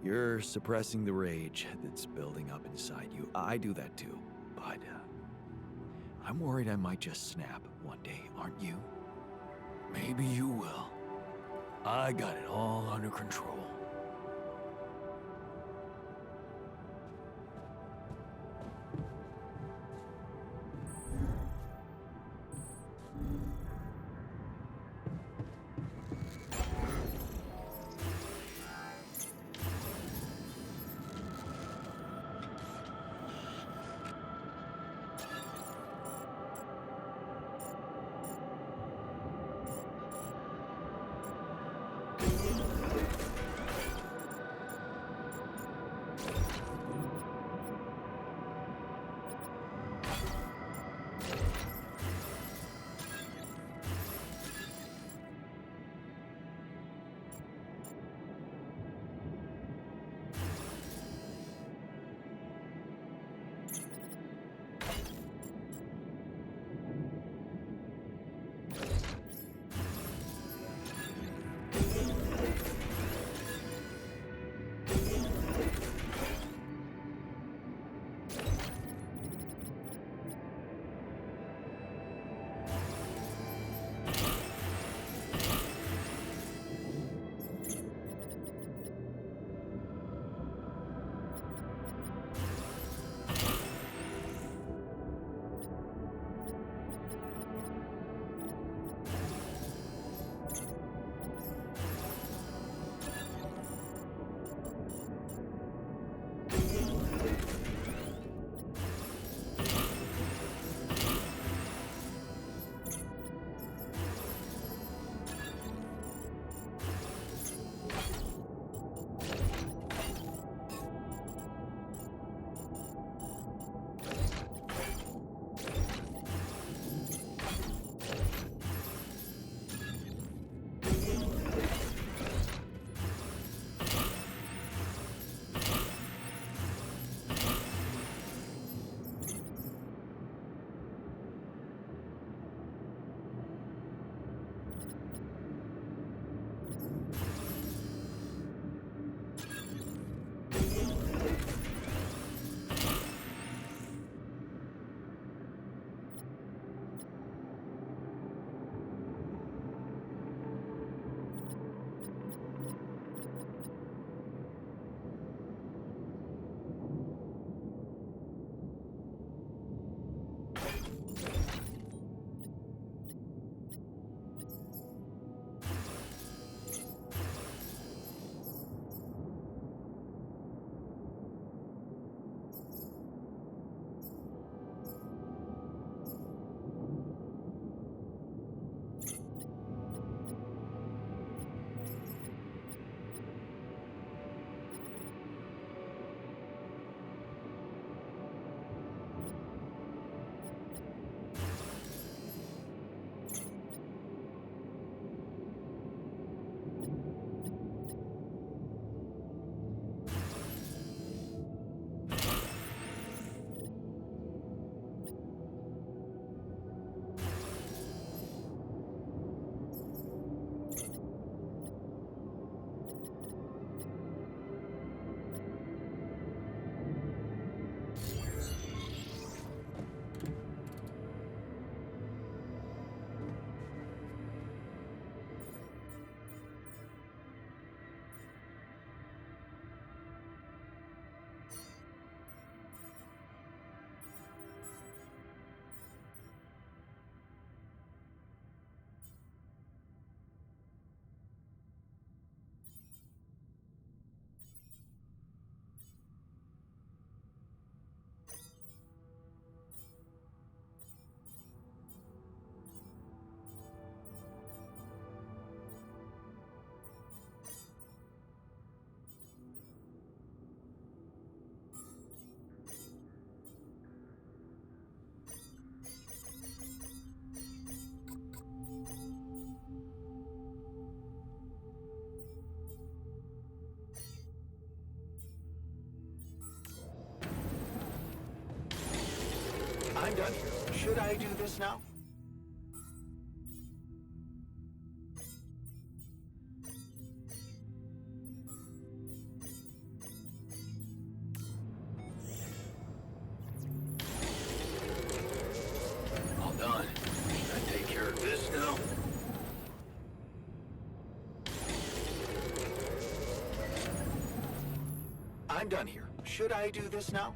You're suppressing the rage that's building up inside you. I do that too, but I'm worried I might just snap one day, aren't you? Maybe you will. I got it all under control. done here. Should I do this now? All done. Should I take care of this now? I'm done here. Should I do this now?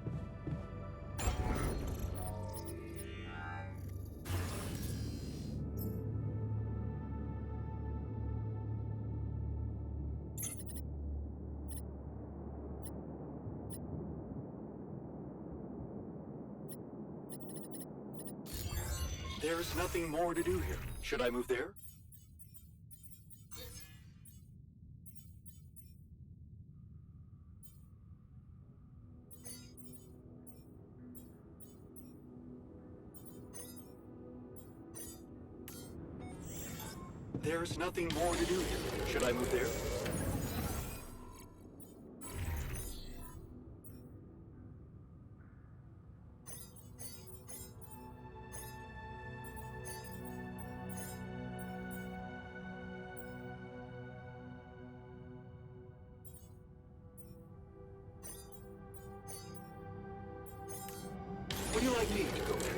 There's nothing more to do here. Should I move there? There's nothing more to do here. Should I move there? Would you like me to go there?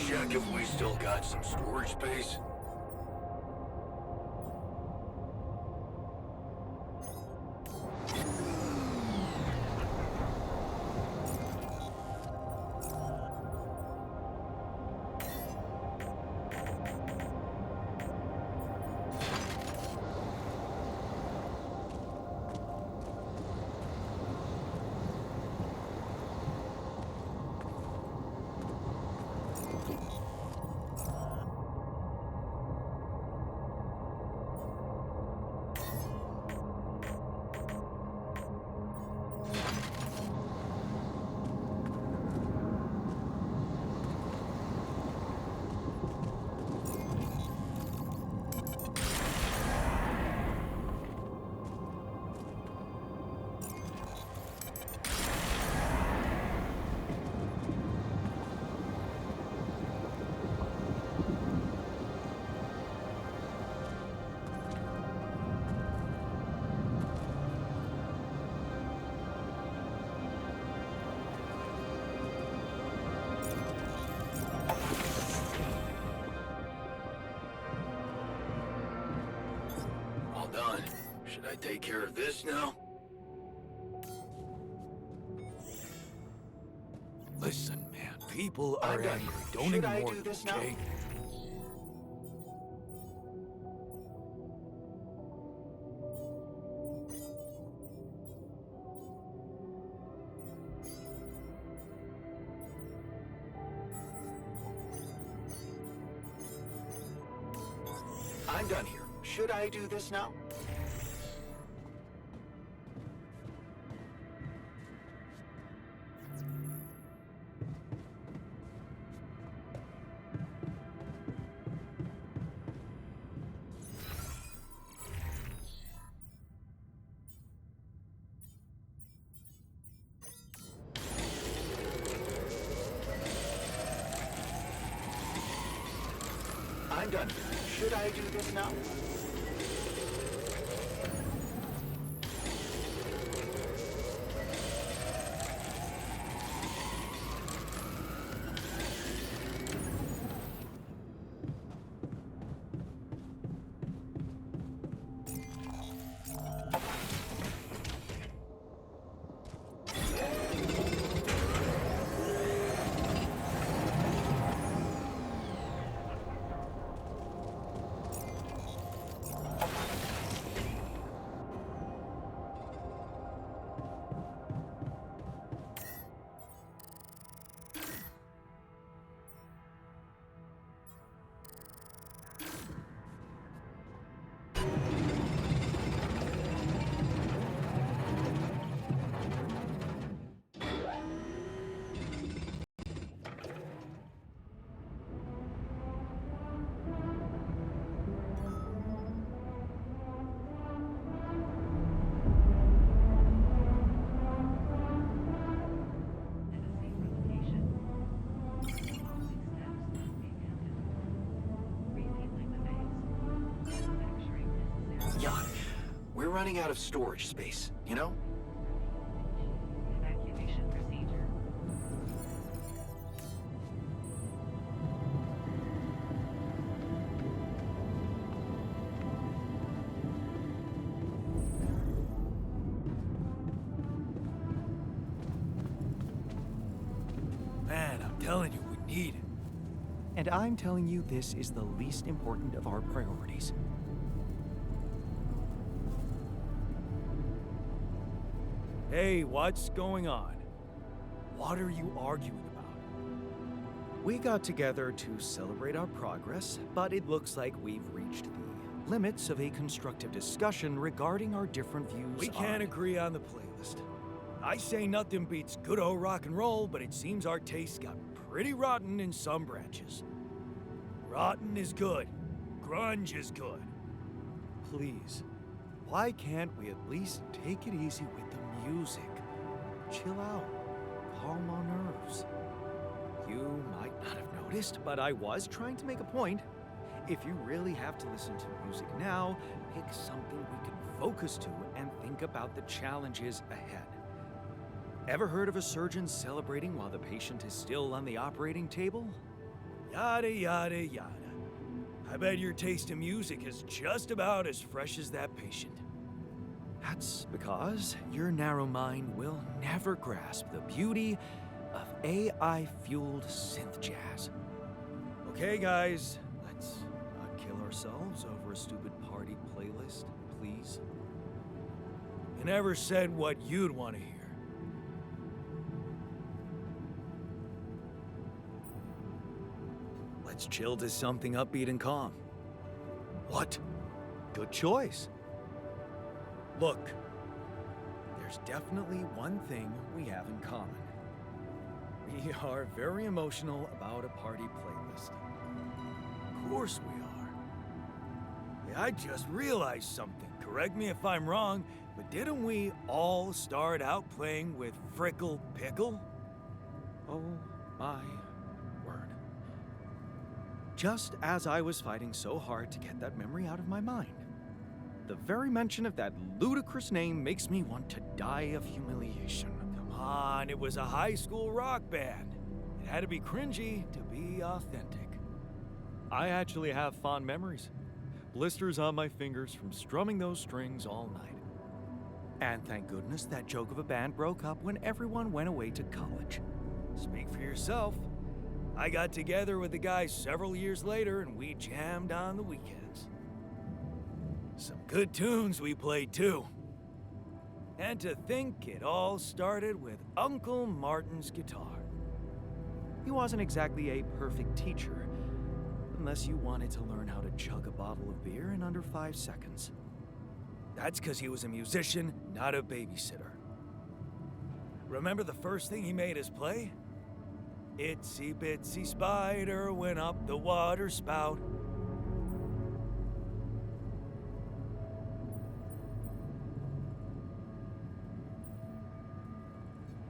Check if we still got some storage space. Done. Should I take care of this now? Listen, man, People are I'm done. angry. Don't Should I ignore do them, this now? okay? I'm done here. Should I do this now? I'm done here. Should I do this now? Jan, we're running out of storage space, you know? Evacuation procedure. Man, I'm telling you, we need it. And I'm telling you, this is the least important of our priorities. Hey, what's going on? What are you arguing about? We got together to celebrate our progress, but it looks like we've reached the limits of a constructive discussion regarding our different views We can't agree on the playlist. I say nothing beats good old rock and roll, but it seems our tastes got pretty rotten in some branches. Rotten is good. Grunge is good. Please, why can't we at least take it easy with the music? Chill out. Calm our nerves. You might not have noticed, but I was trying to make a point. If you really have to listen to music now, pick something we can focus to and think about the challenges ahead. Ever heard of a surgeon celebrating while the patient is still on the operating table? Yada, yada, yada. I bet your taste in music is just about as fresh as that patient. That's because your narrow mind will never grasp the beauty of AI-fueled synth jazz. Okay, guys, let's not kill ourselves over a stupid party playlist, please. You never said what you'd want to hear. Let's chill to something upbeat and calm. What? Good choice. Look, there's definitely one thing we have in common. We are very emotional about a party playlist. Of course we are. Hey, I just realized something. Correct me if I'm wrong, but didn't we all start out playing with Frickle Pickle? Oh my word. Just as I was fighting so hard to get that memory out of my mind. The very mention of that ludicrous name makes me want to die of humiliation. Come on, it was a high school rock band. It had to be cringy to be authentic. I actually have fond memories. Blisters on my fingers from strumming those strings all night. And thank goodness that joke of a band broke up when everyone went away to college. Speak for yourself. I got together with the guys several years later and we jammed on the weekends. Some good tunes we played too. And to think it all started with Uncle Martin's guitar. He wasn't exactly a perfect teacher, unless you wanted to learn how to chug a bottle of beer in under 5 seconds. That's because he was a musician, not a babysitter. Remember the first thing he made us play? Itsy bitsy spider went up the water spout.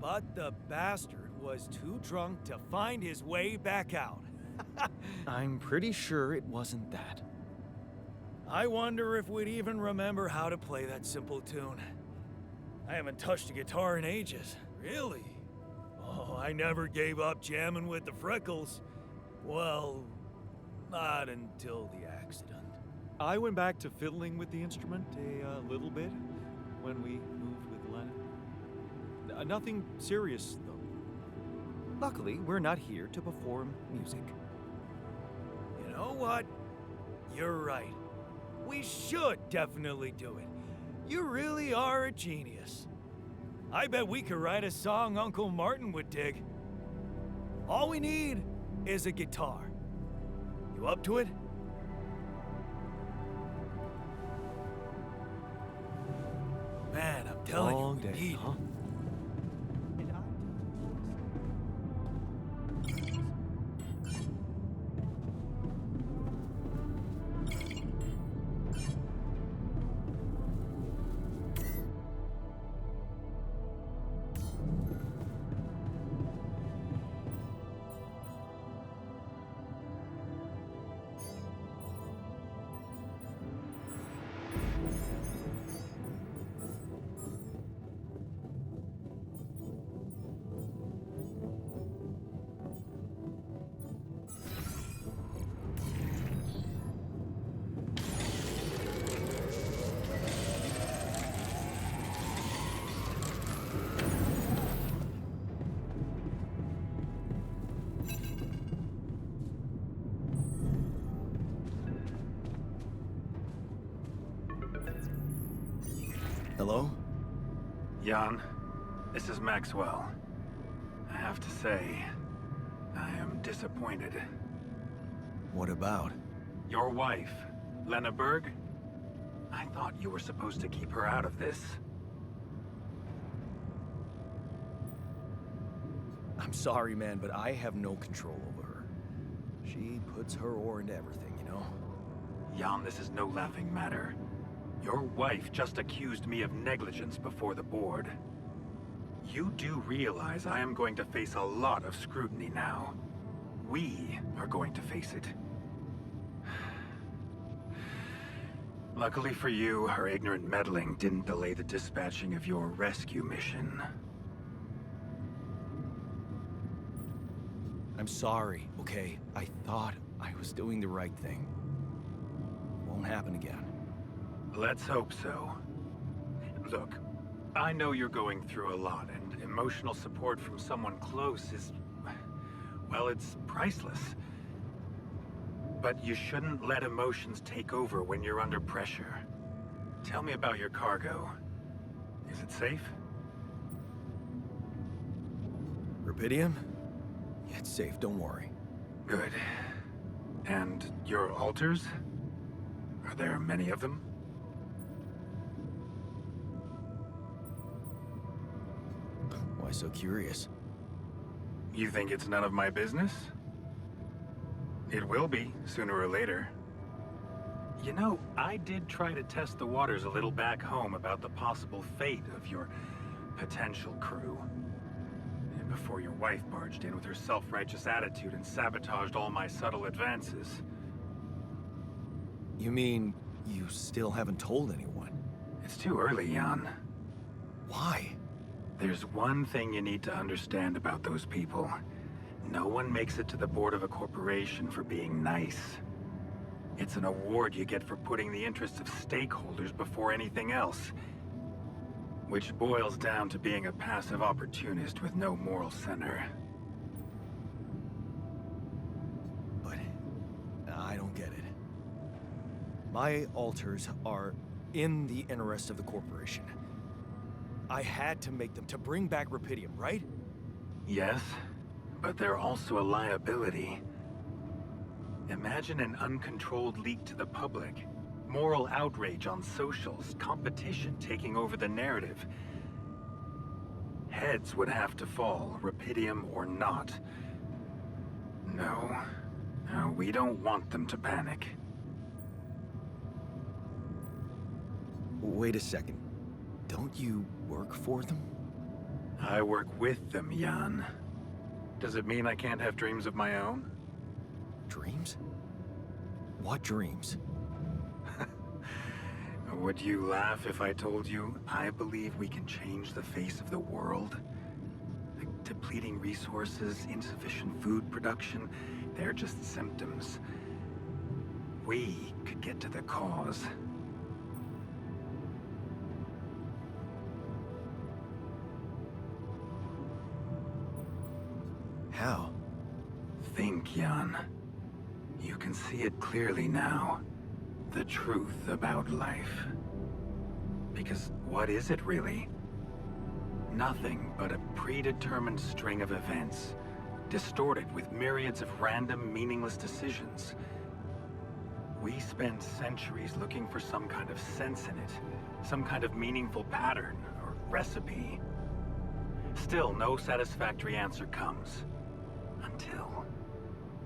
But the bastard was too drunk to find his way back out. I'm pretty sure it wasn't that. I wonder if we'd even remember how to play that simple tune. I haven't touched a guitar in ages. Really? Oh, I never gave up jamming with the Freckles. Well, not until the accident. I went back to fiddling with the instrument a little bit when we moved with Lennon. Nothing serious, though. Luckily, we're not here to perform music. You know what? You're right. We should definitely do it. You really are a genius. I bet we could write a song Uncle Martin would dig. All we need is a guitar. You up to it? Man, I'm telling Long you, we day, need huh? Hello? Jan, this is Maxwell. I have to say, I am disappointed. What about? Your wife, Lena Berg? I thought you were supposed to keep her out of this. I'm sorry, man, but I have no control over her. She puts her oar into everything, you know? Jan, this is no laughing matter. Your wife just accused me of negligence before the board. You do realize I am going to face a lot of scrutiny now. We are going to face it. Luckily for you, her ignorant meddling didn't delay the dispatching of your rescue mission. I'm sorry, okay? I thought I was doing the right thing. Won't happen again. Let's hope so. Look, I know you're going through a lot, and emotional support from someone close is... well, it's priceless. But you shouldn't let emotions take over when you're under pressure. Tell me about your cargo. Is it safe? Rubidium? Yeah, it's safe, don't worry. Good. And your altars? Are there many of them? Why so curious? You think it's none of my business? It will be, sooner or later. You know, I did try to test the waters a little back home about the possible fate of your potential crew. And before your wife barged in with her self-righteous attitude and sabotaged all my subtle advances. You mean you still haven't told anyone? It's too early, Jan. Why? There's one thing you need to understand about those people. No one makes it to the board of a corporation for being nice. It's an award you get for putting the interests of stakeholders before anything else. Which boils down to being a passive opportunist with no moral center. My alters are in the interest of the corporation. I had to make them to bring back Rapidium, right? Yes, but they're also a liability. Imagine an uncontrolled leak to the public. Moral outrage on socials, competition taking over the narrative. Heads would have to fall, Rapidium or not. No. No, we don't want them to panic. Wait a second. Don't you work for them? I work with them, Jan. Does it mean I can't have dreams of my own? Dreams? What dreams? Would you laugh if I told you I believe we can change the face of the world? Like depleting resources, insufficient food production, they're just symptoms. We could get to the cause. How? Think, Jan. You can see it clearly now. The truth about life. Because what is it really? Nothing but a predetermined string of events, distorted with myriads of random, meaningless decisions. We spend centuries looking for some kind of sense in it, some kind of meaningful pattern or recipe. Still, no satisfactory answer comes. Until,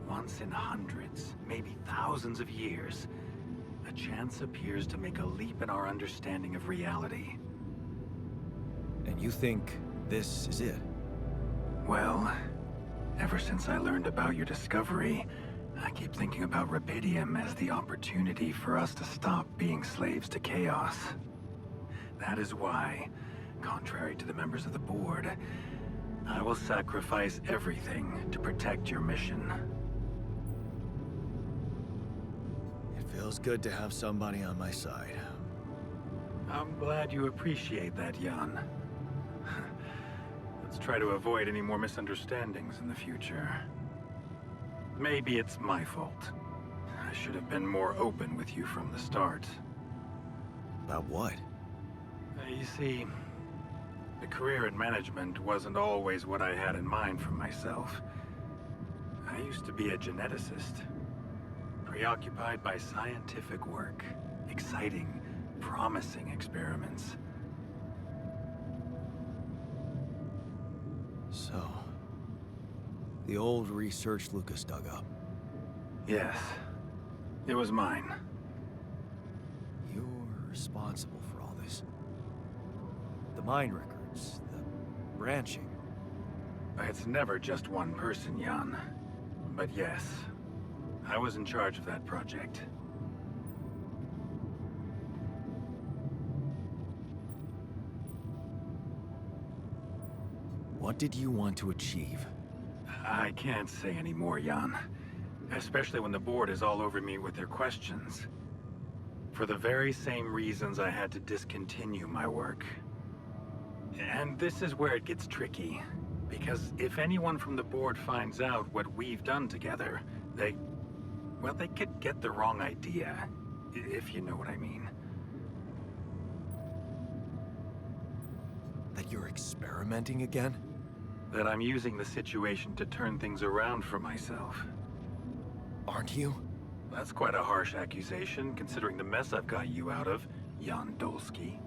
once in hundreds, maybe thousands of years, a chance appears to make a leap in our understanding of reality. And you think this is it? Well, ever since I learned about your discovery, I keep thinking about Rapidium as the opportunity for us to stop being slaves to chaos. That is why, contrary to the members of the board, I will sacrifice everything to protect your mission. Feels good to have somebody on my side. I'm glad you appreciate that, Jan. Let's try to avoid any more misunderstandings in the future. Maybe it's my fault. I should have been more open with you from the start. About what? You see, a career in management wasn't always what I had in mind for myself. I used to be a geneticist. Preoccupied by scientific work, exciting, promising experiments. So, the old research Lucas dug up. Yes, it was mine. You're responsible for all this. The mine records, the branching. It's never just one person, Jan. But yes, I was in charge of that project. What did you want to achieve? I can't say any more, Jan. Especially when the board is all over me with their questions. For the very same reasons I had to discontinue my work. And this is where it gets tricky. Because if anyone from the board finds out what we've done together, they could get the wrong idea, if you know what I mean. That you're experimenting again? That I'm using the situation to turn things around for myself. Aren't you? That's quite a harsh accusation, considering the mess I've got you out of, Jan Dolsky.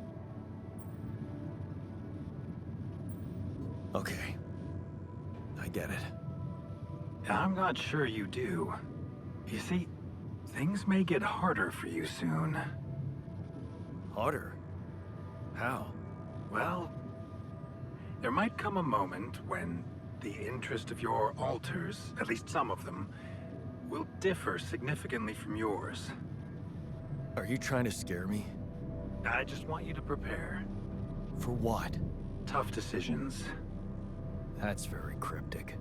Okay. I get it. I'm not sure you do. You see, things may get harder for you soon. Harder? How? Well, there might come a moment when the interest of your alters, at least some of them, will differ significantly from yours. Are you trying to scare me? I just want you to prepare. For what? Tough decisions. That's very cryptic.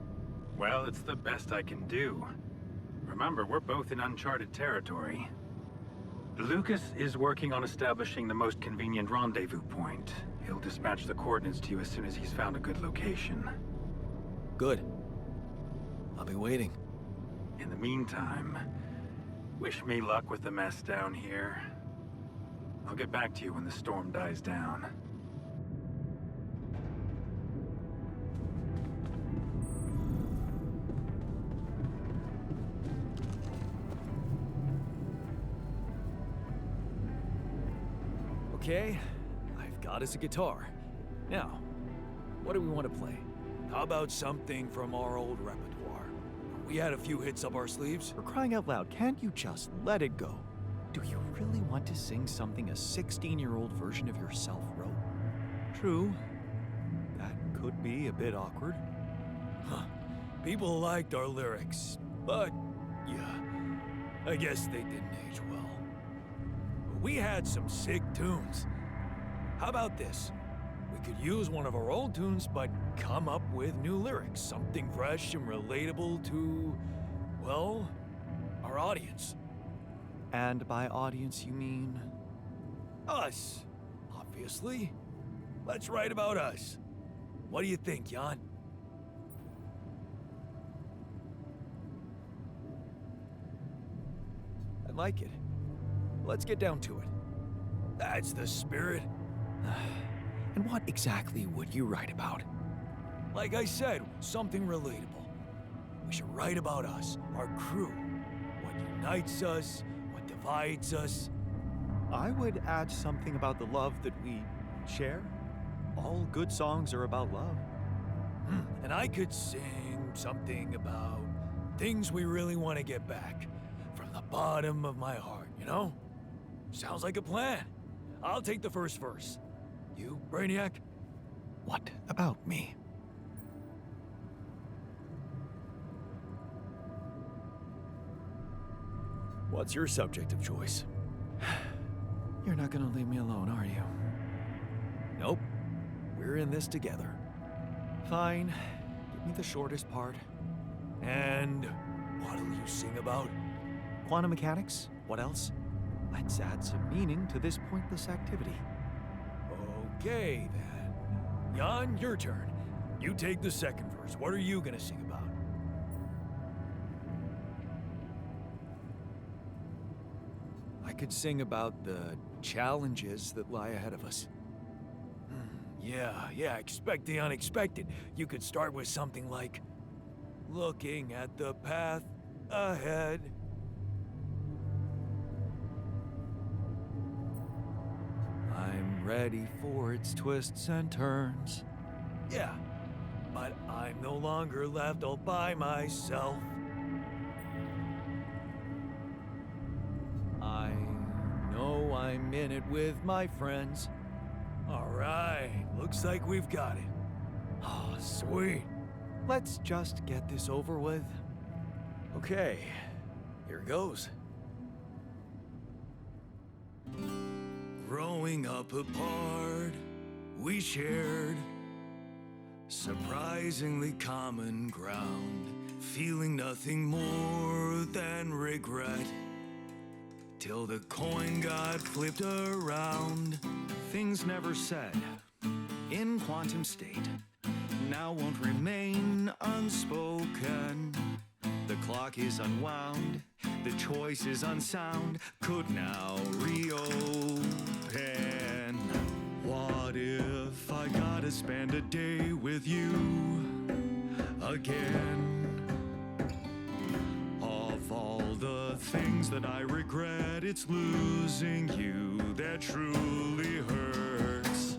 Well, it's the best I can do. Remember, we're both in uncharted territory. Lucas is working on establishing the most convenient rendezvous point. He'll dispatch the coordinates to you as soon as he's found a good location. Good. I'll be waiting. In the meantime, Wish me luck with the mess down here. I'll get back to you when the storm dies down. Okay, I've got us a guitar. Now, what do we want to play? How about something from our old repertoire? We had a few hits up our sleeves. For crying out loud, can't you just let it go? Do you really want to sing something a 16-year-old version of yourself wrote? True. That could be a bit awkward. Huh. People liked our lyrics, but yeah, I guess they didn't age well. We had some sick tunes. How about this? We could use one of our old tunes, but come up with new lyrics. Something fresh and relatable to, well, our audience. And by audience, you mean us, obviously. Let's write about us. What do you think, Jan? I like it. Let's get down to it. That's the spirit. And what exactly would you write about? Like I said, something relatable. We should write about us, our crew. What unites us, what divides us. I would add something about the love that we share. All good songs are about love. And I could sing something about things we really want to get back. From the bottom of my heart, you know? Sounds like a plan. I'll take the first verse. You, Brainiac? What about me? What's your subject of choice? You're not gonna leave me alone, are you? Nope. We're in this together. Fine. Give me the shortest part. And what'll you sing about? Quantum mechanics? What else? Let's add some meaning to this pointless activity. Okay, then. Jan, your turn. You take the second verse. What are you gonna sing about? I could sing about the challenges that lie ahead of us. Yeah, expect the unexpected. You could start with something like, looking at the path ahead. I'm ready for its twists and turns. Yeah, but I'm no longer left all by myself. I know I'm in it with my friends. All right, looks like we've got it. Oh, sweet. Let's just get this over with. Okay, here goes. Growing up apart, we shared surprisingly common ground, feeling nothing more than regret. Till the coin got flipped around. Things never said in quantum state now won't remain unspoken. The clock is unwound, the choice is unsound, could now reopen. What if I gotta spend a day with you again? Of all the things that I regret, it's losing you that truly hurts.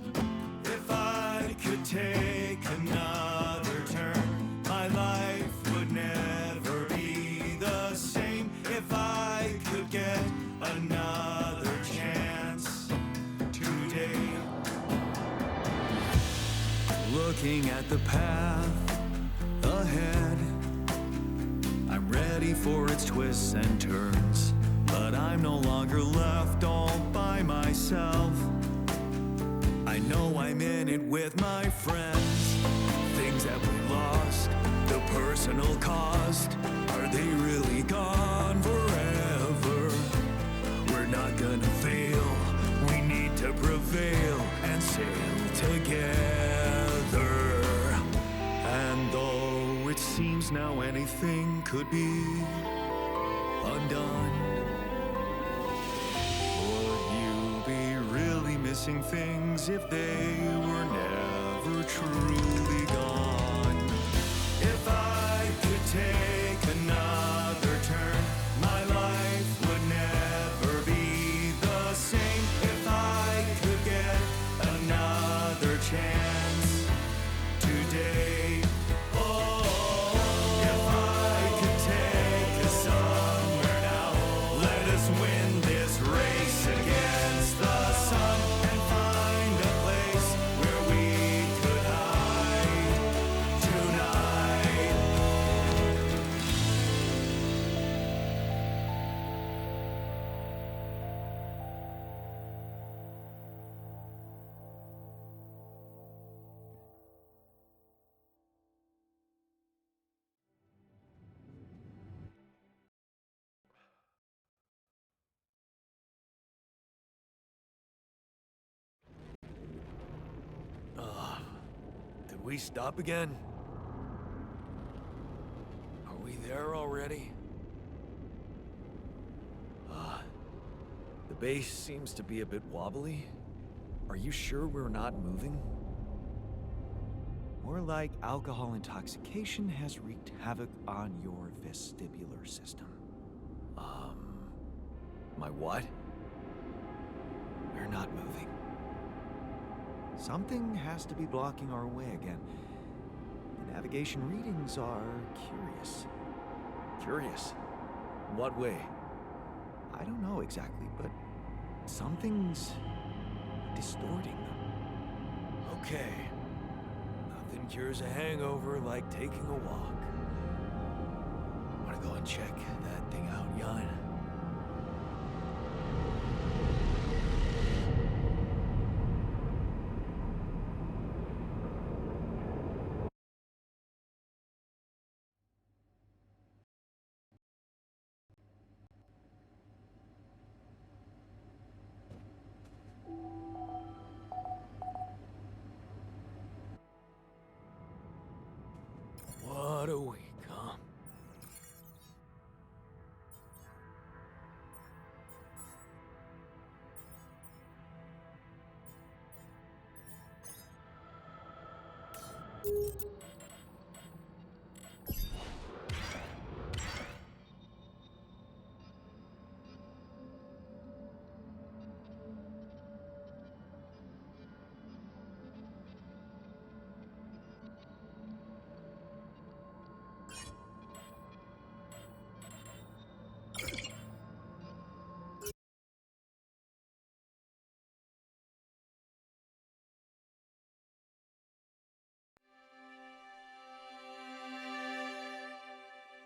If I could take another turn, my life would never be the same. If I could get another chance today. Looking at the path ahead, I'm ready for its twists and turns, but I'm no longer left all by myself. I know I'm in it with my friends. Things that we lost, the personal cost, are they really gone forever? We're not gonna fail, we need to prevail and sail together. And though it seems now anything could be undone, missing things if they were never truly gone. If I could take another turn, my life would never be the same. If I could get another chance today. Oh, if I could take us somewhere now, let us win this race against the sun and find a place where we could hide tonight. Did we stop again? Are we there already? The base seems to be a bit wobbly. Are you sure we're not moving? More like alcohol intoxication has wreaked havoc on your vestibular system. My what? We're not moving. Something has to be blocking our way again. The navigation readings are curious. Curious. In what way? I don't know exactly, but something's distorting them. Okay. Nothing cures a hangover like taking a walk. Wanna go and check that thing out, Jan? What a week, huh?